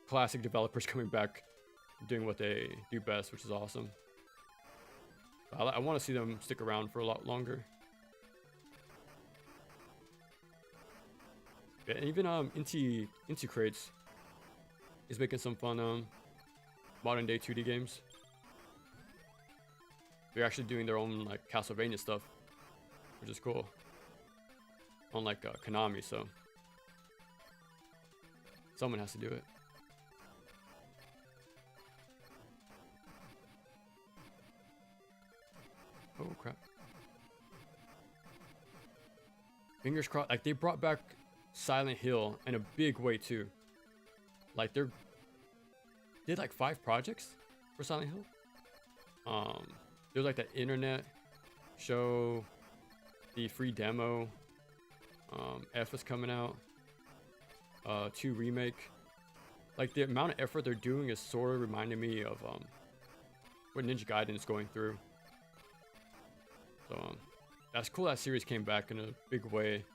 classic developers coming back, doing what they do best, which is awesome. I want to see them stick around for a lot longer. Yeah, and even Inti Crates is making some fun modern day 2D games. They're actually doing their own like Castlevania stuff, which is cool. Unlike Konami, so someone has to do it. Oh crap! Fingers crossed. Like they brought back Silent Hill in a big way too. Like they did like 5 projects for Silent Hill. There's like that internet show, the free demo. F is coming out. 2 remake. Like the amount of effort they're doing is sort of reminding me of what Ninja Gaiden is going through. So that's cool that series came back in a big way.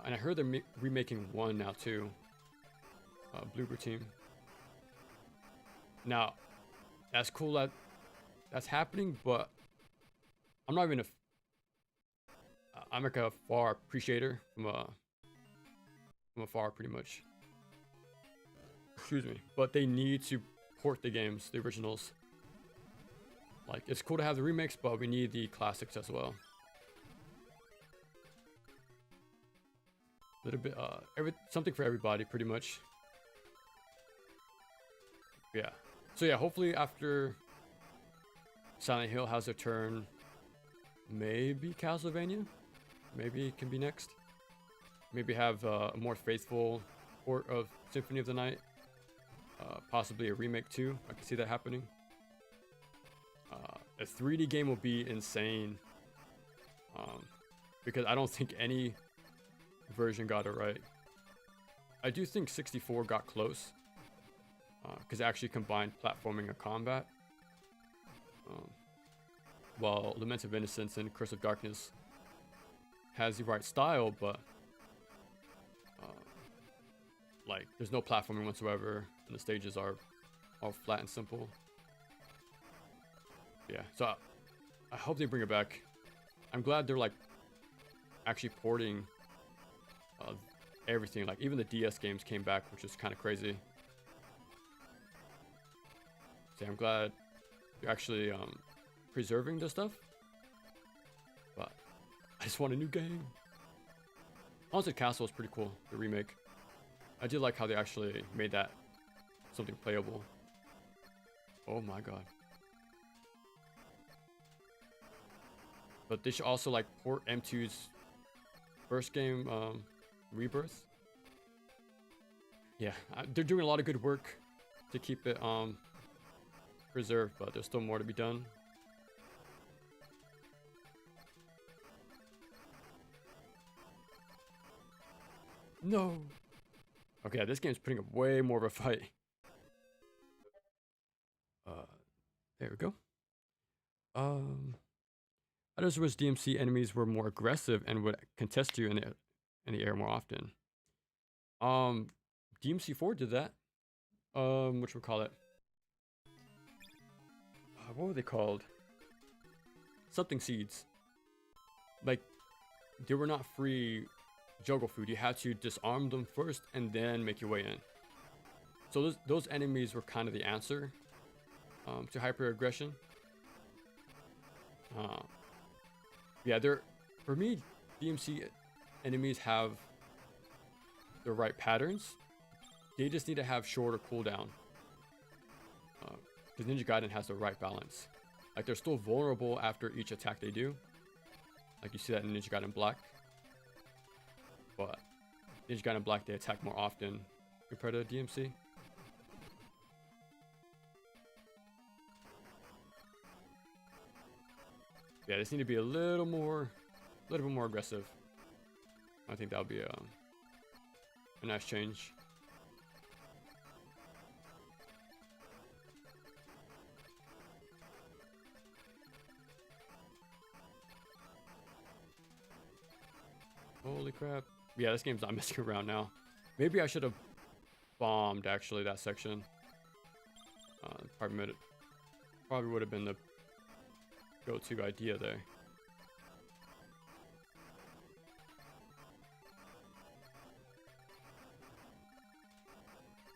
And I heard they're remaking 1 now too. Bloober Team. Now, that's cool that that's happening, but I'm not even I'm like a far appreciator from afar, pretty much. Excuse me. But they need to port the games, the originals. Like, it's cool to have the remakes, but we need the classics as well. A little bit, something for everybody, pretty much. Yeah. So yeah, hopefully after Silent Hill has their turn, maybe Castlevania, maybe it can be next. Maybe have a more faithful port of Symphony of the Night, possibly a remake too. I can see that happening. A 3D game will be insane, because I don't think any version got it right. I do think 64 got close, because it actually combined platforming and combat, while Lament of Innocence and Curse of Darkness has the right style, but like there's no platforming whatsoever, and the stages are all flat and simple. Yeah, so I hope they bring it back. I'm glad they're like actually porting everything. Like even the DS games came back, which is kind of crazy. So I'm glad they're actually preserving this stuff. But I just want a new game. Haunted Castle is pretty cool, the remake. I did like how they actually made that something playable. Oh my god. But they should also like port M2's first game, Rebirth. Yeah, they're doing a lot of good work to keep it preserved, but there's still more to be done. No. Okay, yeah, this game's putting up way more of a fight. There we go. I just wish DMC enemies were more aggressive and would contest you in the air more often. DMC4 did that. What we call it? What were they called? Something seeds. Like, they were not free juggle food. You had to disarm them first and then make your way in. So those enemies were kind of the answer to hyper aggression. Yeah, for me, DMC enemies have the right patterns. They just need to have shorter cooldown. Because Ninja Gaiden has the right balance. Like, they're still vulnerable after each attack they do. Like, you see that in Ninja Gaiden Black. But Ninja Gaiden Black, they attack more often compared to DMC. Yeah, they just need to be a little bit more aggressive. I think that would be a nice change. Holy crap. Yeah, this game's not messing around now. Maybe I should have bombed, actually, that section. Probably would have been the go-to idea there.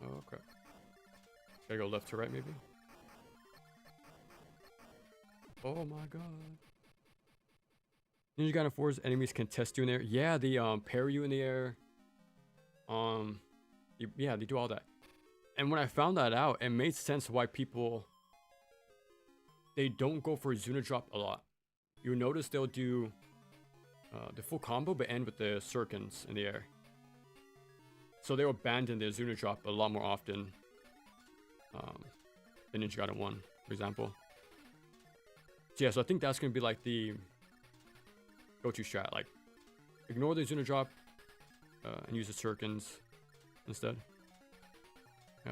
Oh, crap. Gotta go left to right, maybe? Oh my god. Ninja Gaiden 4's enemies can test you in the air. Yeah, they parry you in the air. Yeah, they do all that. And when I found that out, it made sense why people, they don't go for Zuna drop a lot. You notice they'll do the full combo but end with the Shurikens in the air. So they'll abandon the Zuna drop a lot more often than Ninja Gaiden 1, for example. So yeah, so I think that's going to be like the go-to strat. Like, ignore the Zuna drop and use the Shurikens instead.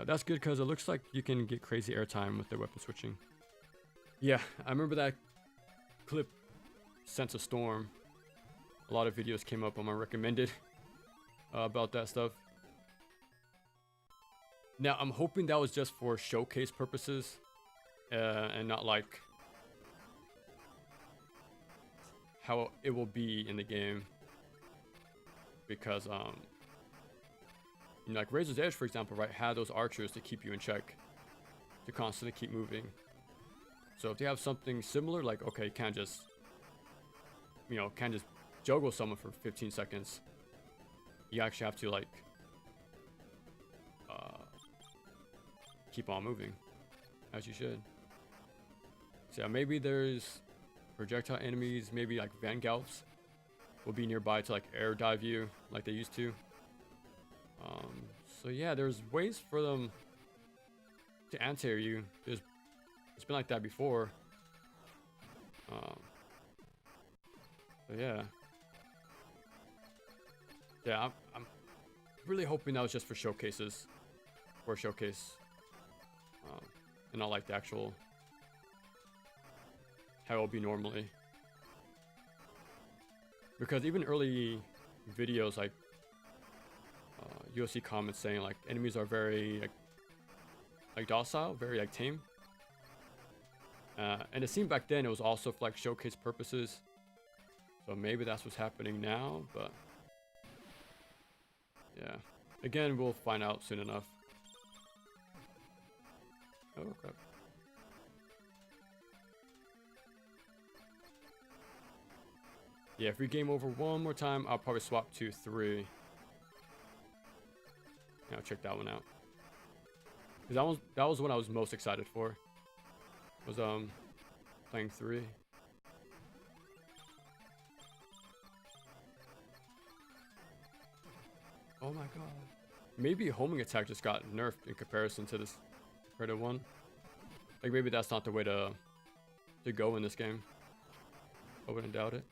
That's good because it looks like you can get crazy airtime with the weapon switching. Yeah, I remember that clip, Sense of Storm. A lot of videos came up on my recommended about that stuff. Now, I'm hoping that was just for showcase purposes and not like how it will be in the game. Because, you know, like Razor's Edge, for example, right, had those archers to keep you in check, to constantly keep moving. So if they have something similar, like, okay, you can't just juggle someone for 15 seconds. You actually have to, like, keep on moving, as you should. So yeah, maybe there's projectile enemies, maybe like Vangelts will be nearby to like air dive you like they used to. So yeah, there's ways for them to anti-air you. It's been like that before. So yeah, I'm really hoping that was just for showcases, for a showcase, and not like the actual how it'll be normally. Because even early videos, like you'll see comments saying like enemies are very like docile, very like tame. And it seemed back then it was also for like showcase purposes. So maybe that's what's happening now, but yeah. Again, we'll find out soon enough. Oh crap. Yeah, if we game over one more time, I'll probably swap to 3. I'll check that one out. Because that was what I was most excited for. Was playing 3. Oh my god. Maybe homing attack just got nerfed in comparison to this Predator 1. Like maybe that's not the way to go in this game. I wouldn't doubt it.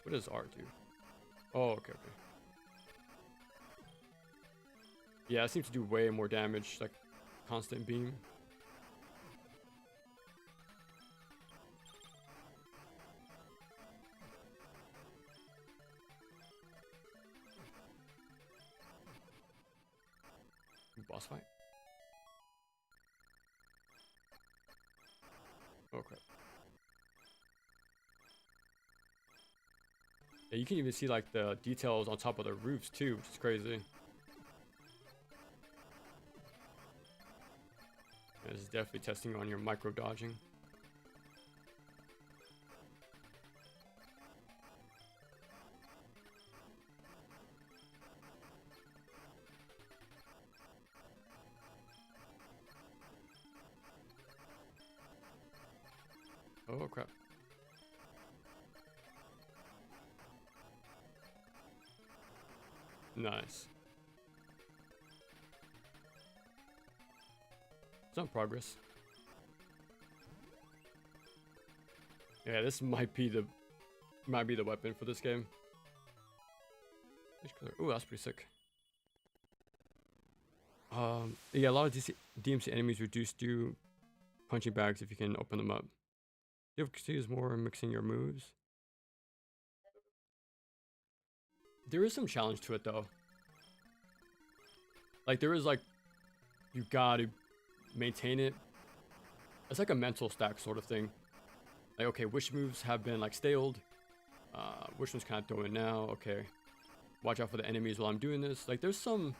What does R do? Oh, okay, okay. Yeah, it seems to do way more damage, like constant beam. Boss fight? Okay. Yeah, you can even see like the details on top of the roofs too, which is crazy. Yeah, this is definitely testing on your micro dodging. Oh crap. Nice. Some progress. Yeah, this might be the weapon for this game. Ooh, that's pretty sick. Yeah, a lot of DMC enemies reduce to punching bags if you can open them up. Difficulty is more mixing your moves. There is some challenge to it though. Like there is like, you gotta maintain it. It's like a mental stack sort of thing. Like, okay, which moves have been like staled? Which ones can I throw in now? Okay, watch out for the enemies while I'm doing this. Like there's some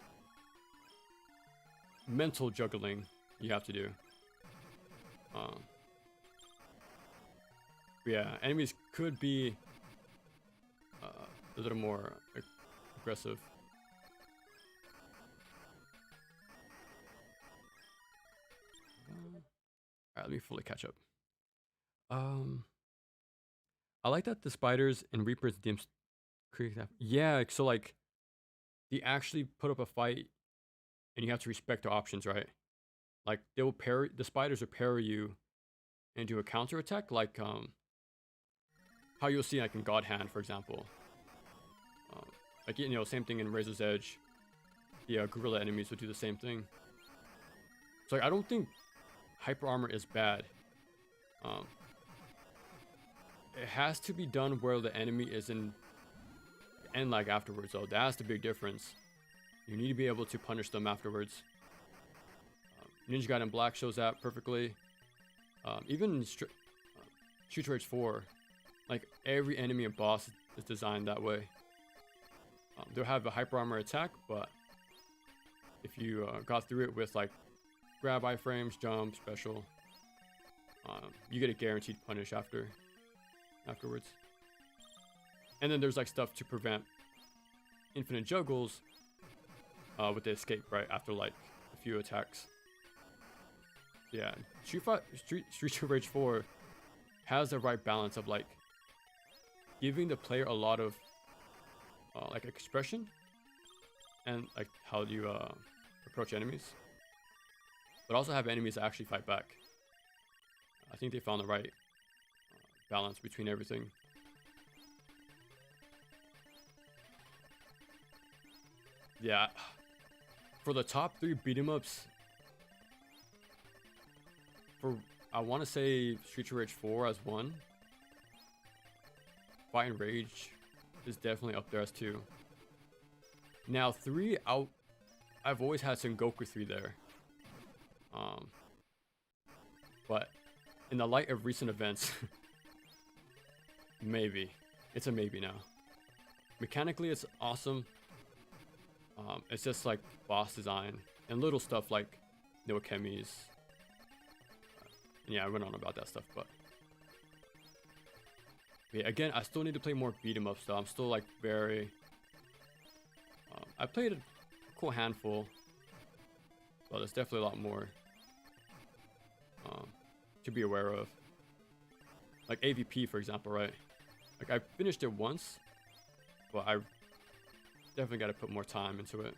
mental juggling you have to do. Yeah, enemies could be a little more aggressive. Alright, let me fully catch up. I like that the spiders and reapers dimps create that. Yeah, so like they actually put up a fight and you have to respect the options, right? Like they will parry, the spiders will parry you and do a counter attack, like how you'll see like in God Hand, for example. Like, you know, same thing in Razor's Edge. The gorilla enemies will do the same thing. So like, I don't think hyper armor is bad. It has to be done where the enemy is in and like afterwards, though. That's the big difference. You need to be able to punish them afterwards. Ninja Gaiden Black shows that perfectly. Even Street Rage 4, like every enemy and boss is designed that way. They'll have a hyper armor attack, but if you got through it with like grab iframes, jump, special, you get a guaranteed punish afterwards. And then there's like stuff to prevent infinite juggles with the escape right after like a few attacks. Yeah, Street Rage 4 has the right balance of like giving the player a lot of like expression and like how you approach enemies, but also have enemies that actually fight back. I think they found the right balance between everything. Yeah, for the top 3 beat 'em ups, I want to say Street Rage 4 as 1. Fight and Rage is definitely up there as 2. Now 3, I've always had Sengoku 3 there. But in the light of recent events, maybe. It's a maybe now. Mechanically, it's awesome. It's just like boss design and little stuff like no chemis. Yeah, I went on about that stuff, but yeah, again, I still need to play more beat 'em ups though. I'm still like very. I played a cool handful, but there's definitely a lot more to be aware of. Like AVP, for example, right? Like I finished it once, but I definitely got to put more time into it.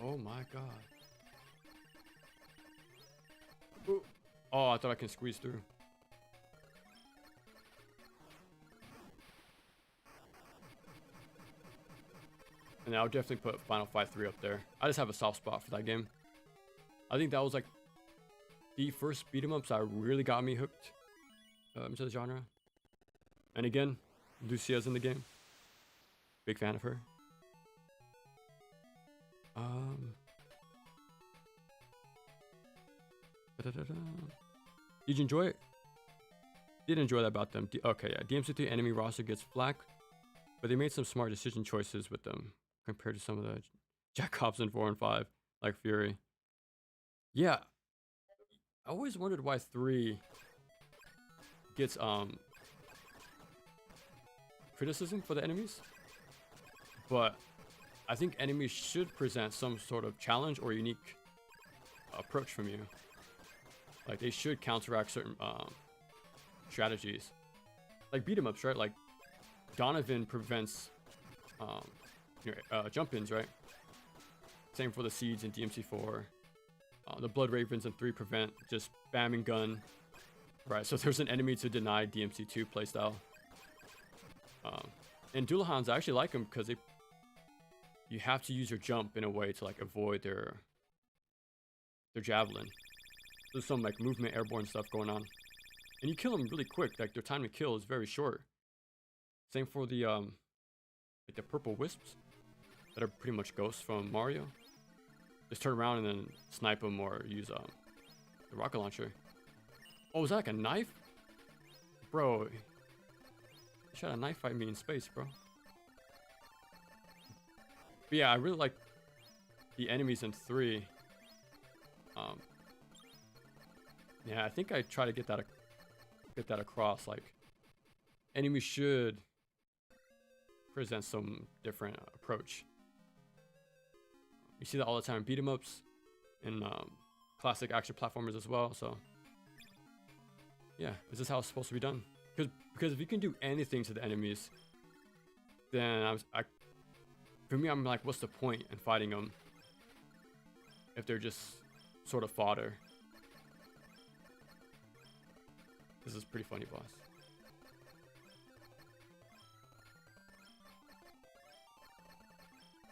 Oh my god. Ooh. Oh, I thought I can squeeze through. And I'll definitely put Final Fight 3 up there. I just have a soft spot for that game. I think that was like the first beat 'em ups that really got me hooked into the genre. And again, Lucia's in the game. Big fan of her. Did you enjoy it? Did enjoy that about them. Okay, yeah. DMC3 enemy roster gets flack, but they made some smart decision choices with them compared to some of the Jacobs in 4 and 5, like Fury. Yeah, I always wondered why 3 gets criticism for the enemies, but I think enemies should present some sort of challenge or unique approach from you. Like they should counteract certain strategies, like beat 'em ups, right? Like Donovan prevents jump-ins, right? Same for the Seeds in DMC4. The Blood Ravens in 3 prevent just spamming gun, right? So there's an enemy to deny DMC2 playstyle. And Dullahan's, I actually like them because you have to use your jump in a way to like avoid their javelin. There's some like movement airborne stuff going on, and you kill them really quick. Like their time to kill is very short. Same for the like the purple wisps that are pretty much ghosts from Mario. Just turn around and then snipe them or use the rocket launcher. Oh, was that like a knife? Bro, you shot a knife fight me in space, bro. But yeah, I really like the enemies in 3. Yeah, I think I try to get that across. Like, enemies should present some different approach. You see that all the time in beat 'em ups and classic action platformers as well. So yeah, this is how it's supposed to be done. Because if you can do anything to the enemies, then for me, I'm like, what's the point in fighting them if they're just sort of fodder? This is pretty funny, boss.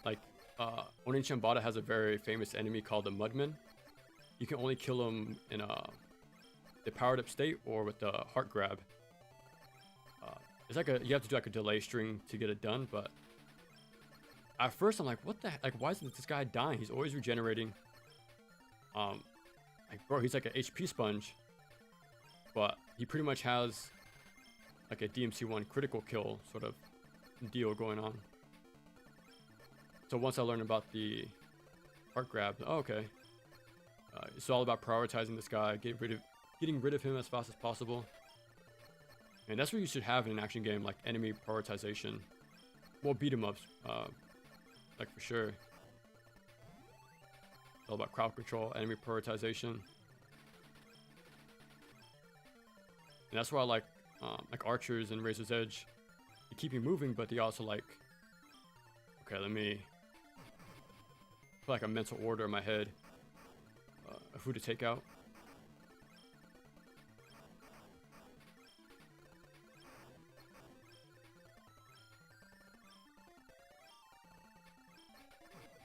Like, Onin Chambada has a very famous enemy called the Mudman. You can only kill him in the powered up state or with the heart grab. It's like you have to do like a delay string to get it done, but at first I'm like, what the heck? Like, why isn't this guy dying? He's always regenerating. Like, bro, he's like an HP sponge, but he pretty much has like a DMC1 critical kill sort of deal going on. So once I learned about the heart grab, oh, okay. It's all about prioritizing this guy, getting rid of him as fast as possible. And that's what you should have in an action game, like enemy prioritization. Well, beat 'em ups, like for sure. It's all about crowd control, enemy prioritization. And that's why I like archers and Razor's Edge. They keep you moving, but they also like, okay, let me put like a mental order in my head of who to take out.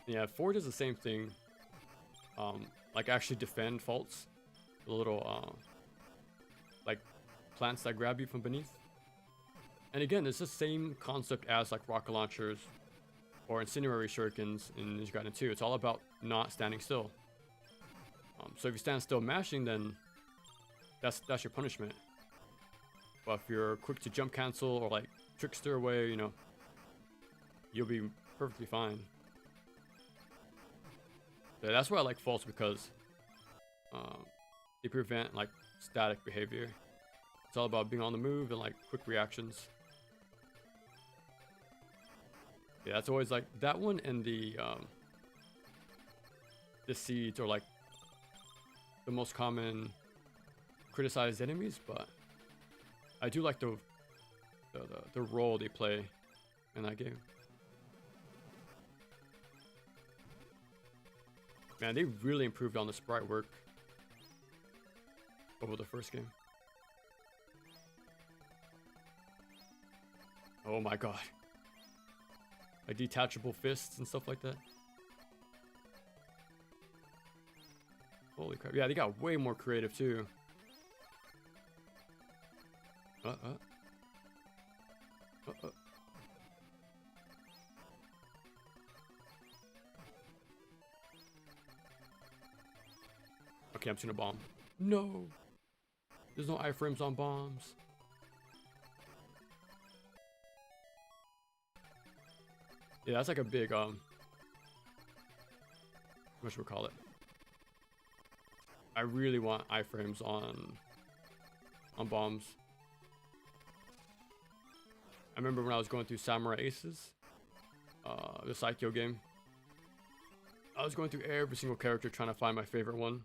Yeah, 4 does the same thing. Like actually defend faults. The little like plants that grab you from beneath. And again, it's the same concept as like rocket launchers or incendiary shurikens in Ninja Gaiden 2. It's all about not standing still. So if you stand still mashing, then that's your punishment. But if you're quick to jump cancel or like trickster away, you know, you'll be perfectly fine. So that's why I like faults, because they prevent like static behavior. It's all about being on the move and like quick reactions. Yeah, that's always like that one, and the Seeds are like the most common criticized enemies, but I do like the role they play in that game. Man, they really improved on the sprite work. over the first game. Oh my god. Like detachable fists and stuff like that. Holy crap. Yeah, they got way more creative too. Okay, I'm seeing a bomb. No! There's no iframes on bombs. Yeah, that's like a big, what should we call it? I really want iframes on bombs. I remember when I was going through Samurai Aces, the Saikyo game. I was going through every single character trying to find my favorite one.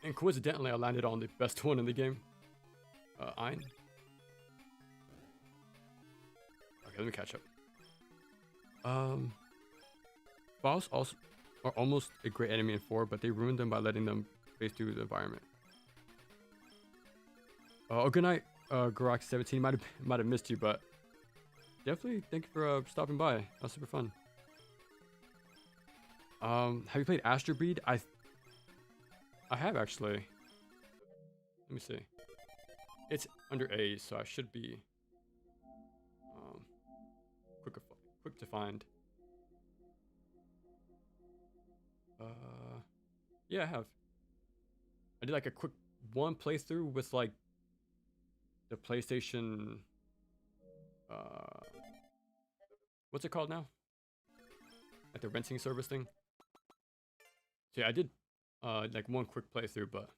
And coincidentally, I landed on the best one in the game. Ein. Okay, let me catch up. Boss also are almost a great enemy in 4, but they ruined them by letting them phase through the environment. Oh, good night, Garak17. Might have missed you, but definitely thank you for stopping by. That was super fun. Have you played Astro Breed? I have actually. Let me see. It's under A, so I should be quick to find. Yeah, I have. I did like a quick one playthrough with like the PlayStation. What's it called now? Like the renting service thing. So yeah, I did like one quick playthrough, but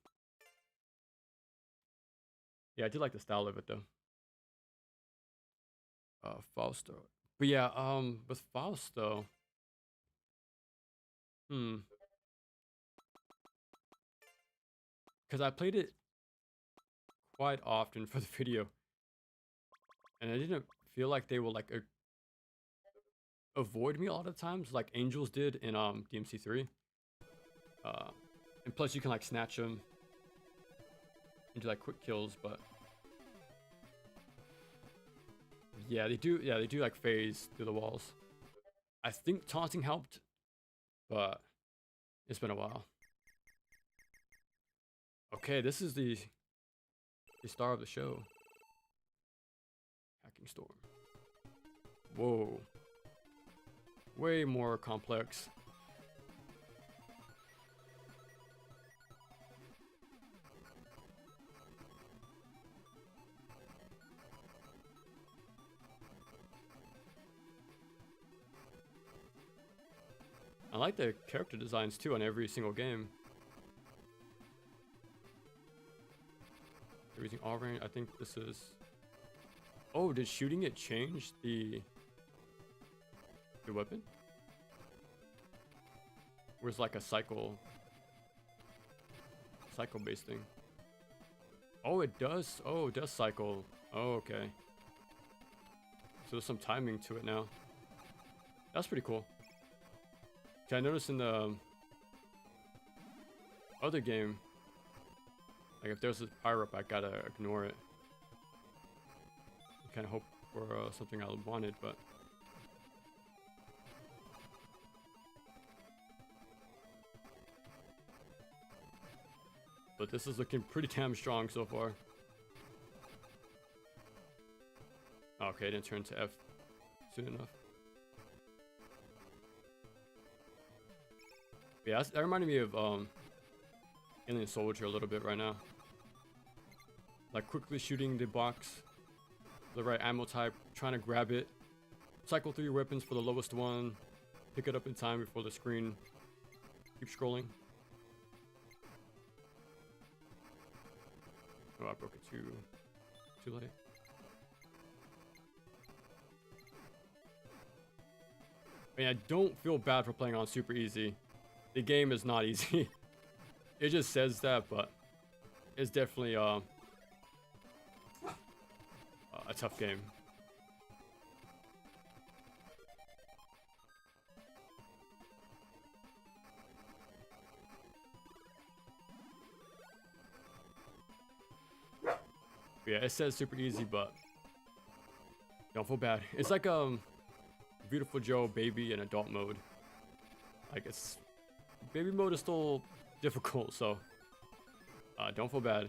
yeah, I did like the style of it though. Fausto. But yeah, with Fausto. Because I played it quite often for the video, and I didn't feel like they will like avoid me a lot of times, like Angels did in DMC3. And plus, you can like snatch them and do like quick kills, but yeah, they do. Yeah, they do like phase through the walls. I think taunting helped, but it's been a while. Okay, this is the star of the show. Hacking Storm. Whoa. Way more complex. I like the character designs too on every single game. They're using all range. I think this is. Oh, did shooting it change the weapon? Or is like a cycle based thing? Oh, it does. Oh, it does cycle. Oh, okay. So there's some timing to it now. That's pretty cool. I noticed in the other game, like if there's a power up, I gotta ignore it. Kind of hope for something I wanted, but this is looking pretty damn strong so far. Okay, it didn't turn to F soon enough. Yeah, that reminded me of Alien Soldier a little bit right now. Like quickly shooting the box, the right ammo type, trying to grab it, cycle through your weapons for the lowest one, pick it up in time before the screen keeps scrolling. Oh, I broke it too late. I mean, I don't feel bad for playing on super easy. The game is not easy. It just says that, but it's definitely a tough game. Yeah, it says super easy, but don't feel bad. It's like Beautiful Joe baby in adult mode. Like it's baby mode is still difficult, so don't feel bad.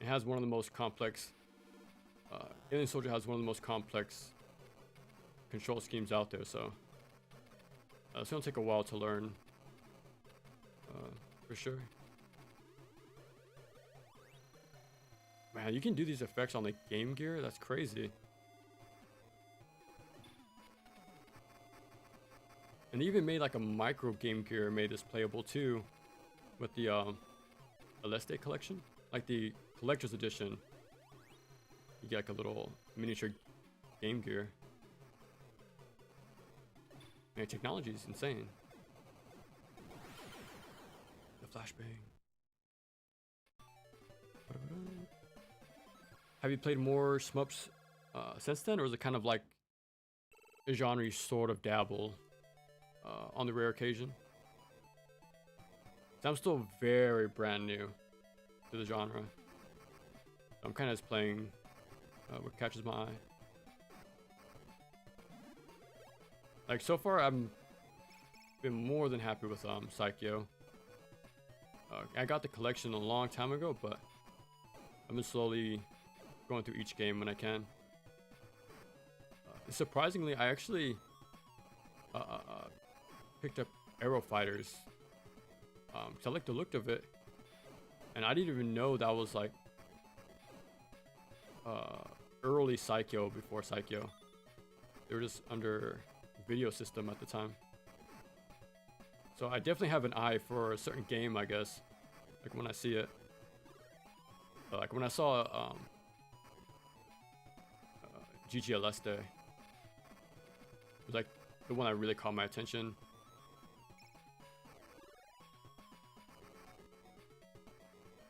It has one of the most complex. Alien Soldier has one of the most complex control schemes out there, so it's gonna take a while to learn, for sure. Man, you can do these effects on the Game Gear? That's crazy. And they even made like a micro Game Gear made this playable too, with the Aleste Collection, like the collector's edition. You get like a little miniature Game Gear. Man, technology is insane. The flashbang. Have you played more shmups since then, or is it kind of like a genre you sort of dabble on the rare occasion? So I'm still very brand new to the genre. I'm kind of just playing what catches my eye. Like so far, I've been more than happy with Psycho. I got the collection a long time ago, but I've been slowly going through each game when I can. Surprisingly, I actually picked up Aero Fighters. Cause I like the look of it, and I didn't even know that was like early Psycho before Psycho. They were just under video system at the time. So I definitely have an eye for a certain game, I guess. Like when I see it. Like when I saw GG Aleste, it was like the one that really caught my attention.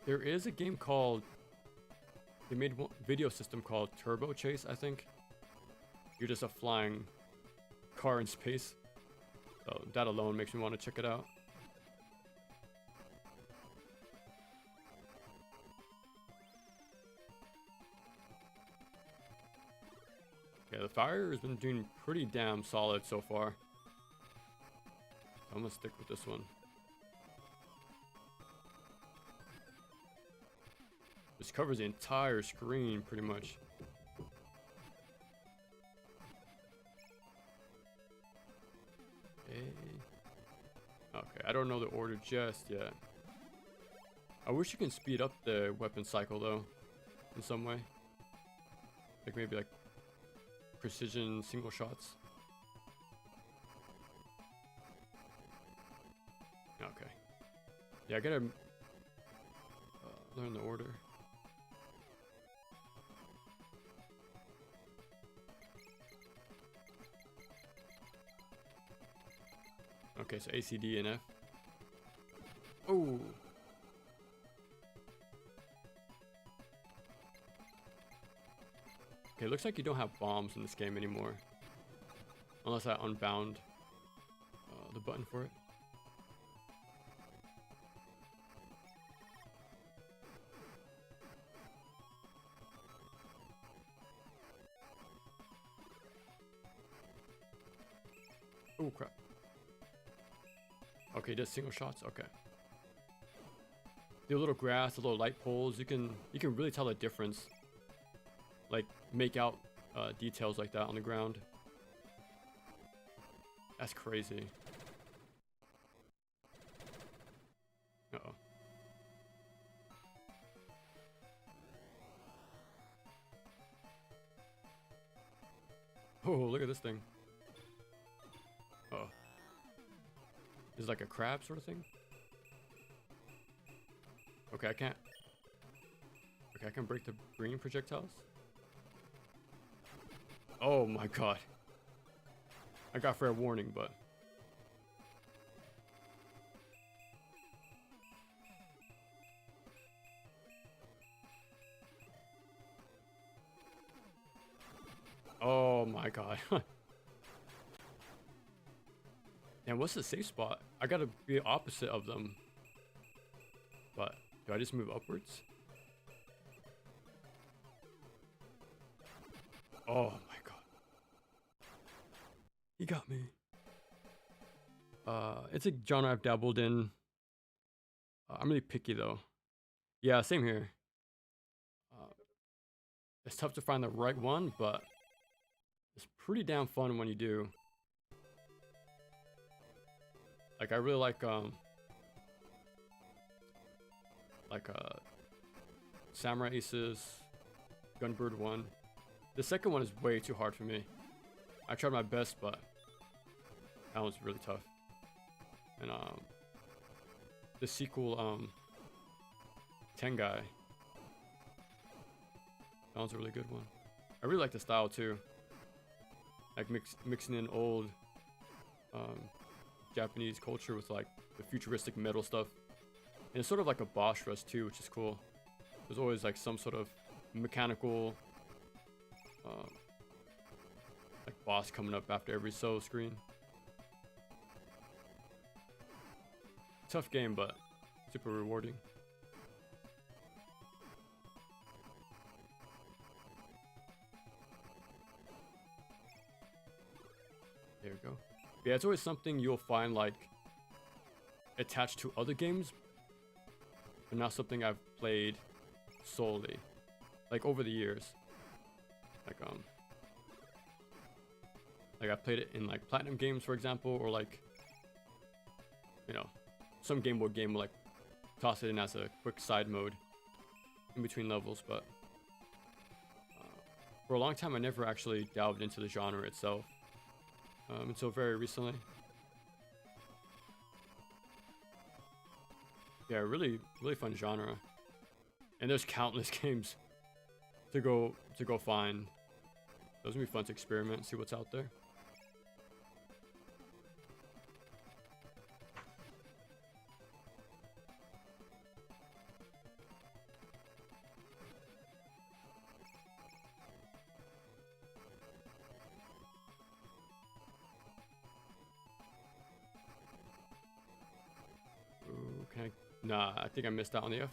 There is a game called, they made one video system called Turbo Chase, I think. You're just a flying car in space. So that alone makes me want to check it out. Yeah, the fire has been doing pretty damn solid so far. I'm gonna stick with this one. This covers the entire screen pretty much. Okay, I don't know the order just yet. I wish you can speed up the weapon cycle though, in some way. Like maybe like precision single shots. Okay. Yeah, I gotta learn the order. Okay, so A, C, D, and F. Oh. Okay, looks like you don't have bombs in this game anymore. Unless I unbound the button for it. Oh crap. Okay, just single shots. Okay. The little grass, the little light poles, you can really tell the difference. Like make out details like that on the ground. That's crazy. Uh-oh. Oh, look at this thing. Uh-oh. Is it like a crab sort of thing? Okay, I can't. Okay, I can break the green projectiles. Oh my god. I got fair warning, but. Oh my god. And what's the safe spot? I gotta be opposite of them. But do I just move upwards? Oh my god. He got me. It's a genre I've dabbled in. I'm really picky though. Yeah, same here. It's tough to find the right one, but it's pretty damn fun when you do. Like I really like Samurai Aces, Gunbird 1. The second one is way too hard for me. I tried my best, but that one's really tough. And the sequel, Tengai. That one's a really good one. I really like the style too. Like mixing in old Japanese culture with like the futuristic metal stuff. And it's sort of like a boss rush too, which is cool. There's always like some sort of mechanical like boss coming up after every solo screen. Tough game, but super rewarding. There we go. Yeah, it's always something you'll find like attached to other games, but not something I've played solely, like over the years. Like I played it in like platinum games, for example, or like, you know, some Game Boy game will like toss it in as a quick side mode in between levels. But for a long time, I never actually delved into the genre itself until very recently. Yeah, really fun genre, and there's countless games to go find. Those will be fun to experiment, see what's out there. Ooh, can I? Nah, I think I missed out on the F.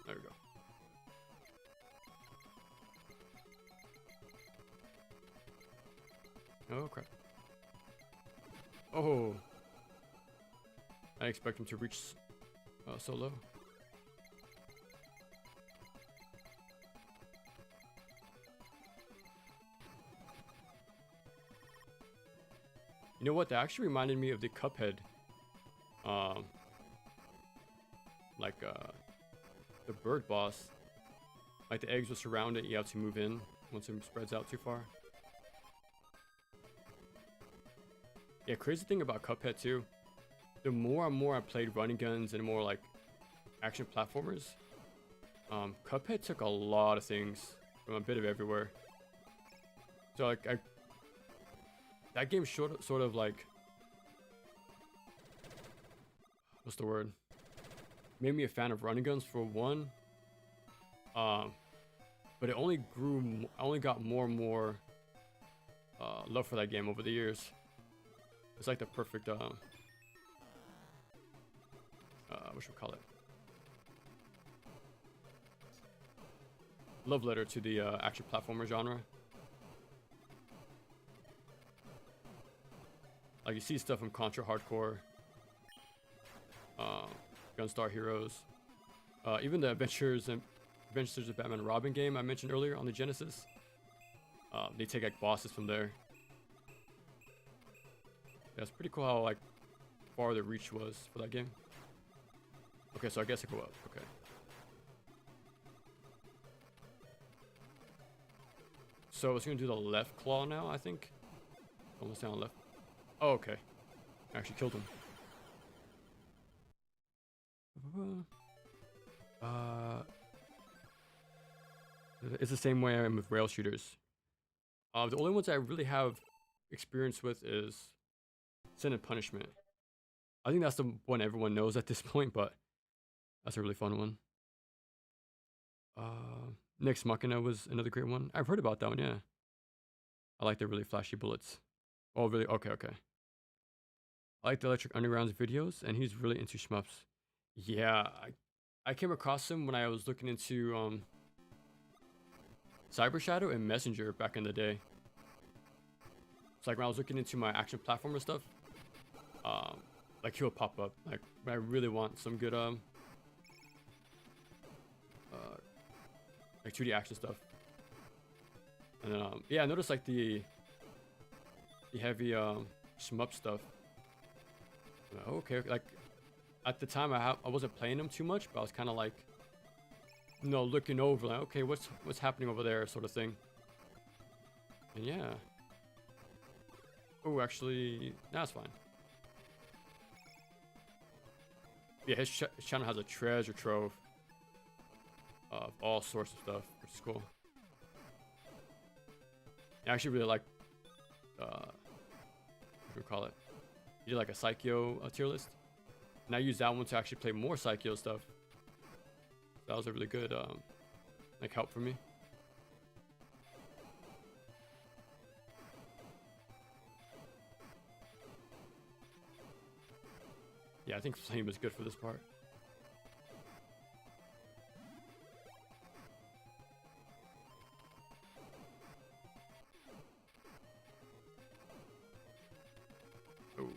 There we go. Oh crap. Oh. I expect him to reach so low. You know what? That actually reminded me of the Cuphead. The bird boss. Like the eggs will surround it, you have to move in once it spreads out too far. Yeah, crazy thing about Cuphead too, the more and more I played running guns and more like action platformers, Cuphead took a lot of things from a bit of everywhere. So like that game sort of like, what's the word? Made me a fan of running guns for one. But it only I only got more and more love for that game over the years. It's like the perfect what should we call it? Love letter to the action platformer genre. Like you see stuff from Contra Hardcore, Gunstar Heroes, even the Adventures of Batman and Robin game I mentioned earlier on the Genesis. They take like bosses from there. Yeah, it's pretty cool how like far the reach was for that game. Okay, so I guess I go up. Okay. So it's gonna do the left claw now, I think. Almost down left. Oh, okay. I actually killed him. It's the same way I am with rail shooters. The only ones I really have experience with is Sin and Punishment. I think that's the one everyone knows at this point, but that's a really fun one. Next Machina was another great one. I've heard about that one, yeah. I like the really flashy bullets. Oh, really? Okay, okay. I like the Electric Underground's videos, and he's really into shmups. Yeah, I came across him when I was looking into Cyber Shadow and Messenger back in the day. It's like when I was looking into my action platformer stuff, like he'll pop up. Like when I really want some good like 2D action stuff. And then yeah, I noticed like the heavy shmup stuff. Okay, like at the time I wasn't playing them too much, but I was kind of like, you know, looking over like, okay, what's happening over there, sort of thing. And yeah. Oh, actually, that's fine. Yeah, his channel has a treasure trove of all sorts of stuff, which is cool. I actually really like, what do we call it? He did like a Psycho tier list, and I used that one to actually play more Psycho stuff. That was a really good like help for me. Yeah, I think Flame is good for this part. Oh,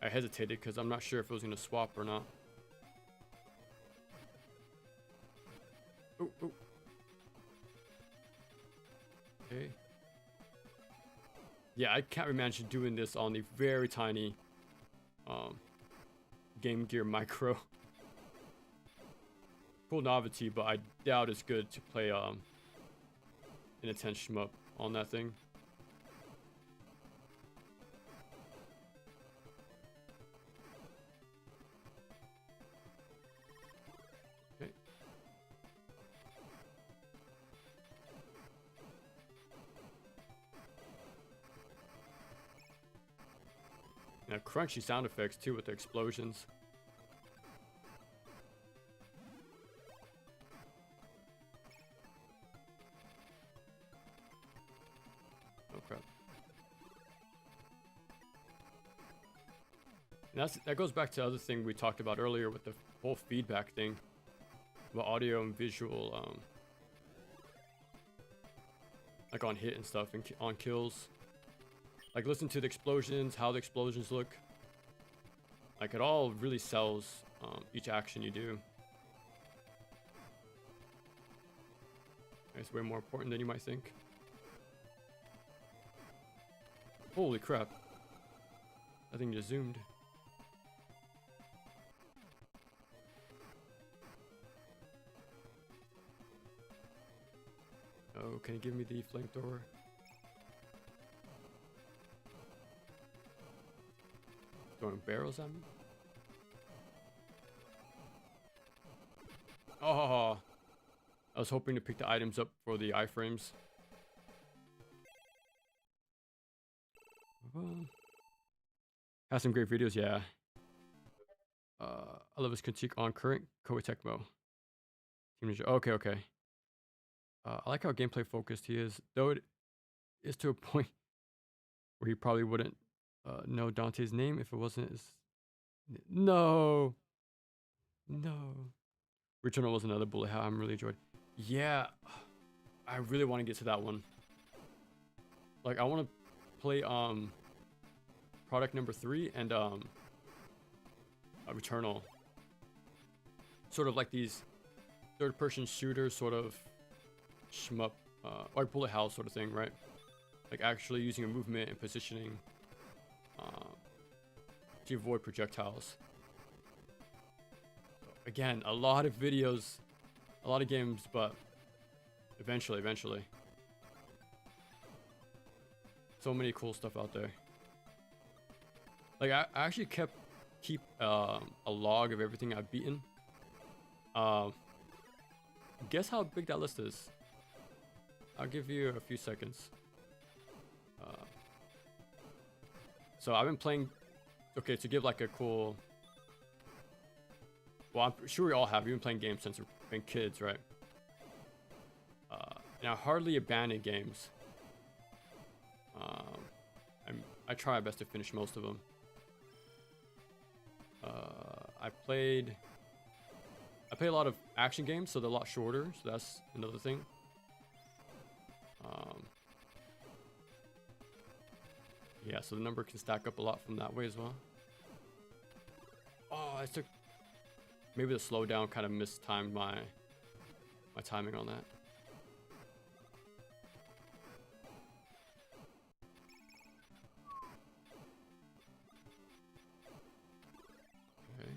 I hesitated because I'm not sure if it was gonna swap or not. Oh, oh. Okay. Yeah, I can't imagine doing this on the very tiny Game Gear Micro. Cool novelty, but I doubt it's good to play an intense shmup on that thing. Okay. Now crunchy sound effects too with the explosions. Oh crap. And that goes back to the other thing we talked about earlier with the whole feedback thing about audio and visual like on hit and stuff and on kills. Like listen to the explosions, how the explosions look. Like it all really sells each action you do. It's way more important than you might think. Holy crap. That thing just zoomed. Oh, can you give me the flamethrower? Throwing barrels at me? Oh, I was hoping to pick the items up for the iframes. Has some great videos, yeah. I love his critique on current Koei Tecmo. Okay, okay. I like how gameplay focused he is, though it is to a point where he probably wouldn't know Dante's name if it wasn't his. No, no. Returnal was another bullet hell I'm really enjoyed. Yeah, I really want to get to that one. Like I want to play product number 3 and Returnal. Sort of like these third-person shooters, sort of shmup, or bullet hell sort of thing, right? Like actually using a movement and positioning to avoid projectiles. So again, a lot of videos, a lot of games, but eventually. So many cool stuff out there. Like I actually keep a log of everything I've beaten. Guess how big that list is? I'll give you a few seconds. So I've been playing. Okay, to give like a cool. Well, I'm sure we all have. We've been playing games since we've been kids, right? And I hardly abandon games. I try my best to finish most of them. I play a lot of action games, so they're a lot shorter. So that's another thing. Yeah, so the number can stack up a lot from that way as well. Oh, I took maybe the slowdown kind of mistimed my timing on that. Okay.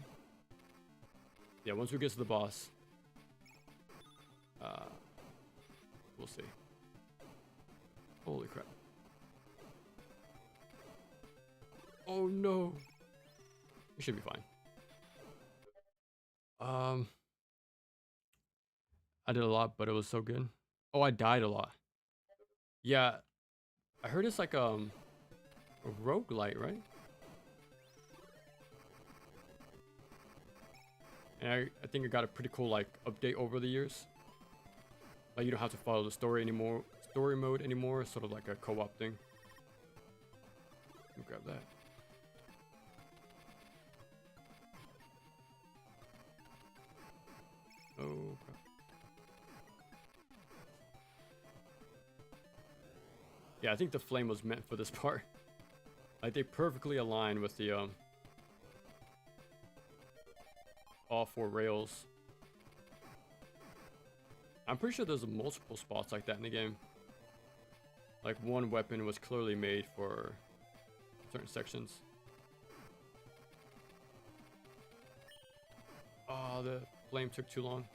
Yeah, once we get to the boss, we'll see. Holy crap. Oh no. We should be fine. I did a lot, but it was so good. Oh, I died a lot. Yeah, I heard it's like a roguelite, right? And I think it got a pretty cool like update over the years. Like you don't have to follow the story mode anymore. It's sort of like a co-op thing. Let me grab that. Oh crap. Yeah, I think the flame was meant for this part. Like they perfectly align with the all 4 rails. I'm pretty sure there's multiple spots like that in the game. Like one weapon was clearly made for certain sections. Oh, the flame took too long.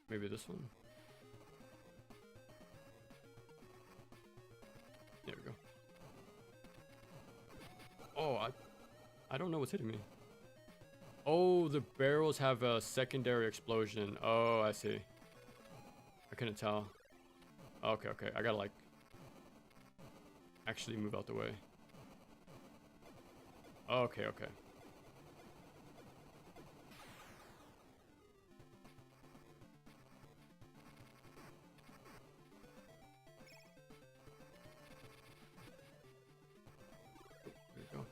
Maybe this one? There we go. Oh, I don't know what's hitting me. Oh, the barrels have a secondary explosion. Oh, I see. I couldn't tell. Okay, okay. I gotta like actually move out the way. Okay, okay. There we go.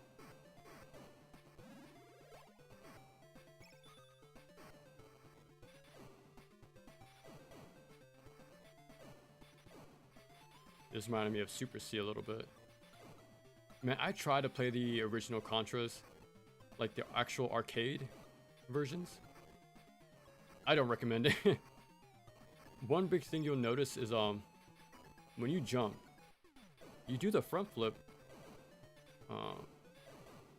This reminded me of Super C a little bit. Man, I tried to play the original Contras, like the actual arcade versions. I don't recommend it. One big thing you'll notice is when you jump, you do the front flip,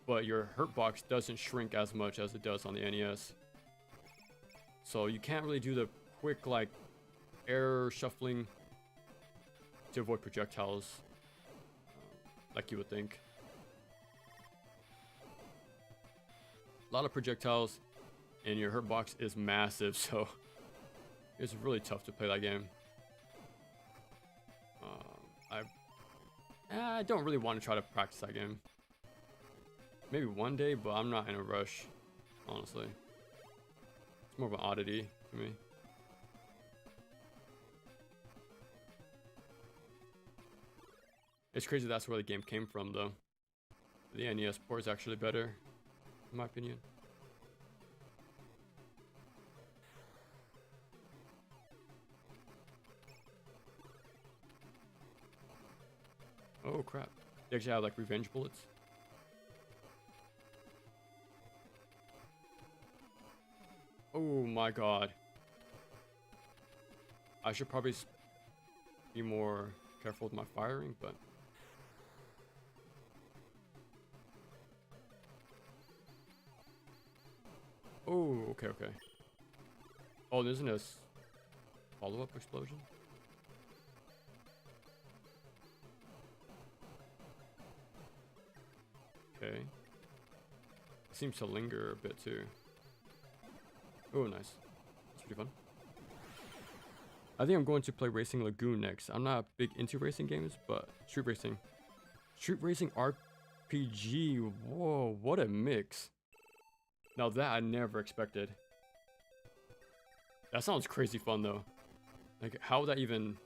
but your hurt box doesn't shrink as much as it does on the NES. So you can't really do the quick like air shuffling to avoid projectiles like you would think. A lot of projectiles and your hurt box is massive, so it's really tough to play that game. I don't really want to try to practice that game. Maybe one day, but I'm not in a rush, honestly. It's more of an oddity for me. It's crazy that's where the game came from, though. The NES port is actually better, in my opinion. Oh crap. They actually have like revenge bullets. Oh my god. I should probably be more careful with my firing, but... Oh, okay, okay. Oh, there's a follow-up explosion? Okay. It seems to linger a bit too. Oh, nice. That's pretty fun. I think I'm going to play Racing Lagoon next. I'm not big into racing games, but Street Racing RPG. Whoa, what a mix. Now that I never expected. That sounds crazy fun though. Like how would that even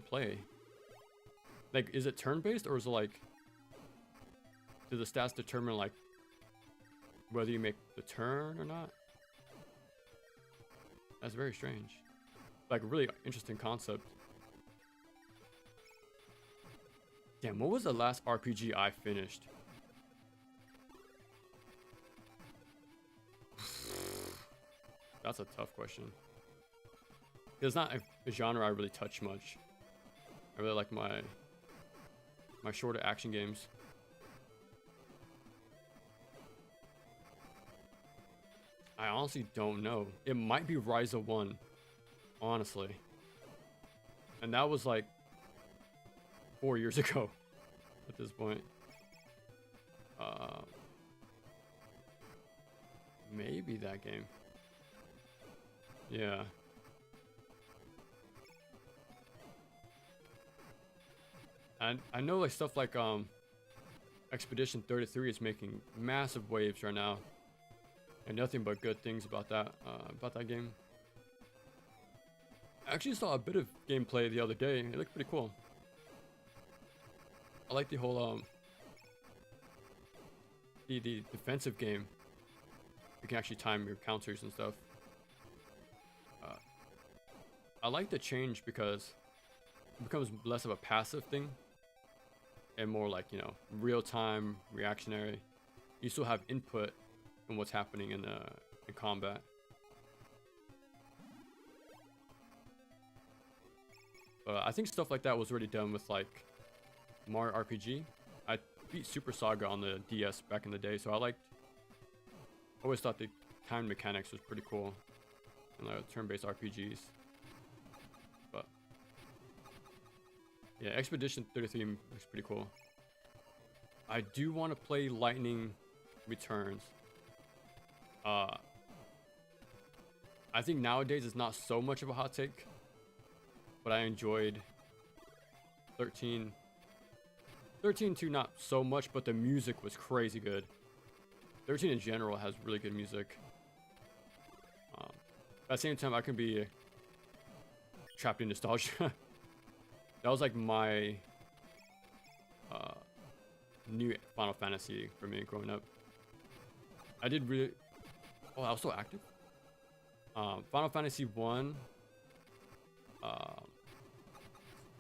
play? Like is it turn-based or is it like do the stats determine like whether you make the turn or not? That's very strange. Like, a really interesting concept. Damn, what was the last RPG I finished? That's a tough question. It's not a genre I really touch much. I really like my shorter action games. I honestly don't know. It might be Rise of 1, honestly. And that was like 4 years ago at this point. Maybe that game. Yeah. And I know like stuff like Expedition 33 is making massive waves right now. And nothing but good things about that game. I actually saw a bit of gameplay the other day. It looked pretty cool. I like the whole the defensive game. You can actually time your counters and stuff. I like the change because it becomes less of a passive thing and more like, you know, real-time, reactionary. You still have input in what's happening in combat. I think stuff like that was already done with like Mario RPG. I beat Super Saga on the DS back in the day, so I always thought the time mechanics was pretty cool in turn-based RPGs. But yeah, Expedition 33 looks pretty cool. I do want to play Lightning Returns. I think nowadays it's not so much of a hot take, but I enjoyed 13. 13 too, not so much, but the music was crazy good. 13 in general has really good music. At the same time, I can be trapped in nostalgia. That was like my new Final Fantasy for me growing up. I did really... Oh, I was so active. Final Fantasy 1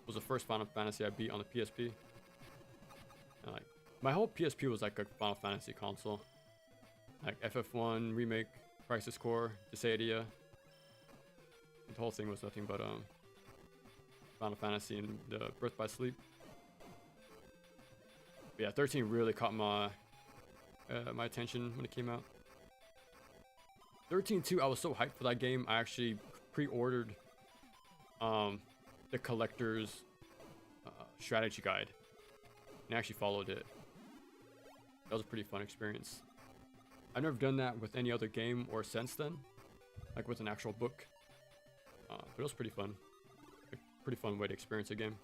was the first Final Fantasy I beat on the PSP. And, like, my whole PSP was like a Final Fantasy console. Like FF1 Remake, Crisis Core, Dissidia. The whole thing was nothing but Final Fantasy and the Birth by Sleep. But yeah, 13 really caught my attention when it came out. 13 too, I was so hyped for that game. I actually pre-ordered the collector's strategy guide and actually followed it. That was a pretty fun experience. I've never done that with any other game or since then, like with an actual book. But it was pretty fun. A pretty fun way to experience a game.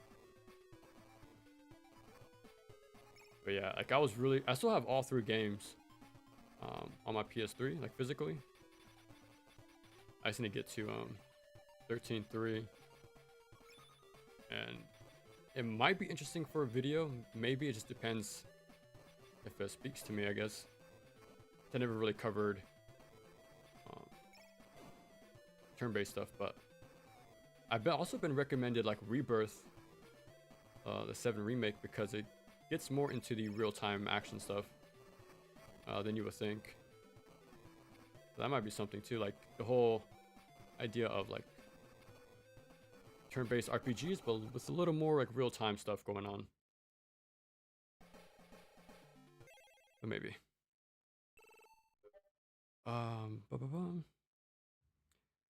But yeah, like I still have all 3 games on my PS3, like physically. I just need to get to 13.3, and it might be interesting for a video. Maybe it just depends if it speaks to me, I guess. I never really covered turn-based stuff, but I've also been recommended like Rebirth, the 7 remake, because it gets more into the real-time action stuff than you would think. So that might be something too, like the whole idea of like turn-based RPGs, but with a little more like real-time stuff going on. But maybe.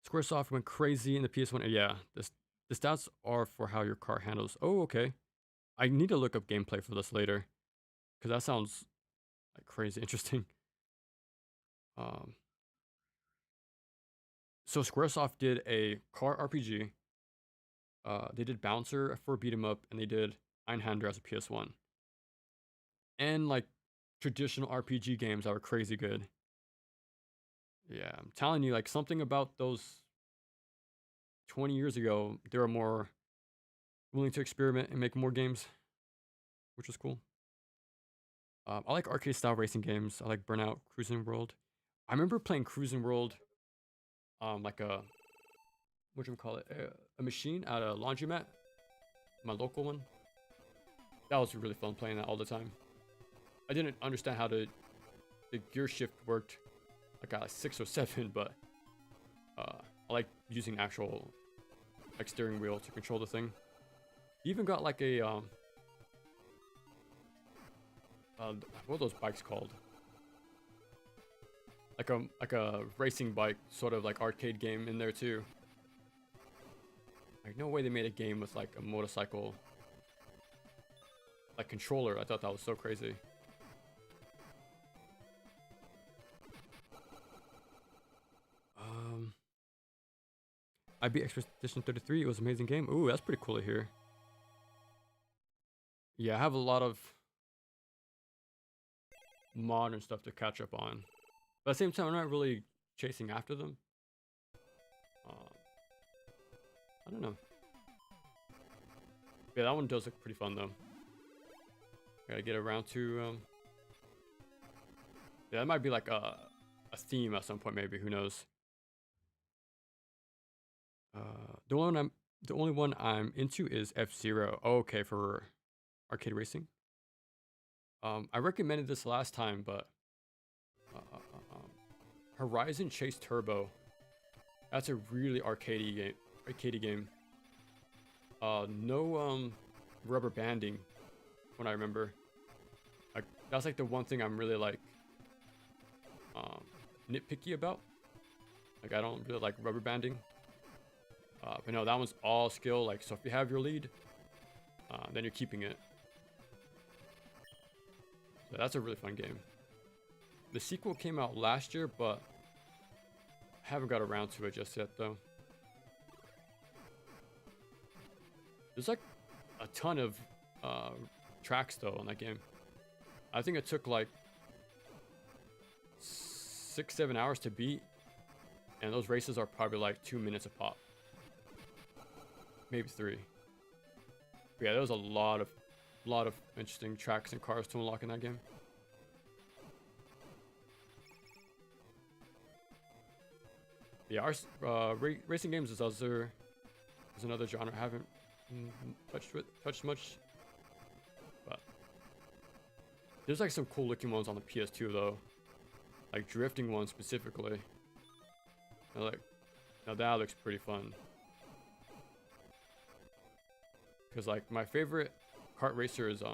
Squaresoft went crazy in the PS1. Yeah, the stats are for how your car handles. Oh, okay. I need to look up gameplay for this later, because that sounds like crazy interesting. So Squaresoft did a car RPG. They did Bouncer for beat 'em up, and they did Einhander as a PS1. And like traditional RPG games that were crazy good. Yeah, I'm telling you, like something about those 20 years ago, they were more willing to experiment and make more games, which was cool. I like arcade style racing games. I like Burnout, Cruising World. I remember playing Cruising World, like a what do you call it? A machine at a laundromat, my local one. That was really fun playing that all the time. I didn't understand how the gear shift worked. Like I got like 6 or 7, but I like using actual like steering wheel to control the thing. You even got like a what are those bikes called? Like a racing bike, sort of like arcade game in there too. Like no way they made a game with like a motorcycle like controller. I thought that was so crazy. I beat Expedition 33. It was an amazing game. Ooh, that's pretty cool to hear. Yeah, I have a lot of modern stuff to catch up on. But at the same time, I'm not really chasing after them. I don't know. Yeah, that one does look pretty fun though. Gotta get around to yeah, that might be like a theme at some point, maybe. Who knows? The only one I'm into is F-Zero. Oh, okay, for arcade racing. I recommended this last time, but Horizon Chase Turbo. That's a really arcadey game. No rubber banding, when I remember. Like that's like the one thing I'm really like nitpicky about. Like I don't really like rubber banding. But no, that one's all skill. Like so, if you have your lead, then you're keeping it. So that's a really fun game. The sequel came out last year, but I haven't got around to it just yet, though. There's like a ton of tracks, though, in that game. I think it took like 6-7 hours to beat, and those races are probably like 2 minutes a pop, maybe 3. But yeah, there was a lot of interesting tracks and cars to unlock in that game. Yeah, our racing games is another genre I haven't touched much, but there's like some cool looking ones on the PS2 though, like drifting ones specifically. Now that looks pretty fun. Cause like my favorite kart racer is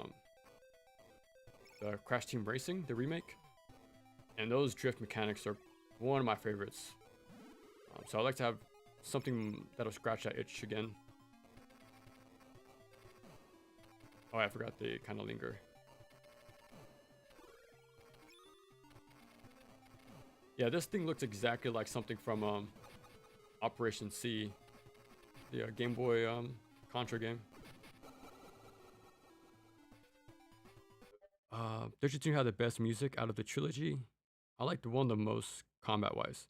the Crash Team Racing, the remake, and those drift mechanics are one of my favorites. So I'd like to have something that'll scratch that itch again. Oh, I forgot they kind of linger. Yeah, this thing looks exactly like something from Operation C, the Game Boy Contra game. Don't you think had the best music out of the trilogy? I liked one the most combat-wise.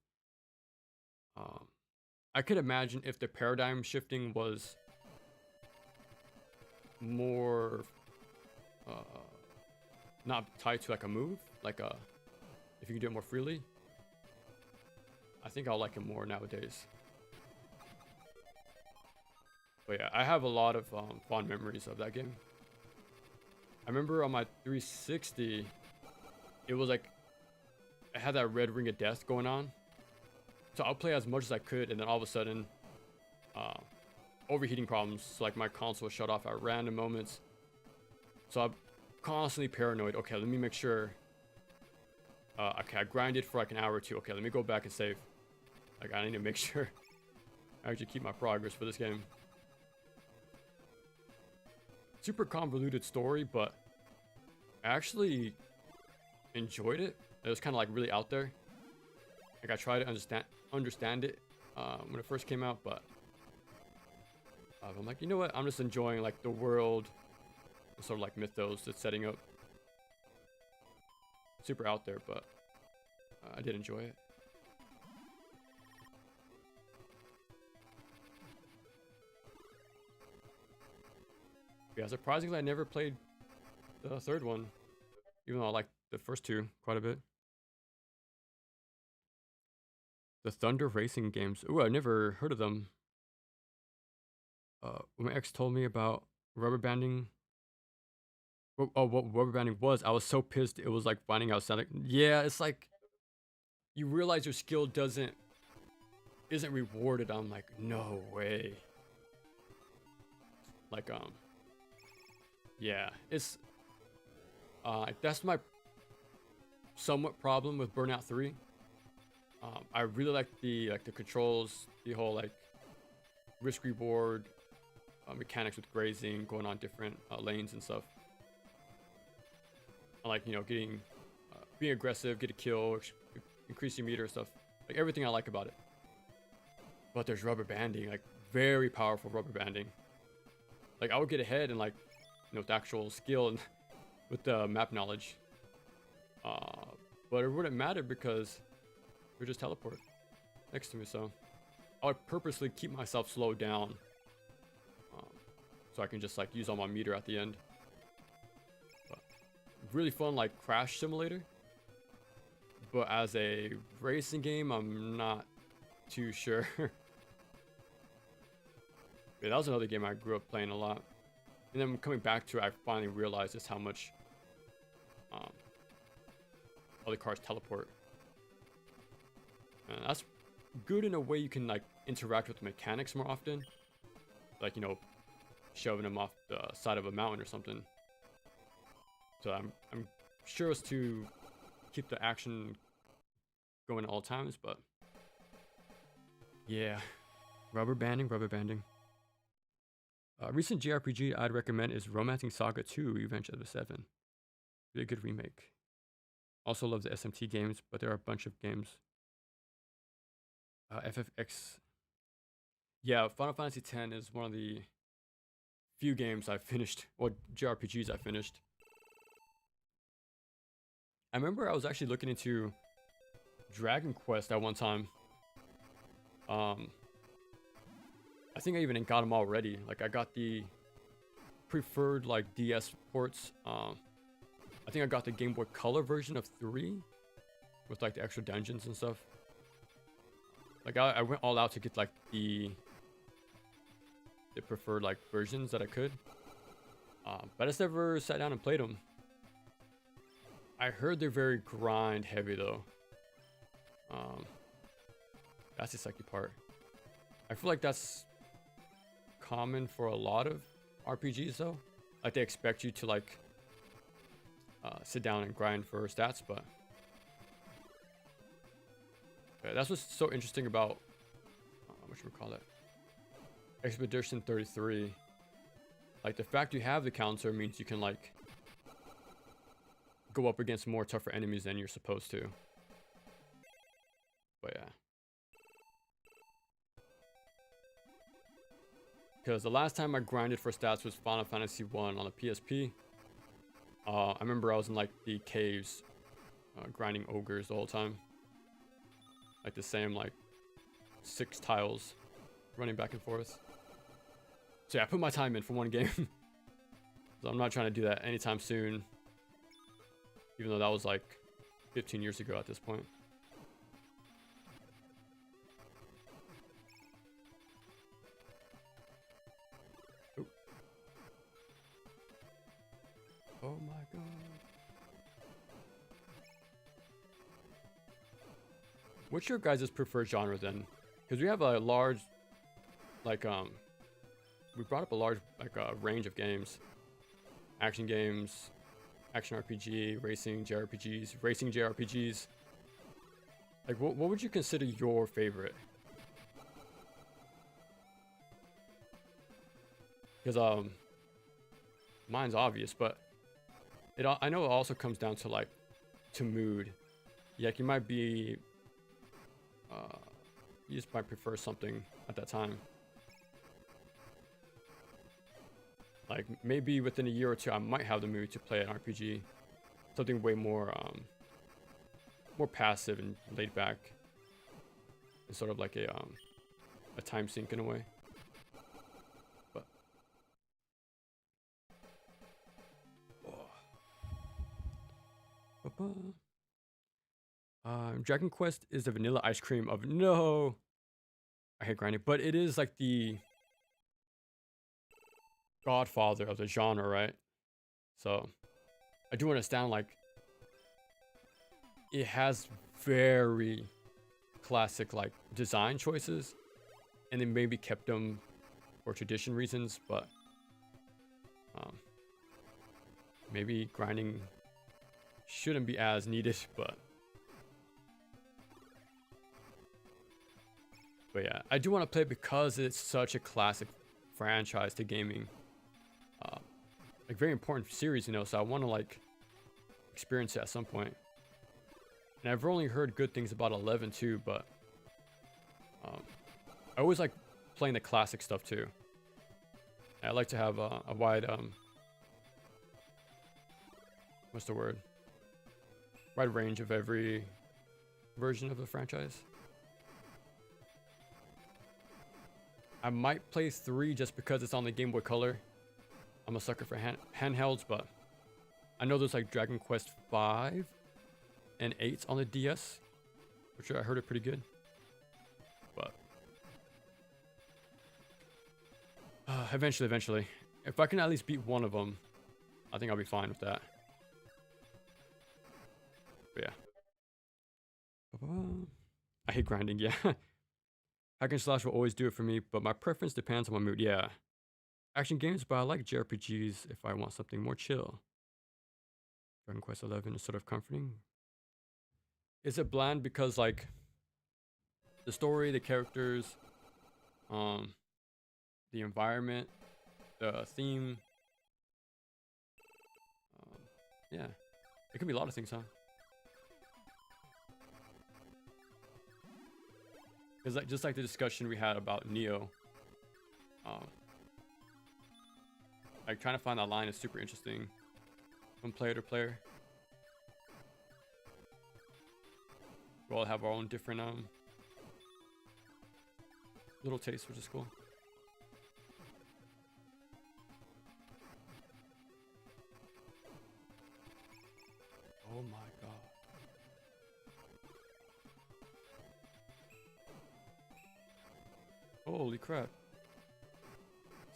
I could imagine if the paradigm shifting was more not tied to like a move, like if you can do it more freely. I think I'll like it more nowadays. But yeah, I have a lot of fond memories of that game. I remember on my 360, it was like I had that red ring of death going on. So I'll play as much as I could, and then all of a sudden, overheating problems. So like my console shut off at random moments. So I'm constantly paranoid. Okay, let me make sure. Okay, I grinded for like an hour or two. Okay, let me go back and save. Like I need to make sure I actually keep my progress for this game. Super convoluted story, but I actually enjoyed it. It was kind of like really out there. Like I tried to understand it when it first came out, but I'm like, you know what? I'm just enjoying like the world, the sort of like mythos it's setting up. Super out there, but I did enjoy it. Yeah, surprisingly, I never played the third one. even though I like the first two quite a bit. The Thunder Racing games. Ooh, I never heard of them. When my ex told me about rubber banding, what rubber banding was, I was so pissed. It was like finding out Sonic. Yeah, it's like you realize your skill isn't rewarded. I'm like, no way. Like yeah, it's that's my somewhat problem with Burnout 3. I really like the controls, the whole like risk reward mechanics with grazing, going on different lanes and stuff. I like, you know, getting being aggressive, get a kill, increase your meter stuff. Like everything I like about it. But there's rubber banding, like very powerful rubber banding. Like I would get ahead and like, you know, with actual skill and with the map knowledge. But it wouldn't matter because we just teleport next to me, so I would purposely keep myself slowed down, so I can just like use all my meter at the end. But really fun, like Crash Simulator. But as a racing game, I'm not too sure. Yeah, that was another game I grew up playing a lot, and then coming back to it, I finally realized just how much all the cars teleport. And that's good in a way. You can like interact with the mechanics more often, like, you know, shoving them off the side of a mountain or something. So I'm sure it's to keep the action going at all times, but yeah, rubber banding. Recent JRPG I'd recommend is Romancing Saga 2: Revenge of the Seven. Really good remake. Also love the SMT games, but there are a bunch of games. FFX. Yeah, Final Fantasy X is one of the few games I've finished, or JRPGs I finished. I remember I was actually looking into Dragon Quest at one time. I think I even got them already. Like I got the preferred like DS ports. I think I got the Game Boy Color version of 3 with like the extra dungeons and stuff. Like I went all out to get like the preferred like versions that I could. But I just never sat down and played them. I heard they're very grind heavy though. That's the sucky part. I feel like that's common for a lot of RPGs though. Like they expect you to like sit down and grind for stats, but that's what's so interesting about what should we call it? Expedition 33. Like the fact you have the counter means you can like go up against more tougher enemies than you're supposed to. But yeah. Because the last time I grinded for stats was Final Fantasy 1 on the PSP. I remember I was in like the caves grinding ogres the whole time. Like the same like 6 tiles running back and forth. So yeah, I put my time in for one game. So I'm not trying to do that anytime soon. Even though that was like 15 years ago at this point. Oop. Oh my god. What's your guys' preferred genre then? Because we have a large, like, we brought up a large, like, range of games. Action games, action RPG, racing JRPGs, racing JRPGs. Like, what would you consider your favorite? Because, mine's obvious, but I know it also comes down to, like, to mood. Yeah, like, you might be, you just might prefer something at that time. Like maybe within a year or two, I might have the mood to play an RPG, something way more, more passive and laid back, and sort of like a time sink in a way. But Dragon Quest is the vanilla ice cream of no. I hate grinding, but it is like the godfather of the genre, right? So I do understand, like, it has very classic like design choices, and they maybe kept them for tradition reasons, but maybe grinding shouldn't be as needed, but yeah, I do want to play it because it's such a classic franchise to gaming, like very important series, you know, so I want to like experience it at some point. And I've only heard good things about 11 too, but I always like playing the classic stuff too. I like to have a wide what's the word? Wide range of every version of the franchise. I might play 3 just because it's on the Game Boy Color. I'm a sucker for handhelds, but I know there's like Dragon Quest 5 and 8 on the DS, which I heard are pretty good. But eventually, if I can at least beat one of them, I think I'll be fine with that. But yeah, I hate grinding. Yeah, hack and slash will always do it for me, but my preference depends on my mood. Yeah, action games, but I like JRPGs if I want something more chill. Dragon Quest 11 is sort of comforting. Is it bland because like the story, the characters, the environment, the theme? Yeah, it could be a lot of things, huh? Because like, just like the discussion we had about Neo, like trying to find that line is super interesting from player to player. We all have our own different little tastes, which is cool. Oh my god. Holy crap.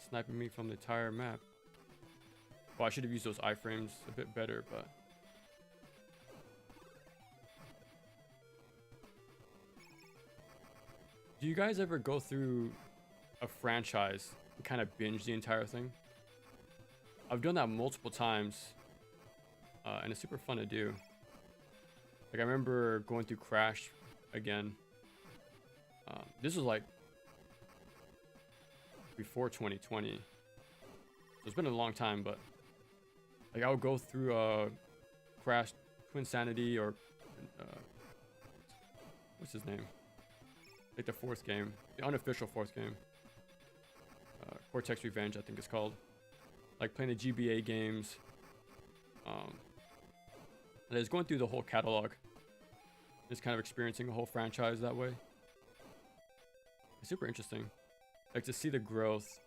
Sniping me from the entire map. Well, I should have used those iframes a bit better, but do you guys ever go through a franchise and kind of binge the entire thing? I've done that multiple times, and it's super fun to do. Like, I remember going through Crash again. This was like before 2020. So it's been a long time, but like I would go through Crash, Twin Sanity, or what's his name? Like the 4th game, the unofficial 4th game. Cortex Revenge, I think it's called. Like playing the GBA games. And I was going through the whole catalog. Just kind of experiencing a whole franchise that way. It's super interesting. Like to see the growth.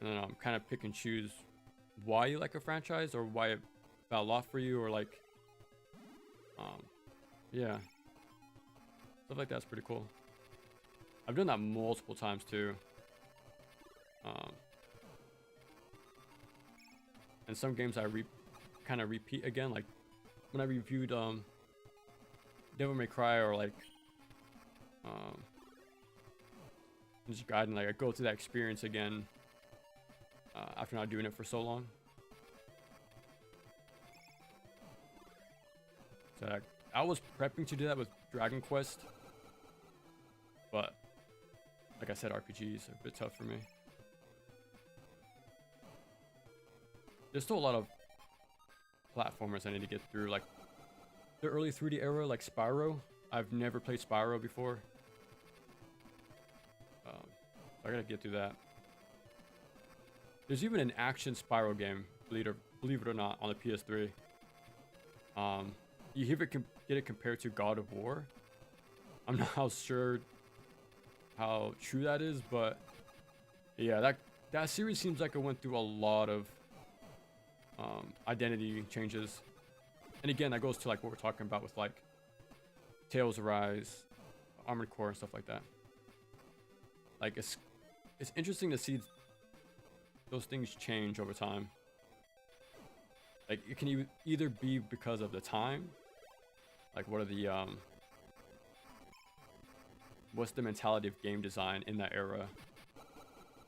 And then kind of pick and choose why you like a franchise or why it fell off for you, or like, yeah. Stuff like that's pretty cool. I've done that multiple times too. And some games I kind of repeat again, like when I reviewed Devil May Cry, or like just Gaiden, like I go through that experience again after not doing it for so long. So I was prepping to do that with Dragon Quest, but like I said, RPGs are a bit tough for me. There's still a lot of platformers I need to get through, like the early 3D era, like Spyro. I've never played Spyro before. I gotta get through that. There's even an action Spyro game, believe it or not, on the PS3. You get it compared to God of War. I'm not sure how true that is, but yeah, that series seems like it went through a lot of identity changes. And again, that goes to like what we're talking about with like Tales Arise, Armored Core, and stuff like that. Like it's interesting to see those things change over time. Like it can either be because of the time, like what are the what's the mentality of game design in that era,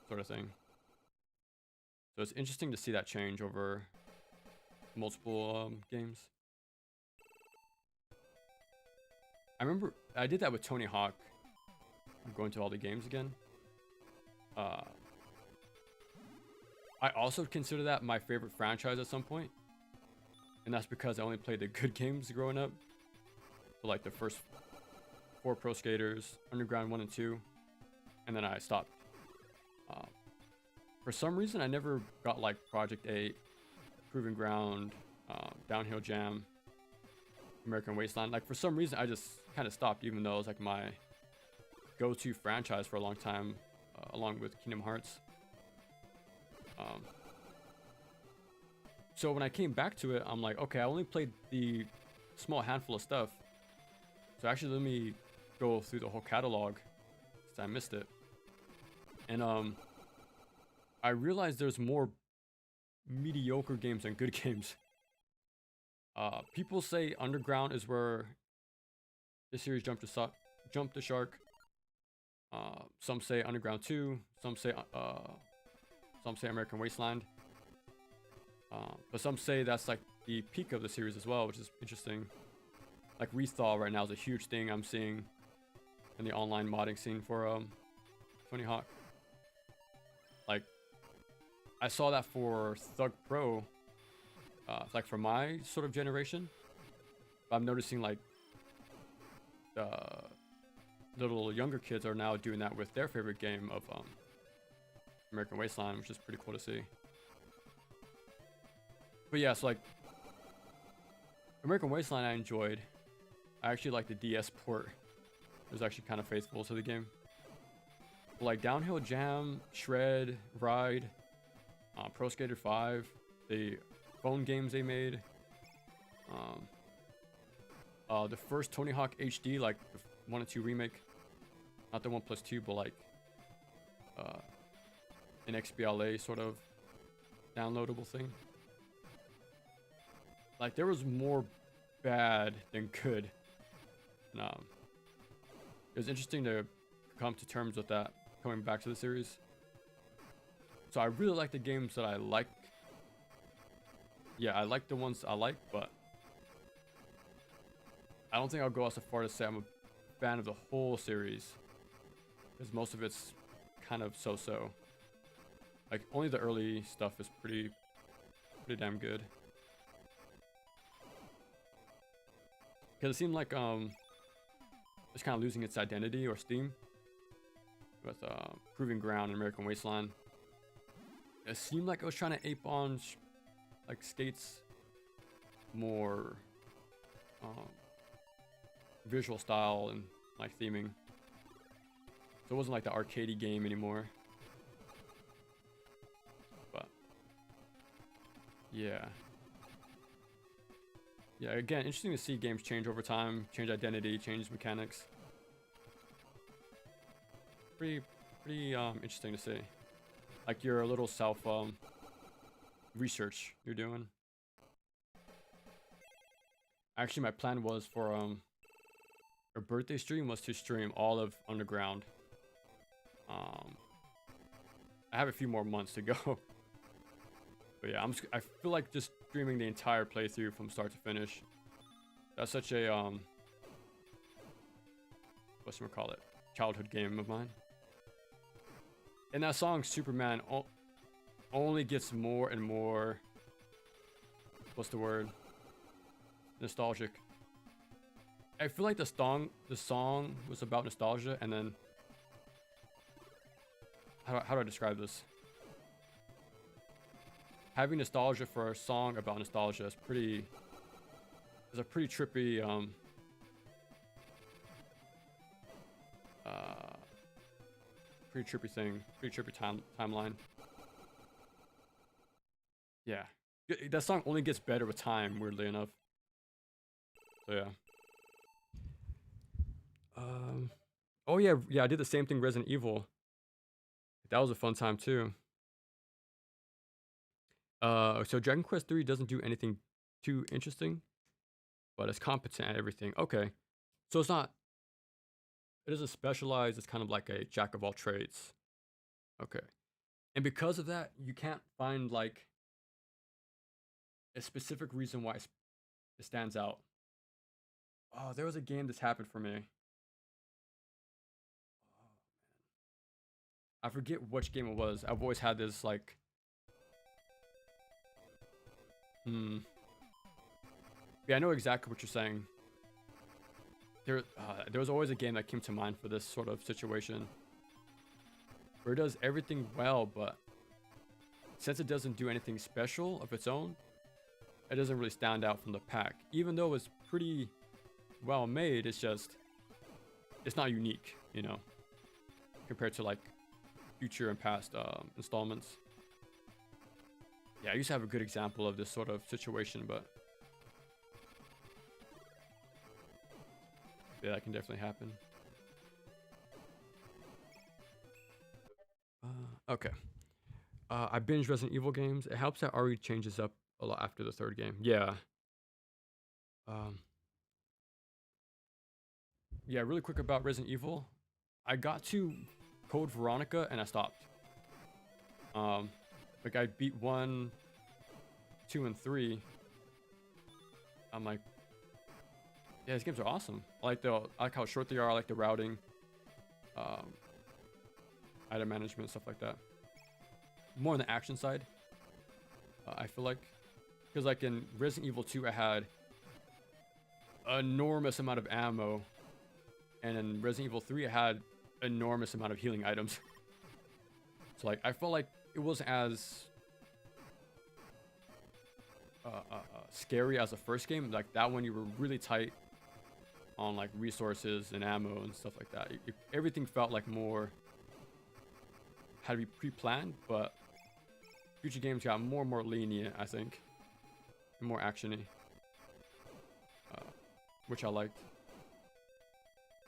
sort of thing. So it's interesting to see that change over multiple games. I remember I did that with Tony Hawk. I'm going to all the games again. I also consider that my favorite franchise at some point. And that's because I only played the good games growing up. So like the first 4 Pro Skaters, Underground 1 and 2. And then I stopped. For some reason, I never got like Project 8, Proving Ground, Downhill Jam, American Wasteland. Like for some reason, I just kind of stopped, even though it was like my go-to franchise for a long time, along with Kingdom Hearts. So when I came back to it, I'm like, okay, I only played the small handful of stuff. So actually, let me go through the whole catalog, since I missed it. And I realized there's more mediocre games than good games. People say Underground is where the series jumped the shark. Some say Underground 2. Some say American Wasteland. But some say that's like the peak of the series as well, which is interesting. Like Rethaw right now is a huge thing I'm seeing in the online modding scene for Tony Hawk. Like I saw that for Thug Pro, like for my sort of generation. But I'm noticing like the little younger kids are now doing that with their favorite game of American Wasteland, which is pretty cool to see. But yeah, so like American Wasteland I enjoyed. I actually like the DS port. It was actually kind of faithful to the game. But like Downhill Jam, Shred, Ride, Pro Skater 5, the phone games they made. The first Tony Hawk HD, like the 1 and 2 remake. Not the 1+2, but like an XBLA sort of downloadable thing. Like there was more bad than good. And, it was interesting to come to terms with that coming back to the series. So I really like the games that I like. Yeah, I like the ones I like, but I don't think I'll go as far to say I'm a fan of the whole series, because most of it's kind of so-so. Like only the early stuff is pretty damn good. Because it seemed like it's kind of losing its identity or steam with Proving Ground and American Wasteland. It seemed like it was trying to ape on like Skate's more visual style and like theming. So it wasn't like the arcadey game anymore. But yeah. Yeah, again, interesting to see games change over time, change identity, change mechanics. Pretty interesting to see. Like your little self research you're doing. Actually, my plan was for a birthday stream was to stream all of Underground. I have a few more months to go. But yeah, I feel like just streaming the entire playthrough from start to finish. That's such a whatchamacallit, childhood game of mine. And that song Superman only gets more and more, what's the word, nostalgic. I feel like the song was about nostalgia, and then how do I describe this? Having nostalgia for a song about nostalgia is a pretty trippy thing, pretty trippy timeline. Yeah, that song only gets better with time, weirdly enough. So yeah. Oh yeah, yeah. I did the same thing Resident Evil. That was a fun time too. So Dragon Quest 3 doesn't do anything too interesting, but it's competent at everything. Okay, so it's not. It isn't specialized. It's kind of like a jack of all trades. Okay, and because of that, you can't find like a specific reason why it stands out. Oh, there was a game that's happened for me. I forget which game it was. I've always had this like, yeah, I know exactly what you're saying. There was always a game that came to mind for this sort of situation, where it does everything well, but since it doesn't do anything special of its own, it doesn't really stand out from the pack. Even though it's pretty well made, it's not unique, you know, compared to like future and past installments. Yeah, I used to have a good example of this sort of situation, but yeah, that can definitely happen. Okay. I binge Resident Evil games. It helps that Ari changes up a lot after the third game. Yeah. Um, yeah, really quick about Resident Evil. I got to Code Veronica and I stopped. Like I beat 1, 2, and 3. I'm like, yeah, these games are awesome. I like how short they are. I like the routing, item management, stuff like that. More on the action side, I feel like, because like in Resident Evil 2, I had enormous amount of ammo, and in Resident Evil 3, I had enormous amount of healing items. So like, I felt like it wasn't as scary as the first game. Like that one, you were really tight on like resources and ammo and stuff like that. Everything felt like more had to be pre-planned, but future games got more and more lenient, I think, and more actiony, which I liked.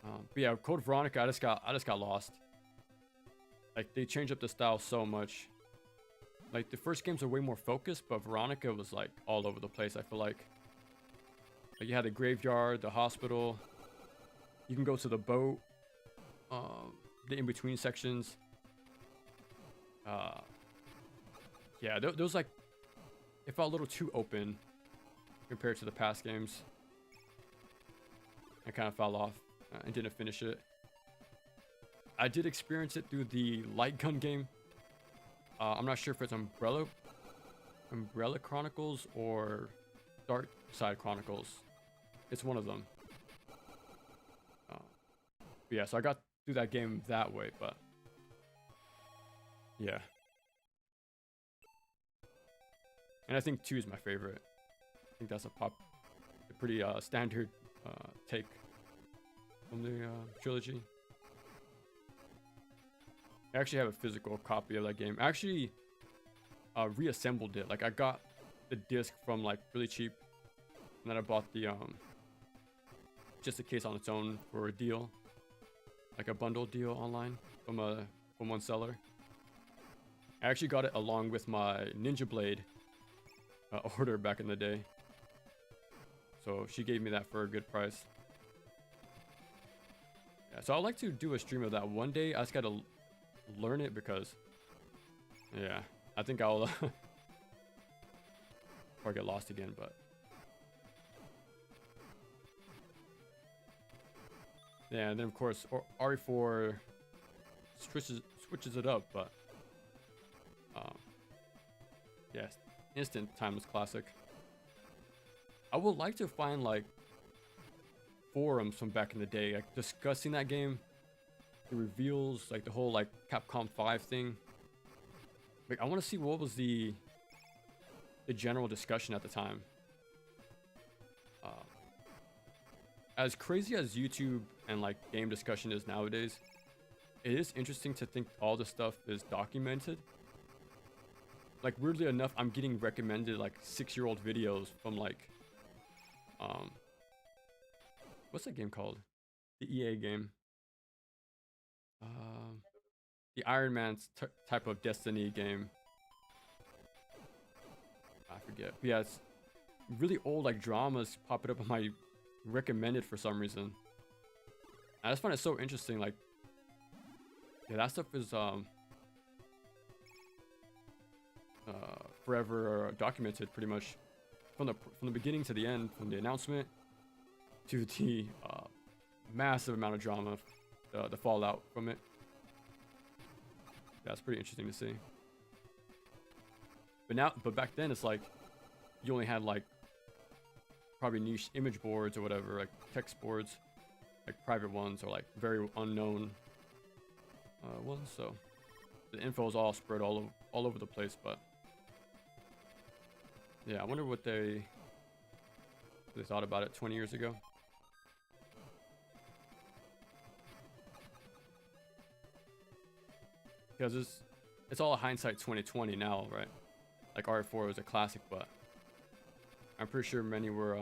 But yeah, Code Veronica, I just got lost. Like they changed up the style so much. Like the first games are way more focused, but Veronica was like all over the place. I feel like you had the graveyard, the hospital. You can go to the boat, the in-between sections. Yeah, those like, it felt a little too open compared to the past games. I kind of fell off and didn't finish it. I did experience it through the light gun game. I'm not sure if it's Umbrella Chronicles or Dark Side Chronicles. It's one of them. But yeah, so I got through that game that way, but yeah. And I think 2 is my favorite. I think that's a pretty standard take from the trilogy. I actually have a physical copy of that game. I actually reassembled it. Like I got the disc from like really cheap, and then I bought the just a case on its own for a deal, like a bundle deal online from one seller. I actually got it along with my Ninja Blade order back in the day, so she gave me that for a good price. Yeah, so I'd like to do a stream of that one day. I just gotta learn it because, yeah, I think I'll or get lost again, but yeah. And then of course RE4 switches it up, but yes, instant timeless classic. I would like to find like forums from back in the day, like discussing that game, the reveals, like the whole like Capcom 5 thing. Like I want to see what was the general discussion at the time. As crazy as YouTube and like game discussion is nowadays, it is interesting to think all this stuff is documented. Like weirdly enough, I'm getting recommended like 6-year-old videos from like what's that game called? The EA game. Um, the Iron Man type of Destiny game. I forget. But yeah, it's really old like dramas popping up on my recommended for some reason. I just find it so interesting. Like, yeah, that stuff is forever documented pretty much from the beginning to the end, from the announcement to the massive amount of drama, the fallout from it. That's pretty interesting to see. But back then it's like you only had like probably niche image boards or whatever, like text boards, like private ones or like very unknown ones. So the info is all spread all over the place. But yeah, I wonder what they thought about it 20 years ago. Because it's all hindsight 2020 now, right? Like RE4 was a classic, but I'm pretty sure many were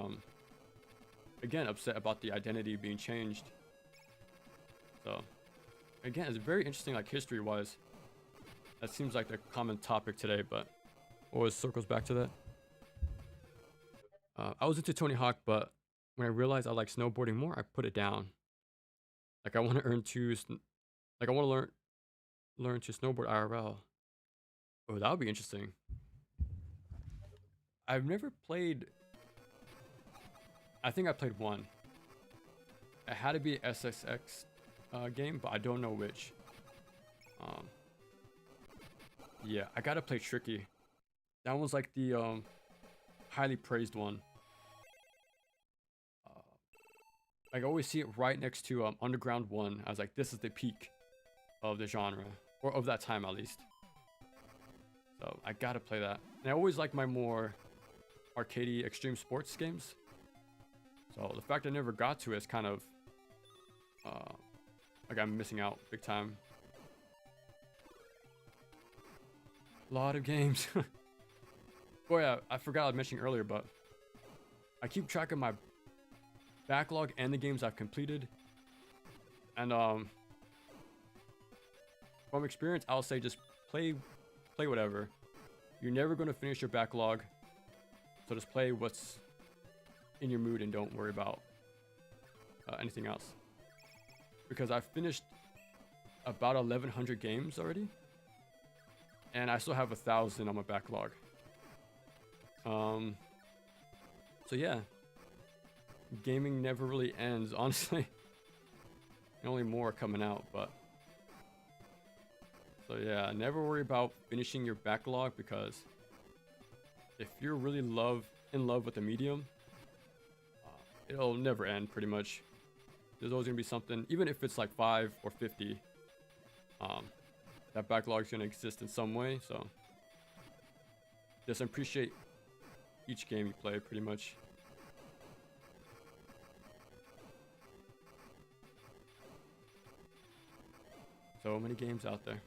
again upset about the identity being changed. So again, it's very interesting, like history wise. That seems like a common topic today, but always circles back to that. I was into Tony Hawk, but when I realized I like snowboarding more, I put it down. Like I want to like I want to learn to snowboard IRL. Oh, that would be interesting. I've never played. I think I played one. It had to be an SSX game, but I don't know which. Yeah, I gotta play Tricky. That one's like the highly praised one. I always see it right next to Underground 1. I was like, this is the peak of the genre, or of that time at least. So I gotta play that. And I always like my more arcadey extreme sports games. So the fact I never got to it is kind of like I'm missing out big time. A lot of games. Oh yeah, I forgot I was mentioning earlier, but I keep track of my backlog and the games I've completed. And from experience, I'll say just play whatever. You're never going to finish your backlog, so just play what's in your mood and don't worry about anything else. Because I've finished about 1,100 games already, and I still have 1,000 on my backlog. So yeah, gaming never really ends, honestly. And only more coming out, but so yeah, never worry about finishing your backlog, because if you're really in love with the medium, it'll never end pretty much. There's always gonna be something, even if it's like 5 or 50, that backlog is gonna exist in some way. So just appreciate each game you play pretty much. So many games out there.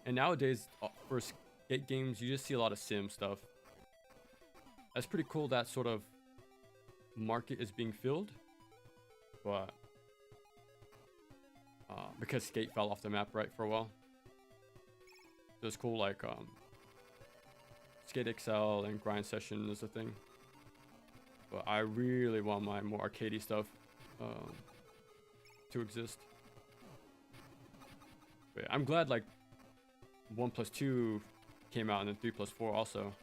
And nowadays, for skate games, you just see a lot of sim stuff. That's pretty cool, that sort of market is being filled. But because skate fell off the map, right, for a while. So it's cool, like Skate XL and Grind Session is a thing. But I really want my more arcadey stuff to exist. But yeah, I'm glad like 1+2 came out, and then 3+4 also.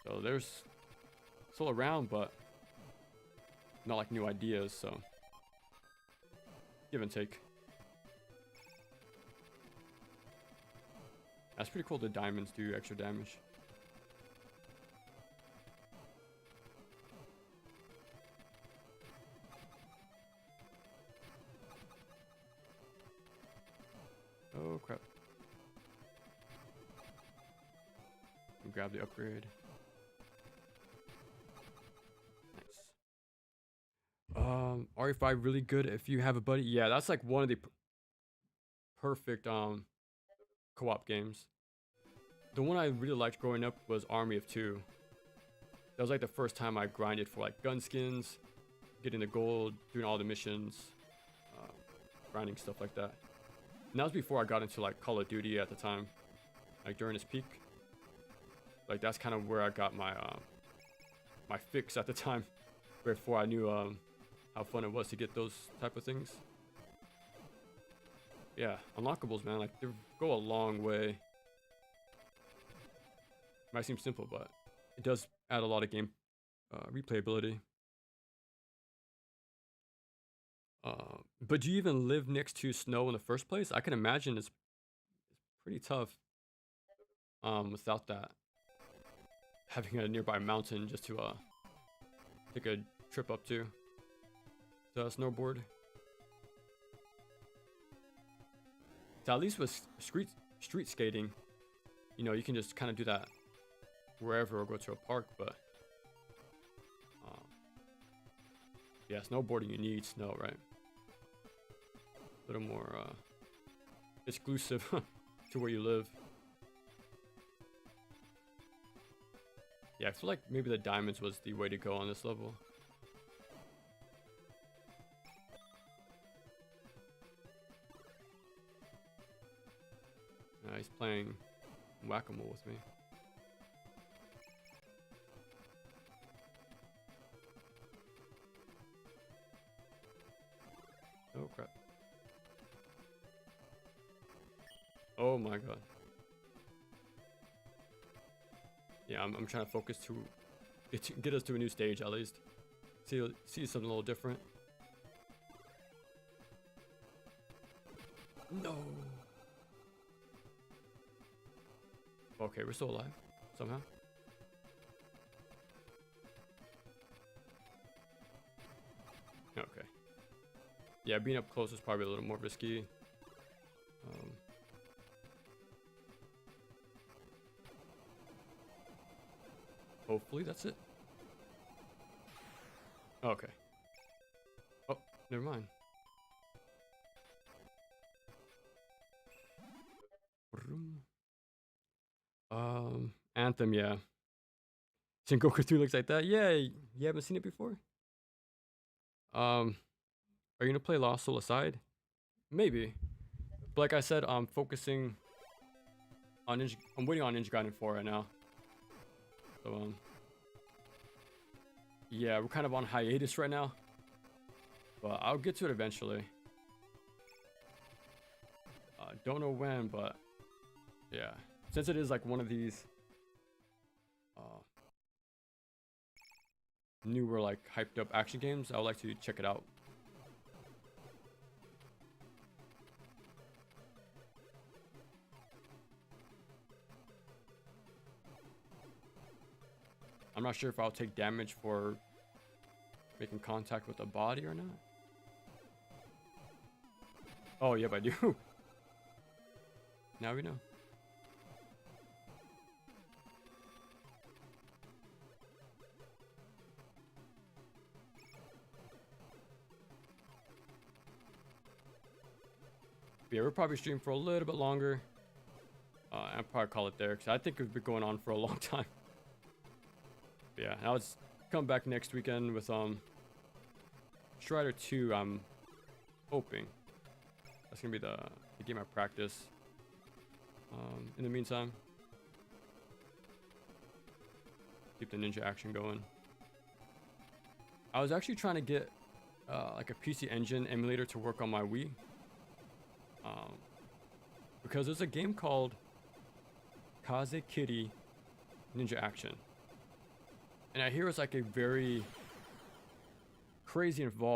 So there's still around, but not like new ideas, so give and take. That's pretty cool. The diamonds do extra damage. Oh crap. Grab the upgrade. Nice. RE5 really good if you have a buddy. Yeah, that's like one of the perfect co-op games. The one I really liked growing up was Army of Two. That was like the first time I grinded for like gun skins, getting the gold, doing all the missions, grinding stuff like that. And that was before I got into like Call of Duty at the time, like during its peak. Like that's kind of where I got my my fix at the time, before I knew how fun it was to get those type of things. Yeah, unlockables, man, like they go a long way. Might seem simple, but it does add a lot of game replayability. But do you even live next to snow in the first place? I can imagine it's pretty tough without that. Having a nearby mountain just to take a trip up to snowboard. So at least with street skating, you know, you can just kind of do that wherever or go to a park, but yeah, snowboarding, you need snow, right? A little more exclusive to where you live. Yeah, I feel like maybe the diamonds was the way to go on this level. He's playing whack-a-mole with me. Oh crap. Oh my god. Yeah, I'm trying to focus to get us to a new stage at least. See something a little different. No. Okay, we're still alive somehow. Okay. Yeah, being up close is probably a little more risky. Hopefully that's it. Okay. Oh, never mind. Anthem, yeah. Sengoku 3 looks like that. Yeah, you haven't seen it before? Are you gonna play Lost Soul Aside? Maybe. But like I said, I'm focusing on Ninja. I'm waiting on Ninja Gaiden 4 right now. So yeah, we're kind of on hiatus right now, but I'll get to it eventually. Don't know when, but yeah, since it is like one of these newer, like hyped up action games, I would like to check it out. I'm not sure if I'll take damage for making contact with the body or not. Oh, yep, I do. Now we know. Yeah, we'll probably stream for a little bit longer. I'll probably call it there because I think it's been going on for a long time. But yeah, now let's come back next weekend with Strider 2. I'm hoping that's gonna be the game I practice. In the meantime, keep the ninja action going. I was actually trying to get like a PC Engine emulator to work on my Wii, because there's a game called Kaze Kitty Ninja Action, and I hear it's like a very crazy involved